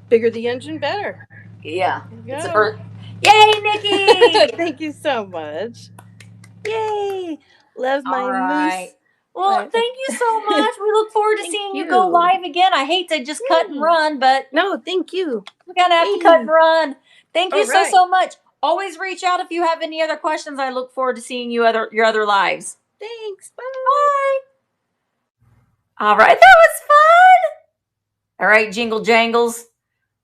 S10: Bigger the engine, better.
S1: Yeah. Yay, Nikki!
S10: Thank you so much. Yay! Love my moose.
S1: Well, thank you so much. We look forward to seeing you go live again. I hate to just cut and run, but
S10: no, thank you.
S1: We're gonna have to cut and run. Thank you so much. Always reach out if you have any other questions. I look forward to seeing you your other lives.
S10: Thanks. Bye.
S1: Bye. All right, that was fun. All right, Jingle Jangles.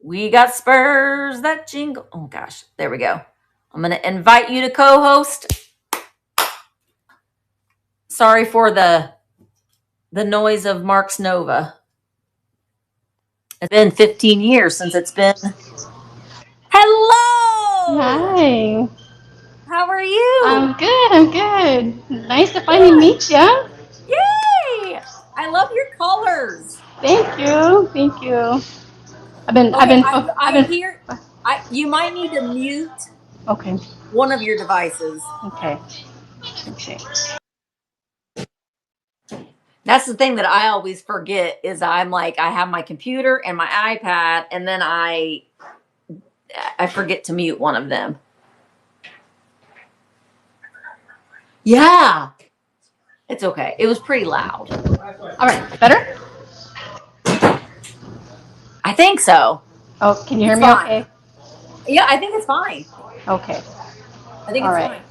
S1: We got Spurs that jingle. Oh gosh, there we go. I'm going to invite you to co-host. Sorry for the noise of Mark's Nova. It's been 15 years since it's been. Hello.
S11: Hi.
S1: How are you?
S11: I'm good. Nice to finally meet you.
S1: Yay! I love your colors.
S11: Thank you.
S1: I hear. You might need to mute
S11: Okay.
S1: one of your devices.
S11: Okay.
S1: That's the thing that I always forget is I'm like, I have my computer and my iPad, and then I forget to mute one of them. Yeah. It's okay. It was pretty loud.
S11: All right. Better?
S1: I think so.
S11: Oh, can you hear me okay?
S1: Yeah, I think it's fine.
S11: Okay.
S1: I think it's fine.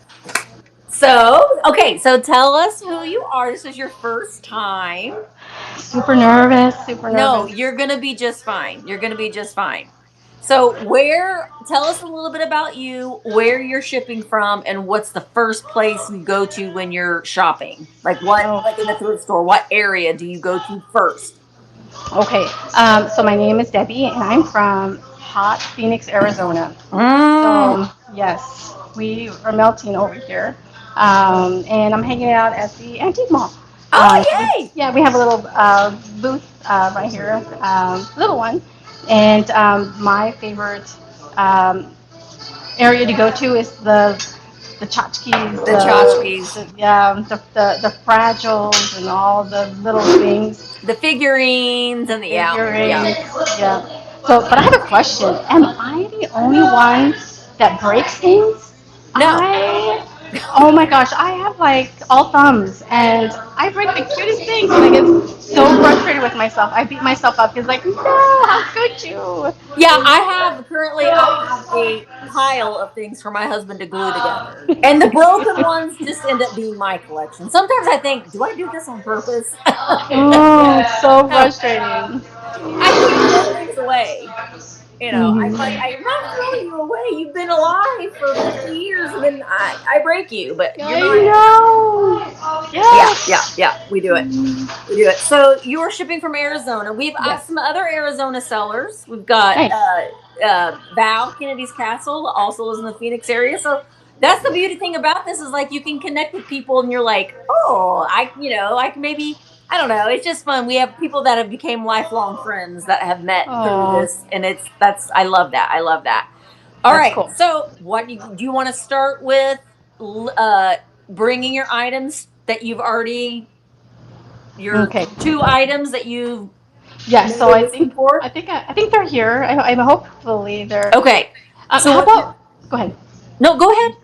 S1: So tell us who you are. This is your first time.
S11: Super nervous.
S1: No, you're going to be just fine. So tell us a little bit about you, where you're shipping from, and what's the first place you go to when you're shopping? Like like in the thrift store, what area do you go to first?
S11: Okay. So my name is Debbie, and I'm from hot Phoenix, Arizona.
S1: Mm.
S11: So yes, we are melting over here. And I'm hanging out at the antique mall.
S1: Yay!
S11: We have a little booth right here, little one. And my favorite area to go to is the tchotchkes.
S1: The tchotchkes.
S11: The fragiles and all the little things.
S1: The figurines and
S11: Yeah. So, but I have a question. Am I the only one that breaks things?
S1: No.
S11: Oh my gosh, I have like all thumbs, and I break the cutest things, and I get so frustrated with myself. I beat myself up because like, no, how could you?
S1: Yeah, I have a pile of things for my husband to glue together, and the broken ones just end up being my collection. Sometimes I think, do I do this on purpose?
S11: Oh, so frustrating.
S1: I can't throw things away. You know, I'm like, I'm not throwing you away. You've been alive for 50 years, and then I break you. But you're
S11: not. Yes.
S1: Yeah. We do it. So you are shipping from Arizona. We've got some other Arizona sellers. We've got Val, Kennedy's Castle, also lives in the Phoenix area. So that's the beauty thing about this is like you can connect with people, and you're like, oh, I can maybe. I don't know. It's just fun. We have people that have became lifelong friends that have met through this, and I love that. All right. Cool. So, what do you want to start with? Bringing your items that you've already your 2 items that you've
S11: so I think they're here. I'm hopefully they're
S1: okay.
S11: So how about go ahead?
S1: No, go ahead.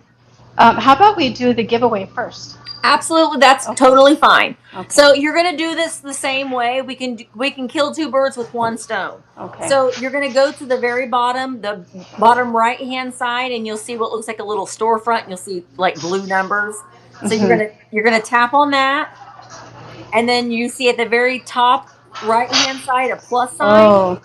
S11: How about we do the giveaway first?
S1: Absolutely, that's totally fine. Okay. So you're going to do this the same way. We can kill 2 birds with 1 stone. Okay. So you're going to go to the very bottom, the bottom right hand side, and you'll see what looks like a little storefront. And you'll see like blue numbers. So you're gonna tap on that, and then you see at the very top right hand side a plus sign.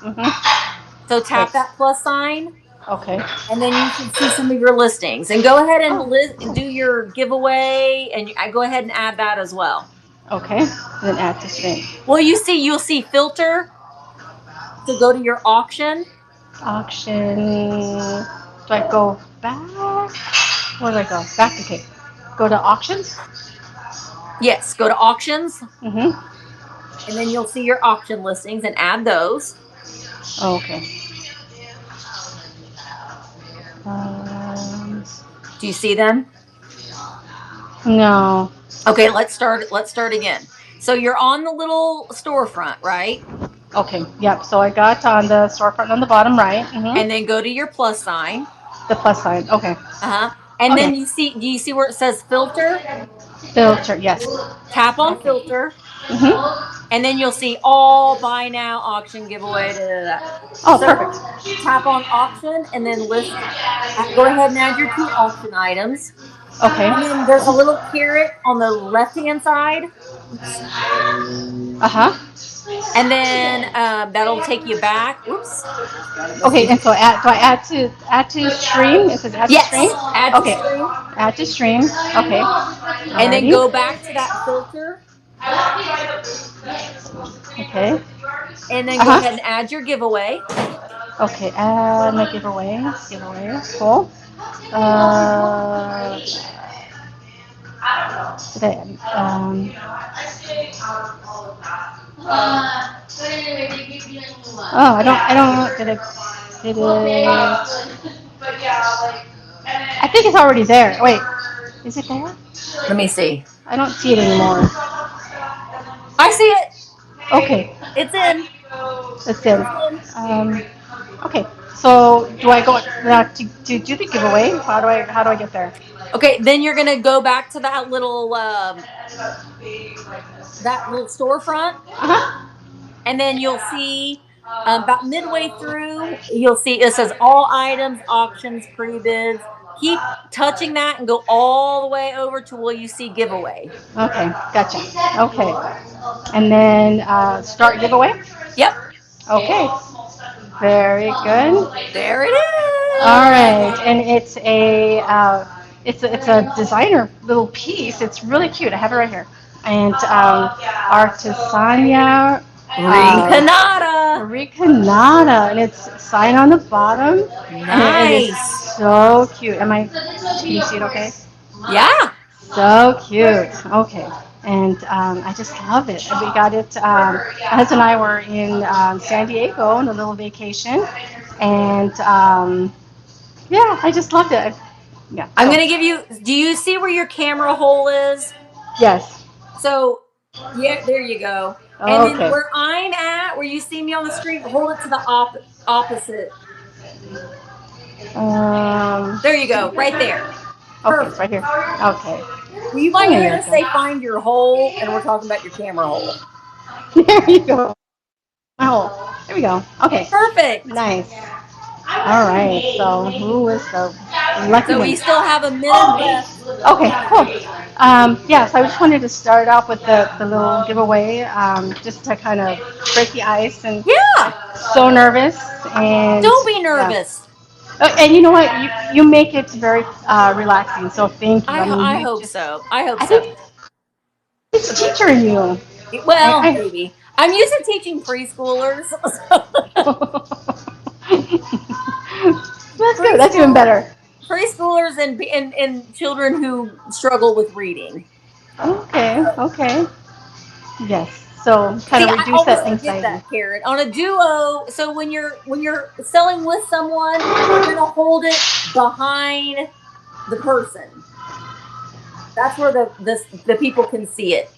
S1: So tap that plus sign.
S11: Okay.
S1: And then you can see some of your listings. And go ahead and do your giveaway, and I go ahead and add that as well.
S11: Okay. Then add this thing.
S1: Well, you'll see filter. So go to your auction.
S11: Auction. Do I go back? Where do I go? Back. Okay. Go to auctions.
S1: Yes. Go to auctions. And then you'll see your auction listings and add those.
S11: Okay.
S1: Do you see them?
S11: No.
S1: Okay, let's start again. So you're on the little storefront, right?
S11: Okay. Yep. So I got on the storefront on the bottom right.
S1: And then go to your plus sign.
S11: The plus sign. Okay.
S1: And then do you see where it says filter?
S11: Filter. Yes.
S1: Tap on filter. And then you'll see all buy now, auction, giveaway.
S11: Oh, perfect.
S1: Tap on auction and then list. Go ahead and add your 2 auction items.
S11: Okay.
S1: And then there's a little caret on the left hand side. And then that'll take you back. Oops.
S11: Okay, and so do I add to stream? It says add to stream?
S1: Yes. Add to
S11: Okay.
S1: stream.
S11: Add to stream. Okay.
S1: And then
S11: Alrighty.
S1: go back to that filter.
S11: Okay.
S1: And then go ahead and add your giveaway.
S11: Okay, add my giveaway. Giveaway. Cool. Today, oh, I don't, did it, I think it's already there. Wait, is it there?
S1: Let me see.
S11: I don't see it anymore.
S1: I see it.
S11: Okay.
S1: It's in.
S11: It's in. Okay, so do I go to do the giveaway? How do I get there?
S1: Okay, then you're gonna go back to that little storefront, and then you'll see about midway through, you'll see it says all items, auctions, pre-bids. Keep touching that and go all the way over to where you see giveaway.
S11: Okay, gotcha. Okay, and then start giveaway.
S1: Yep.
S11: Okay. Very good.
S1: There it is.
S11: All right, and it's a designer little piece. It's really cute. I have it right here. And Artisania Ricanata, and it's sign on the bottom.
S1: Nice.
S11: It is so cute. Can you see it? Okay.
S1: Yeah.
S11: So cute. Okay. And I just love it. We got it. My husband and I were in San Diego on a little vacation, and yeah, I just loved it. Yeah.
S1: I'm gonna give you. Do you see where your camera hole is?
S11: Yes.
S1: So, yeah, there you go. And then where I'm at, where you see me on the screen, hold it to the opposite. There you go, right there.
S11: Okay, right here. Okay.
S1: Well, you might hear us say find your hole, and we're talking about your camera hole.
S11: There you go. My hole. There we go. Okay.
S1: Perfect.
S11: Nice. All right. So who is the lucky one?
S1: So we still have a minute left.
S11: Okay, cool. Yeah, so I just wanted to start off with the little giveaway, just to kind of break the ice. And
S1: yeah,
S11: so nervous. And
S1: don't be nervous.
S11: Yeah. And you know what? You make it very relaxing. So thank you.
S1: I hope so. I hope so.
S11: It's a teacher in you.
S1: Well, maybe. I'm used to teaching preschoolers.
S11: That's good. That's even better.
S1: Preschoolers and children who struggle with reading.
S11: Okay. Yes. So kind of reduce that anxiety.
S1: That, Karen. On a duo, so when you're selling with someone, you're gonna hold it behind the person. That's where the people can see it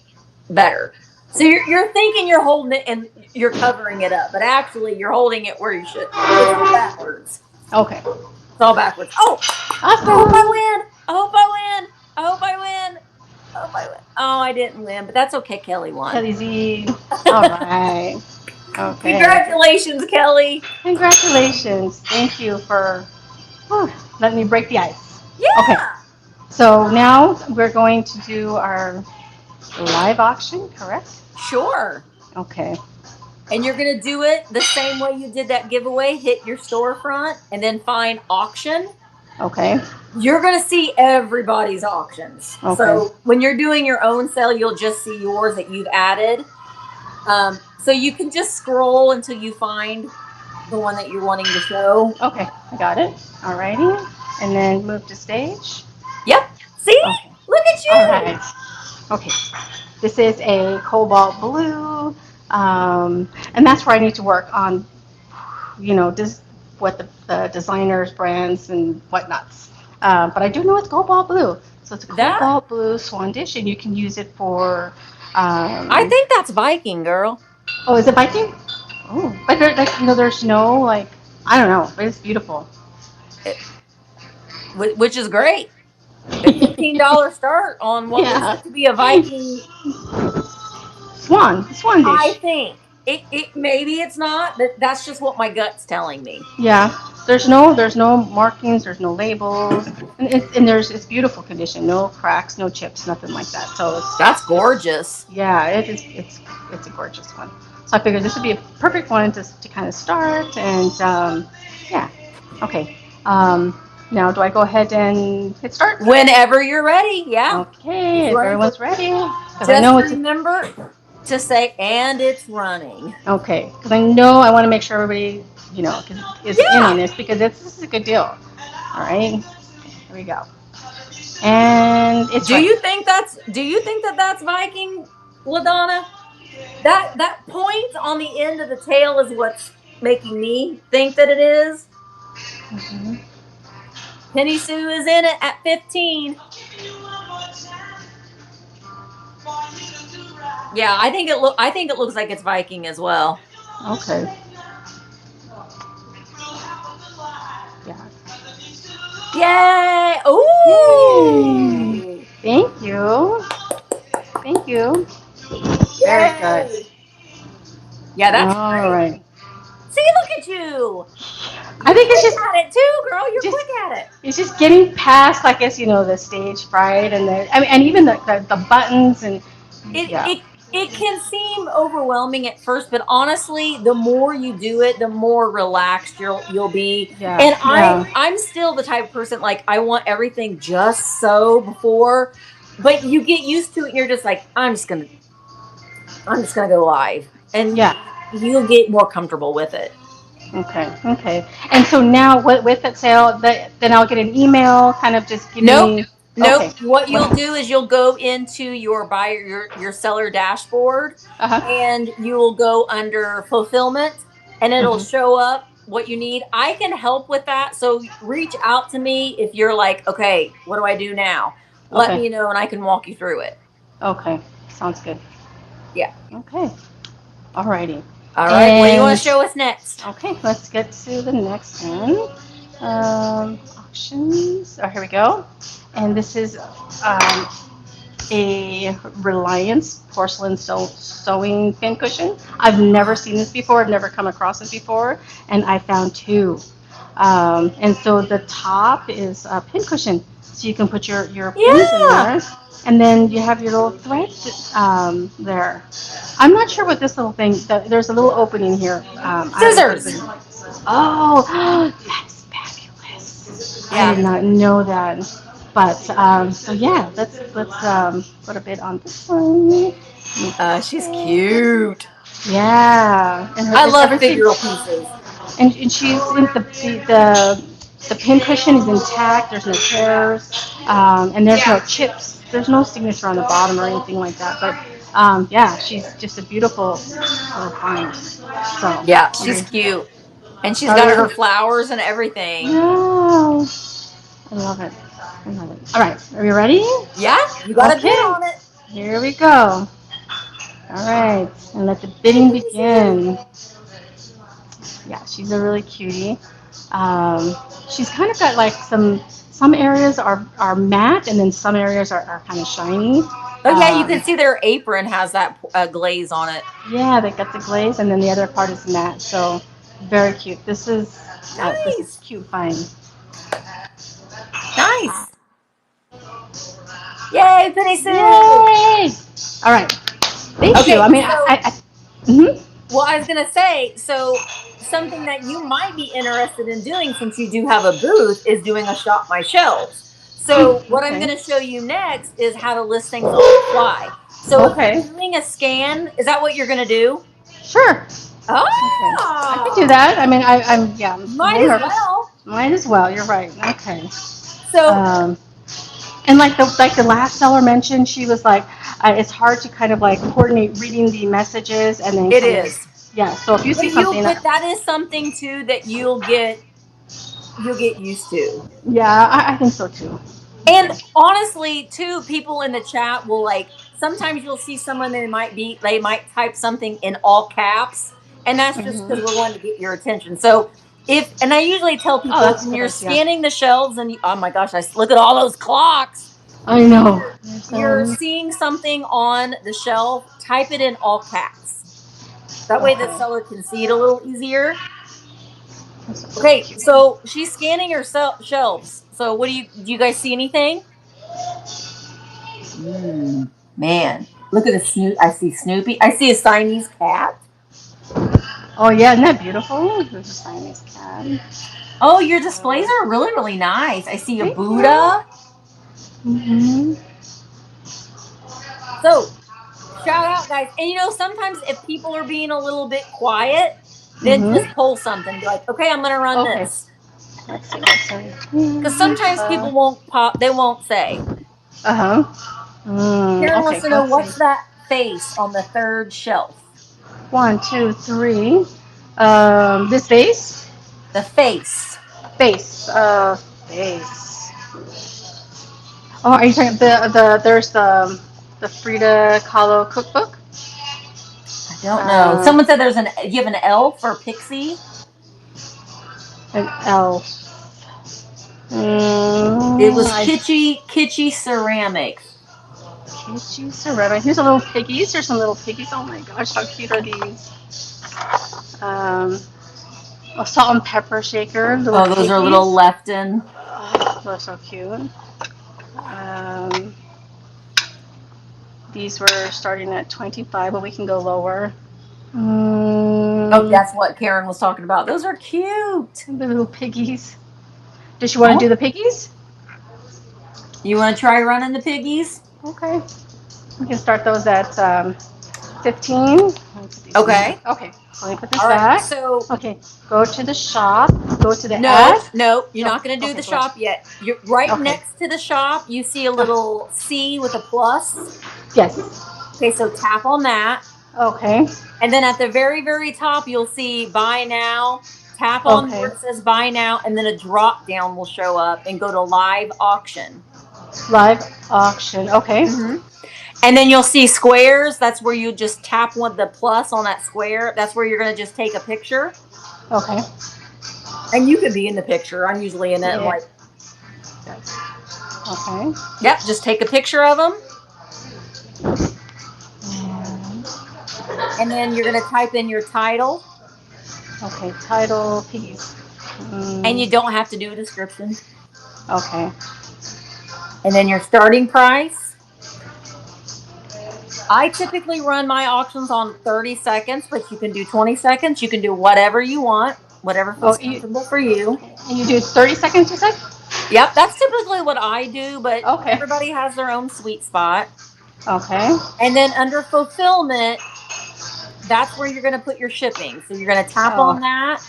S1: better. So you're thinking you're holding it and you're covering it up, but actually you're holding it where you should. It's all backwards.
S11: Okay.
S1: It's all backwards. Oh!
S11: Awesome.
S1: I hope I win! I hope I win! I hope I win! I hope I win. Oh, I didn't win, but that's okay. Kelly won.
S11: Kelly Z. All right. Okay.
S1: Congratulations, Kelly.
S11: Congratulations. Thank you for letting me break the ice.
S1: Yeah.
S11: Okay. So now we're going to do our live auction, correct?
S1: Sure.
S11: Okay.
S1: And you're going to do it the same way you did that giveaway. Hit your storefront and then find auction.
S11: Okay.
S1: You're going to see everybody's auctions.
S11: Okay.
S1: So when you're doing your own sale, you'll just see yours that you've added. So you can just scroll until you find the one that you're wanting to show.
S11: Okay. I got it. Alrighty. And then move to stage.
S1: Yep. See?
S11: Okay.
S1: Look at you.
S11: All right. Okay. This is a cobalt blue. And that's where I need to work on, what the designers, brands, and whatnots. But I do know it's cobalt blue. So it's a cobalt blue swan dish, and you can use it for...
S1: I think that's Viking, girl.
S11: Oh, is it Viking? Oh, but there's no, I don't know, but it's beautiful.
S1: Which is great. A $15 start on what looks to be a Viking
S11: swan dish.
S1: I think it maybe it's not, but that's just what my gut's telling me.
S11: Yeah, there's no markings, there's no labels, and it's beautiful condition, no cracks, no chips, nothing like that. So
S1: that's gorgeous.
S11: Yeah, it's a gorgeous one. So I figured this would be a perfect one to kind of start. And yeah, okay. Now, do I go ahead and hit start?
S1: Whenever you're ready, yeah.
S11: Okay,
S1: It's
S11: if
S1: running.
S11: everyone's ready. Because I
S1: Just
S11: know it's
S1: remember to say, and it's running.
S11: okay. Because I know I want to make sure everybody, is in on this because this is a good deal. All right, here we go. And it's
S1: Do
S11: running.
S1: you think that's Viking, LaDonna? That point on the end of the tail is what's making me think that it is.
S11: Mm-hmm.
S1: Penny Sue is in it at 15. Yeah, I think it looks like it's Viking as well.
S11: Okay. Yeah.
S1: Yay! Ooh!
S11: Yay! Thank you. Thank you. Very good.
S1: Yeah, that's
S11: All right.
S1: See, look at you.
S11: I think it's just
S1: At it too, girl. You're quick at it.
S11: it's just getting past, I guess, the stage fright and and even the buttons and yeah.
S1: It can seem overwhelming at first, but honestly, the more you do it, the more relaxed you'll be.
S11: Yeah.
S1: And
S11: Yeah.
S1: I'm still the type of person, like, I want everything just so before, but you get used to it and you're just like, I'm just gonna go live. And
S11: Yeah.
S1: you'll get more comfortable with it.
S11: Okay. Okay. And so now with that sale, then I'll get an email kind of just giving me.
S1: Nope.
S11: Okay.
S1: What you'll do is you'll go into your buyer, your seller dashboard,
S11: Uh-huh.
S1: and you will go under fulfillment, and it'll
S11: Mhm.
S1: show up what you need. I can help with that. So reach out to me if you're like, okay, what do I do now? Let
S11: Okay.
S1: me know and I can walk you through it.
S11: Okay. Sounds good.
S1: Yeah.
S11: Okay. Alrighty.
S1: All right. What do you want to show us next?
S11: Okay, let's get to the next one. Auctions. Oh, here we go. And this is a Reliance porcelain sewing pin cushion. I've never seen this before. I've never come across it before, and I found two. And so the top is a pin cushion, so you can put your pins in there, and then you have your little thread there. I'm not sure what this little thing. There's a little opening here.
S1: Scissors.
S11: Oh, that's fabulous. I did not know that. But so yeah, let's put a bit on this one.
S1: She's cute.
S11: Yeah, and
S1: I love figural pieces.
S11: And she's in the pin cushion is intact. There's no tears, and there's no chips. There's no signature on the bottom or anything like that. But yeah, she's just a beautiful little find. So
S1: yeah, she's cute, and she's got her flowers and everything.
S11: Yeah, I love it. I love it. All right, are we ready?
S1: Yeah, you got a bid on it.
S11: Here we go. All right, and let the bidding begin. Yeah, she's a really cutie. She's kind of got like some areas are matte and then some areas are kind of shiny.
S1: Oh yeah, you can see their apron has that glaze on it.
S11: Yeah, they got the glaze and then the other part is matte. So very cute. This is cute find.
S1: Nice. Yay, Penny Sue!
S11: Yay! All right. Thank you. I mean,
S1: Well, I was gonna say, so something that you might be interested in doing, since you do have a booth, is doing a shop my shelves. So what I'm going to show you next is how to list things on the fly. So if you're doing a scan, is that what you're going to do?
S11: Sure.
S1: Oh,
S11: I can do that. I mean, I'm yeah.
S1: Might as well.
S11: Might as well. You're right. Okay.
S1: So.
S11: And like the last seller mentioned, she was like, it's hard to kind of like coordinate reading the messages and then. It is. Yeah. So if you see something.
S1: But that is something too that you'll get used to.
S11: Yeah, I think so too.
S1: And honestly, too, people in the chat will like. Sometimes you'll see someone they might type something in all caps, and that's just because we're wanting to get your attention. So. And I usually tell people when you're scanning the shelves and oh my gosh, look at all those clocks.
S11: I know.
S1: You're seeing something on the shelf, type it in all caps. That way the seller can see it a little easier. Okay, so she's scanning her shelves. So do you guys see anything? Man, look at the Snoop. I see Snoopy. I see a Siamese cat.
S11: Oh yeah, isn't that beautiful? There's a Siamese cat.
S1: Oh, your displays are really, really nice. I see a
S11: Thank
S1: Buddha.
S11: Mm-hmm.
S1: So, shout out, guys. And sometimes if people are being a little bit quiet, then just pull something. Be like, okay, I'm going to run
S11: Okay.
S1: this.
S11: Let's see what's in.
S1: Because sometimes people won't pop, they won't say.
S11: Uh huh.
S1: Karen
S11: Okay,
S1: wants to know
S11: let's
S1: what's
S11: see.
S1: that face on the third shelf?
S11: 1, 2, 3. This vase?
S1: The face.
S11: Vase. Vase. Oh, are you talking there's the Frida Kahlo cookbook?
S1: I don't know. Someone said you have an elf or pixie.
S11: An elf.
S1: It was kitschy ceramics.
S11: Kitschy ceramic. Here's a little piggies. Here's some little piggies. Oh my gosh, how cute are these? A salt and pepper shaker. Little
S1: those
S11: piggies.
S1: are little Lefton.
S11: Oh, they're so cute. These were starting at 25, but we can go lower.
S1: Oh, that's what Karen was talking about. Those are cute.
S11: The little piggies. Does she want to do the piggies?
S1: You want to try running the piggies?
S11: Okay. We can start those at 15.
S1: Okay.
S11: Okay. Let me put this back.
S1: So
S11: okay, go to the shop. Go to the
S1: No, you're not going to do the shop yet. You're right next to the shop. You see a little C with a plus.
S11: Yes.
S1: Okay, so tap on that.
S11: Okay.
S1: And then at the very, very top, you'll see buy now. Tap on where it says buy now, and then a drop down will show up and go to live auction.
S11: Live auction. Okay.
S1: Mm-hmm. And then you'll see squares. That's where you just tap the plus on that square. That's where you're going to just take a picture.
S11: Okay.
S1: And you could be in the picture. I'm usually in it. Yeah. Like.
S11: Okay.
S1: Yep. Just take a picture of them. And then you're going to type in your title.
S11: Okay. Title, piggies.
S1: And you don't have to do a description.
S11: Okay.
S1: And then your starting price. I typically run my auctions on 30 seconds, but you can do 20 seconds. You can do whatever you want, whatever feels comfortable for you.
S11: And you do 30 seconds, you said?
S1: Yep, that's typically what I do, but everybody has their own sweet spot.
S11: Okay.
S1: And then under fulfillment, that's where you're going to put your shipping. So you're going to tap on that.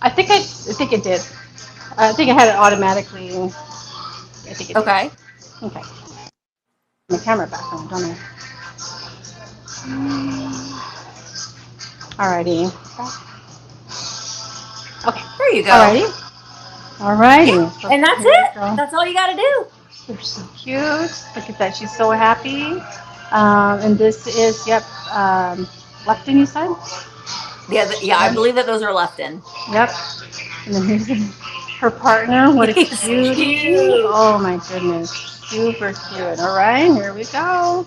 S11: I think it did. I think I had it automatically. I think it did. Okay. My camera back on, don't I? Alrighty. Okay.
S1: There you go.
S11: Alrighty.
S1: Yeah. And that's it. That's all you got to do.
S11: They're so cute. Look at that. She's so happy. And this is, Lefton, you said?
S1: Yeah, I believe that those are Lefton.
S11: Yep. And then here's her partner. What a cutie. Cute. Oh my goodness. Super cute. All right, here we go.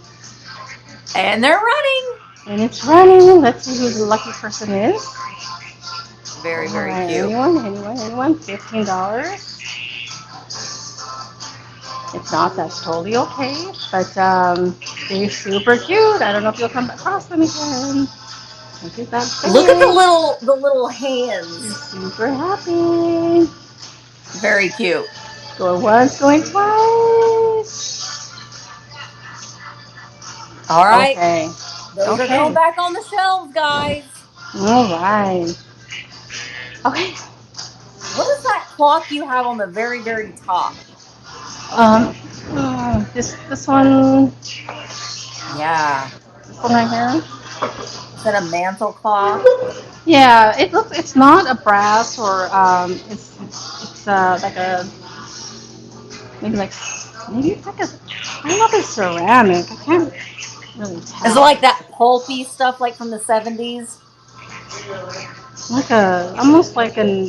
S1: And they're running.
S11: And it's running. Let's see who the lucky person is.
S1: Very, very cute.
S11: Anyone? $15. If not, that's totally okay. But they're super cute. I don't know if you'll come across them again. Look at that.
S1: Look at the little hands.
S11: They're super happy.
S1: Very cute.
S11: Going once, going twice.
S1: All right.
S11: Okay.
S1: Those are going back on the shelves, guys.
S11: All right. Okay.
S1: What is that clock you have on the very, very top?
S11: This one.
S1: Yeah.
S11: This one right here.
S1: Is that a mantle clock?
S11: Yeah, it's not a brass or it's like a maybe it's like I don't know if it's ceramic. I can't really tell.
S1: Is it like that pulpy stuff like from the 70s?
S11: Like almost like I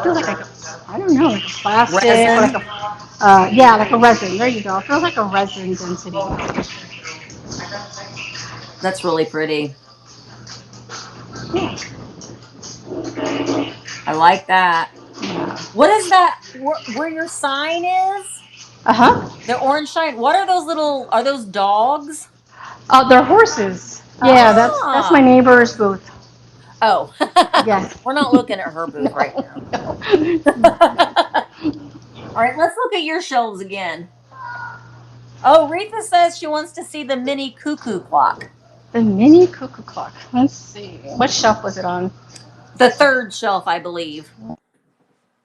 S11: feel like I don't know, like a plastic
S1: resin?
S11: or like a like a resin. There you go. It feels like a resin density.
S1: That's really pretty.
S11: Yeah.
S1: I like that.
S11: Yeah.
S1: What is that? Where your sign is? The orange sign. What are those are those dogs?
S11: They're horses. Yeah, that's my neighbor's booth.
S1: Oh,
S11: Yes.
S1: we're not looking at her booth right now. All right, let's look at your shelves again. Oh, Retha says she wants to see the mini cuckoo clock.
S11: The mini cuckoo clock. Let's see. What shelf was it on?
S1: The third shelf, I believe.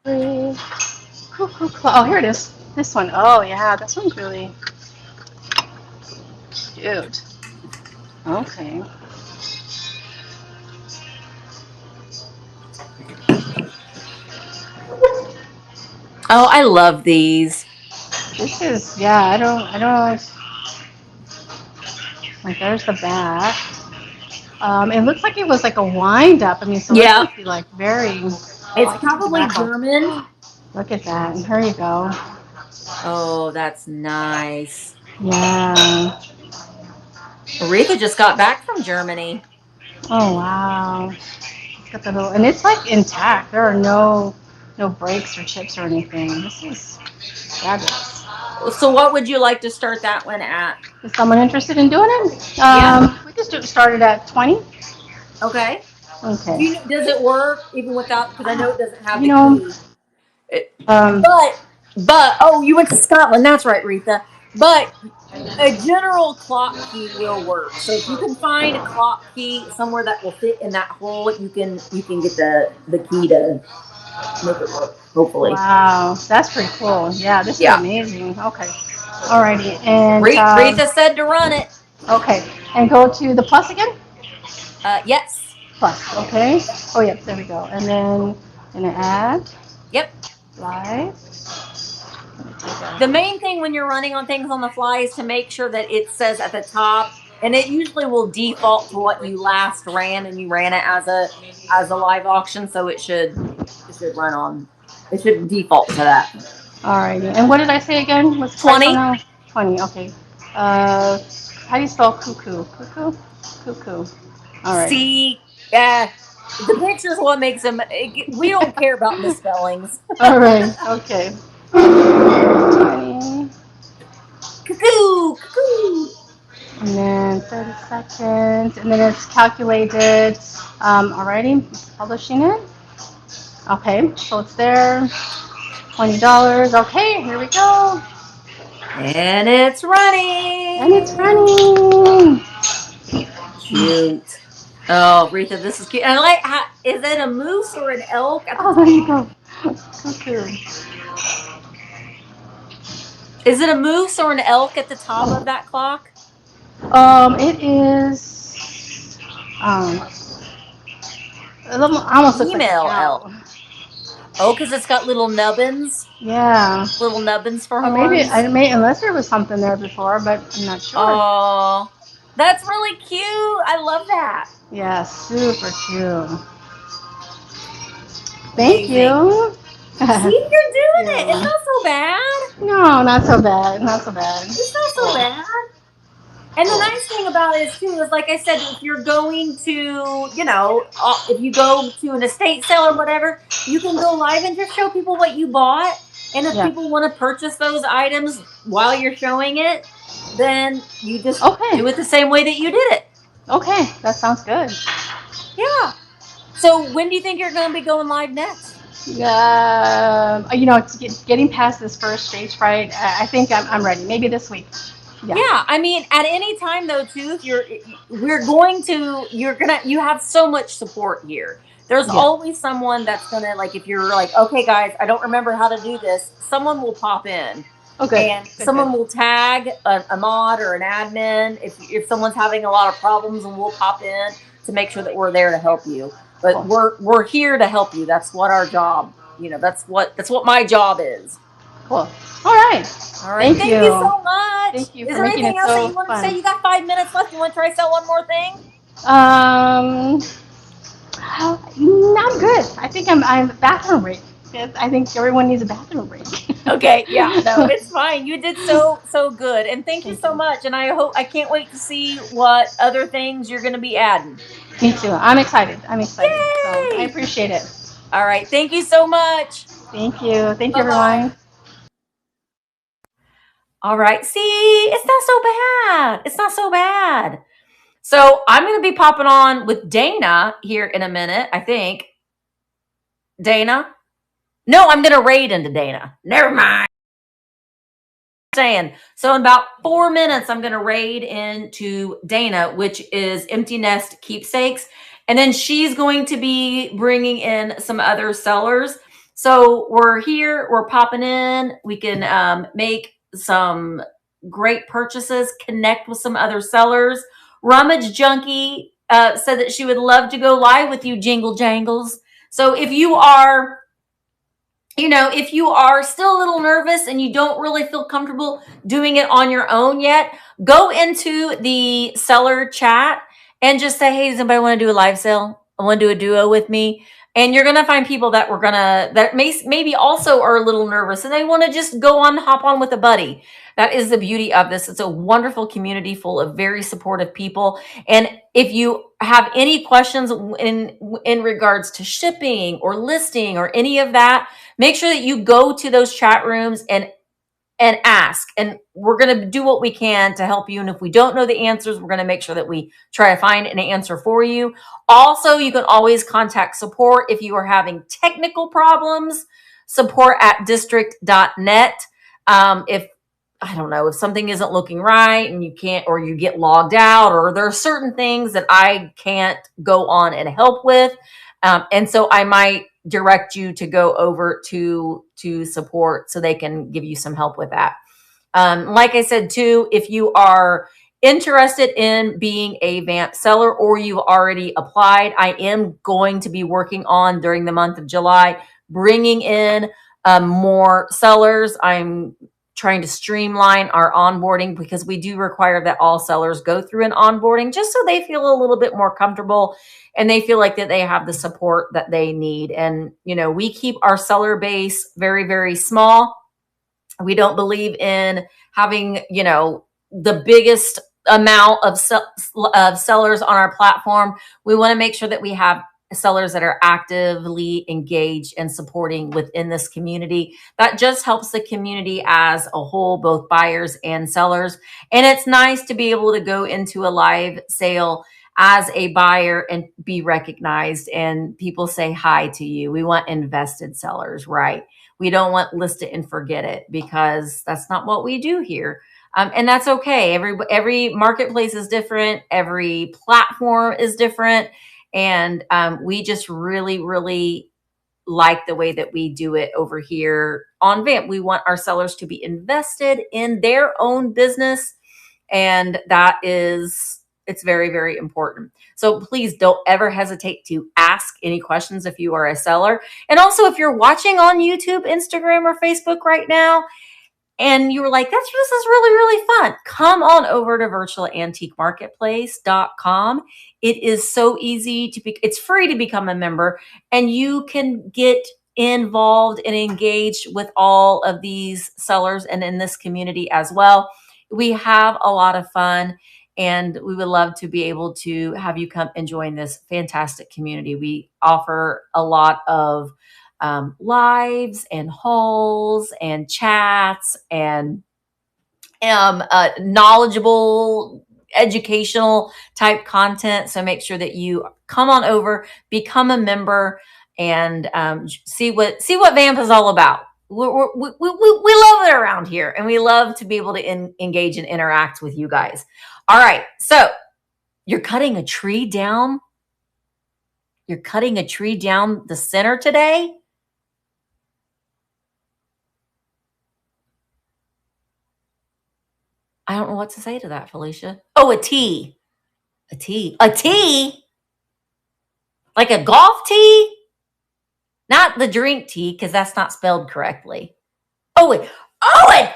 S11: Cuckoo clock. Oh, here it is. This one. Oh, yeah. This one's really cute. Okay.
S1: Oh, I love these.
S11: This is, yeah, I don't, like, there's the back. It looks like it was like a wind up. I mean, so it must be like very.
S1: It's probably German.
S11: Look at that. And here you go.
S1: Oh, that's nice.
S11: Yeah.
S1: Retha just got back from Germany.
S11: Oh, wow. It's got the little, and it's like intact. There are no breaks or chips or anything. This is fabulous.
S1: So what would you like to start that one at?
S11: Is someone interested in doing it? We just started at 20.
S1: Okay.
S11: Okay.
S1: Does it work even without? Because I know it doesn't have the key. But oh, you went to Scotland. That's right, Retha. But a general clock key will work. So if you can find a clock key somewhere that will fit in that hole, you can get the key to make it work. Hopefully.
S11: Wow, that's pretty cool. Yeah, this is amazing. Okay. Alrighty, and
S1: Retha said to run it.
S11: Okay, and go to the plus again.
S1: Yes.
S11: Plus. Okay. Oh, yep. There we go. And then gonna add.
S1: Yep.
S11: Live.
S1: The main thing when you're running on things on the fly is to make sure that it says at the top, and it usually will default to what you last ran, and you ran it as a live auction, so it should run on. It should default to that.
S11: Alrighty. And what did I say again? What's
S1: 20.
S11: 20. Okay. How do you spell cuckoo? Cuckoo. Cuckoo. All right.
S1: See, the picture's what makes them. We don't care about misspellings.
S11: All right. Okay. 20.
S1: Cuckoo. Cuckoo.
S11: And then 30 seconds, and then it's calculated. Alrighty, publishing it. Okay, so it's there. $20. Okay, here we go.
S1: And it's running.
S11: And it's running.
S1: Cute. Oh, Retha, this is cute. And I like how, is it a moose or an elk?
S11: Oh, there you go. Cuckoo.
S1: Is it a moose or an elk at the top of that clock?
S11: It is almost looks
S1: female
S11: like
S1: elk. Oh, because it's got little nubbins.
S11: Yeah.
S1: Little nubbins for horns.
S11: Maybe unless there was something there before, but I'm not sure.
S1: Oh, that's really cute. I love that.
S11: Yeah, super cute. Thank you.
S1: See, you're doing it. It's not so bad.
S11: No, not so bad. Not so bad.
S1: It's not so bad. And the nice thing about it is, too, is like I said, if you're going to, if you go to an estate sale or whatever, you can go live and just show people what you bought. And if people want to purchase those items while you're showing it, then you just do it the same way that you did it.
S11: Okay, that sounds good.
S1: Yeah. So when do you think you're going to be going live next?
S11: It's getting past this first stage fright. I think I'm ready. Maybe this week.
S1: Yeah, I mean, at any time though, too, you have so much support here. There's always someone that's gonna, like, if you're like, okay, guys, I don't remember how to do this, someone will pop in.
S11: Okay.
S1: And someone will tag a mod or an admin if someone's having a lot of problems, and we'll pop in to make sure that we're there to help you. But we're here to help you. That's what our job. That's what my job is.
S11: Cool. All right.
S1: Thank you so much.
S11: Thank you.
S1: Is there anything else that you want to say? You got 5 minutes left. You want to try to sell one more thing?
S11: I'm good. I think I'm bathroom break. I think everyone needs a bathroom break.
S1: Okay. Yeah. No, it's fine. You did so good, and thank you so much. And I can't wait to see what other things you're going to be adding.
S11: Me too. I'm excited.
S1: Yay!
S11: So I appreciate it.
S1: All right. Thank you so much.
S11: Thank you. Thank you, everyone.
S1: All right. See, it's not so bad. It's not so bad. So I'm going to be popping on with Dana here in a minute, I think. Dana? No, I'm going to raid into Dana. Never mind. Saying. So in about 4 minutes, I'm going to raid into Dana, which is Empty Nest Keepsakes. And then she's going to be bringing in some other sellers. So we're here, we're popping in. We can make some great purchases, connect with some other sellers. Rummage Junkie said that she would love to go live with you, Jingle Jangles. So if you are still a little nervous and you don't really feel comfortable doing it on your own yet, go into the seller chat and just say, hey, does anybody want to do a live sale? I want to do a duo with me. And you're going to find people that maybe also are a little nervous and they want to just hop on with a buddy. That is the beauty of this. It's a wonderful community full of very supportive people. And if you have any questions in regards to shipping or listing or any of that, make sure that you go to those chat rooms and ask. And we're going to do what we can to help you. And if we don't know the answers, we're going to make sure that we try to find an answer for you. Also, you can always contact support if you are having technical problems, support@district.net. If I don't know, if something isn't looking right and you can't, or you get logged out, or there are certain things that I can't go on and help with. And so I might direct you to go over to support so they can give you some help with that. Like I said, too, if you are interested in being a VAMP seller or you've already applied, I am going to be working on during the month of July, bringing in more sellers. I'm trying to streamline our onboarding because we do require that all sellers go through an onboarding just so they feel a little bit more comfortable and they feel like that they have the support that they need. And, we keep our seller base very, very small. We don't believe in having, the biggest amount of sellers on our platform. We want to make sure that we have sellers that are actively engaged and supporting within this community. That just helps the community as a whole, both buyers and sellers. And it's nice to be able to go into a live sale as a buyer and be recognized and people say hi to you. We want invested sellers, right? We don't want list it and forget it because that's not what we do here. And that's okay. Every marketplace is different. Every platform is different. And we just really, really like the way that we do it over here on VAMP. We want our sellers to be invested in their own business. And it's very, very important. So please don't ever hesitate to ask any questions if you are a seller. And also, if you're watching on YouTube, Instagram, or Facebook right now, and you were like, this is really, really fun, come on over to virtualantiquemarketplace.com. It is so easy it's free to become a member, and you can get involved and engaged with all of these sellers and in this community as well. We have a lot of fun, and we would love to be able to have you come and join this fantastic community. We offer a lot of lives and hauls and chats and knowledgeable, educational type content. So make sure that you come on over, become a member, and see what VAMP is all about. We love it around here, and we love to be able to engage and interact with you guys. All right, so you're cutting a tree down. You're cutting a tree down the center today. I don't know what to say to that, Felicia. Oh, a tee. A tee. A tee? Like a golf tee? Not the drink tea, because that's not spelled correctly. Oh, a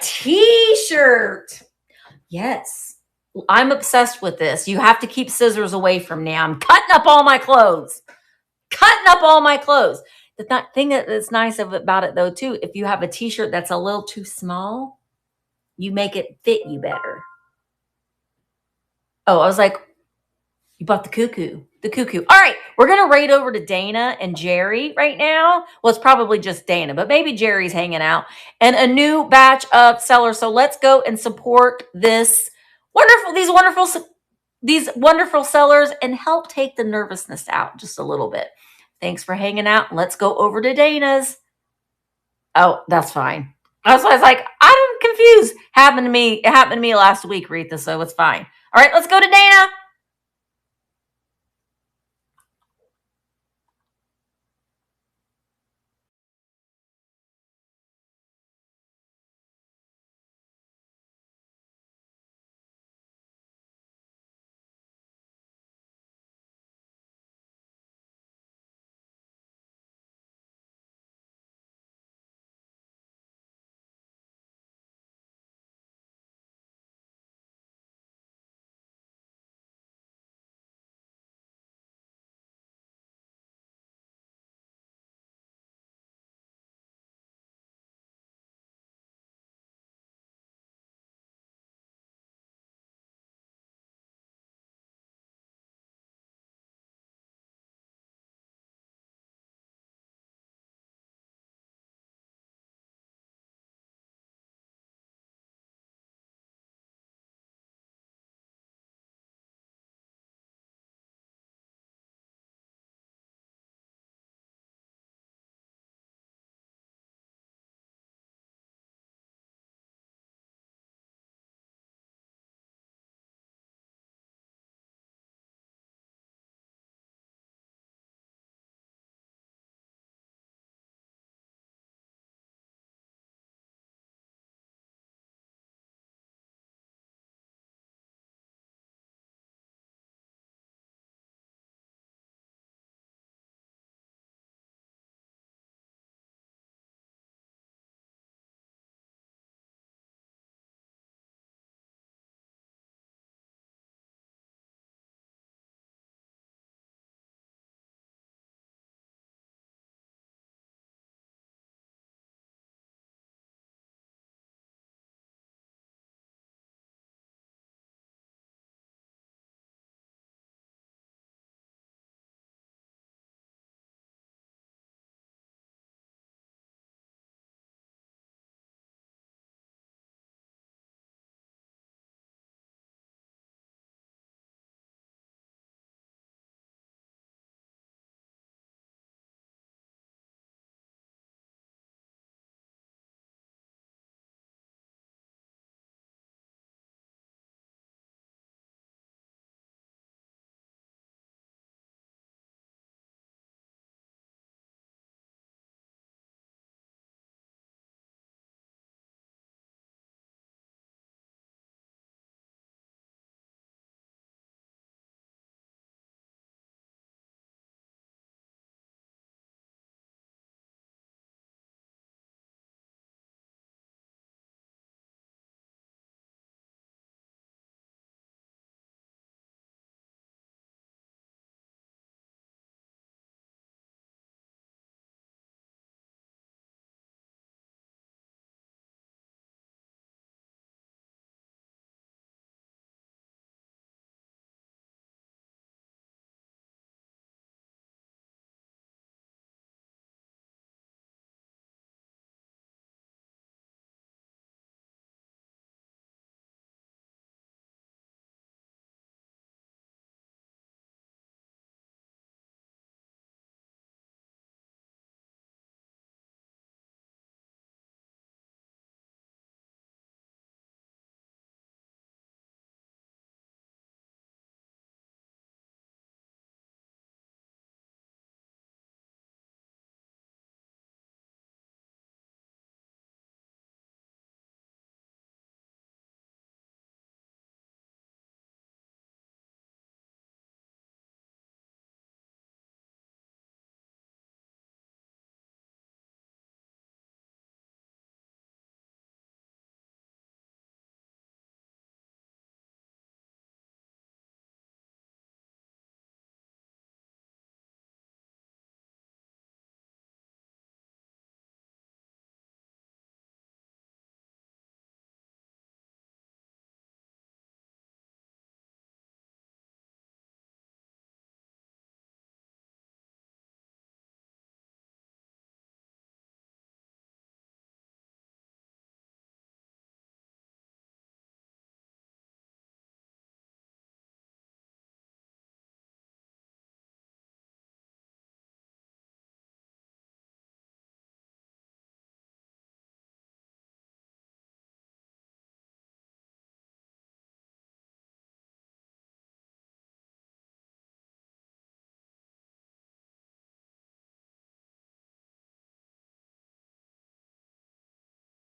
S1: t-shirt. Yes. I'm obsessed with this. You have to keep scissors away from me. I'm cutting up all my clothes. The thing that's nice about it, though, too, if you have a t-shirt that's a little too small, you make it fit you better. Oh, I was like, you bought the cuckoo. All right, we're going to raid over to Dana and Jerry right now. Well, it's probably just Dana, but maybe Jerry's hanging out. And a new batch of sellers. So let's go and support these wonderful these wonderful sellers and help take the nervousness out just a little bit. Thanks for hanging out. Let's go over to Dana's. Oh, that's fine. That's why I was like, I'm confused. It happened to me last week, Retha, so it's fine. All right, let's go to Dana.